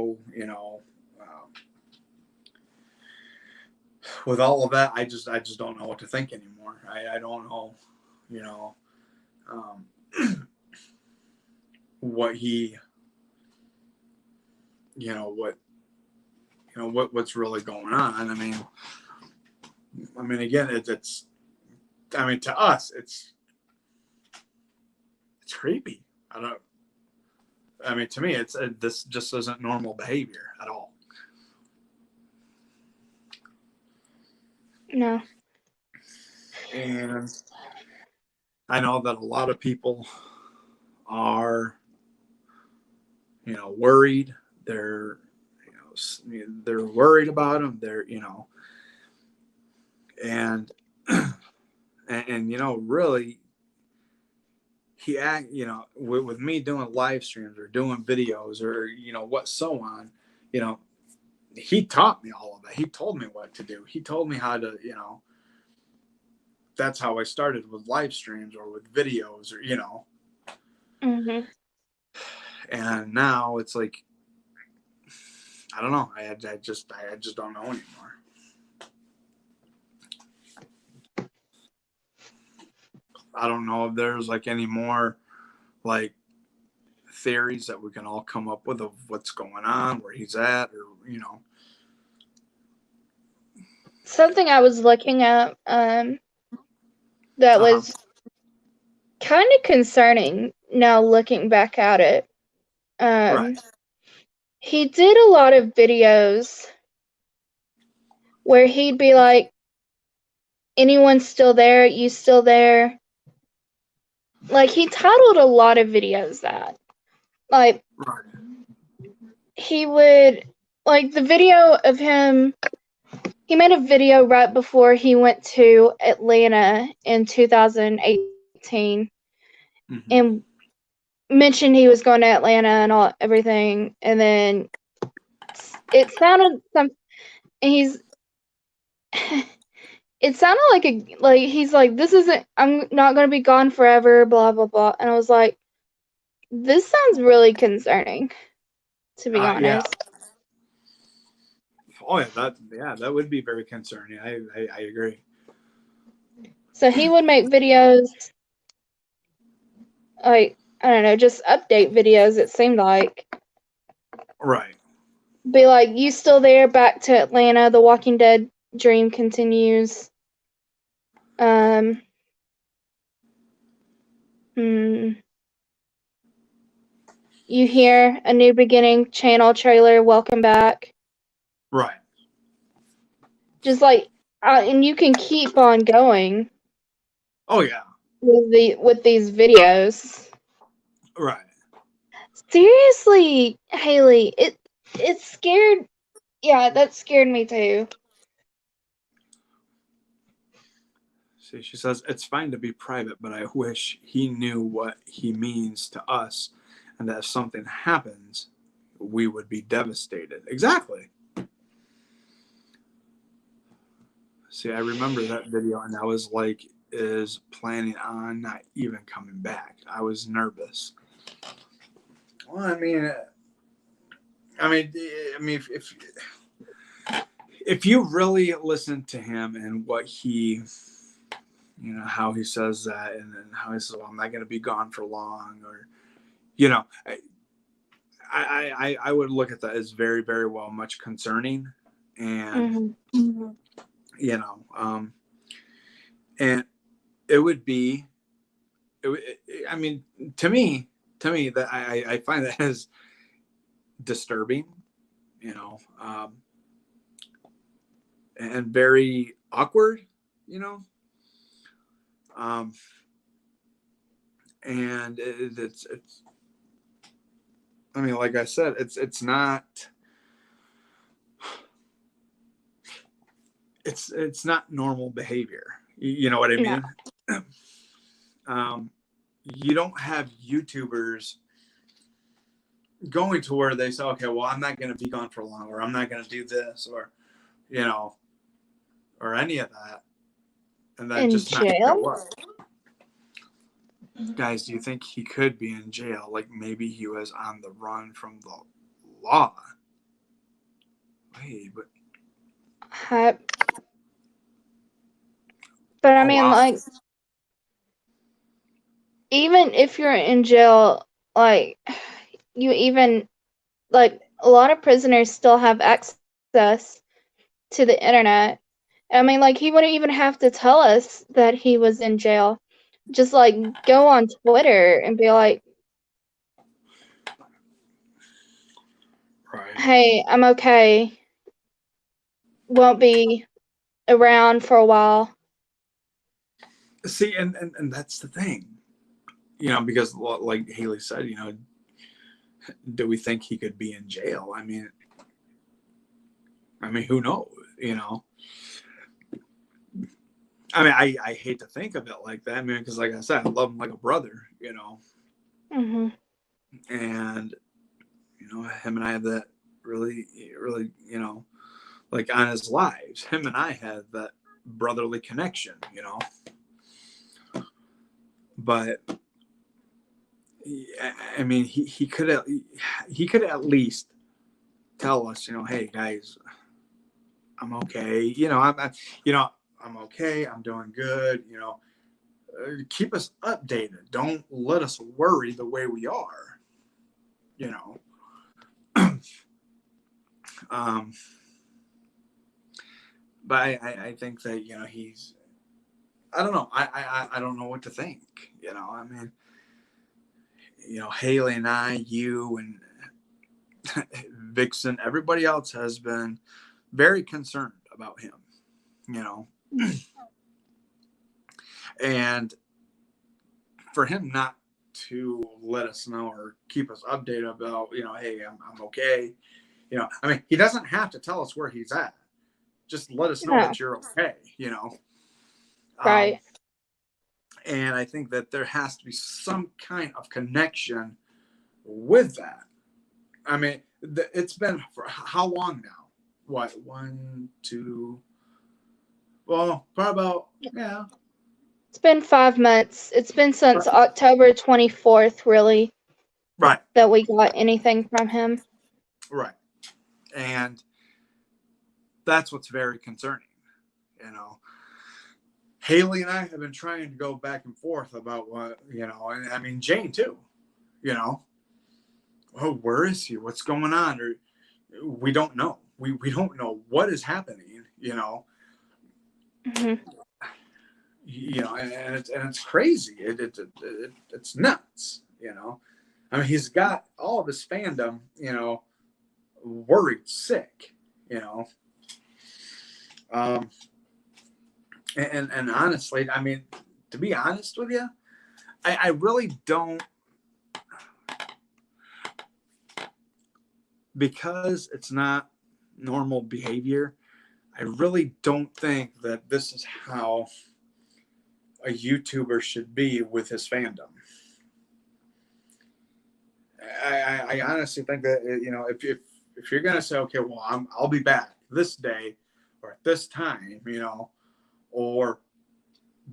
Speaker 3: with all of that, I just don't know what to think anymore. I don't know, what he, what's really going on. I mean, again, it's, I mean, to us, it's creepy. I mean, to me, this just isn't normal behavior at all.
Speaker 5: No.
Speaker 3: And I know that a lot of people are, worried. They're, they're worried about him. They're, and really, he with me doing live streams or doing videos or what so on, he taught me all of that. He told me what to do. He told me how to, that's how I started with live streams or with videos or and now it's like, I don't know. I just don't know anymore. I don't know if there's like any more like theories that we can all come up with of what's going on, where he's at, or
Speaker 5: Something I was looking at that was kind of concerning now looking back at it.
Speaker 3: Right.
Speaker 5: He did a lot of videos where he'd be like, anyone still there? You still there? Like, he titled a lot of videos that. Like,
Speaker 3: Right.
Speaker 5: he would, like, the video of him, he made a video right before he went to Atlanta in 2018 and mentioned he was going to Atlanta and everything, and then it sounded it sounded like he's like, this isn't, I'm not going to be gone forever, blah blah blah, and I was like, this sounds really concerning, to be honest.
Speaker 3: Yeah. Oh yeah, that would be very concerning. I agree.
Speaker 5: So he would make videos, like, I don't know, just update videos, it seemed like.
Speaker 3: Right.
Speaker 5: Be like, you still there? Back to Atlanta. The Walking Dead dream continues. You hear a new beginning channel trailer. Welcome back.
Speaker 3: Right.
Speaker 5: Just like, and you can keep on going.
Speaker 3: Oh yeah.
Speaker 5: With these videos.
Speaker 3: Right.
Speaker 5: Seriously, Haley, it scared. Yeah, that scared me too.
Speaker 3: See, she says, it's fine to be private, but I wish he knew what he means to us, and that if something happens, we would be devastated. Exactly. See, I remember that video, and I was like, is planning on not even coming back. I was nervous. Well, I mean, if you really listen to him and what he, how he says that, and then how he says, well, I'm not going to be gone for long, or, I would look at that as very, very well much concerning. And, and it would be, to me, that I find that as disturbing, and very awkward, and it's like I said, it's not normal behavior. You know what I mean? You don't have YouTubers going to where they say, okay, well, I'm not going to be gone for long, or I'm not going to do this, or, or any of that. And then just not show up. Guys, do you think he could be in jail? Like maybe he was on the run from the law. Wait, but
Speaker 5: I mean, wow. Like, even if you're in jail, like, a lot of prisoners still have access to the internet. I mean, like, he wouldn't even have to tell us that he was in jail. Just, like, go on Twitter and be like,
Speaker 3: right.
Speaker 5: Hey, I'm okay. Won't be around for a while.
Speaker 3: See, and that's the thing. Because like Haley said, do we think he could be in jail? I mean, who knows, I hate to think of it like that. Because like I said, I love him like a brother, And, him and I have that really, really, like on his lives, him and I had that brotherly connection, But he could at least tell us, hey guys, I'm okay. I'm okay. I'm doing good. Keep us updated. Don't let us worry the way we are. you know. But I think that, you know, he's, I don't know. I don't know what to think. You know, I mean, you know, Haley and I, you and Vixen, everybody else has been very concerned about him, you know. And for him not to let us know or keep us updated about, you know, hey, I'm okay. You know, I mean, he doesn't have to tell us where he's at. Just let us know that you're okay, you know.
Speaker 5: Right.
Speaker 3: And I think that there has to be some kind of connection with that. I mean, it's been for how long now? What, 1, 2? Well, probably about, yeah.
Speaker 5: It's been 5 months. It's been since October 24th, really.
Speaker 3: Right.
Speaker 5: That we got anything from him.
Speaker 3: Right. And that's what's very concerning, you know. Haley and I have been trying to go back and forth about what, you know, and I mean, Jane too, you know. Oh, where is he? What's going on? Or we don't know. We don't know what is happening, you know.
Speaker 5: Mm-hmm.
Speaker 3: You know, and it's crazy. It's nuts, you know. I mean, he's got all of his fandom, you know, worried sick, you know. And honestly, I mean, to be honest with you, I really don't, because it's not normal behavior. I really don't think that this is how a YouTuber should be with his fandom. I honestly think that, you know, if you're gonna say, okay, well, I'll be back this day or at this time, you know, or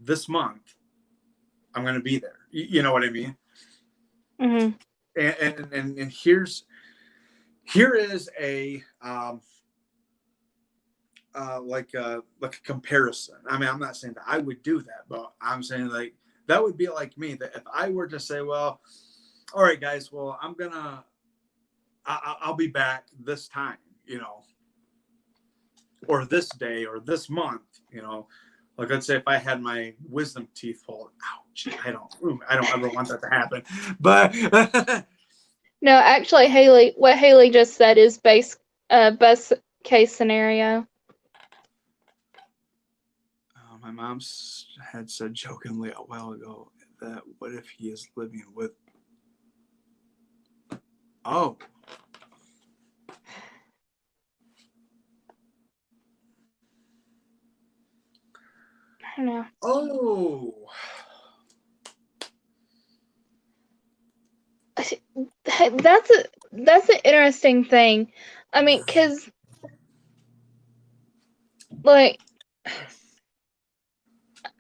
Speaker 3: this month, I'm gonna be there. You know what I mean?
Speaker 5: Mm-hmm.
Speaker 3: And here is a like a comparison. I mean, I'm not saying that I would do that, but I'm saying like that would be like me, that if I were to say, well, all right, guys, well, I'll be back this time, you know, or this day or this month, you know. Like, let's say if I had my wisdom teeth pulled, ouch, I don't ever want that to happen. But
Speaker 5: no, actually, what Haley just said is best case scenario.
Speaker 3: my mom had said jokingly a while ago that what if he is living with? Oh.
Speaker 5: I don't know.
Speaker 3: Oh.
Speaker 5: That's an interesting thing. I mean, cause like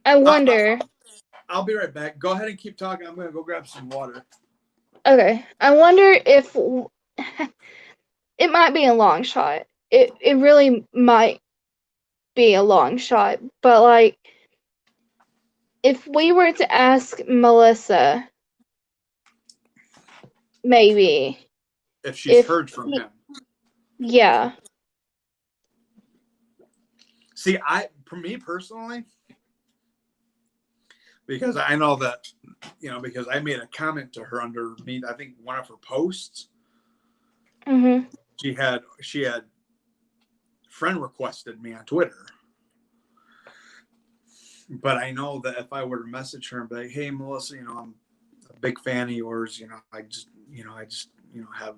Speaker 5: I wonder.
Speaker 3: I'll be right back. Go ahead and keep talking. I'm gonna go grab some water.
Speaker 5: Okay, I wonder if it might be a long shot. It really might be a long shot, but like if we were to ask Melissa, maybe
Speaker 3: if she's heard from him.
Speaker 5: Yeah.
Speaker 3: See, for me personally, because I know that, you know, because I made a comment to her underneath, I think one of her posts.
Speaker 5: Mm-hmm.
Speaker 3: She had friend requested me on Twitter. But I know that if I were to message her and be like, hey, Melissa, you know, I'm a big fan of yours, you know, I just have,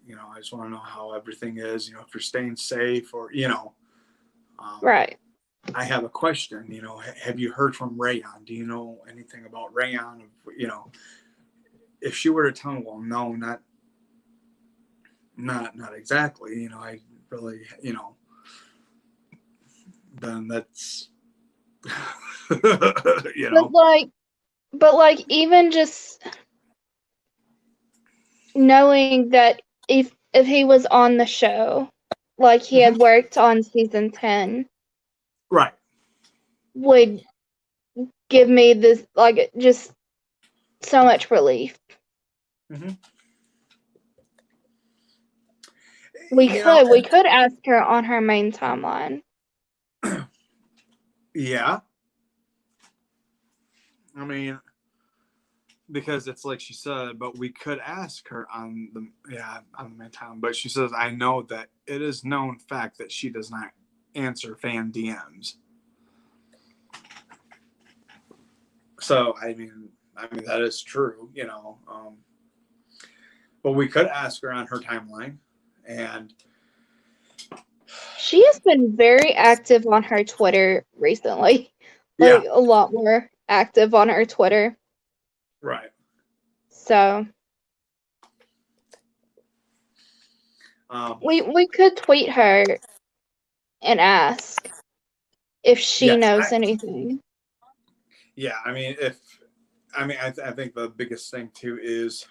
Speaker 3: you know, I just want to know how everything is, you know, if you're staying safe or, you know.
Speaker 5: Right.
Speaker 3: I have a question, you know, have you heard from Rayon? Do you know anything about Rayon? You know, if she were to tell me, well, no, not exactly, you know, I really, you know, then that's, you know.
Speaker 5: But like even just knowing that if he was on the show, like he had worked on season 10,
Speaker 3: right,
Speaker 5: would give me this like just so much relief.
Speaker 3: Mm-hmm.
Speaker 5: We could ask her on her main timeline.
Speaker 3: Yeah. I mean, because it's like she said, but we could ask her on the main timeline. But she says, I know that it is known fact that she does not answer fan DMs. So I mean that is true, you know. But we could ask her on her timeline, and
Speaker 5: she has been very active on her Twitter recently. Like a lot more active on her Twitter.
Speaker 3: Right.
Speaker 5: So we could tweet her and ask if she knows anything.
Speaker 3: Yeah, I mean, I think the biggest thing too is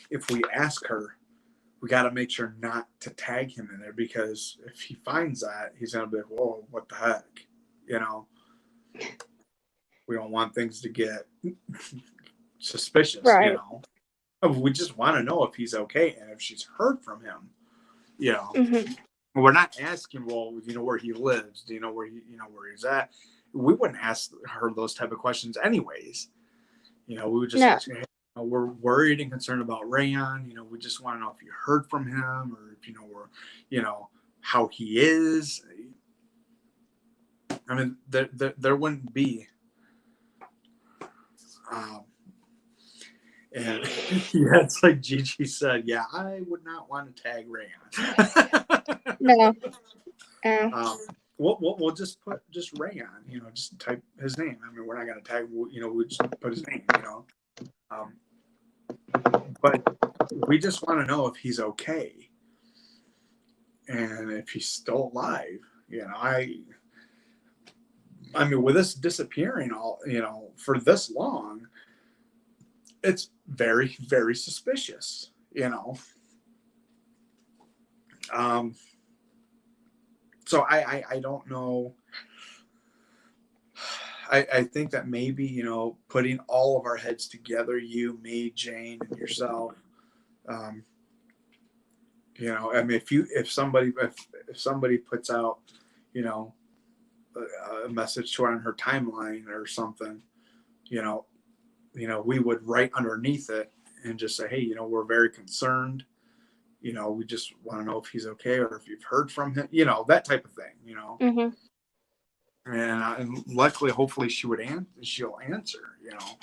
Speaker 3: if we ask her, we got to make sure not to tag him in there, because if he finds that, he's gonna be like, "Whoa, what the heck?" You know. We don't want things to get suspicious,
Speaker 5: right.
Speaker 3: You know. We just want to know if he's okay and if she's heard from him. You know.
Speaker 5: Mm-hmm.
Speaker 3: We're not asking, well, you know where he lives? Do you know where where he's at? We wouldn't ask her those type of questions anyways. You know, we would just say, hey, we're worried and concerned about Rayon. You know, we just want to know if you heard from him, or if you know where, you know, how he is. I mean, there wouldn't be. And yeah, it's like Gigi said. Yeah, I would not want to tag Rayon.
Speaker 5: No.
Speaker 3: We'll just put Rayon, you know, just type his name. I mean, we're not going to tag, you know, we just put his name, you know. But we just want to know if he's okay and if he's still alive. You know, I mean, with this disappearing all, you know, for this long, it's very, very suspicious, you know. So I don't know. I think that maybe, you know, putting all of our heads together, you, me, Jane, and yourself, you know, I mean, if somebody puts out, you know, a message to her on her timeline or something, you know, we would write underneath it and just say, hey, you know, we're very concerned. You know, we just want to know if he's okay or if you've heard from him, you know, that type of thing, you know.
Speaker 5: Mm-hmm.
Speaker 3: And luckily, hopefully she'll answer, you know.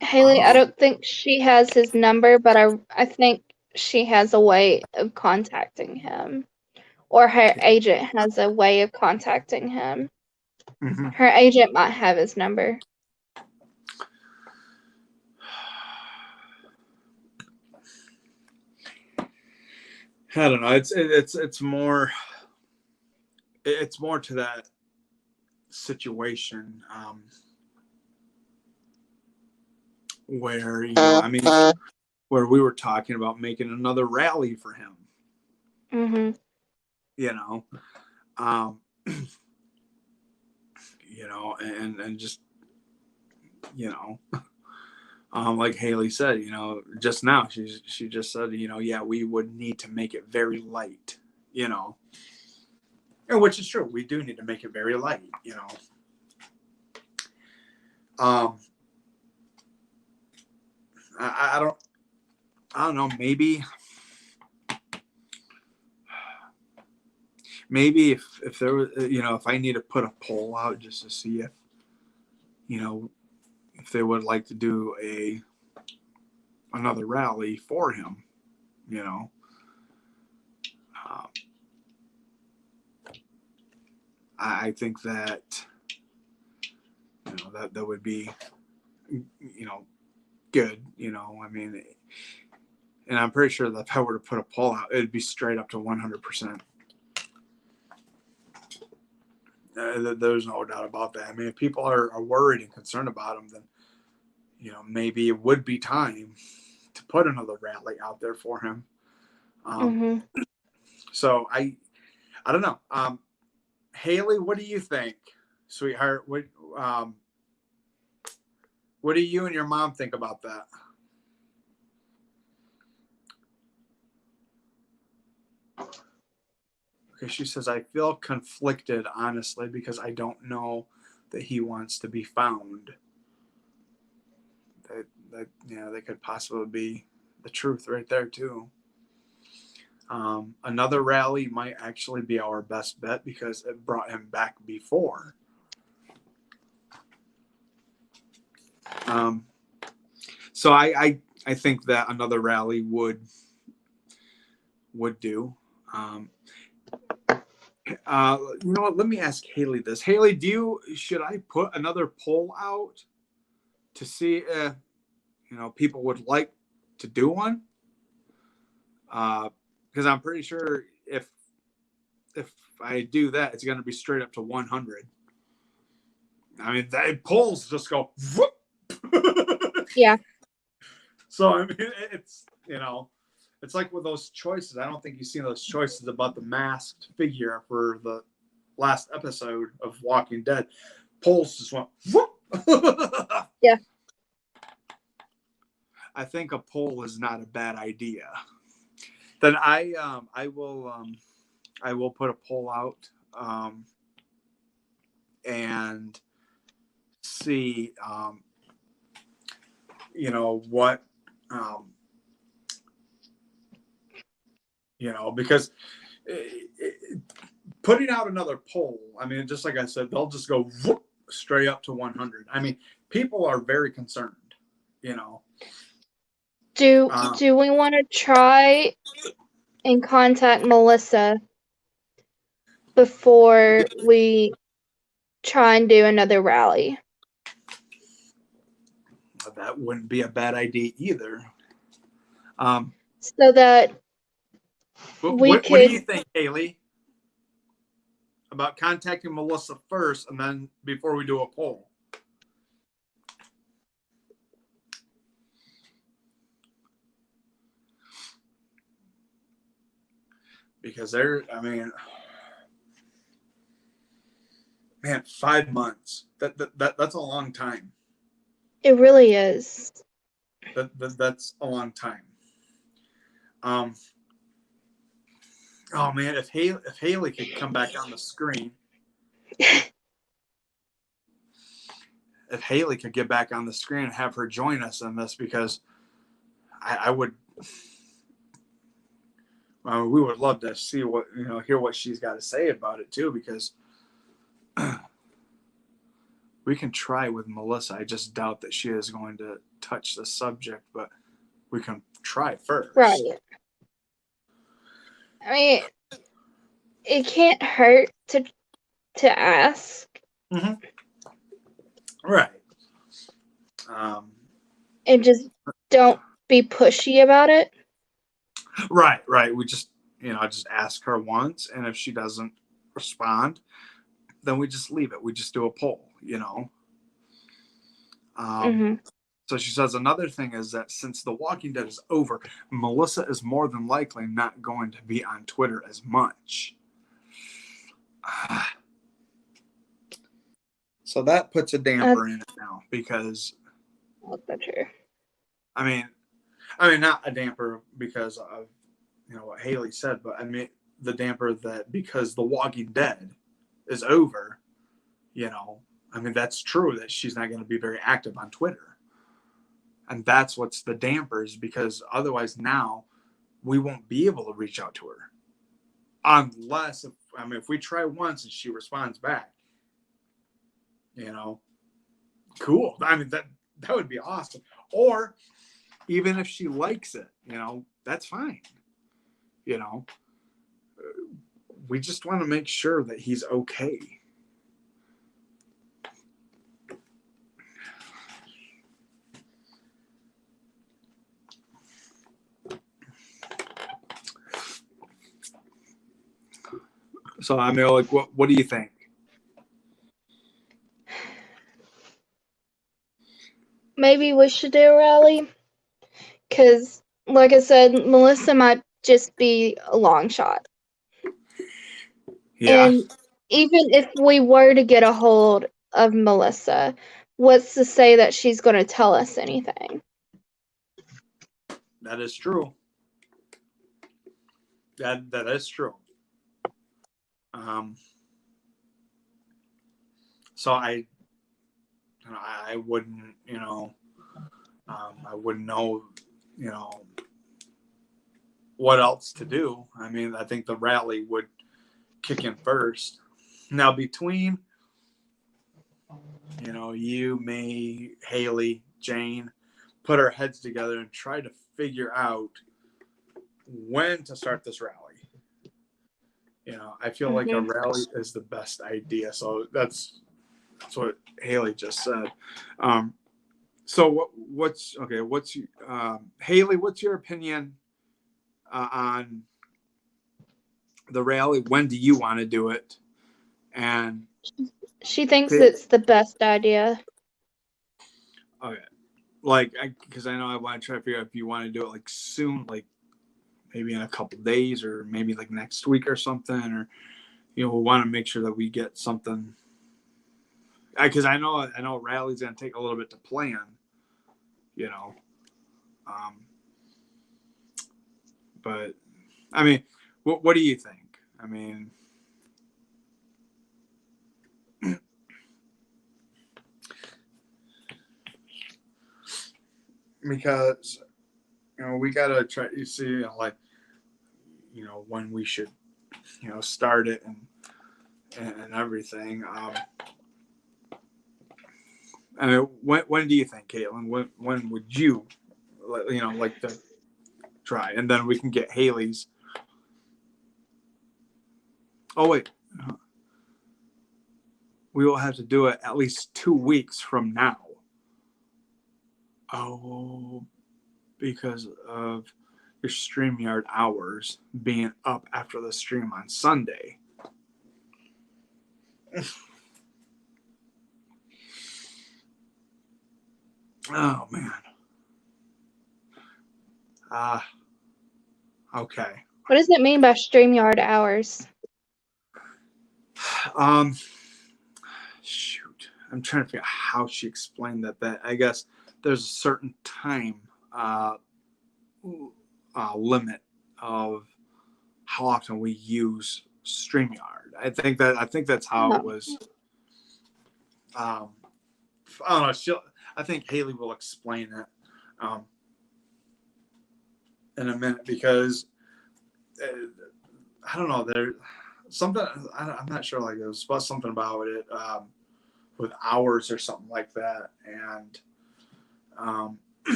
Speaker 5: Haley, I don't think she has his number, but I think she has a way of contacting him. Or her agent has a way of contacting him.
Speaker 3: Mm-hmm.
Speaker 5: Her agent might have his number.
Speaker 3: I don't know. It's more to that situation where, you know, I mean, where we were talking about making another rally for him.
Speaker 5: Mm-hmm.
Speaker 3: You know, you know, and just, you know, like Haley said, you know, just now she just said, you know, yeah, we would need to make it very light, you know, and which is true. We do need to make it very light, you know. I don't know. Maybe if there was, you know, if I need to put a poll out just to see if, you know, if they would like to do another rally for him, you know. I think that, you know, that would be, you know, good, you know. I mean, and I'm pretty sure that if I were to put a poll out, it'd be straight up to 100%. There's no doubt about that. I mean, if people are worried and concerned about him, then, you know, maybe it would be time to put another rally out there for him.
Speaker 5: Mm-hmm.
Speaker 3: So I don't know. Haley, what do you think, sweetheart? What do you and your mom think about that? Okay, she says, I feel conflicted, honestly, because I don't know that he wants to be found. That that could possibly be the truth right there too. Another rally might actually be our best bet because it brought him back before. So I think that another rally would do. You know what? Let me ask Haley this. Haley, should I put another poll out to see if people would like to do one? Because I'm pretty sure if I do that, it's going to be straight up to 100. I mean, that polls just go whoop.
Speaker 5: Yeah.
Speaker 3: So I mean, it's it's like with those choices. I don't think you've seen those choices about the masked figure for the last episode of Walking Dead. Polls just went whoop.
Speaker 5: Yeah.
Speaker 3: I think a poll is not a bad idea. Then I will put a poll out and see what because putting out another poll, I mean, just like I said, they'll just go whoop, straight up to 100. I mean, people are very concerned.
Speaker 5: Do we want to try and contact Melissa before we try and do another rally?
Speaker 3: That wouldn't be a bad idea either.
Speaker 5: So that
Speaker 3: what do you think, Haley? About contacting Melissa first and then before we do a poll? Because man, 5 months. That's a long time.
Speaker 5: It really is.
Speaker 3: That's a long time. Oh man, if Haley could come back on the screen, if Haley could get back on the screen and have her join us in this, because I would. We would love to see hear what she's got to say about it too, because we can try with Melissa. I just doubt that she is going to touch the subject, but we can try first.
Speaker 5: Right. I mean, it can't hurt to ask.
Speaker 3: Mm-hmm. Right.
Speaker 5: And just don't be pushy about it.
Speaker 3: Right. We just just ask her once, and if she doesn't respond, then we just leave it. We just do a poll.
Speaker 5: Mm-hmm.
Speaker 3: So she says another thing is that since The Walking Dead is over, Melissa is more than likely not going to be on Twitter as much. So that puts a damper in it now, because
Speaker 5: That's true.
Speaker 3: I mean, not a damper because of what Haley said, but I mean the damper that because The Walking Dead is over, I mean that's true that she's not going to be very active on Twitter, and that's what's the dampers, because otherwise now we won't be able to reach out to her unless if we try once and she responds back, cool. I mean that would be awesome. Or even if she likes it, that's fine. We just want to make sure that he's okay. So I mean, like, what do you think?
Speaker 5: Maybe we should do a rally. Because, like I said, Melissa might just be a long shot.
Speaker 3: Yeah.
Speaker 5: And even if we were to get a hold of Melissa, what's to say that she's going to tell us anything?
Speaker 3: That is true. That is true. So I wouldn't, I wouldn't know, what else to do. I mean, I think the rally would kick in first. Now between, you, me, Haley, Jane, put our heads together and try to figure out when to start this rally. I feel like a rally is the best idea. So that's what Haley just said. So what's Haley, what's your opinion on the rally? When do you want to do it? And
Speaker 5: she thinks it's the best idea.
Speaker 3: Okay. Because I know I want to try to figure out if you want to do it like soon, like maybe in a couple days or maybe like next week or something, or we want to make sure that we get something. Because I know rally's gonna take a little bit to plan, but I mean, what do you think? I mean, because we gotta try to see when we should start it and everything. I mean, when do you think, Caitlin? When would you like to try? And then we can get Haley's. Oh wait, we will have to do it at least 2 weeks from now. Oh, because of your StreamYard hours being up after the stream on Sunday. Oh man. Okay.
Speaker 5: What does it mean by StreamYard hours?
Speaker 3: Shoot. I'm trying to figure out how she explained that I guess there's a certain time limit of how often we use StreamYard. I think that's how it was. I don't know. I think Haley will explain it in a minute, because I don't know. There's something I'm not sure. Like, it was something about it with hours or something like that, and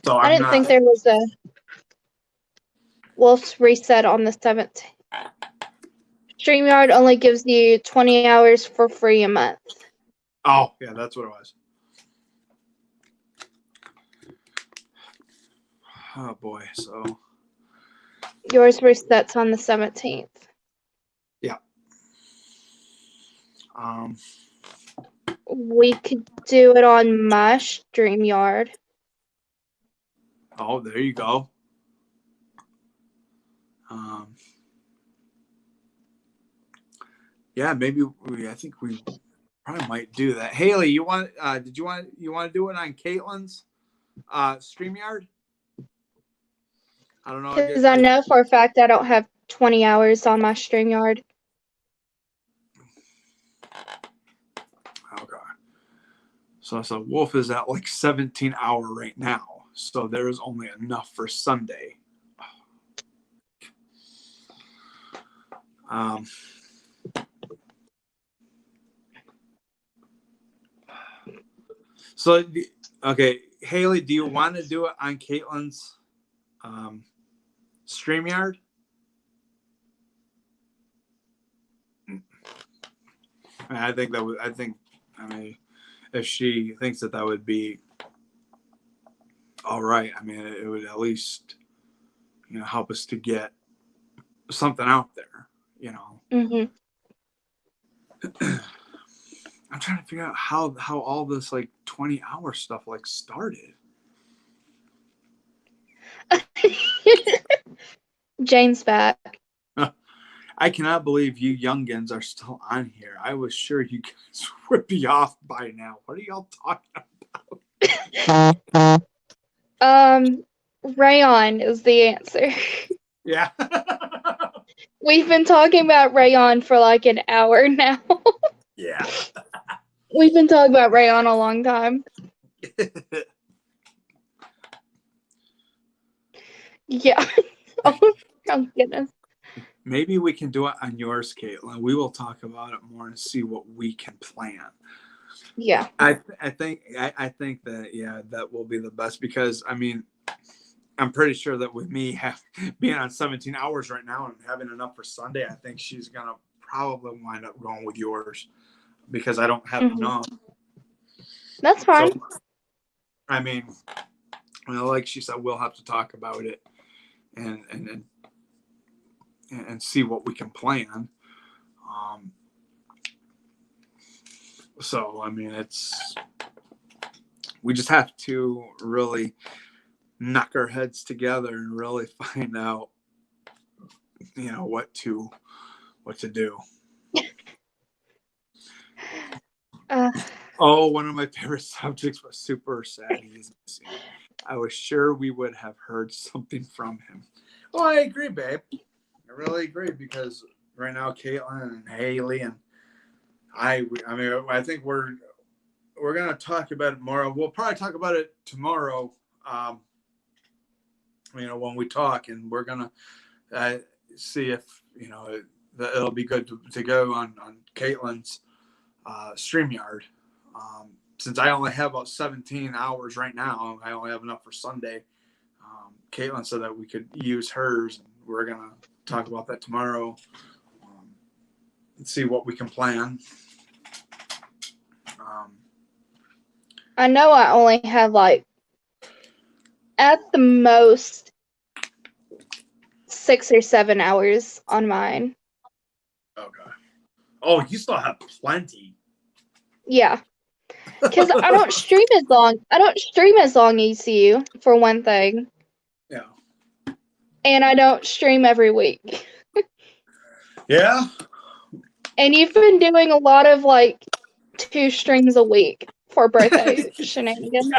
Speaker 3: so
Speaker 5: I didn't think there was a Wolf's reset on the 17th. StreamYard only gives you 20 hours for free a month.
Speaker 3: Oh, yeah, that's what it was. Oh, boy. So
Speaker 5: yours resets on the 17th.
Speaker 3: Yeah.
Speaker 5: We could do it on my StreamYard.
Speaker 3: Oh, there you go. Yeah, maybe I think we probably might do that. Haley, you want to do it on Caitlin's StreamYard? I don't know.
Speaker 5: Because I know for a fact I don't have 20 hours on my StreamYard.
Speaker 3: Okay. So Wolf is at like 17 hour right now. So there is only enough for Sunday. So, okay, Haley, do you want to do it on Caitlin's StreamYard? I mean, if she thinks that would be all right, I mean, it would at least, help us to get something out there,
Speaker 5: Mm-hmm.
Speaker 3: I'm trying to figure out how all this like 20-hour stuff like started.
Speaker 5: Jane's back.
Speaker 3: I cannot believe you youngins are still on here. I was sure you guys would be off by now. What are y'all talking about?
Speaker 5: Rayon is the answer.
Speaker 3: Yeah.
Speaker 5: We've been talking about Rayon for like an hour now.
Speaker 3: Yeah.
Speaker 5: We've been talking about Rayon a long time. Yeah. Oh goodness.
Speaker 3: Maybe we can do it on yours, Caitlin. We will talk about it more and see what we can plan.
Speaker 5: Yeah.
Speaker 3: I think that that will be the best, because I mean, I'm pretty sure that with me being on 17 hours right now and having enough for Sunday, I think she's gonna probably wind up going with yours, because I don't have enough.
Speaker 5: That's fine.
Speaker 3: So, I mean, like she said, we'll have to talk about it and see what we can plan. So I mean, we just have to really knock our heads together and really find out, what to do. One of my favorite subjects was super sad. He's missing. I was sure we would have heard something from him. Well, I agree, babe. I really agree, because right now, Caitlin and Haley and I think we're gonna talk about it more. We'll probably talk about it tomorrow. When we talk, and we're gonna see if it'll be good to go on Caitlin's StreamYard. Since I only have about 17 hours right now, I only have enough for Sunday. Caitlin said that we could use hers, and we're gonna talk about that tomorrow. And see what we can plan.
Speaker 5: I know I only have like at the most 6 or 7 hours on mine.
Speaker 3: Okay. Oh, you still have plenty.
Speaker 5: Yeah. Because I don't stream as long. I don't stream as long as you, for one thing.
Speaker 3: Yeah.
Speaker 5: And I don't stream every week.
Speaker 3: Yeah.
Speaker 5: And you've been doing a lot of like 2 streams a week for birthday shenanigans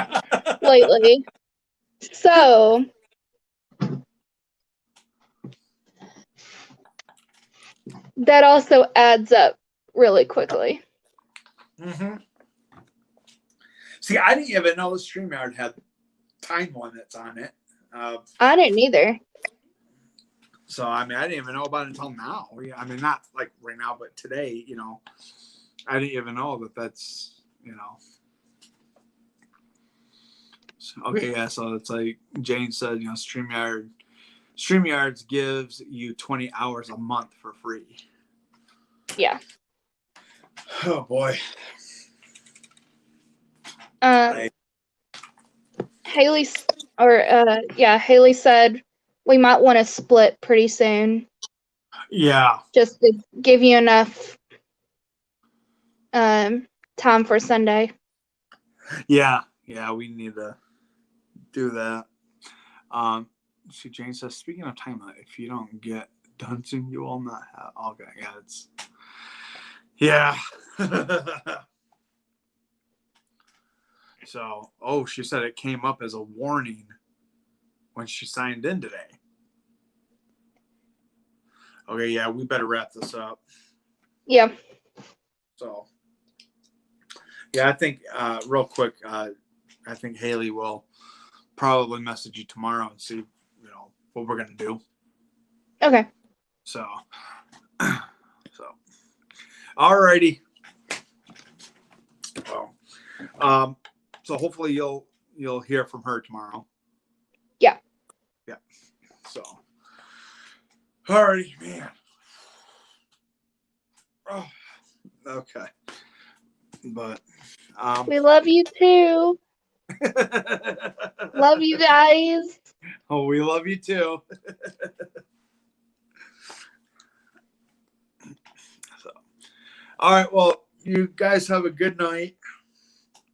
Speaker 5: lately. So that also adds up really quickly.
Speaker 3: Mm-hmm. See, I didn't even know the StreamYard had time limits on it.
Speaker 5: I didn't either.
Speaker 3: So, I mean, I didn't even know about it until now. I mean, not like right now, but today, I didn't even know that that's, So, okay, yeah, so it's like Jane said, StreamYards gives you 20 hours a month for free.
Speaker 5: Yeah.
Speaker 3: Oh, boy.
Speaker 5: Haley said we might want to split pretty soon.
Speaker 3: Yeah.
Speaker 5: Just to give you enough time for Sunday.
Speaker 3: Yeah, we need to do that. See, Jane says, speaking of time, if you don't get done soon, you will not have. Okay, yeah. So, she said it came up as a warning when she signed in today. Okay, yeah, we better wrap this up.
Speaker 5: Yeah.
Speaker 3: So, yeah, I think real quick, I think Haley will probably message you tomorrow and see, what we're gonna do.
Speaker 5: Okay.
Speaker 3: So, alrighty. Well, so hopefully you'll hear from her tomorrow.
Speaker 5: Yeah.
Speaker 3: Yeah. So, alrighty, man. Oh, okay. But
Speaker 5: we love you too. Love you guys.
Speaker 3: Oh, we love you too. So, all right. Well, you guys have a good night.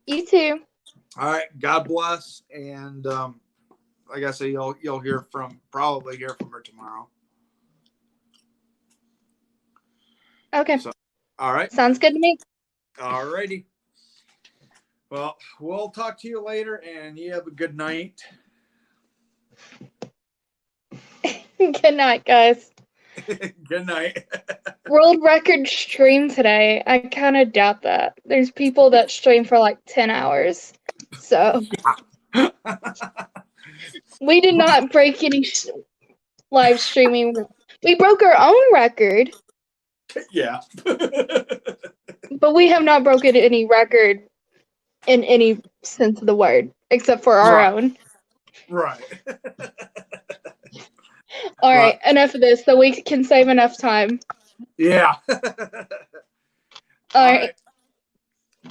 Speaker 5: You too.
Speaker 3: All right. God bless. And like I say, you'll probably hear from her tomorrow.
Speaker 5: Okay.
Speaker 3: So, all right.
Speaker 5: Sounds good to me.
Speaker 3: All righty. Well, we'll talk to you later, and you have a good night.
Speaker 5: Good night, guys.
Speaker 3: Good night.
Speaker 5: World record stream today. I kind of doubt that. There's people that stream for like 10 hours. So we did not break any live streaming. We broke our own record.
Speaker 3: Yeah.
Speaker 5: But we have not broken any record in any sense of the word, except for our own.
Speaker 3: Right.
Speaker 5: All right, enough of this, so we can save enough time.
Speaker 3: Yeah.
Speaker 5: All right.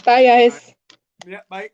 Speaker 5: Bye, guys.
Speaker 3: Yeah, bye.